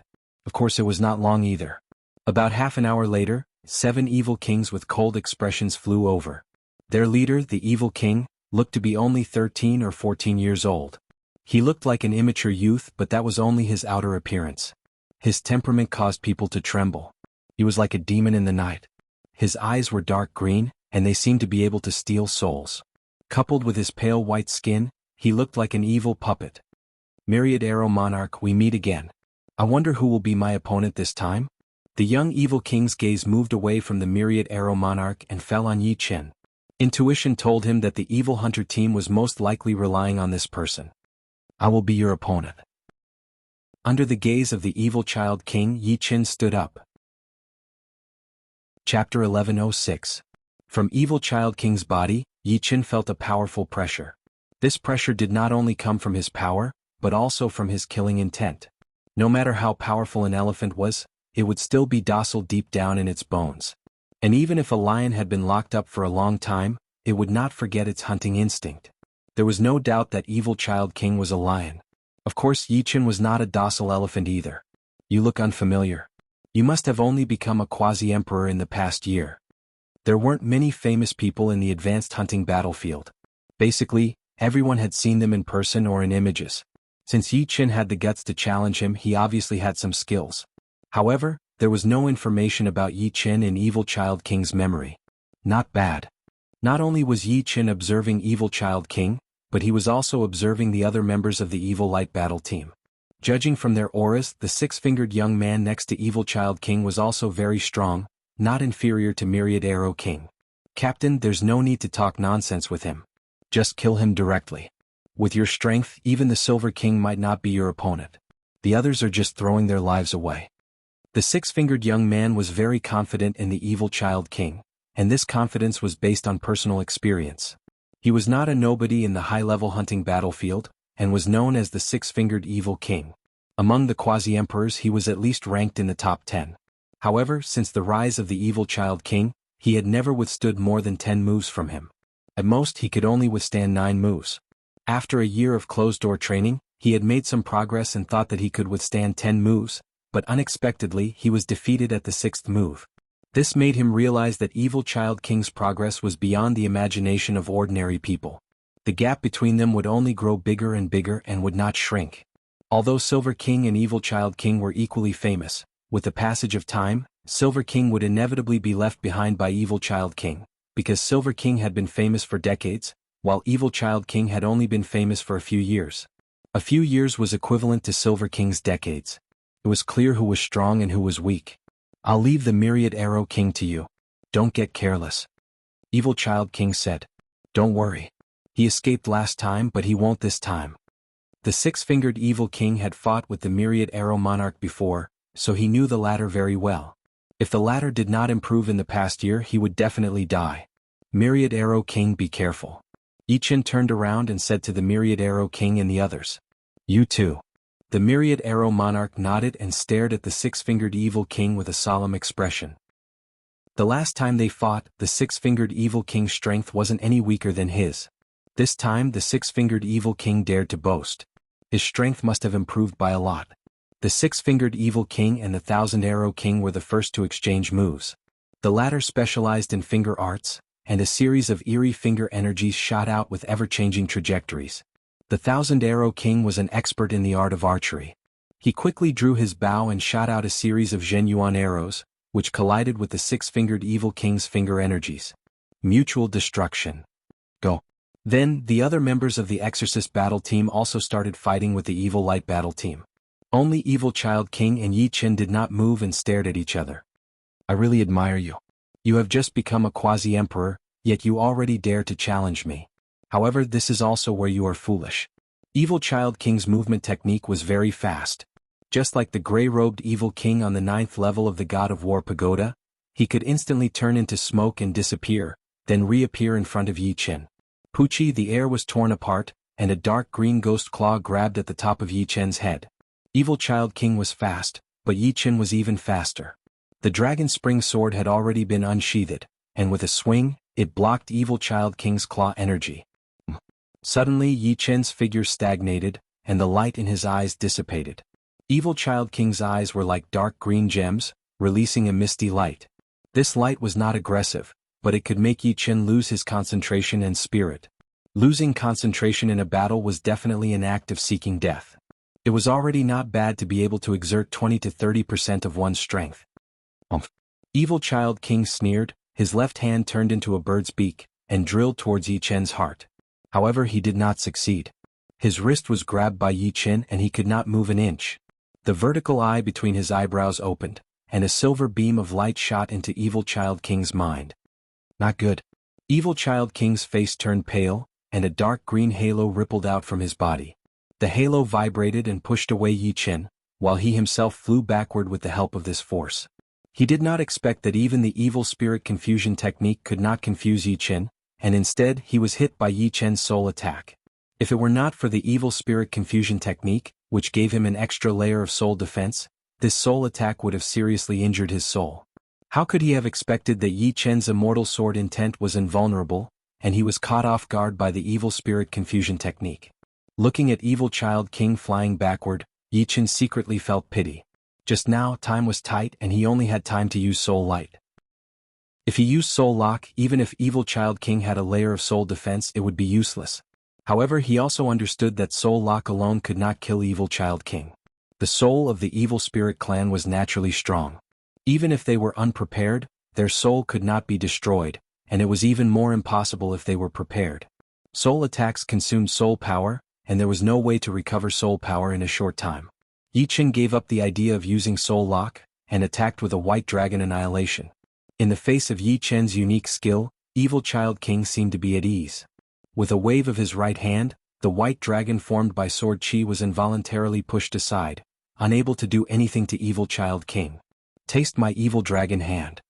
Of course, it was not long either. About half an hour later, 7 evil kings with cold expressions flew over. Their leader, the Evil King, looked to be only 13 or 14 years old. He looked like an immature youth, but that was only his outer appearance. His temperament caused people to tremble. He was like a demon in the night. His eyes were dark green, and they seemed to be able to steal souls. Coupled with his pale white skin, he looked like an evil puppet. Myriad Arrow Monarch, we meet again. I wonder who will be my opponent this time? The young Evil King's gaze moved away from the Myriad Arrow Monarch and fell on Yi Qin. Intuition told him that the Evil Hunter team was most likely relying on this person. I will be your opponent. Under the gaze of the Evil Child King, Yi Qin stood up. Chapter 1106. From Evil Child King's body, Yi Qin felt a powerful pressure. This pressure did not only come from his power, but also from his killing intent. No matter how powerful an elephant was, it would still be docile deep down in its bones. And even if a lion had been locked up for a long time, it would not forget its hunting instinct. There was no doubt that Evil Child King was a lion. Of course, Yi Qin was not a docile elephant either. You look unfamiliar. You must have only become a quasi-emperor in the past year. There weren't many famous people in the advanced hunting battlefield. Basically, everyone had seen them in person or in images. Since Yi Qin had the guts to challenge him, he obviously had some skills. However, there was no information about Yi Qin in Evil Child King's memory. Not bad. Not only was Yi Qin observing Evil Child King, but he was also observing the other members of the Evil Light Battle team. Judging from their auras, the six-fingered young man next to Evil Child King was also very strong, not inferior to Myriad Arrow King. Captain, there's no need to talk nonsense with him. Just kill him directly. With your strength, even the Silver King might not be your opponent. The others are just throwing their lives away. The six-fingered young man was very confident in the Evil Child King, and this confidence was based on personal experience. He was not a nobody in the high-level hunting battlefield, and was known as the Six-Fingered Evil King. Among the quasi-emperors, he was at least ranked in the top 10. However, since the rise of the Evil Child King, he had never withstood more than 10 moves from him. At most, he could only withstand 9 moves. After a year of closed-door training, he had made some progress and thought that he could withstand 10 moves, but unexpectedly he was defeated at the 6th move. This made him realize that Evil Child King's progress was beyond the imagination of ordinary people. The gap between them would only grow bigger and bigger and would not shrink. Although Silver King and Evil Child King were equally famous, with the passage of time, Silver King would inevitably be left behind by Evil Child King, because Silver King had been famous for decades, while Evil Child King had only been famous for a few years. A few years was equivalent to Silver King's decades. It was clear who was strong and who was weak. I'll leave the Myriad Arrow King to you. Don't get careless. Evil Child King said. Don't worry. He escaped last time, but he won't this time. The six-fingered Evil King had fought with the Myriad Arrow Monarch before, so he knew the latter very well. If the latter did not improve in the past year, he would definitely die. Myriad Arrow King, be careful. Yi Qin turned around and said to the Myriad Arrow King and the others. You too. The Myriad Arrow Monarch nodded and stared at the six-fingered Evil King with a solemn expression. The last time they fought, the six-fingered Evil King's strength wasn't any weaker than his. This time the six-fingered Evil King dared to boast. His strength must have improved by a lot. The six-fingered Evil King and the Thousand-Arrow King were the first to exchange moves. The latter specialized in finger arts, and a series of eerie finger energies shot out with ever-changing trajectories. The Thousand-Arrow King was an expert in the art of archery. He quickly drew his bow and shot out a series of Zhenyuan arrows, which collided with the six-fingered Evil King's finger energies. Mutual destruction. Go. Then, the other members of the Exorcist battle team also started fighting with the Evil Light battle team. Only Evil Child King and Yi Qin did not move and stared at each other. I really admire you. You have just become a quasi-emperor, yet you already dare to challenge me. However, this is also where you are foolish. Evil Child King's movement technique was very fast. Just like the gray-robed evil king on the 9th level of the God of War pagoda, he could instantly turn into smoke and disappear, then reappear in front of Yi Chen. Poochie, the air was torn apart, and a dark green ghost claw grabbed at the top of Yi Chen's head. Evil Child King was fast, but Yi Chen was even faster. The dragon spring sword had already been unsheathed, and with a swing, it blocked Evil Child King's claw energy. Suddenly Yi Chen's figure stagnated, and the light in his eyes dissipated. Evil Child King's eyes were like dark green gems, releasing a misty light. This light was not aggressive, but it could make Yi Chen lose his concentration and spirit. Losing concentration in a battle was definitely an act of seeking death. It was already not bad to be able to exert 20 to 30% of one's strength. Evil Child King sneered, his left hand turned into a bird's beak, and drilled towards Yi Chen's heart. However, he did not succeed. His wrist was grabbed by Yi Chen and he could not move an inch. The vertical eye between his eyebrows opened, and a silver beam of light shot into Evil Child King's mind. Not good. Evil Child King's face turned pale, and a dark green halo rippled out from his body. The halo vibrated and pushed away Yi Chen, while he himself flew backward with the help of this force. He did not expect that even the evil spirit confusion technique could not confuse Yi Chen, and instead he was hit by Yi Chen's soul attack. If it were not for the evil spirit confusion technique, which gave him an extra layer of soul defense, this soul attack would have seriously injured his soul. How could he have expected that Yi Chen's immortal sword intent was invulnerable, and he was caught off guard by the evil spirit confusion technique? Looking at Evil Child King flying backward, Yi Chen secretly felt pity. Just now, time was tight and he only had time to use Soul Light. If he used Soul Lock, even if Evil Child King had a layer of soul defense, it would be useless. However, he also understood that Soul Lock alone could not kill Evil Child King. The soul of the Evil Spirit clan was naturally strong. Even if they were unprepared, their soul could not be destroyed, and it was even more impossible if they were prepared. Soul attacks consumed soul power, and there was no way to recover soul power in a short time. Yi Chen gave up the idea of using Soul Lock, and attacked with a White Dragon Annihilation. In the face of Yi Chen's unique skill, Evil Child King seemed to be at ease. With a wave of his right hand, the white dragon formed by Sword Chi was involuntarily pushed aside, unable to do anything to Evil Child King. Taste my Evil Dragon hand.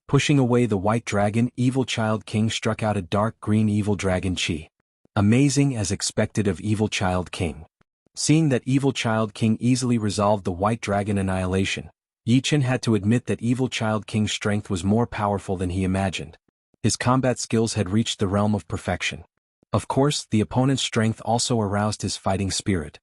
Pushing away the white dragon, Evil Child King struck out a dark green Evil Dragon Chi. Amazing as expected of Evil Child King. Seeing that Evil Child King easily resolved the White Dragon Annihilation, Yi Chen had to admit that Evil Child King's strength was more powerful than he imagined. His combat skills had reached the realm of perfection. Of course, the opponent's strength also aroused his fighting spirit.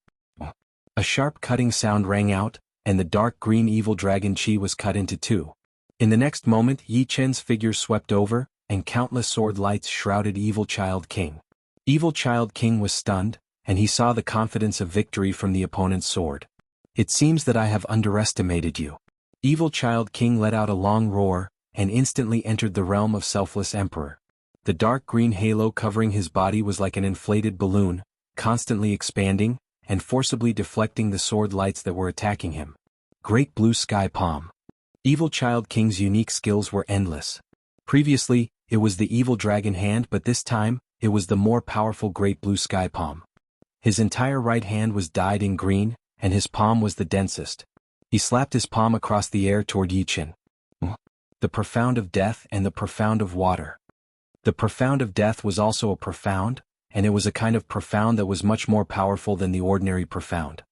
A sharp cutting sound rang out, and the dark green Evil Dragon Chi was cut into two. In the next moment, Yi Chen's figure swept over, and countless sword lights shrouded Evil Child King. Evil Child King was stunned, and he saw the confidence of victory from the opponent's sword. It seems that I have underestimated you. Evil Child King let out a long roar, and instantly entered the realm of Selfless Emperor. The dark green halo covering his body was like an inflated balloon, constantly expanding, and forcibly deflecting the sword lights that were attacking him. Great Blue Sky Palm. Evil Child King's unique skills were endless. Previously, it was the Evil Dragon Hand, but this time, it was the more powerful Great Blue Sky Palm. His entire right hand was dyed in green, and his palm was the densest. He slapped his palm across the air toward Yi Chen. The Profound of Death and the Profound of Water. The Profound of Death was also a profound, and it was a kind of profound that was much more powerful than the ordinary profound.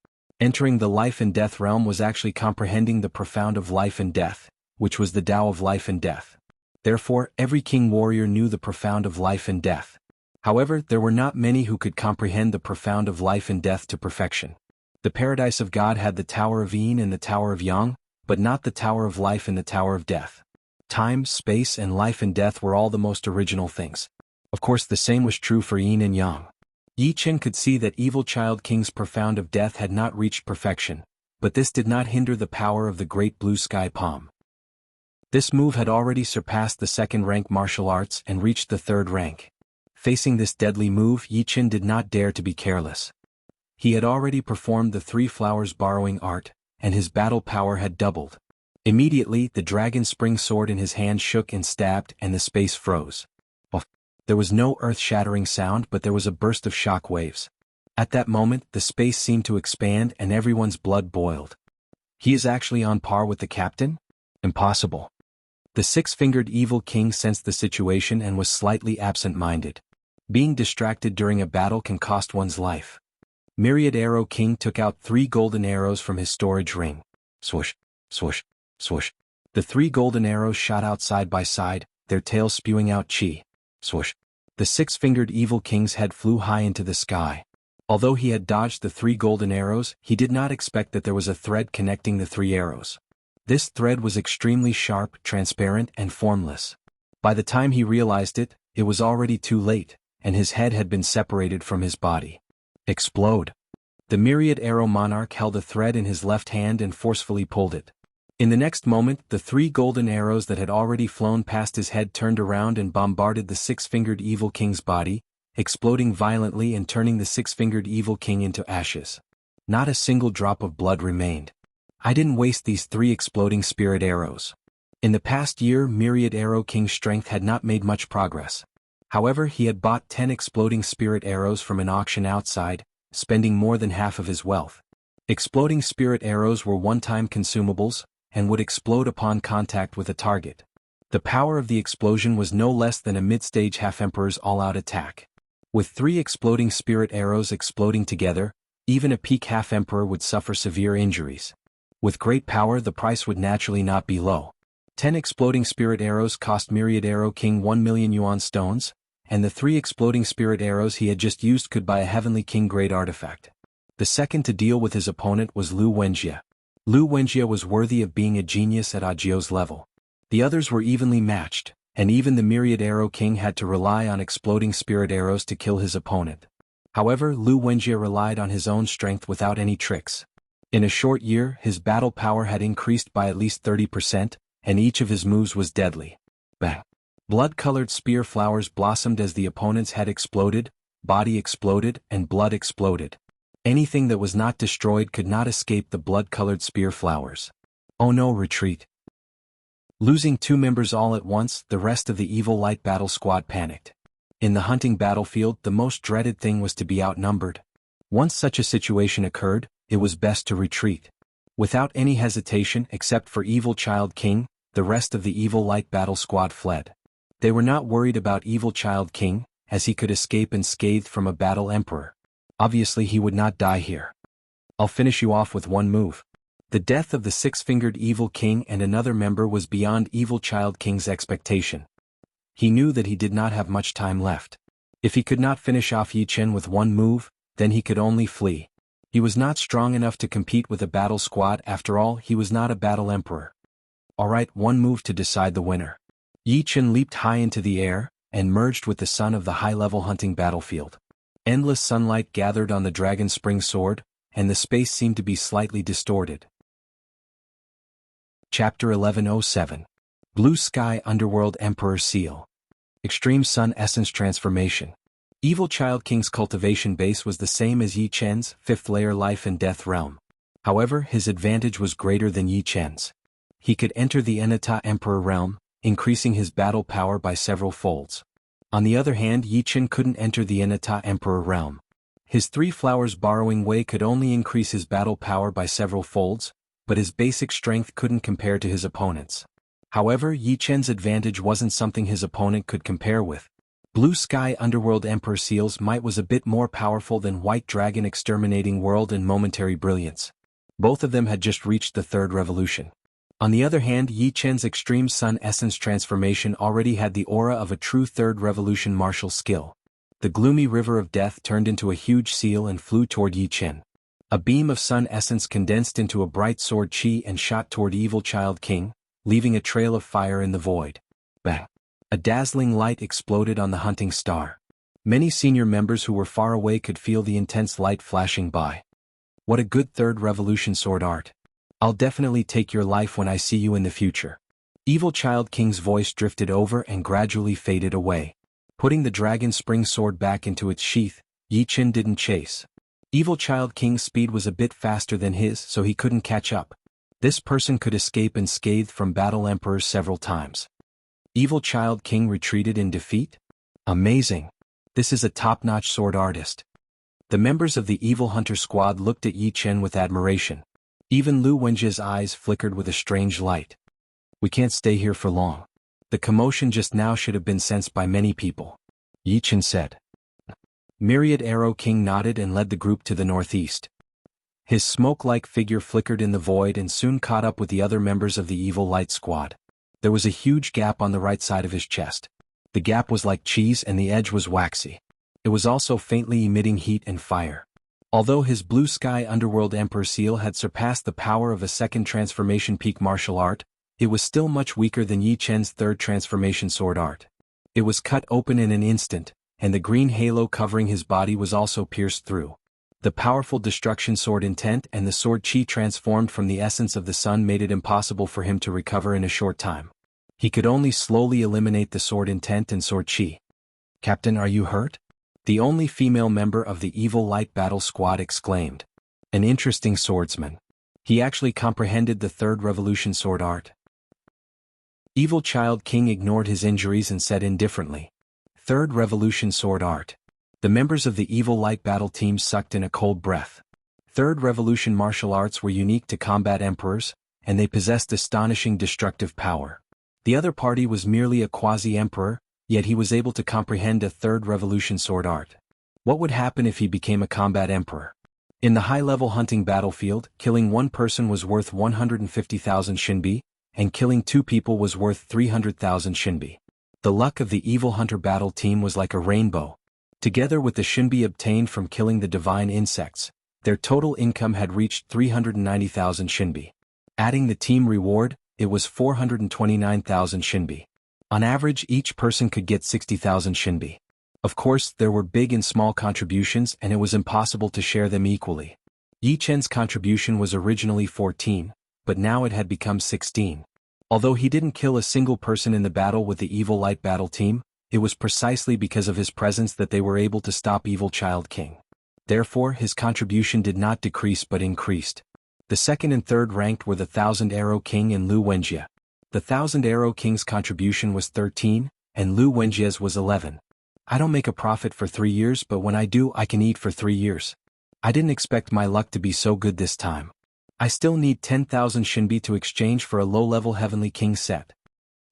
Entering the life and death realm was actually comprehending the Profound of Life and Death, which was the Tao of Life and Death. Therefore, every king warrior knew the Profound of Life and Death. However, there were not many who could comprehend the Profound of Life and Death to perfection. The Paradise of God had the Tower of Yin and the Tower of Yang, but not the Tower of Life and the Tower of Death. Time, space, and life and death were all the most original things. Of course, the same was true for Yin and Yang. Yi Chen could see that Evil Child King's Profound of Death had not reached perfection, but this did not hinder the power of the Great Blue Sky Palm. This move had already surpassed the second-rank martial arts and reached the third rank. Facing this deadly move, Yi Chen did not dare to be careless. He had already performed the Three Flowers Borrowing art, and his battle power had doubled. Immediately, the dragon spring sword in his hand shook and stabbed, and the space froze. There was no earth-shattering sound, but there was a burst of shock waves. At that moment, the space seemed to expand and everyone's blood boiled. He is actually on par with the captain? Impossible. The six-fingered evil king sensed the situation and was slightly absent-minded. Being distracted during a battle can cost one's life. Myriad Arrow King took out 3 golden arrows from his storage ring. Swoosh, swoosh, swoosh. The 3 golden arrows shot out side by side, their tails spewing out chi. Swoosh. The six-fingered evil king's head flew high into the sky. Although he had dodged the 3 golden arrows, he did not expect that there was a thread connecting the 3 arrows. This thread was extremely sharp, transparent, and formless. By the time he realized it, it was already too late, and his head had been separated from his body. Explode. The Myriad Arrow Monarch held a thread in his left hand and forcefully pulled it. In the next moment, the 3 golden arrows that had already flown past his head turned around and bombarded the six-fingered evil king's body, exploding violently and turning the six-fingered evil king into ashes. Not a single drop of blood remained. I didn't waste these 3 exploding spirit arrows. In the past year, Myriad Arrow King's strength had not made much progress. However, he had bought 10 exploding spirit arrows from an auction outside, spending more than half of his wealth. Exploding spirit arrows were one-time consumables, and would explode upon contact with a target. The power of the explosion was no less than a mid-stage half-emperor's all-out attack. With 3 exploding spirit arrows exploding together, even a peak half-emperor would suffer severe injuries. With great power, the price would naturally not be low. 10 exploding spirit arrows cost Myriad Arrow King 1 million yuan stones, and the 3 exploding spirit arrows he had just used could buy a Heavenly King-grade artifact. The second to deal with his opponent was Lu Wenjie. Lu Wenjie was worthy of being a genius at Agio's level. The others were evenly matched, and even the Myriad Arrow King had to rely on exploding spirit arrows to kill his opponent. However, Lu Wenjie relied on his own strength without any tricks. In a short year, his battle power had increased by at least 30%, and each of his moves was deadly. Bang! Blood-colored spear flowers blossomed as the opponent's head exploded, body exploded, and blood exploded. Anything that was not destroyed could not escape the blood-colored spear flowers. Oh no, retreat. Losing 2 members all at once, the rest of the evil light battle squad panicked. In the hunting battlefield, the most dreaded thing was to be outnumbered. Once such a situation occurred, it was best to retreat. Without any hesitation except for Evil Child King, the rest of the evil light battle squad fled. They were not worried about Evil Child King, as he could escape unscathed from a battle emperor. Obviously he would not die here. I'll finish you off with one move. The death of the six-fingered evil king and another member was beyond Evil Child King's expectation. He knew that he did not have much time left. If he could not finish off Yi Chen with one move, then he could only flee. He was not strong enough to compete with a battle squad. After all, he was not a battle emperor. Alright, one move to decide the winner. Yi Chen leaped high into the air, and merged with the sun of the high-level hunting battlefield. Endless sunlight gathered on the dragon spring sword, and the space seemed to be slightly distorted. Chapter 1107. Blue Sky Underworld Emperor Seal. Extreme Sun Essence Transformation. Evil Child King's cultivation base was the same as Yi Chen's 5th layer life and death realm. However, his advantage was greater than Yi Chen's. He could enter the Enata Emperor realm, increasing his battle power by several folds. On the other hand, Yi Chen couldn't enter the Enata Emperor realm. His 3 flowers borrowing way could only increase his battle power by several folds, but his basic strength couldn't compare to his opponent's. However, Yi Chen's advantage wasn't something his opponent could compare with. Blue Sky Underworld Emperor Seal's might was a bit more powerful than White Dragon Exterminating World and Momentary Brilliance. Both of them had just reached the 3rd revolution. On the other hand, Yi Chen's Extreme Sun Essence Transformation already had the aura of a true 3rd revolution martial skill. The gloomy river of death turned into a huge seal and flew toward Yi Chen. A beam of sun essence condensed into a bright sword chi and shot toward Evil Child King, leaving a trail of fire in the void. Bang! A dazzling light exploded on the hunting star. Many senior members who were far away could feel the intense light flashing by. What a good 3rd revolution sword art. I'll definitely take your life when I see you in the future. Evil Child King's voice drifted over and gradually faded away. Putting the dragon spring sword back into its sheath, Yi Chen didn't chase. Evil Child King's speed was a bit faster than his, so he couldn't catch up. This person could escape unscathed from battle emperors several times. Evil Child King retreated in defeat? Amazing. This is a top-notch sword artist. The members of the Evil Hunter squad looked at Yi Chen with admiration. Even Lu Wenjia's eyes flickered with a strange light. We can't stay here for long. The commotion just now should have been sensed by many people. Yi Chen said. Myriad Arrow King nodded and led the group to the northeast. His smoke-like figure flickered in the void and soon caught up with the other members of the Evil Light Squad. There was a huge gap on the right side of his chest. The gap was like cheese and the edge was waxy. It was also faintly emitting heat and fire. Although his blue sky underworld emperor seal had surpassed the power of a second transformation peak martial art, it was still much weaker than Yi Chen's third transformation sword art. It was cut open in an instant, and the green halo covering his body was also pierced through. The powerful destruction sword intent and the sword chi transformed from the essence of the sun made it impossible for him to recover in a short time. He could only slowly eliminate the sword intent and sword chi. Captain, are you hurt? The only female member of the Evil Light Battle Squad exclaimed. An interesting swordsman. He actually comprehended the Third Revolution sword art. Evil Child King ignored his injuries and said indifferently. Third Revolution sword art. The members of the Evil Light Battle team sucked in a cold breath. Third Revolution martial arts were unique to combat emperors, and they possessed astonishing destructive power. The other party was merely a quasi-emperor, yet he was able to comprehend a Third Revolution sword art. What would happen if he became a combat emperor? In the high-level hunting battlefield, killing one person was worth 150,000 shinbi, and killing two people was worth 300,000 shinbi. The luck of the Evil Hunter battle team was like a rainbow. Together with the shinbi obtained from killing the divine insects, their total income had reached 390,000 shinbi. Adding the team reward, it was 429,000 shinbi. On average, each person could get 60,000 shinbi. Of course, there were big and small contributions and it was impossible to share them equally. Yi Chen's contribution was originally 14, but now it had become 16. Although he didn't kill a single person in the battle with the Evil Light battle team, it was precisely because of his presence that they were able to stop Evil Child King. Therefore, his contribution did not decrease but increased. The second and third ranked were the Thousand Arrow King and Lu Wenjia. The Thousand Arrow King's contribution was 13, and Lu Wenjia's was 11. I don't make a profit for 3 years, but when I do, I can eat for 3 years. I didn't expect my luck to be so good this time. I still need 10,000 shinbi to exchange for a low-level Heavenly King set.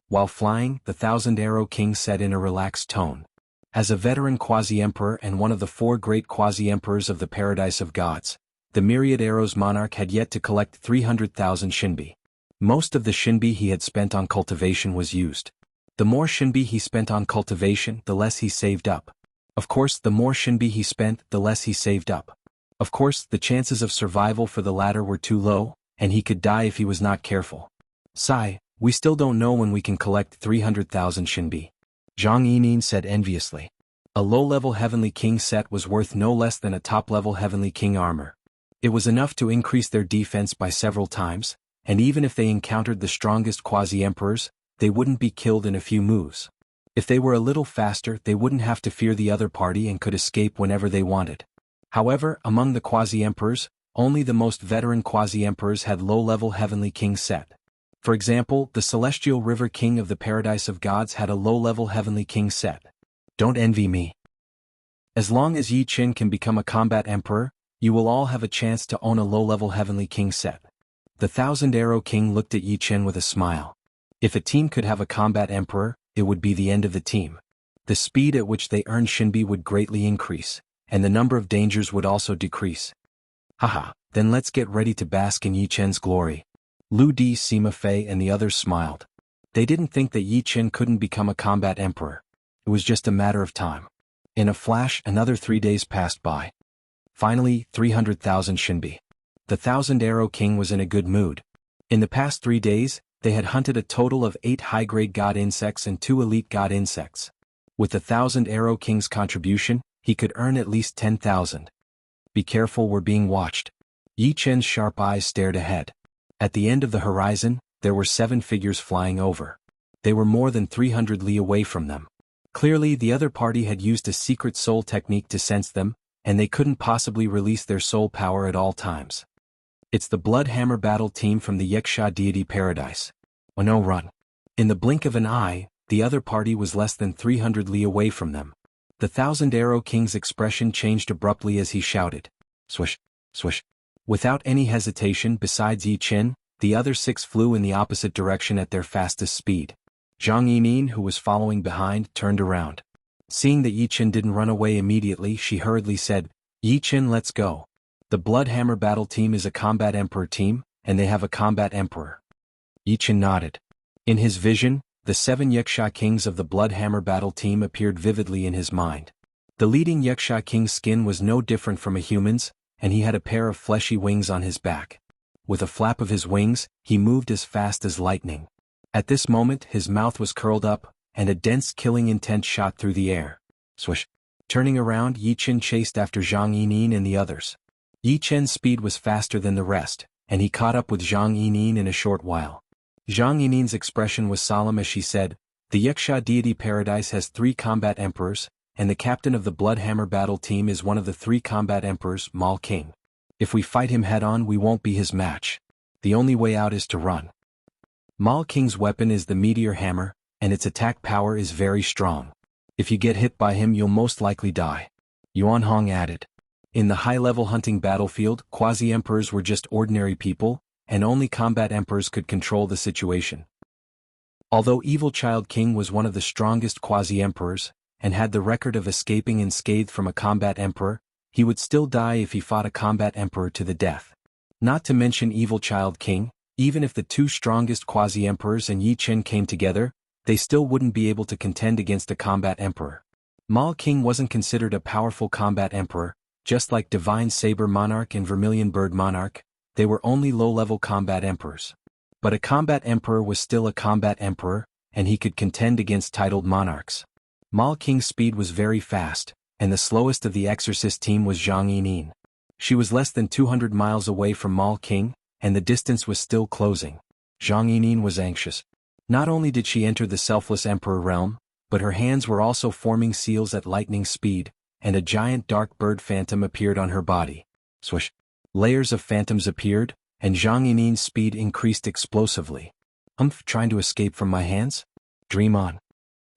While flying, the Thousand Arrow King said in a relaxed tone. As a veteran quasi-emperor and one of the 4 great quasi-emperors of the Paradise of Gods, the Myriad Arrows monarch had yet to collect 300,000 shinbi. Most of the shinbi he had spent on cultivation was used. The more shinbi he spent on cultivation, the less he saved up. Of course, the more shinbi he spent, the less he saved up. Of course, the chances of survival for the latter were too low, and he could die if he was not careful. Sigh. We still don't know when we can collect 300,000 shinbi. Zhang Yining said enviously. A low-level Heavenly King set was worth no less than a top-level Heavenly King armor. It was enough to increase their defense by several times, and even if they encountered the strongest quasi-emperors, they wouldn't be killed in a few moves. If they were a little faster, they wouldn't have to fear the other party and could escape whenever they wanted. However, among the quasi-emperors, only the most veteran quasi-emperors had low-level Heavenly King set. For example, the Celestial River King of the Paradise of Gods had a low-level Heavenly King set. Don't envy me. As long as Yi Chen can become a combat emperor, you will all have a chance to own a low-level Heavenly King set. The Thousand Arrow King looked at Yi Chen with a smile. If a team could have a combat emperor, it would be the end of the team. The speed at which they earn shinbi would greatly increase, and the number of dangers would also decrease. Haha, then let's get ready to bask in Yi Chen's glory. Lu Di, Sima Fei and the others smiled. They didn't think that Yi Chen couldn't become a combat emperor. It was just a matter of time. In a flash, another 3 days passed by. Finally, 300,000 shinbi. The Thousand Arrow King was in a good mood. In the past 3 days, they had hunted a total of 8 high-grade god insects and 2 elite god insects. With the Thousand Arrow King's contribution, he could earn at least 10,000. Be careful, we're being watched. Yi Chen's sharp eyes stared ahead. At the end of the horizon, there were 7 figures flying over. They were more than 300 li away from them. Clearly, the other party had used a secret soul technique to sense them, and they couldn't possibly release their soul power at all times. It's the Bloodhammer battle team from the Yeksha deity paradise. Oh no, run. In the blink of an eye, the other party was less than 300 li away from them. The Thousand Arrow King's expression changed abruptly as he shouted. Swish, swish. Without any hesitation besides Yi Qin, the other 6 flew in the opposite direction at their fastest speed. Zhang Yining, who was following behind, turned around. Seeing that Yi Qin didn't run away immediately, she hurriedly said, "Yi Qin, let's go. The Bloodhammer battle team is a combat emperor team, and they have a combat emperor." Yi Qin nodded. In his vision, the 7 Wuxia kings of the Bloodhammer battle team appeared vividly in his mind. The leading Wuxia king's skin was no different from a human's, and he had a pair of fleshy wings on his back. With a flap of his wings, he moved as fast as lightning. At this moment his mouth was curled up, and a dense killing intent shot through the air. Swish! Turning around, Yi Qin chased after Zhang Yining and the others. Yi Qin's speed was faster than the rest, and he caught up with Zhang Yining in a short while. Zhang Yining's expression was solemn as she said, "The Wuxia deity paradise has 3 combat emperors, and the captain of the Bloodhammer battle team is one of the 3 combat emperors, Mal King. If we fight him head-on, we won't be his match. The only way out is to run." Mal King's weapon is the Meteor Hammer, and its attack power is very strong. If you get hit by him, you'll most likely die. Yuan Hong added. In the high-level hunting battlefield, quasi-emperors were just ordinary people, and only combat emperors could control the situation. Although Evil Child King was one of the strongest quasi-emperors, and had the record of escaping unscathed from a combat emperor, he would still die if he fought a combat emperor to the death. Not to mention Evil Child King, even if the 2 strongest quasi-emperors and Yi Qin came together, they still wouldn't be able to contend against a combat emperor. Mal King wasn't considered a powerful combat emperor, just like Divine Saber Monarch and Vermilion Bird Monarch, they were only low-level combat emperors. But a combat emperor was still a combat emperor, and he could contend against titled monarchs. Mal King's speed was very fast, and the slowest of the exorcist team was Zhang Yining. She was less than 200 miles away from Mal King, and the distance was still closing. Zhang Yining was anxious. Not only did she enter the selfless emperor realm, but her hands were also forming seals at lightning speed, and a giant dark bird phantom appeared on her body. Swish! Layers of phantoms appeared, and Zhang Yining's speed increased explosively. Trying to escape from my hands? Dream on.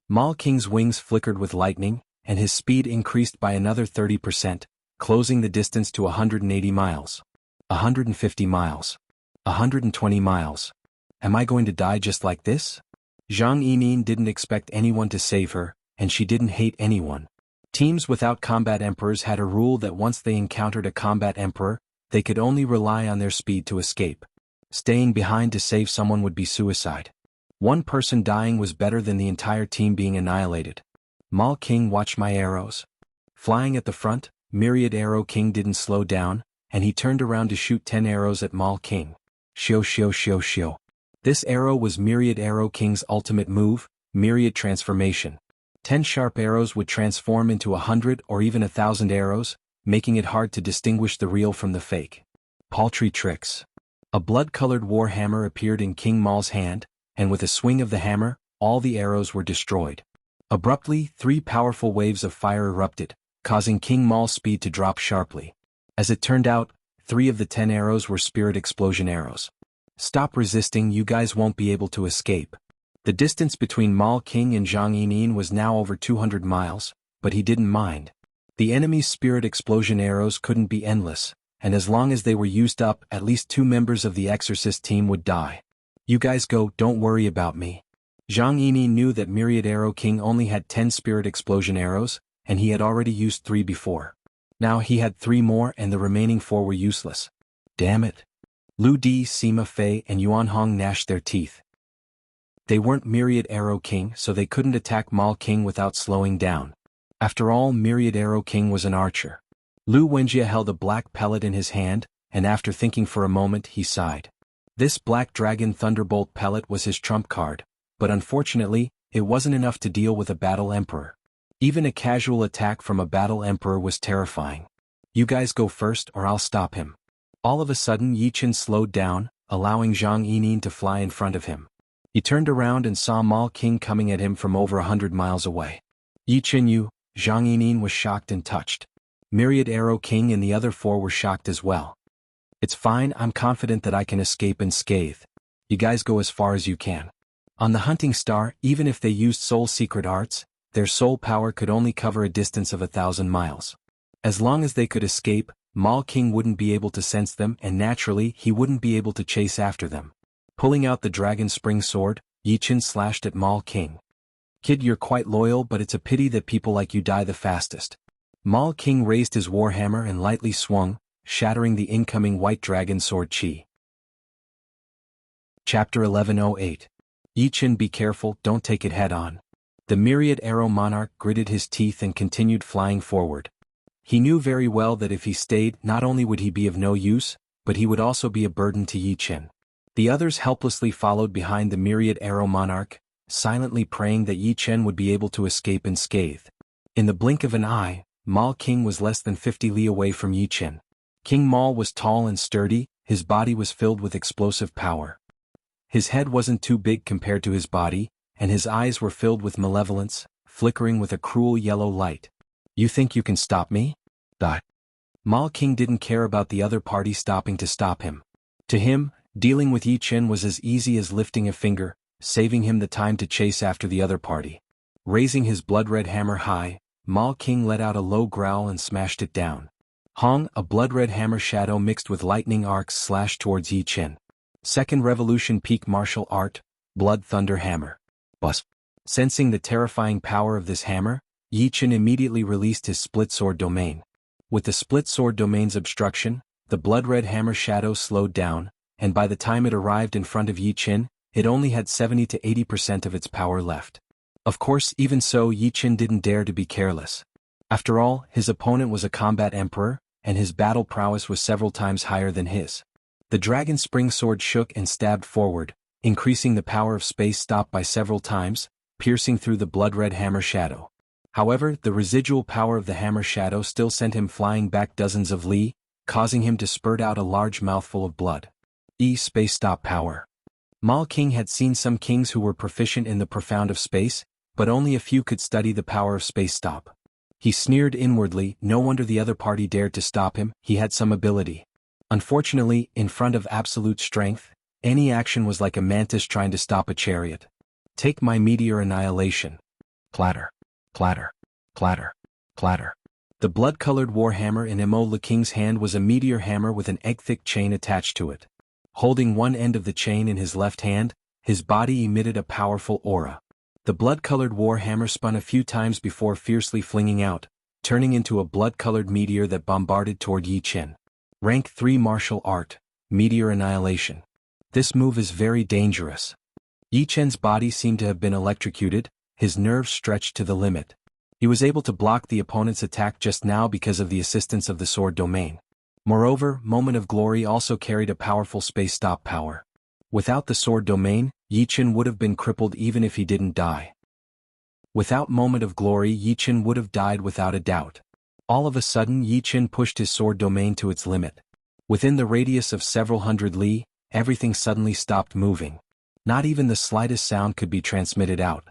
Mal King's wings flickered with lightning, and his speed increased by another 30%, closing the distance to 180 miles. 150 miles. 120 miles. Am I going to die just like this? Zhang Yining didn't expect anyone to save her, and she didn't hate anyone. Teams without combat emperors had a rule that once they encountered a combat emperor, they could only rely on their speed to escape. Staying behind to save someone would be suicide. One person dying was better than the entire team being annihilated. Mal King watched my arrows. Flying at the front, Myriad Arrow King didn't slow down, and he turned around to shoot 10 arrows at Mal King. Shio shio shio shio. This arrow was Myriad Arrow King's ultimate move, Myriad Transformation. 10 sharp arrows would transform into 100 or even 1,000 arrows, making it hard to distinguish the real from the fake. Paltry tricks. A blood-colored war hammer appeared in King Mal's hand, and with a swing of the hammer, all the arrows were destroyed. Abruptly, 3 powerful waves of fire erupted, causing King Mal's speed to drop sharply. As it turned out, 3 of the 10 arrows were spirit explosion arrows. Stop resisting, you guys won't be able to escape. The distance between Mal King and Zhang Yining was now over 200 miles, but he didn't mind. The enemy's spirit explosion arrows couldn't be endless, and as long as they were used up, at least 2 members of the exorcist team would die. You guys go, don't worry about me. Zhang Yining knew that Myriad Arrow King only had 10 spirit explosion arrows, and he had already used 3 before. Now he had 3 more and the remaining 4 were useless. Damn it. Lu Di, Sima Fei and Yuan Hong gnashed their teeth. They weren't Myriad Arrow King, so they couldn't attack Mal King without slowing down. After all, Myriad Arrow King was an archer. Lu Wenjie held a black pellet in his hand, and after thinking for a moment he sighed. This Black Dragon Thunderbolt pellet was his trump card, but unfortunately, it wasn't enough to deal with a battle emperor. Even a casual attack from a battle emperor was terrifying. You guys go first or I'll stop him. All of a sudden Yi Qin slowed down, allowing Zhang Yining to fly in front of him. He turned around and saw Mal King coming at him from over 100 miles away. Yi Qin, you, Zhang Yining was shocked and touched. Myriad Arrow King and the other 4 were shocked as well. It's fine, I'm confident that I can escape unscathed. You guys go as far as you can. On the hunting star, even if they used soul secret arts, their soul power could only cover a distance of 1,000 miles. As long as they could escape, Mall King wouldn't be able to sense them and naturally he wouldn't be able to chase after them. Pulling out the dragon spring sword, Yi Chen slashed at Mall King. Kid, you're quite loyal, but it's a pity that people like you die the fastest. Mall King raised his warhammer and lightly swung, shattering the incoming white dragon sword chi. Chapter 1108. Yi Chen, be careful, don't take it head on. The myriad arrow monarch gritted his teeth and continued flying forward. He knew very well that if he stayed, not only would he be of no use, but he would also be a burden to Yi Chen. The others helplessly followed behind the myriad arrow monarch, silently praying that Yi Chen would be able to escape unscathed. In the blink of an eye, Mall King was less than 50 li away from Yi Chen. King Mall was tall and sturdy, his body was filled with explosive power. His head wasn't too big compared to his body, and his eyes were filled with malevolence, flickering with a cruel yellow light. You think you can stop me? Mall King didn't care about the other party stopping to stop him. To him, dealing with Yi Chen was as easy as lifting a finger, saving him the time to chase after the other party. Raising his blood-red hammer high, Mall King let out a low growl and smashed it down. Hong, a blood-red hammer shadow mixed with lightning arcs slashed towards Yi Chen. Second Revolution Peak Martial Art, Blood Thunder Hammer. Bus. Sensing the terrifying power of this hammer, Yi Chen immediately released his split sword domain. With the split sword domain's obstruction, the blood-red hammer shadow slowed down, and by the time it arrived in front of Yi Chen, it only had 70 to 80% of its power left. Of course, even so, Yi Chen didn't dare to be careless. After all, his opponent was a combat emperor, and his battle prowess was several times higher than his. The dragon spring sword shook and stabbed forward, increasing the power of space stop by several times, piercing through the blood-red hammer shadow. However, the residual power of the hammer shadow still sent him flying back dozens of li, causing him to spurt out a large mouthful of blood. Space stop power. Mall King had seen some kings who were proficient in the profound of space, but only a few could study the power of space stop. He sneered inwardly, no wonder the other party dared to stop him, he had some ability. Unfortunately, in front of absolute strength, any action was like a mantis trying to stop a chariot. Take my meteor annihilation. Clatter. Clatter. Clatter. Clatter. The blood-colored warhammer in Imo King's hand was a meteor hammer with an egg-thick chain attached to it. Holding one end of the chain in his left hand, his body emitted a powerful aura. The blood-colored warhammer spun a few times before fiercely flinging out, turning into a blood-colored meteor that bombarded toward Yi Chen. Rank 3 Martial Art, Meteor Annihilation. This move is very dangerous. Yi Chen's body seemed to have been electrocuted, his nerves stretched to the limit. He was able to block the opponent's attack just now because of the assistance of the sword domain. Moreover, Moment of Glory also carried a powerful space stop power. Without the sword domain, Yi Chen would have been crippled even if he didn't die. Without Moment of Glory, Yi Chen would have died without a doubt. All of a sudden, Yi Chen pushed his sword domain to its limit. Within the radius of several hundred li, everything suddenly stopped moving. Not even the slightest sound could be transmitted out.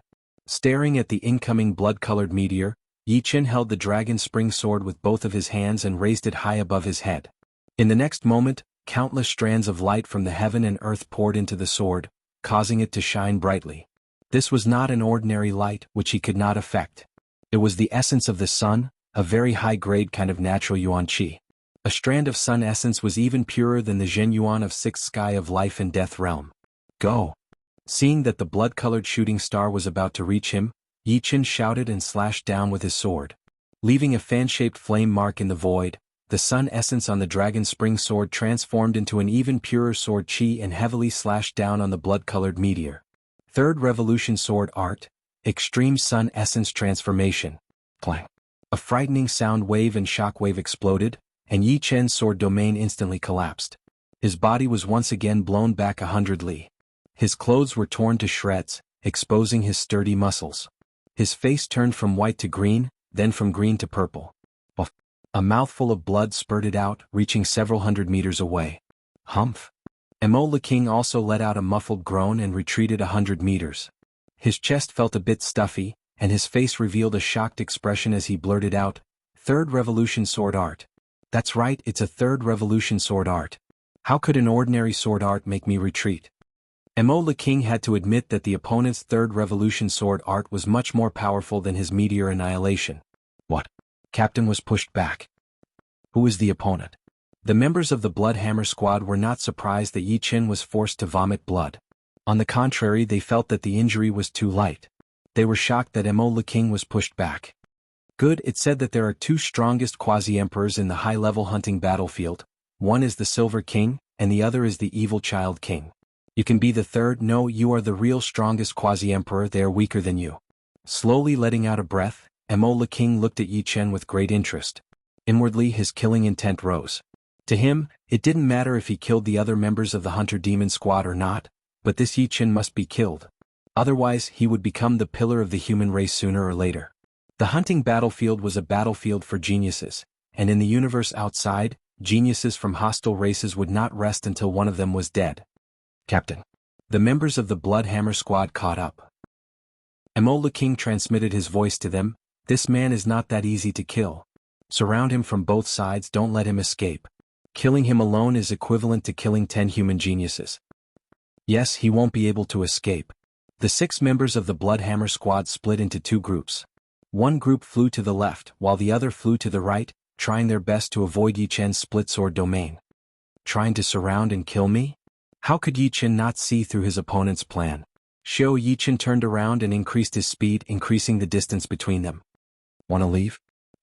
Staring at the incoming blood-colored meteor, Yi Chen held the dragon spring sword with both of his hands and raised it high above his head. In the next moment, countless strands of light from the heaven and earth poured into the sword, causing it to shine brightly. This was not an ordinary light which he could not affect. It was the essence of the sun, a very high-grade kind of natural yuan qi. A strand of sun essence was even purer than the Zhen Yuan of sixth sky of life and death realm. Go! Seeing that the blood-colored shooting star was about to reach him, Yi Chen shouted and slashed down with his sword. Leaving a fan-shaped flame mark in the void, the sun essence on the dragon spring sword transformed into an even purer sword qi and heavily slashed down on the blood-colored meteor. Third Revolution Sword Art, Extreme Sun Essence Transformation. Clang. A frightening sound wave and shock wave exploded, and Yi Chen's sword domain instantly collapsed. His body was once again blown back 100 li. His clothes were torn to shreds, exposing his sturdy muscles. His face turned from white to green, then from green to purple. A mouthful of blood spurted out, reaching several hundred meters away. Humph! Imo King also let out a muffled groan and retreated 100 meters. His chest felt a bit stuffy, and his face revealed a shocked expression as he blurted out, "Third Revolution Sword Art." That's right, it's a Third Revolution Sword Art. How could an ordinary sword art make me retreat? Imo King had to admit that the opponent's Third Revolution Sword Art was much more powerful than his Meteor Annihilation. What? Captain was pushed back. Who is the opponent? The members of the Bloodhammer squad were not surprised that Yi Qin was forced to vomit blood. On the contrary, they felt that the injury was too light. They were shocked that Mo Le King was pushed back. Good, it said that there are two strongest quasi-emperors in the high-level hunting battlefield. One is the Silver King, and the other is the Evil Child King. You can be the third. No, you are the real strongest quasi-emperor. They are weaker than you. Slowly letting out a breath, Mo Le King looked at Yi Chen with great interest. Inwardly, his killing intent rose. To him, it didn't matter if he killed the other members of the Hunter Demon Squad or not, but this Yi Chen must be killed. Otherwise, he would become the pillar of the human race sooner or later. The hunting battlefield was a battlefield for geniuses, and in the universe outside, geniuses from hostile races would not rest until one of them was dead. Captain. The members of the Bloodhammer squad caught up. Mo Le King transmitted his voice to them. This man is not that easy to kill. Surround him from both sides, don't let him escape. Killing him alone is equivalent to killing 10 human geniuses. Yes, he won't be able to escape. The 6 members of the Bloodhammer squad split into 2 groups. One group flew to the left, while the other flew to the right, trying their best to avoid Yi Chen's split sword domain. Trying to surround and kill me? How could Yi Chen not see through his opponent's plan? Yi Chen turned around and increased his speed, increasing the distance between them. Wanna leave?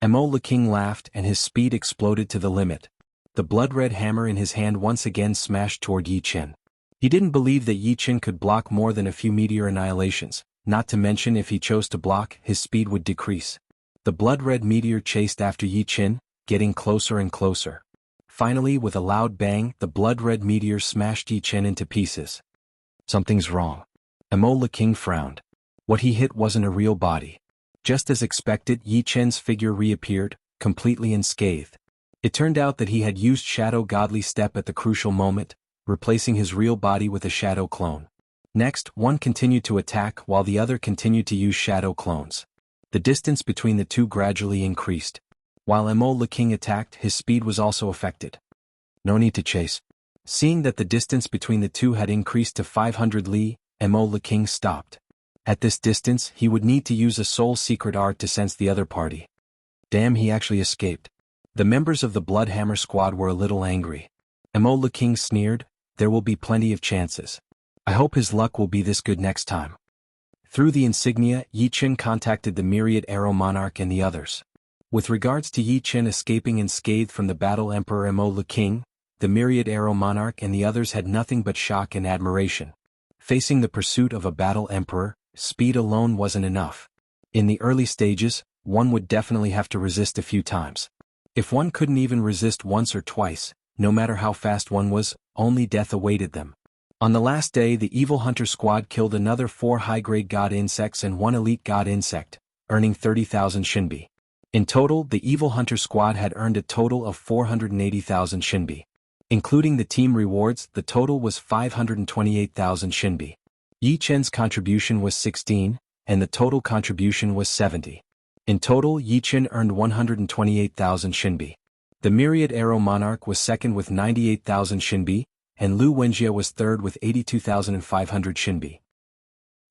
Mo Le King laughed and his speed exploded to the limit. The blood-red hammer in his hand once again smashed toward Yi Chen. He didn't believe that Yi Chen could block more than a few meteor annihilations, not to mention if he chose to block, his speed would decrease. The blood-red meteor chased after Yi Chen, getting closer and closer. Finally, with a loud bang, the blood-red meteor smashed Yi Chen into pieces. Something's wrong. Mo Le King frowned. What he hit wasn't a real body. Just as expected, Yi Chen's figure reappeared, completely unscathed. It turned out that he had used Shadow Godly Step at the crucial moment, replacing his real body with a shadow clone. Next, one continued to attack while the other continued to use shadow clones. The distance between the two gradually increased. While Mo Le King attacked, his speed was also affected. No need to chase. Seeing that the distance between the two had increased to 500 li, Mo Le King stopped. At this distance, he would need to use a soul secret art to sense the other party. Damn, he actually escaped. The members of the Bloodhammer squad were a little angry. Mo Le King sneered, there will be plenty of chances. I hope his luck will be this good next time. Through the insignia, Yi Chen contacted the Myriad Arrow Monarch and the others. With regards to Yi Chen escaping unscathed from the battle, Emperor Mo Le King, the Myriad Arrow Monarch and the others had nothing but shock and admiration. Facing the pursuit of a battle emperor, speed alone wasn't enough. In the early stages, one would definitely have to resist a few times. If one couldn't even resist once or twice, no matter how fast one was, only death awaited them. On the last day, the Evil Hunter squad killed another 4 high-grade god insects and 1 elite god insect, earning 30,000 shinbi. In total, the Evil Hunter squad had earned a total of 480,000 shinbi. Including the team rewards, the total was 528,000 shinbi. Yi Chen's contribution was 16, and the total contribution was 70. In total, Yi Chen earned 128,000 shinbi. The Myriad Arrow Monarch was second with 98,000 shinbi, and Wuxia was third with 82,500 shinbi.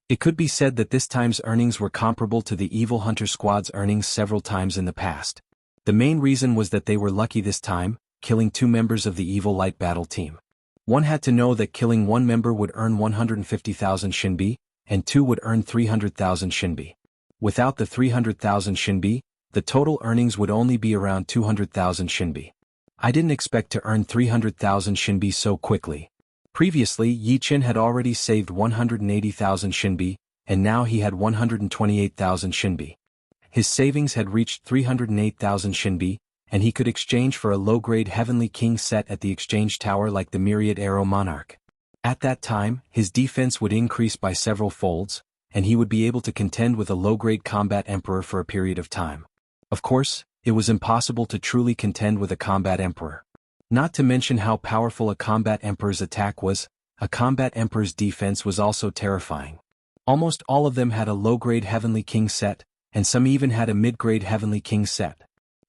It could be said that this time's earnings were comparable to the Evil Hunter squad's earnings several times in the past. The main reason was that they were lucky this time, killing 2 members of the Evil Light Battle team. One had to know that killing 1 member would earn 150,000 shinbi, and 2 would earn 300,000 shinbi. Without the 300,000 shinbi, the total earnings would only be around 200,000 shinbi. I didn't expect to earn 300,000 shinbi so quickly. Previously, Yi Chen had already saved 180,000 shinbi, and now he had 128,000 shinbi. His savings had reached 308,000 shinbi, and he could exchange for a low-grade Heavenly King set at the exchange tower like the Myriad Arrow Monarch. At that time, his defense would increase by several folds, and he would be able to contend with a low-grade combat emperor for a period of time. Of course, it was impossible to truly contend with a combat emperor. Not to mention how powerful a combat emperor's attack was, a combat emperor's defense was also terrifying. Almost all of them had a low-grade Heavenly King set, and some even had a mid-grade Heavenly King set.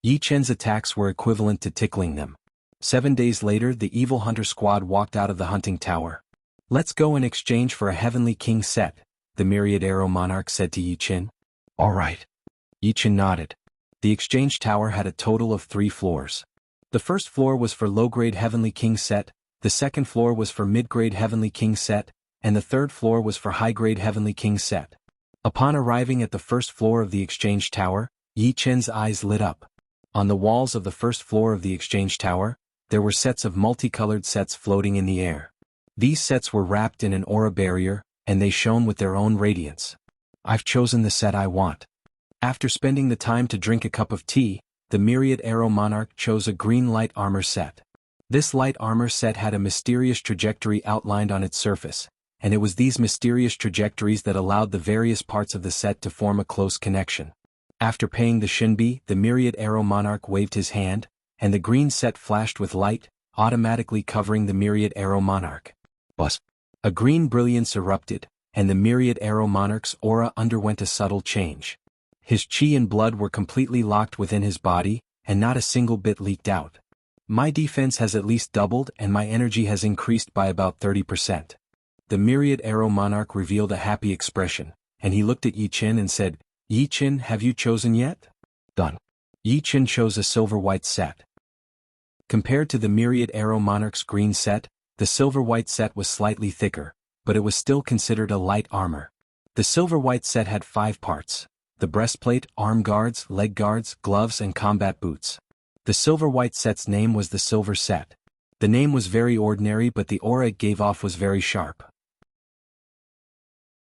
Yi Chen's attacks were equivalent to tickling them. 7 days later, the Evil Hunter squad walked out of the hunting tower. Let's go in exchange for a Heavenly King set, the Myriad Arrow Monarch said to Yi Chen. All right. Yi Chen nodded. The exchange tower had a total of 3 floors. The first floor was for low-grade Heavenly King set, the second floor was for mid-grade Heavenly King set, and the third floor was for high-grade Heavenly King set. Upon arriving at the first floor of the exchange tower, Yi Chen's eyes lit up. On the walls of the first floor of the exchange tower, there were sets of multicolored sets floating in the air. These sets were wrapped in an aura barrier, and they shone with their own radiance. I've chosen the set I want. After spending the time to drink a cup of tea, the Myriad Arrow Monarch chose a green light armor set. This light armor set had a mysterious trajectory outlined on its surface, and it was these mysterious trajectories that allowed the various parts of the set to form a close connection. After paying the shinbi, the Myriad Arrow Monarch waved his hand, and the green set flashed with light, automatically covering the Myriad Arrow Monarch. Buzz! A green brilliance erupted, and the Myriad Arrow Monarch's aura underwent a subtle change. His chi and blood were completely locked within his body, and not a single bit leaked out. My defense has at least doubled and my energy has increased by about 30%. The Myriad Arrow Monarch revealed a happy expression, and he looked at Yi Chen and said, "Yi Chen, have you chosen yet?" "Done." Yi Chen chose a silver-white set. Compared to the Myriad Arrow Monarch's green set, the silver-white set was slightly thicker, but it was still considered a light armor. The silver-white set had 5 parts: the breastplate, arm guards, leg guards, gloves and combat boots. The silver-white set's name was the Silver Set. The name was very ordinary but the aura it gave off was very sharp.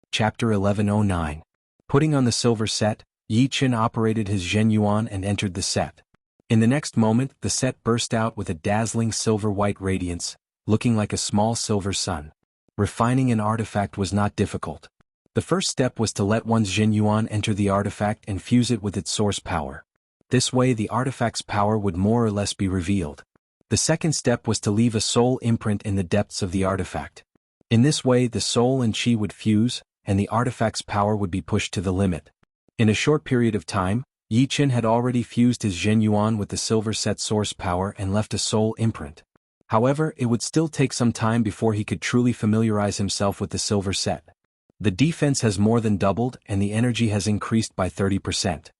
Chapter 1109. Putting on the Silver Set, Yi Chen operated his Zhen Yuan and entered the set. In the next moment, the set burst out with a dazzling silver-white radiance, looking like a small silver sun. Refining an artifact was not difficult. The first step was to let one's Zhen Yuan enter the artifact and fuse it with its source power. This way the artifact's power would more or less be revealed. The second step was to leave a soul imprint in the depths of the artifact. In this way the soul and chi would fuse, and the artifact's power would be pushed to the limit. In a short period of time, Yi Chen had already fused his Zhen Yuan with the Silver Set source power and left a soul imprint. However, it would still take some time before he could truly familiarize himself with the Silver Set. The defense has more than doubled and the energy has increased by 30%.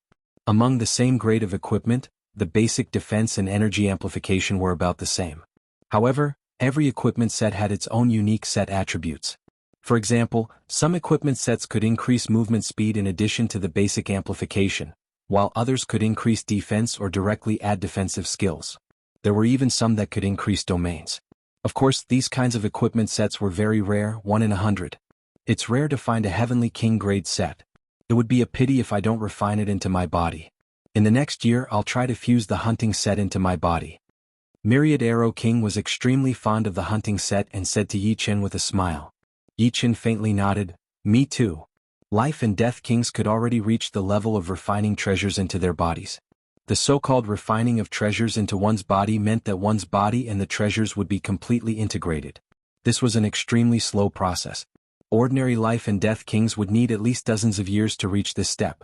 Among the same grade of equipment, the basic defense and energy amplification were about the same. However, every equipment set had its own unique set attributes. For example, some equipment sets could increase movement speed in addition to the basic amplification, while others could increase defense or directly add defensive skills. There were even some that could increase domains. Of course, these kinds of equipment sets were very rare, 1 in 100. It's rare to find a Heavenly King grade set. It would be a pity if I don't refine it into my body. In the next year I'll try to fuse the hunting set into my body. Myriad Arrow King was extremely fond of the hunting set and said to Yi Chen with a smile. Yi Chen faintly nodded, "Me too." Life and Death Kings could already reach the level of refining treasures into their bodies. The so-called refining of treasures into one's body meant that one's body and the treasures would be completely integrated. This was an extremely slow process. Ordinary Life and Death Kings would need at least dozens of years to reach this step.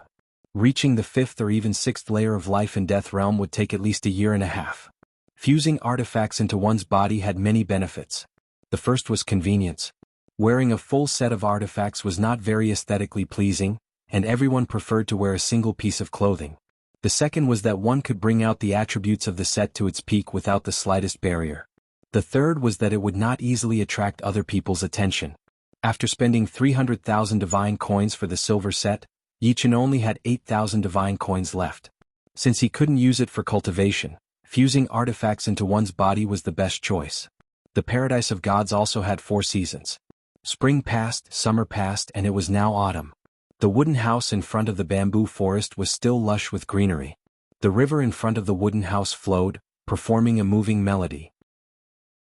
Reaching the 5th or even 6th layer of Life and Death realm would take at least a year and a half. Fusing artifacts into one's body had many benefits. The first was convenience. Wearing a full set of artifacts was not very aesthetically pleasing, and everyone preferred to wear a single piece of clothing. The second was that one could bring out the attributes of the set to its peak without the slightest barrier. The third was that it would not easily attract other people's attention. After spending 300,000 divine coins for the Silver Set, Yi Chen only had 8,000 divine coins left. Since he couldn't use it for cultivation, fusing artifacts into one's body was the best choice. The Paradise of Gods also had 4 seasons. Spring passed, summer passed, and it was now autumn. The wooden house in front of the bamboo forest was still lush with greenery. The river in front of the wooden house flowed, performing a moving melody.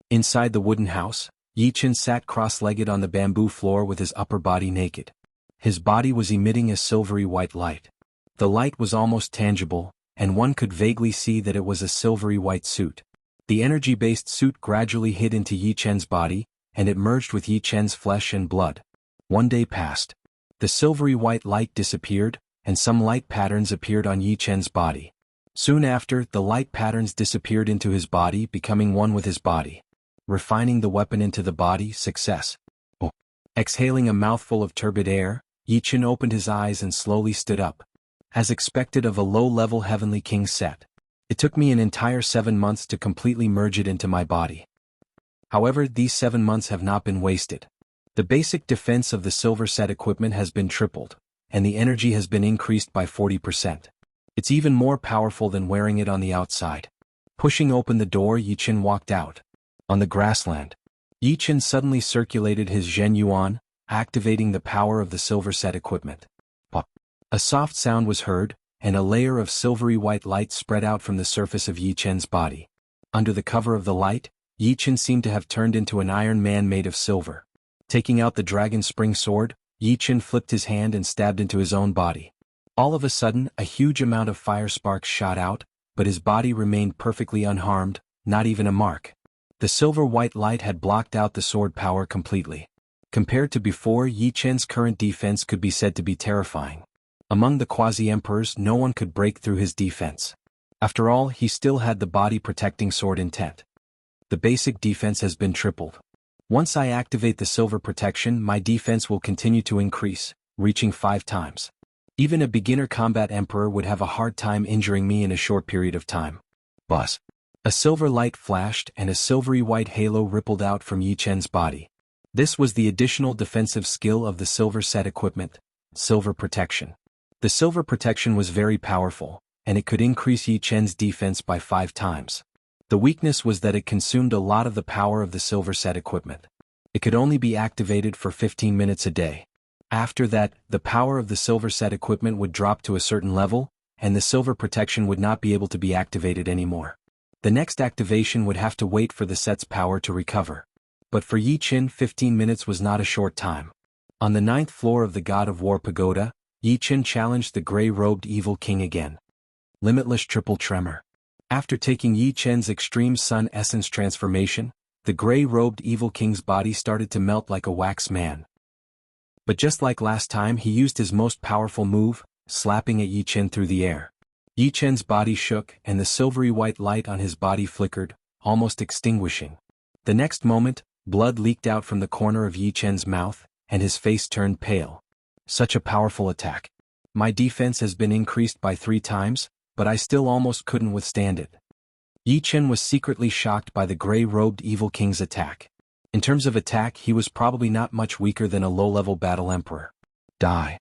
Inside the wooden house, Yi Chen sat cross-legged on the bamboo floor with his upper body naked. His body was emitting a silvery white light. The light was almost tangible, and one could vaguely see that it was a silvery white suit. The energy-based suit gradually hid into Yi Chen's body, and it merged with Yi Chen's flesh and blood. One day passed. The silvery white light disappeared, and some light patterns appeared on Yi Chen's body. Soon after, the light patterns disappeared into his body, becoming one with his body. Refining the weapon into the body, success. Oh. Exhaling a mouthful of turbid air, Yi Chen opened his eyes and slowly stood up. As expected of a low-level Heavenly King set. It took me an entire 7 months to completely merge it into my body. However, these 7 months have not been wasted. The basic defense of the silver set equipment has been tripled, and the energy has been increased by 40%. It's even more powerful than wearing it on the outside. Pushing open the door, Yi Chen walked out. On the grassland, Yi Chen suddenly circulated his Zhen Yuan, activating the power of the silver set equipment. Pop. A soft sound was heard, and a layer of silvery white light spread out from the surface of Yi Chen's body. Under the cover of the light, Yi Chen seemed to have turned into an iron man made of silver. Taking out the dragon spring sword, Yi Chen flipped his hand and stabbed into his own body. All of a sudden, a huge amount of fire sparks shot out, but his body remained perfectly unharmed, not even a mark. The silver-white light had blocked out the sword power completely. Compared to before, Yi Chen's current defense could be said to be terrifying. Among the quasi-emperors, no one could break through his defense. After all, he still had the body-protecting sword intent. The basic defense has been tripled. Once I activate the silver protection, my defense will continue to increase, reaching 5 times. Even a beginner combat emperor would have a hard time injuring me in a short period of time. Boss. A silver light flashed and a silvery white halo rippled out from Yi Chen's body. This was the additional defensive skill of the silver set equipment, silver protection. The silver protection was very powerful, and it could increase Yi Chen's defense by 5 times. The weakness was that it consumed a lot of the power of the silver set equipment. It could only be activated for 15 minutes a day. After that, the power of the silver set equipment would drop to a certain level, and the silver protection would not be able to be activated anymore. The next activation would have to wait for the set's power to recover. But for Yi Chen, 15 minutes was not a short time. On the 9th floor of the God of War Pagoda, Yi Chen challenged the gray-robed evil king again. Limitless triple tremor. After taking Yi Chen's extreme sun essence transformation, the gray-robed evil king's body started to melt like a wax man. But just like last time, he used his most powerful move, slapping at Yi Chen through the air. Yi Chen's body shook and the silvery white light on his body flickered, almost extinguishing. The next moment, blood leaked out from the corner of Yi Chen's mouth, and his face turned pale. Such a powerful attack. My defense has been increased by 3 times, but I still almost couldn't withstand it. Yi Chen was secretly shocked by the gray-robed evil king's attack. In terms of attack, he was probably not much weaker than a low-level battle emperor. Die.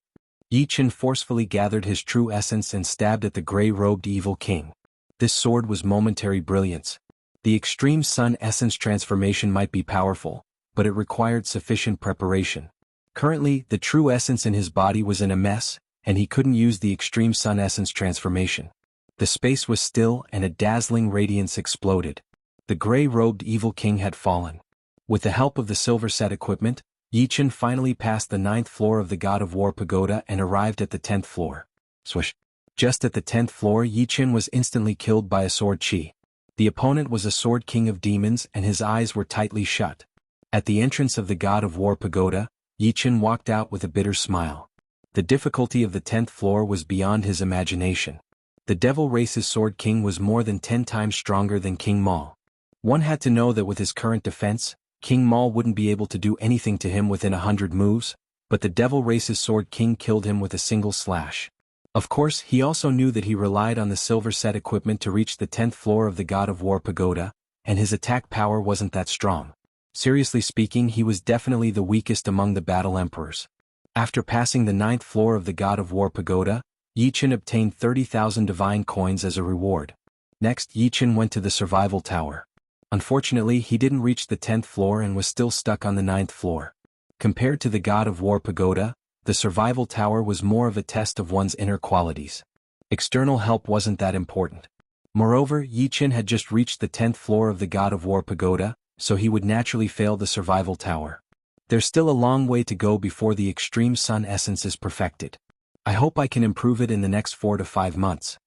Yi Chen forcefully gathered his true essence and stabbed at the gray-robed evil king. This sword was momentary brilliance. The extreme sun essence transformation might be powerful, but it required sufficient preparation. Currently, the true essence in his body was in a mess, and he couldn't use the extreme sun essence transformation. The space was still and a dazzling radiance exploded. The gray-robed evil king had fallen. With the help of the silver set equipment, Yi Chen finally passed the 9th floor of the God of War Pagoda and arrived at the 10th floor. Swish. Just at the 10th floor, Yi Chen was instantly killed by a sword chi. The opponent was a sword king of demons and his eyes were tightly shut. At the entrance of the God of War Pagoda, Yi Chen walked out with a bitter smile. The difficulty of the 10th floor was beyond his imagination. The Devil Race's Sword King was more than 10 times stronger than King Maul. One had to know that with his current defense, King Maul wouldn't be able to do anything to him within 100 moves, but the Devil Race's Sword King killed him with a single slash. Of course, he also knew that he relied on the silver set equipment to reach the 10th floor of the God of War Pagoda, and his attack power wasn't that strong. Seriously speaking, he was definitely the weakest among the battle emperors. After passing the 9th floor of the God of War Pagoda, Yi Chen obtained 30,000 divine coins as a reward. Next, Yi Chen went to the survival tower. Unfortunately, he didn't reach the 10th floor and was still stuck on the 9th floor. Compared to the God of War Pagoda, the survival tower was more of a test of one's inner qualities. External help wasn't that important. Moreover, Yi Chen had just reached the 10th floor of the God of War Pagoda, so he would naturally fail the survival tower. There's still a long way to go before the extreme sun essence is perfected. I hope I can improve it in the next 4 to 5 months.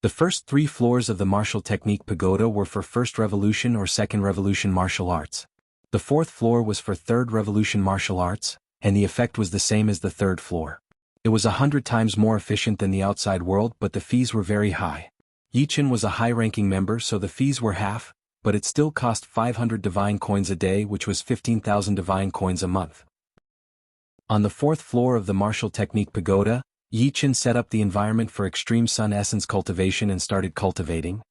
The first 3 floors of the martial technique pagoda were for First Revolution or Second Revolution martial arts. The 4th floor was for Third Revolution martial arts, and the effect was the same as the 3rd floor. It was 100 times more efficient than the outside world, but the fees were very high. Yi Chen was a high-ranking member, so the fees were half, but it still cost 500 divine coins a day, which was 15,000 divine coins a month. On the 4th floor of the martial technique pagoda, Yi Chen set up the environment for extreme sun essence cultivation and started cultivating.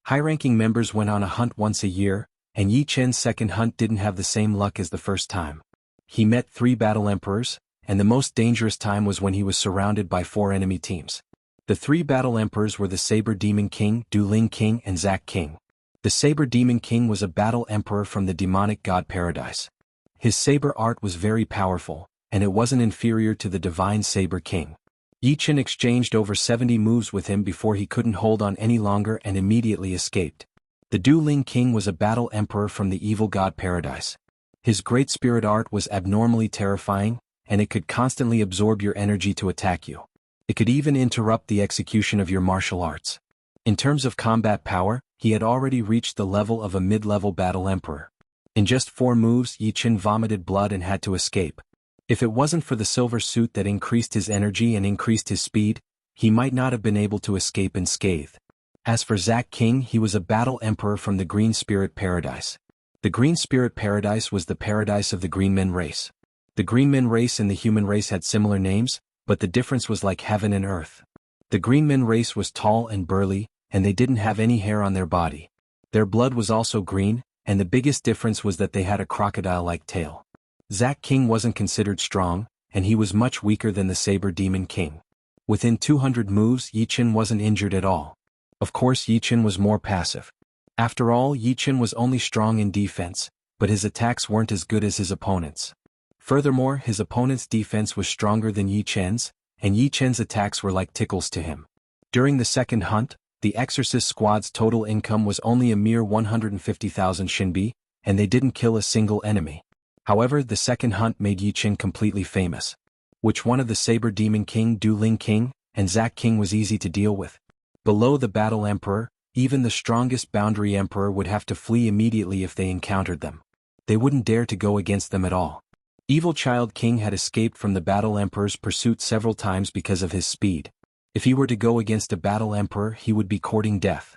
High-ranking members went on a hunt once a year, and Yi Chen's second hunt didn't have the same luck as the first time. He met 3 battle emperors, and the most dangerous time was when he was surrounded by 4 enemy teams. The 3 battle emperors were the Saber Demon King, Du Ling King and Zack King. The Saber Demon King was a battle emperor from the demonic god Paradise. His saber art was very powerful, and it wasn't inferior to the divine Saber King. Yi Chen exchanged over 70 moves with him before he couldn't hold on any longer and immediately escaped. The Du Ling King was a battle emperor from the evil god Paradise. His great spirit art was abnormally terrifying, and it could constantly absorb your energy to attack you. It could even interrupt the execution of your martial arts. In terms of combat power, he had already reached the level of a mid-level battle emperor. In just 4 moves, Yi Chen vomited blood and had to escape. If it wasn't for the silver suit that increased his energy and increased his speed, he might not have been able to escape unscathed. As for Zack King, he was a battle emperor from the Green Spirit Paradise. The Green Spirit Paradise was the paradise of the Green Men race. The Green Men race and the human race had similar names, but the difference was like heaven and earth. The Green Men race was tall and burly, and they didn't have any hair on their body. Their blood was also green, and the biggest difference was that they had a crocodile-like tail. Zack King wasn't considered strong, and he was much weaker than the Saber Demon King. Within 200 moves, Yi Chen wasn't injured at all. Of course, Yi Chen was more passive. After all, Yi Chen was only strong in defense, but his attacks weren't as good as his opponents. Furthermore, his opponent's defense was stronger than Yi Chen's, and Yi Chen's attacks were like tickles to him. During the second hunt, the Exorcist squad's total income was only a mere 150,000 Shinbi, and they didn't kill a single enemy. However, the second hunt made Yi Chen completely famous. Which one of the Saber Demon King, Du Ling King, and Zack King was easy to deal with? Below the Battle Emperor, even the strongest Boundary Emperor would have to flee immediately if they encountered them. They wouldn't dare to go against them at all. Evil Child King had escaped from the Battle Emperor's pursuit several times because of his speed. If he were to go against a Battle Emperor, he would be courting death.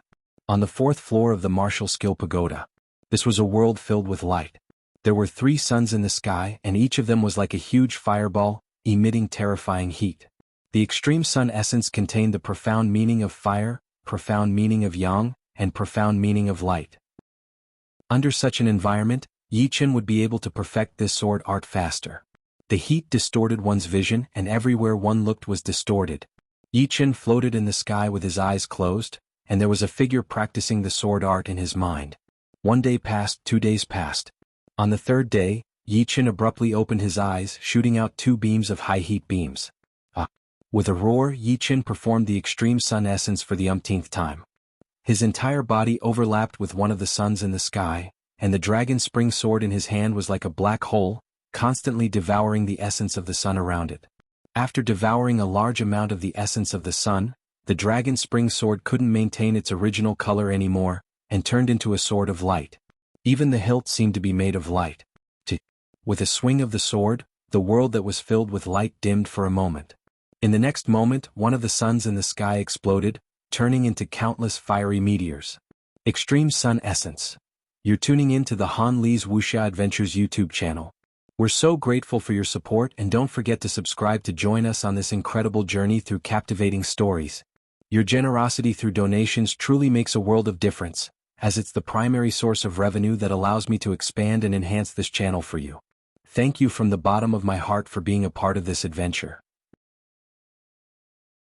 On the 4th floor of the Martial Skill Pagoda. This was a world filled with light. There were 3 suns in the sky, and each of them was like a huge fireball, emitting terrifying heat. The extreme sun essence contained the profound meaning of fire, profound meaning of yang, and profound meaning of light. Under such an environment, Yi Chen would be able to perfect this sword art faster. The heat distorted one's vision, and everywhere one looked was distorted. Yi Chen floated in the sky with his eyes closed, and there was a figure practicing the sword art in his mind. 1 day passed, 2 days passed. On the 3rd day, Yi Chen abruptly opened his eyes, shooting out 2 beams of high-heat beams. With a roar, Yi Chen performed the extreme sun essence for the umpteenth time. His entire body overlapped with one of the suns in the sky, and the dragon spring sword in his hand was like a black hole, constantly devouring the essence of the sun around it. After devouring a large amount of the essence of the sun, the dragon spring sword couldn't maintain its original color anymore, and turned into a sword of light. Even the hilt seemed to be made of light. With a swing of the sword, the world that was filled with light dimmed for a moment. In the next moment, one of the suns in the sky exploded, turning into countless fiery meteors. Extreme Sun Essence. You're tuning in to the Han Li's Wuxia Adventures YouTube channel. We're so grateful for your support, and don't forget to subscribe to join us on this incredible journey through captivating stories. Your generosity through donations truly makes a world of difference, as it's the primary source of revenue that allows me to expand and enhance this channel for you. Thank you from the bottom of my heart for being a part of this adventure.